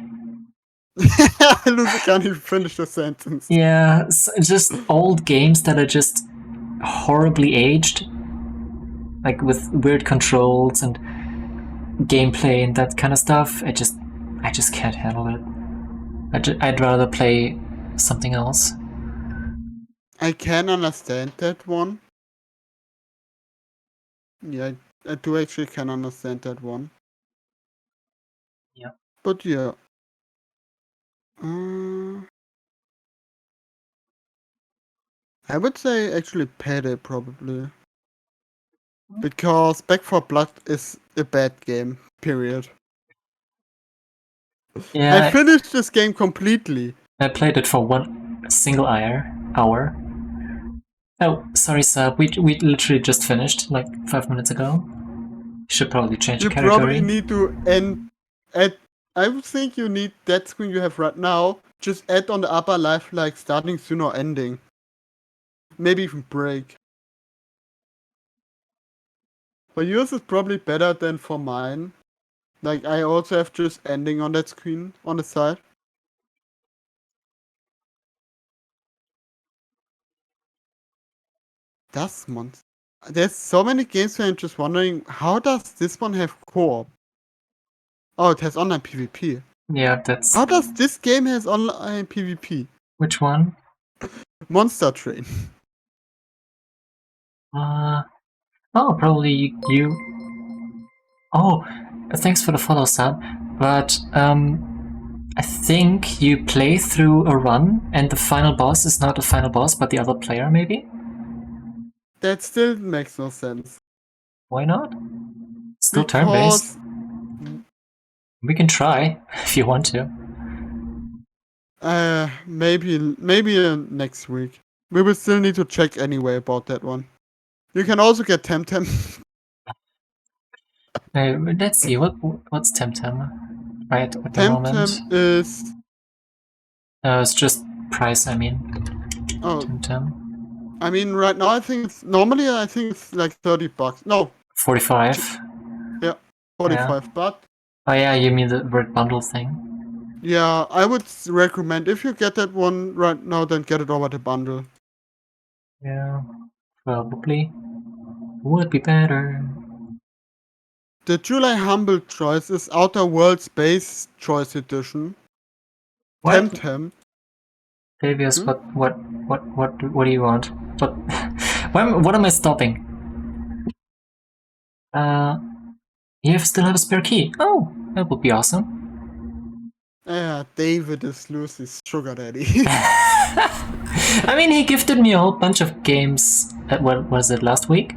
Lucy can't even finish the sentence. Yeah, just old games that are just horribly aged, like with weird controls and gameplay and that kind of stuff. I just can't handle it. I'd rather play something else. I can understand that one. Yeah, I do actually can understand that one. Yeah. But yeah. I would say actually Payday probably. Because Back 4 Blood is a bad game, period. Yeah, I finished this game completely. I played it for one single hour. Oh, sorry, Sab. We literally just finished like 5 minutes ago. Should probably change You the category. probably need to end at. I would think you need that screen you have right now. Just add on the upper left like starting soon or ending. maybe even break. For yours is probably better than for mine. Like, I also have just ending on that screen on the side. That's months. There's so many games where I'm just wondering, how does this one have co-op? Oh, it has online PvP. Yeah, that's... How does this game has online PvP? Which one? Monster Train. Oh, probably you... Oh, thanks for the follow, Sab. But, I think you play through a run, and the final boss is not the final boss, but the other player, maybe? That still makes no sense. Why not? Still turn-based. We can try, if you want to. Maybe next week. We will still need to check anyway about that one. You can also get Temtem. Let's see, what's Temtem? Right at the moment. Temtem is... it's just price, I mean. Oh. Temtem. I mean, right now I think it's... Normally I think it's like $30. No. 45. Yeah, 45, yeah. but... Oh yeah, you mean the word bundle thing? Yeah, I would recommend, if you get that one right now, then get it over the bundle. Yeah, probably. Would be better. The July Humble choice is Outer World Space Choice Edition. What? Temtem. Davius, what do you want? What am I stopping? You still have a spare key. Oh, that would be awesome. Yeah, David is Lucy's sugar daddy. I mean, he gifted me a whole bunch of games. What was it, last week?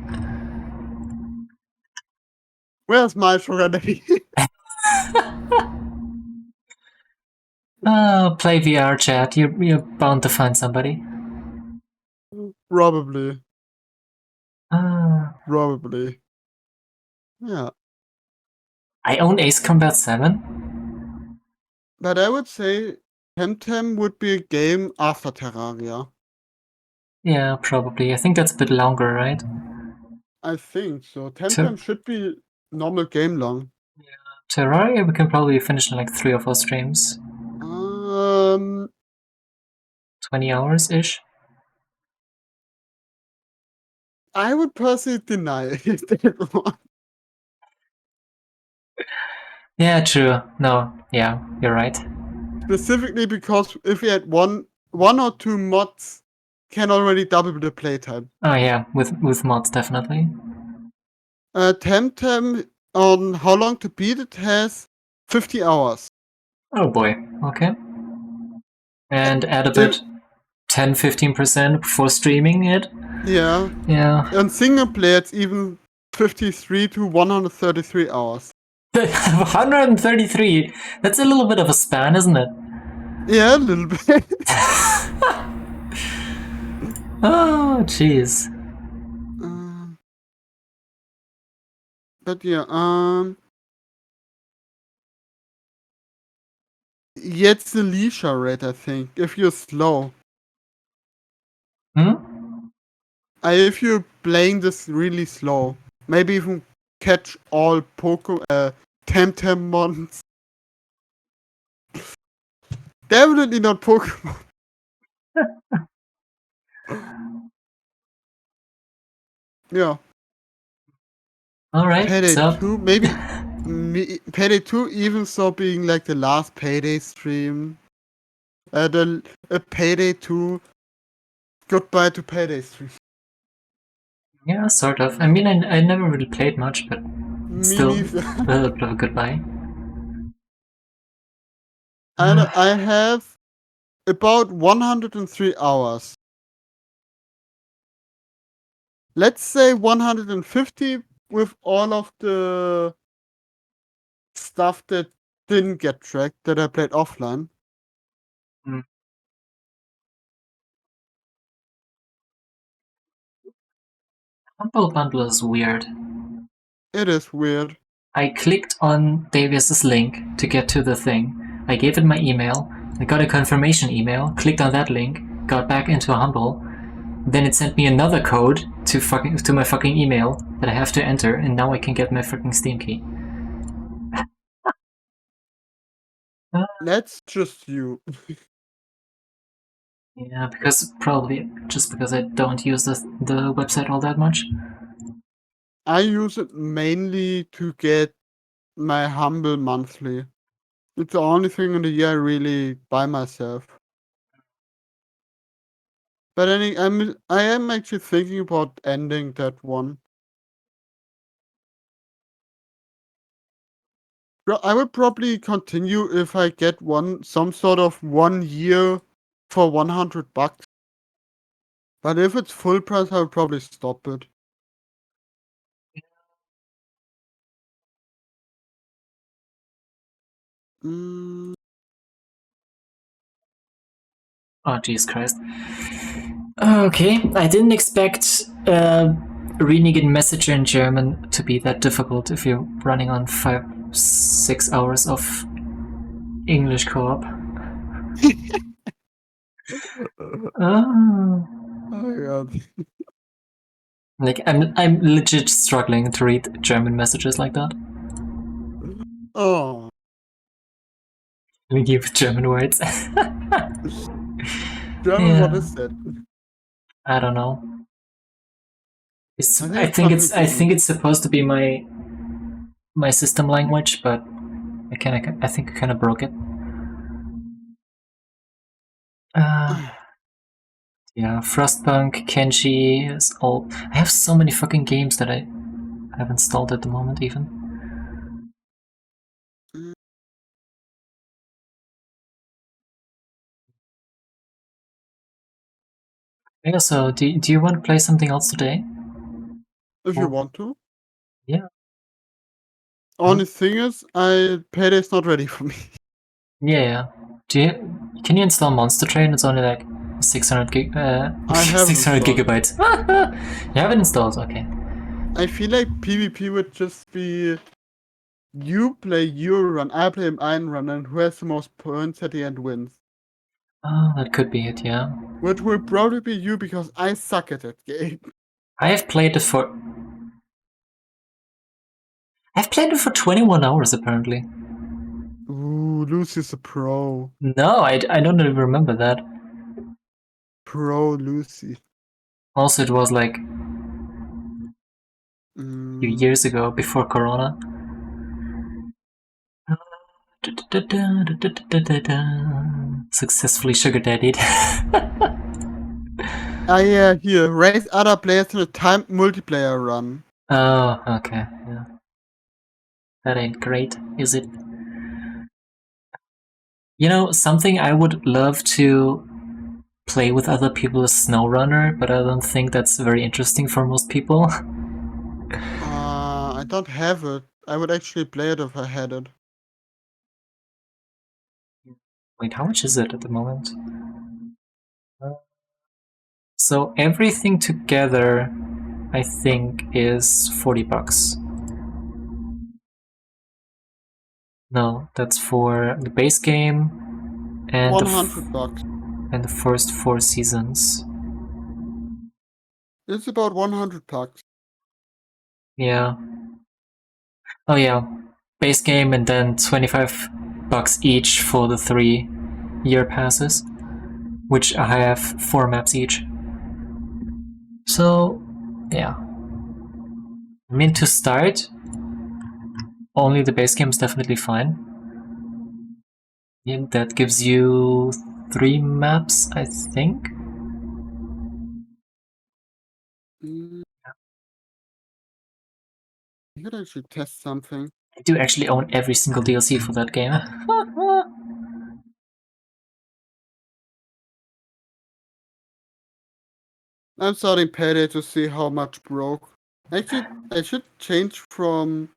Where's my sugar daddy? Play VR chat. You're bound to find somebody. Probably. Probably. Yeah. I own Ace Combat 7. But I would say Temtem would be a game after Terraria. Yeah, probably. I think that's a bit longer, right? I think so. Temtem should be normal game long. Yeah. Terraria we can probably finish in like 3 or 4 streams. 20 hours-ish? I would personally deny that one. Yeah, true. No, yeah, you're right. Specifically because if we had one or two mods, can already double the playtime. Oh yeah, with mods definitely. Temtem on how long to beat it has 50 hours. Oh boy, okay. And add a bit 10-15% before streaming it? Yeah. Yeah. On single player it's even 53 to 133 hours. 133? That's a little bit of a span, isn't it? Yeah, a little bit. Oh, jeez. But yeah, it's the leisure rate, I think, if you're slow. If you're playing this really slow, maybe even catch all Temtem mons. Definitely not Pokemon. Yeah. Alright, Payday so 2, maybe Payday 2 even so being like the last Payday stream. The Payday 2 goodbye to Payday stream. yeah, sort of. I mean, I never really played much, but still neither. a little bit of a goodbye. And I have about 103 hours. Let's say 150 with all of the stuff that didn't get tracked that I played offline. Humble Bundle is weird. It is weird. I clicked on Davius's link to get to the thing. I gave it my email. I got a confirmation email, clicked on that link, got back into Humble, then it sent me another code to my fucking email that I have to enter, and now I can get my fucking Steam key. That's just you. Yeah, because probably just because I don't use the website all that much. I use it mainly to get my humble monthly. It's the only thing in the year I really buy myself. But I am actually thinking about ending that one. I would probably continue if I get some sort of 1 year for $100. But if it's full price, I would probably stop it. Oh, Jesus Christ. Okay, I didn't expect reading a Messenger in German to be that difficult if you're running on 5-6 hours of English co-op. Oh. Oh god. Like, I'm legit struggling to read German messages like that. Oh. Linky with German words. German, Yeah. what is that? I don't know. I it's think something it's supposed to be my system language, but I think I kind of broke it. Yeah, Frostpunk, Kenshi is all. I have so many fucking games that I have installed at the moment, even. Yeah, so do you want to play something else today? If you want to. Yeah. Only thing is, Payday's not ready for me. Yeah. Can you install Monster Train? It's only like 600 gig. I have 600 gigabytes. You have it installed, okay. I feel like PvP would just be you play your run, I play mine run, and who has the most points at the end wins. Oh, that could be it, yeah. Which will probably be you because I suck at that game. I have played it for. I've played it for 21 hours apparently. Ooh, Lucy's a pro. No, I don't even remember that. Pro Lucy. Also, it was like a few years ago, before Corona. Successfully sugar daddied. Here, raise other players in a timed multiplayer run. Oh, okay, yeah. That ain't great, is it? You know, something I would love to play with other people is SnowRunner, but I don't think that's very interesting for most people. I don't have it. I would actually play it if I had it. Wait, how much is it at the moment? So everything together, I think, is $40. No, that's for the base game and $100. And the first 4 seasons. It's about $100. Yeah. Oh yeah, base game and then $25 each for the 3-year passes, which I have 4 maps each. So, yeah. I mean, to start, only the base game is definitely fine. Yeah, that gives you 3 maps, I think. I could actually test something. I do actually own every single DLC for that game. I'm starting Payday to see how much broke. Actually, I should change from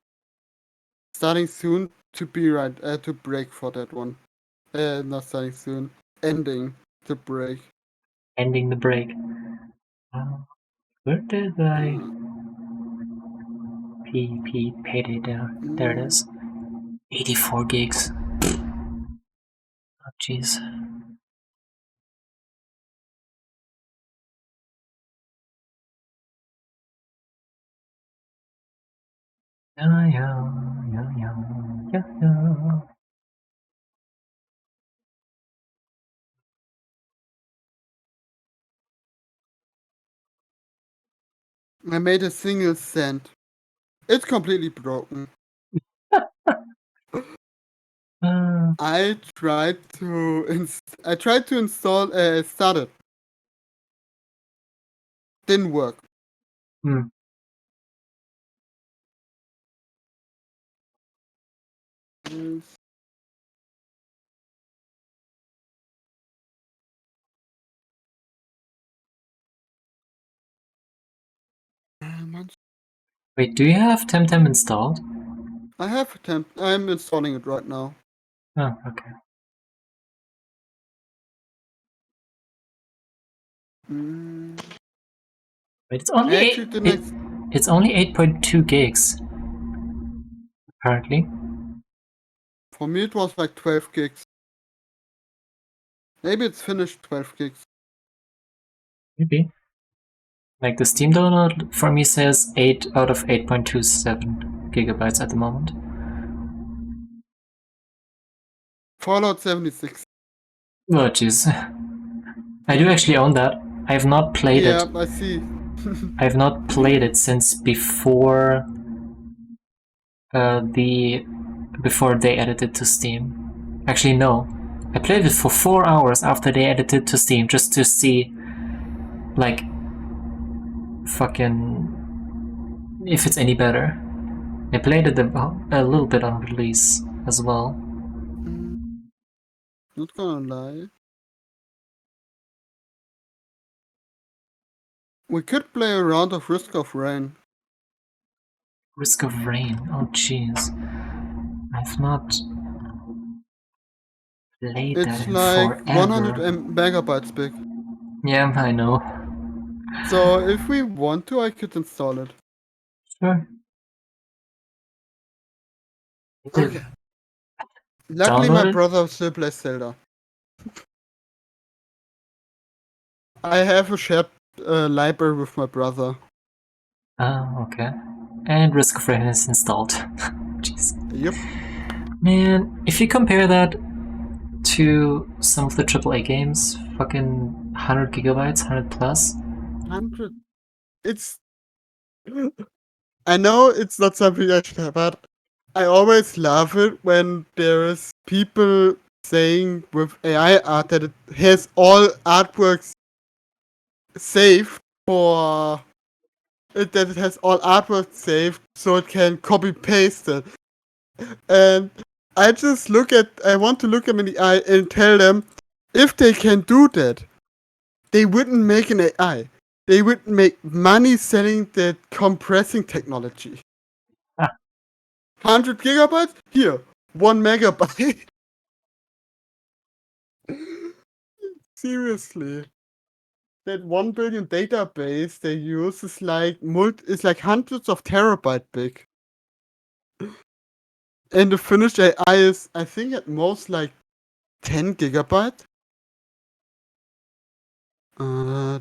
starting soon to be right to break for that one. Not starting soon. Ending the break. Ending the break. Where did I... Payday there. There it is. 84 gigs. Oh, jeez. Yeah, yeah. I made a single cent. It's completely broken. I tried to install start it. Didn't work. Hmm. Wait, do you have Temtem installed? I have I'm installing it right now. Oh, okay. Wait, it's only it's only 8.2 gigs. Apparently. For me it was like 12 gigs. Maybe it's finished 12 gigs. Maybe. Like the Steam download for me says 8 out of 8.27 gigabytes at the moment. Fallout 76. Oh jeez. I do actually own that. I have not played it. Yeah, I see. I have not played it since before before they added it to Steam. Actually, no. I played it for 4 hours after they added it to Steam just to see, like, fucking if it's any better. I played it a little bit on release as well. Not gonna lie. We could play a round of Risk of Rain. Risk of Rain. Oh jeez. I've not played that It's in like forever. 100 megabytes big. Yeah, I know. So if we want to, I could install it. Sure. Okay. Luckily, my brother still plays Zelda. I have a shared library with my brother. Oh, okay. And Risk of Rain is installed. Jeez. Yep. Man, if you compare that to some of the AAA games, fucking 100 gigabytes, 100 plus. 100. It's. I know it's not something I should have, but I always love it when there's people saying with AI art that it has all artworks saved for that it has all artwork saved so it can copy paste it. And I want to look them in the eye and tell them if they can do that, they wouldn't make an AI. They would make money selling the compressing technology. 100 gigabytes? Here, 1 megabyte. Seriously. That 1 billion database they use is like hundreds of terabyte big. And the finished AI is, I think, at most like 10 gigabyte.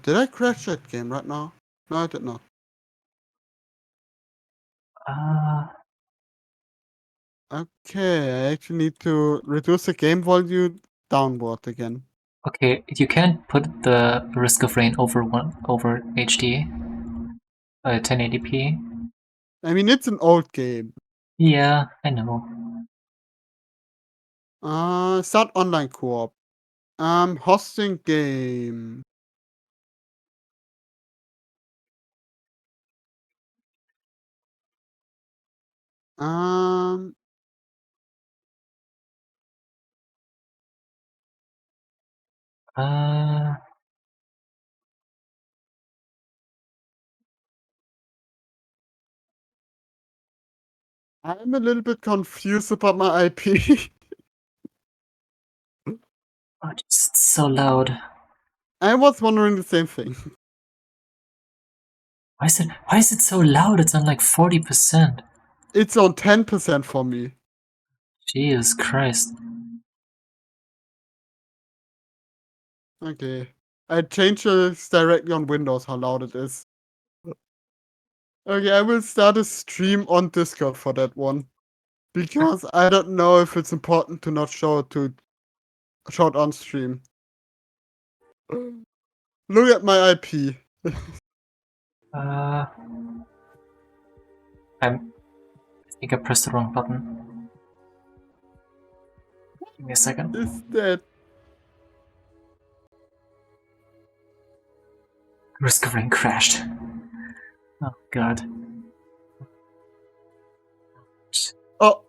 Did I crash that game right now? No, I did not. Okay, I actually need to reduce the game volume downward again. Okay, you can't put the Risk of Rain over HD, 1080p. I mean, it's an old game. Yeah, I know. Start online co-op. Hosting game. Um, I'm a little bit confused about my IP. Oh, it's so loud. I was wondering the same thing. Why is it so loud? It's on like 40%. It's on 10% for me. Jesus Christ. Okay. I changed this directly on Windows how loud it is. Okay, I will start a stream on Discord for that one. Because I don't know if it's important to not show it on stream. Look at my IP. I think I pressed the wrong button. Give me a second. Is that Risk of Rain crashed. Oh god. Oh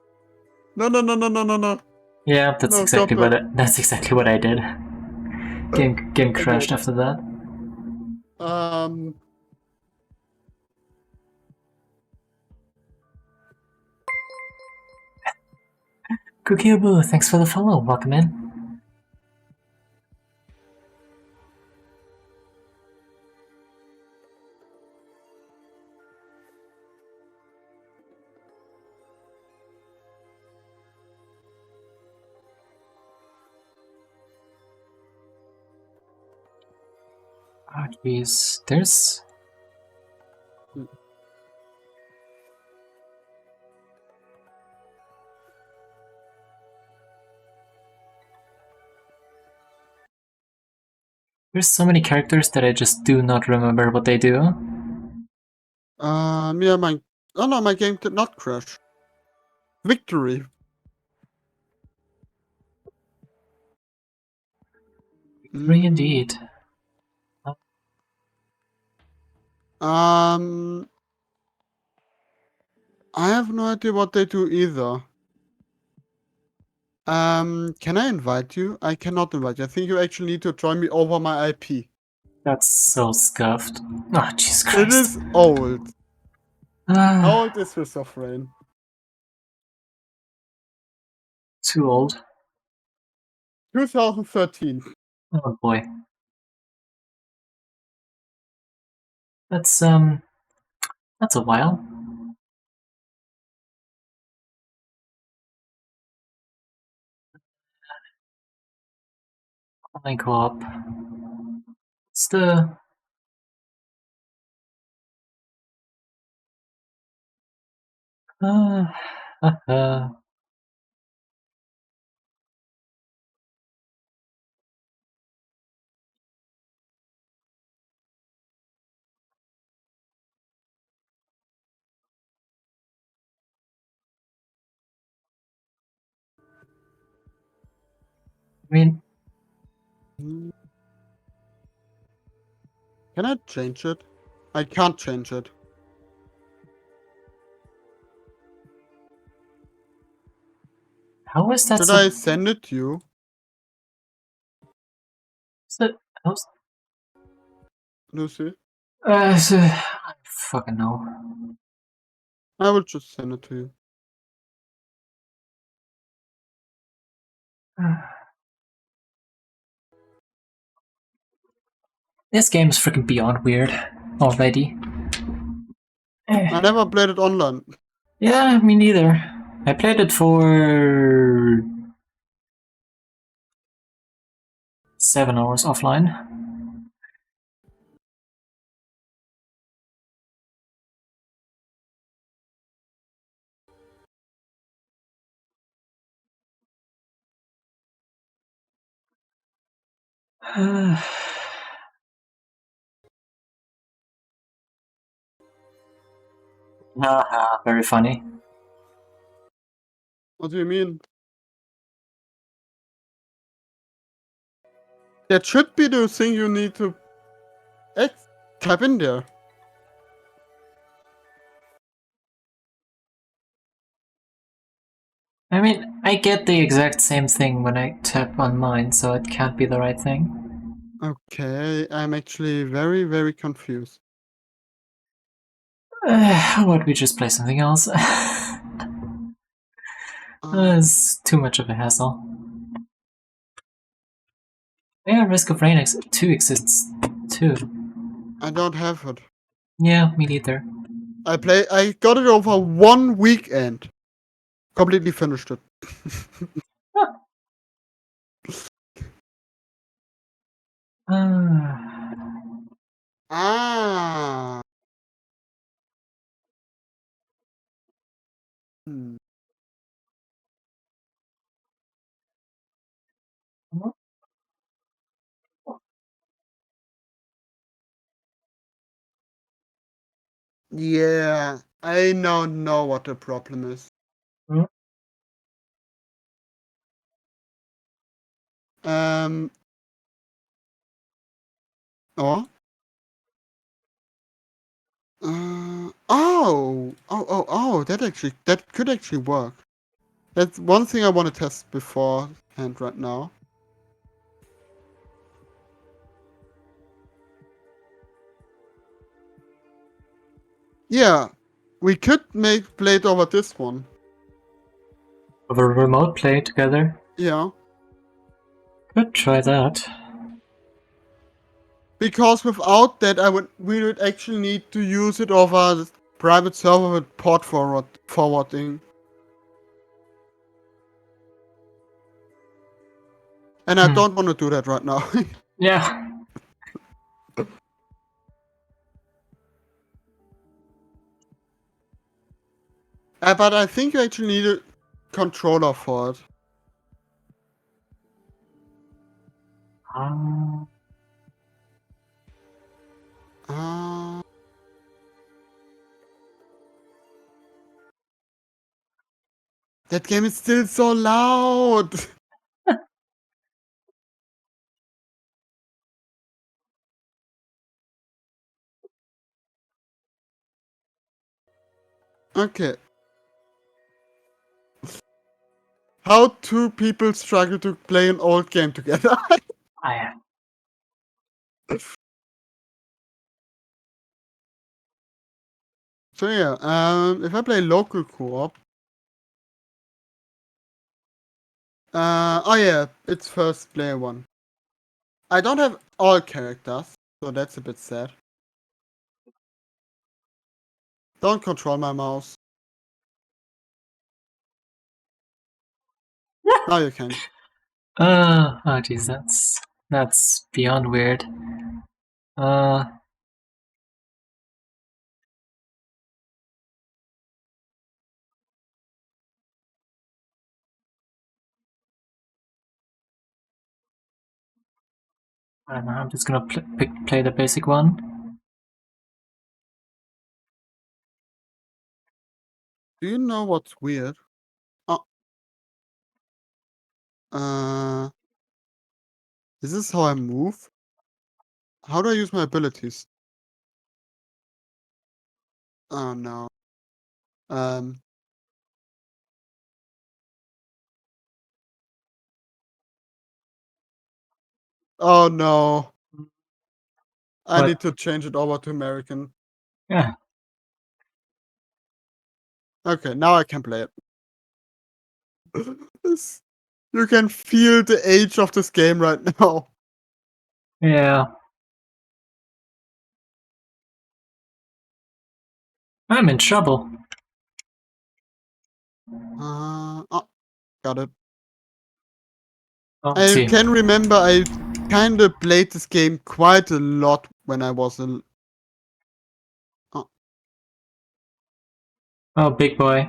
no. Yeah, that's No, exactly stop that's exactly what I did. Game crashed Okay. after that. Cookie Boo, thanks for the follow. Welcome in. Oh jeez, there's so many characters that I just do not remember what they do. Yeah, my game did not crash. Victory. Three indeed. I have no idea what they do either. Can I invite you? I cannot invite you. I think you actually need to join me over my IP. That's so scuffed. Oh, Jesus Christ. It is old. How old is Risk of Rain? Too old. 2013. Oh boy. That's a while. Online co-op. It's the I mean, can I change it? I can't change it. how is that Should so... I send it to you? How's... Lucy? I fucking know. I will just send it to you. This game is freaking beyond weird already. I never played it online. Yeah, me neither. I played it for 7 hours offline. Haha, very funny. What do you mean? That should be the thing you need to type in there. I mean, I get the exact same thing when I tap on mine, so it can't be the right thing. Okay, I'm actually very, very confused. How about we just play something else? It's too much of a hassle. Yeah, Risk of Rain 2 exists too. I don't have it. Yeah, me neither. I got it over one weekend. Completely finished it. Ah. Yeah, I now know what the problem is. Hmm? Oh? Oh, that could actually work. That's one thing I want to test beforehand right now. Yeah, we could play it over this one. Over a remote play together? Yeah. Could try that. Because without that, we would actually need to use it over a private server with port forwarding. And I don't want to do that right now. Yeah. But I think you actually need a controller for it. That game is still so loud. Okay. How two people struggle to play an old game together. So yeah, if I play local co-op, oh yeah, it's first player one. I don't have all characters, so that's a bit sad. Don't control my mouse. Now you can. Oh geez, that's beyond weird. I don't know, I'm just gonna play the basic one. Do you know what's weird? Oh. Is this how I move? How do I use my abilities? Oh no. Oh no. I What? need to change it over to American. Yeah. Okay, now I can play it. You can feel the age of this game right now. Yeah. I'm in trouble. Oh, got it. Oh, I see. can remember I kinda played this game quite a lot when I was a... Oh. Oh, big boy.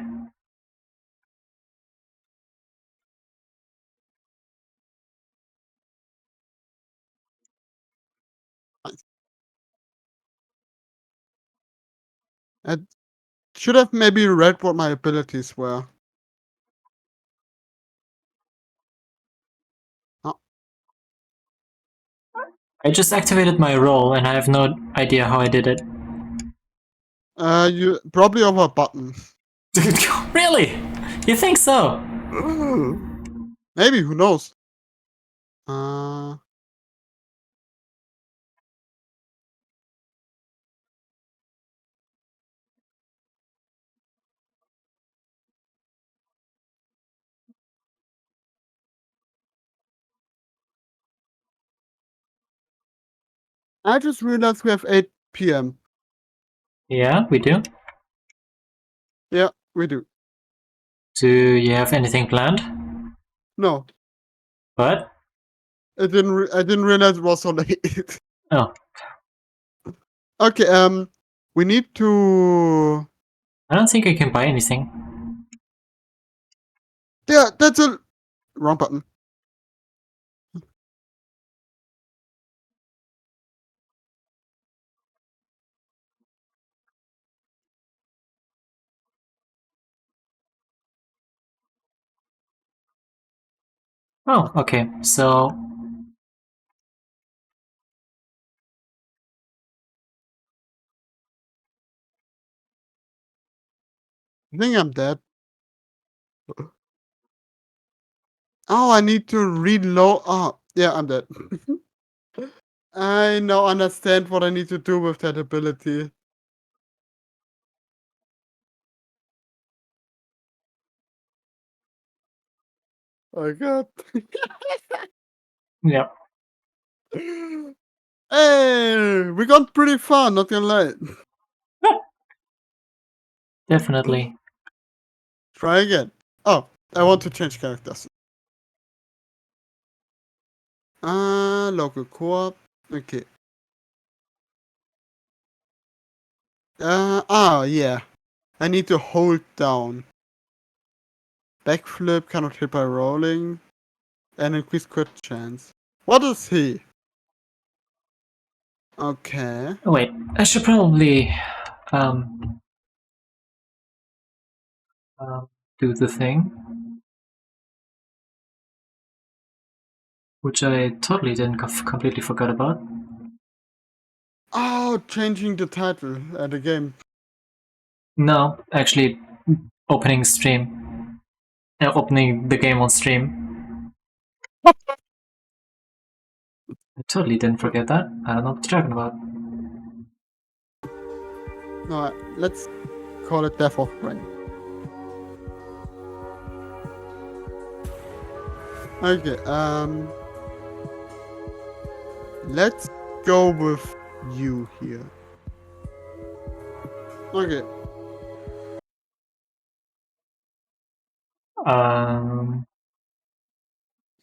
I should have maybe read what my abilities were. Oh. I just activated my role and I have no idea how I did it. You probably over a button. Really? You think so? Maybe, who knows? I just realized we have 8 p.m. Yeah, we do. Yeah, we do. Do you have anything planned? No. What? I didn't realize it was so late. Oh. Okay, we need to... I don't think I can buy anything. Yeah, that's a... Wrong button. Oh, okay. So I think I'm dead. Oh, I need to reload. Oh, yeah, I'm dead. I now understand what I need to do with that ability. Oh god. yeah, Hey, we got pretty far, not gonna lie. definitely. Try again. Oh, I want to change characters. Local co-op. Okay. Yeah. I need to hold down. Backflip, cannot hit by rolling. And increase crit chance. What is he? Okay. Oh, wait, I should probably um, do the thing, which I totally didn't completely forgot about. Oh, changing the title at the game. No, actually, opening stream, opening the game on stream. I totally didn't forget that. I don't know what you're talking about. No, let's call it Death of Brain. Okay, let's go with you here. Okay.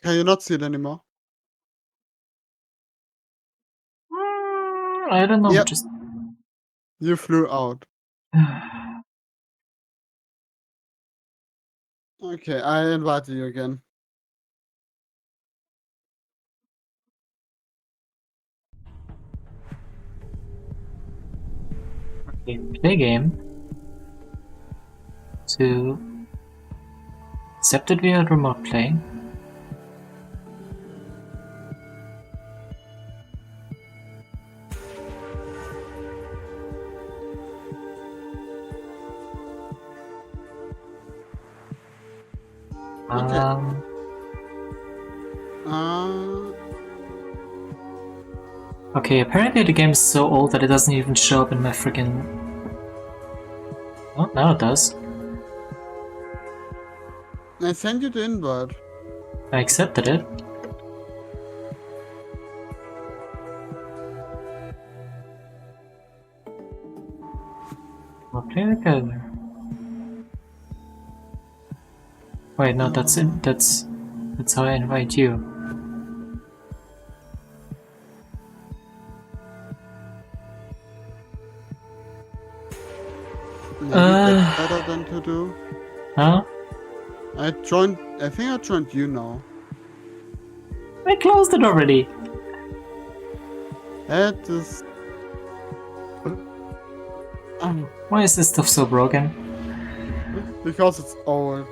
Can you not see it anymore? I don't know, yep. just... You flew out. Okay, I invited you again. Okay, play game. To accepted via remote play. Okay. Okay, apparently the game is so old that it doesn't even show up in my freaking... Oh, now it does. I sent you the invite. I accepted it. We'll play together. Wait, no, that's it. That's how I invite you. Maybe that's better than to do. Huh? I think I joined you now. I closed it already. That is... Why is this stuff so broken? Because it's old.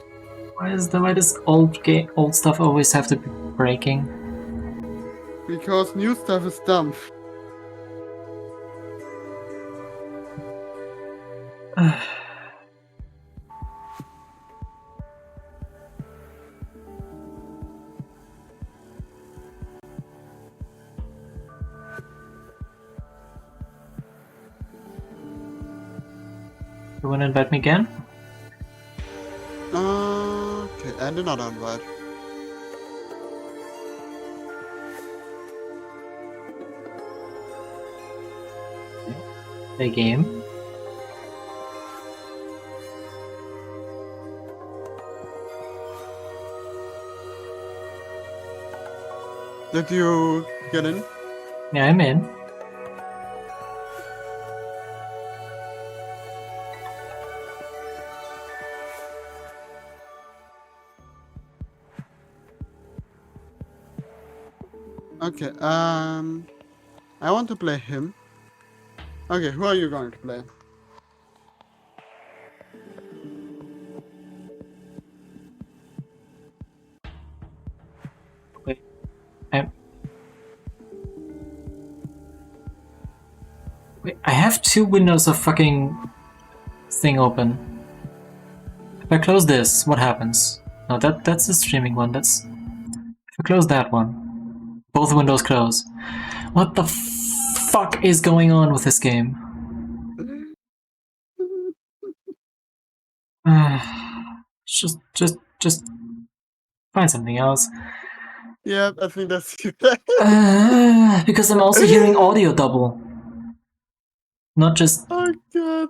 Why does old stuff always have to be breaking? Because new stuff is dumb. You wanna invite me again? Okay, and another invite. The game. Did you get in? Yeah, I'm in. Okay, I want to play him. Okay, who are you going to play? Wait, I have two windows of fucking thing open. If I close this, what happens? No, that's the streaming one. If I close that one, both windows close. What the fuck is going on with this game? Just find something else. Yeah, I think that's because I'm also hearing audio double. Not just. Oh god.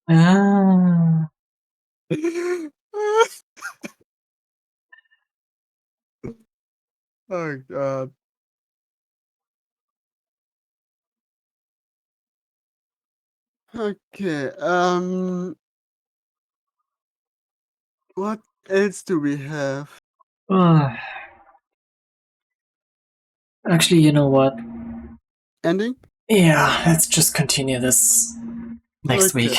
Ah. Oh god. Okay, what else do we have? Actually, you know what? Ending? Yeah, let's just continue this next week.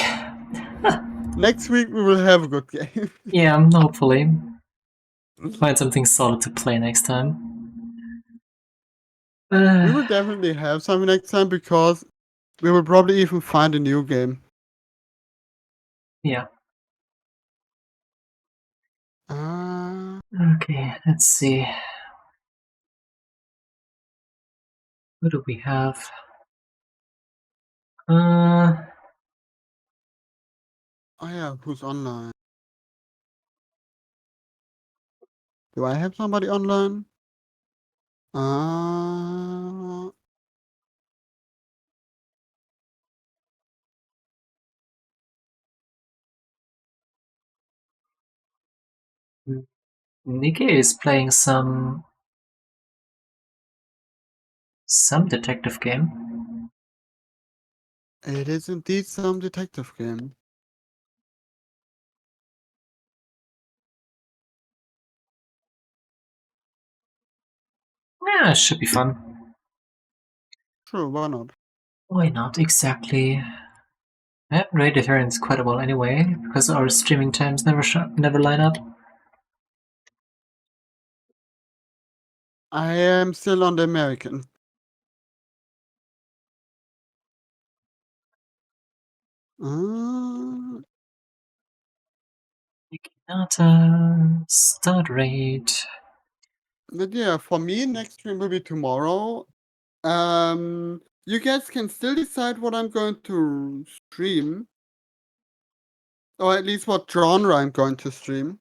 Next week we will have a good game. Yeah, hopefully. Find something solid to play next time. We will definitely have something next time because we will probably even find a new game. Yeah. Okay, let's see. What do we have? Oh yeah, who's online? Do I have somebody online? Nikki is playing some detective game. It is indeed some detective game. Yeah, it should be fun. Sure, why not? Why not, exactly. I haven't rated her in quite a while anyway, because our streaming times never line up. I am still on the American. Nata, start rate. But yeah, for me, next stream will be tomorrow. You guys can still decide what I'm going to stream. Or at least what genre I'm going to stream.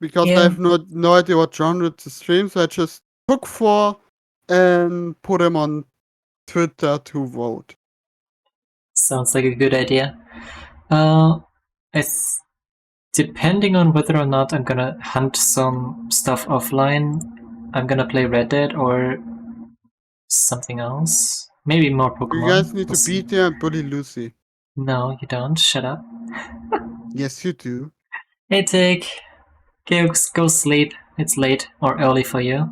Because I have no idea what genre to stream, so I just took 4 and put them on Twitter to vote. Sounds like a good idea. It's depending on whether or not I'm gonna hunt some stuff offline, I'm gonna play Red Dead or something else. Maybe more Pokemon. You guys need We'll to see. beat there and bully Lucy. No, you don't. Shut up. Yes, you do. Hey, Tick. Go sleep. It's late or early for you.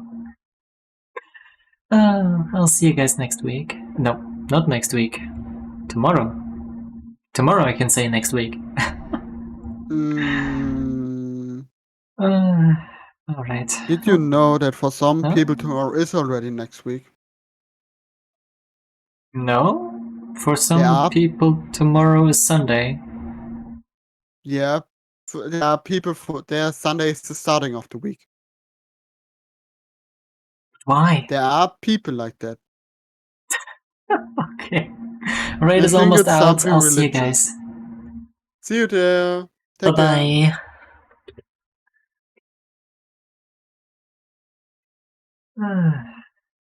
I'll see you guys next week. No, not next week. Tomorrow. Tomorrow I can say next week. Alright. Did you know that for some people tomorrow is already next week? No? For some people tomorrow is Sunday. Yeah. There are people for their Sunday is the starting of the week. Why? There are people like that. Okay. Raid is almost out. I'll see you guys. See you there. Take Bye bye.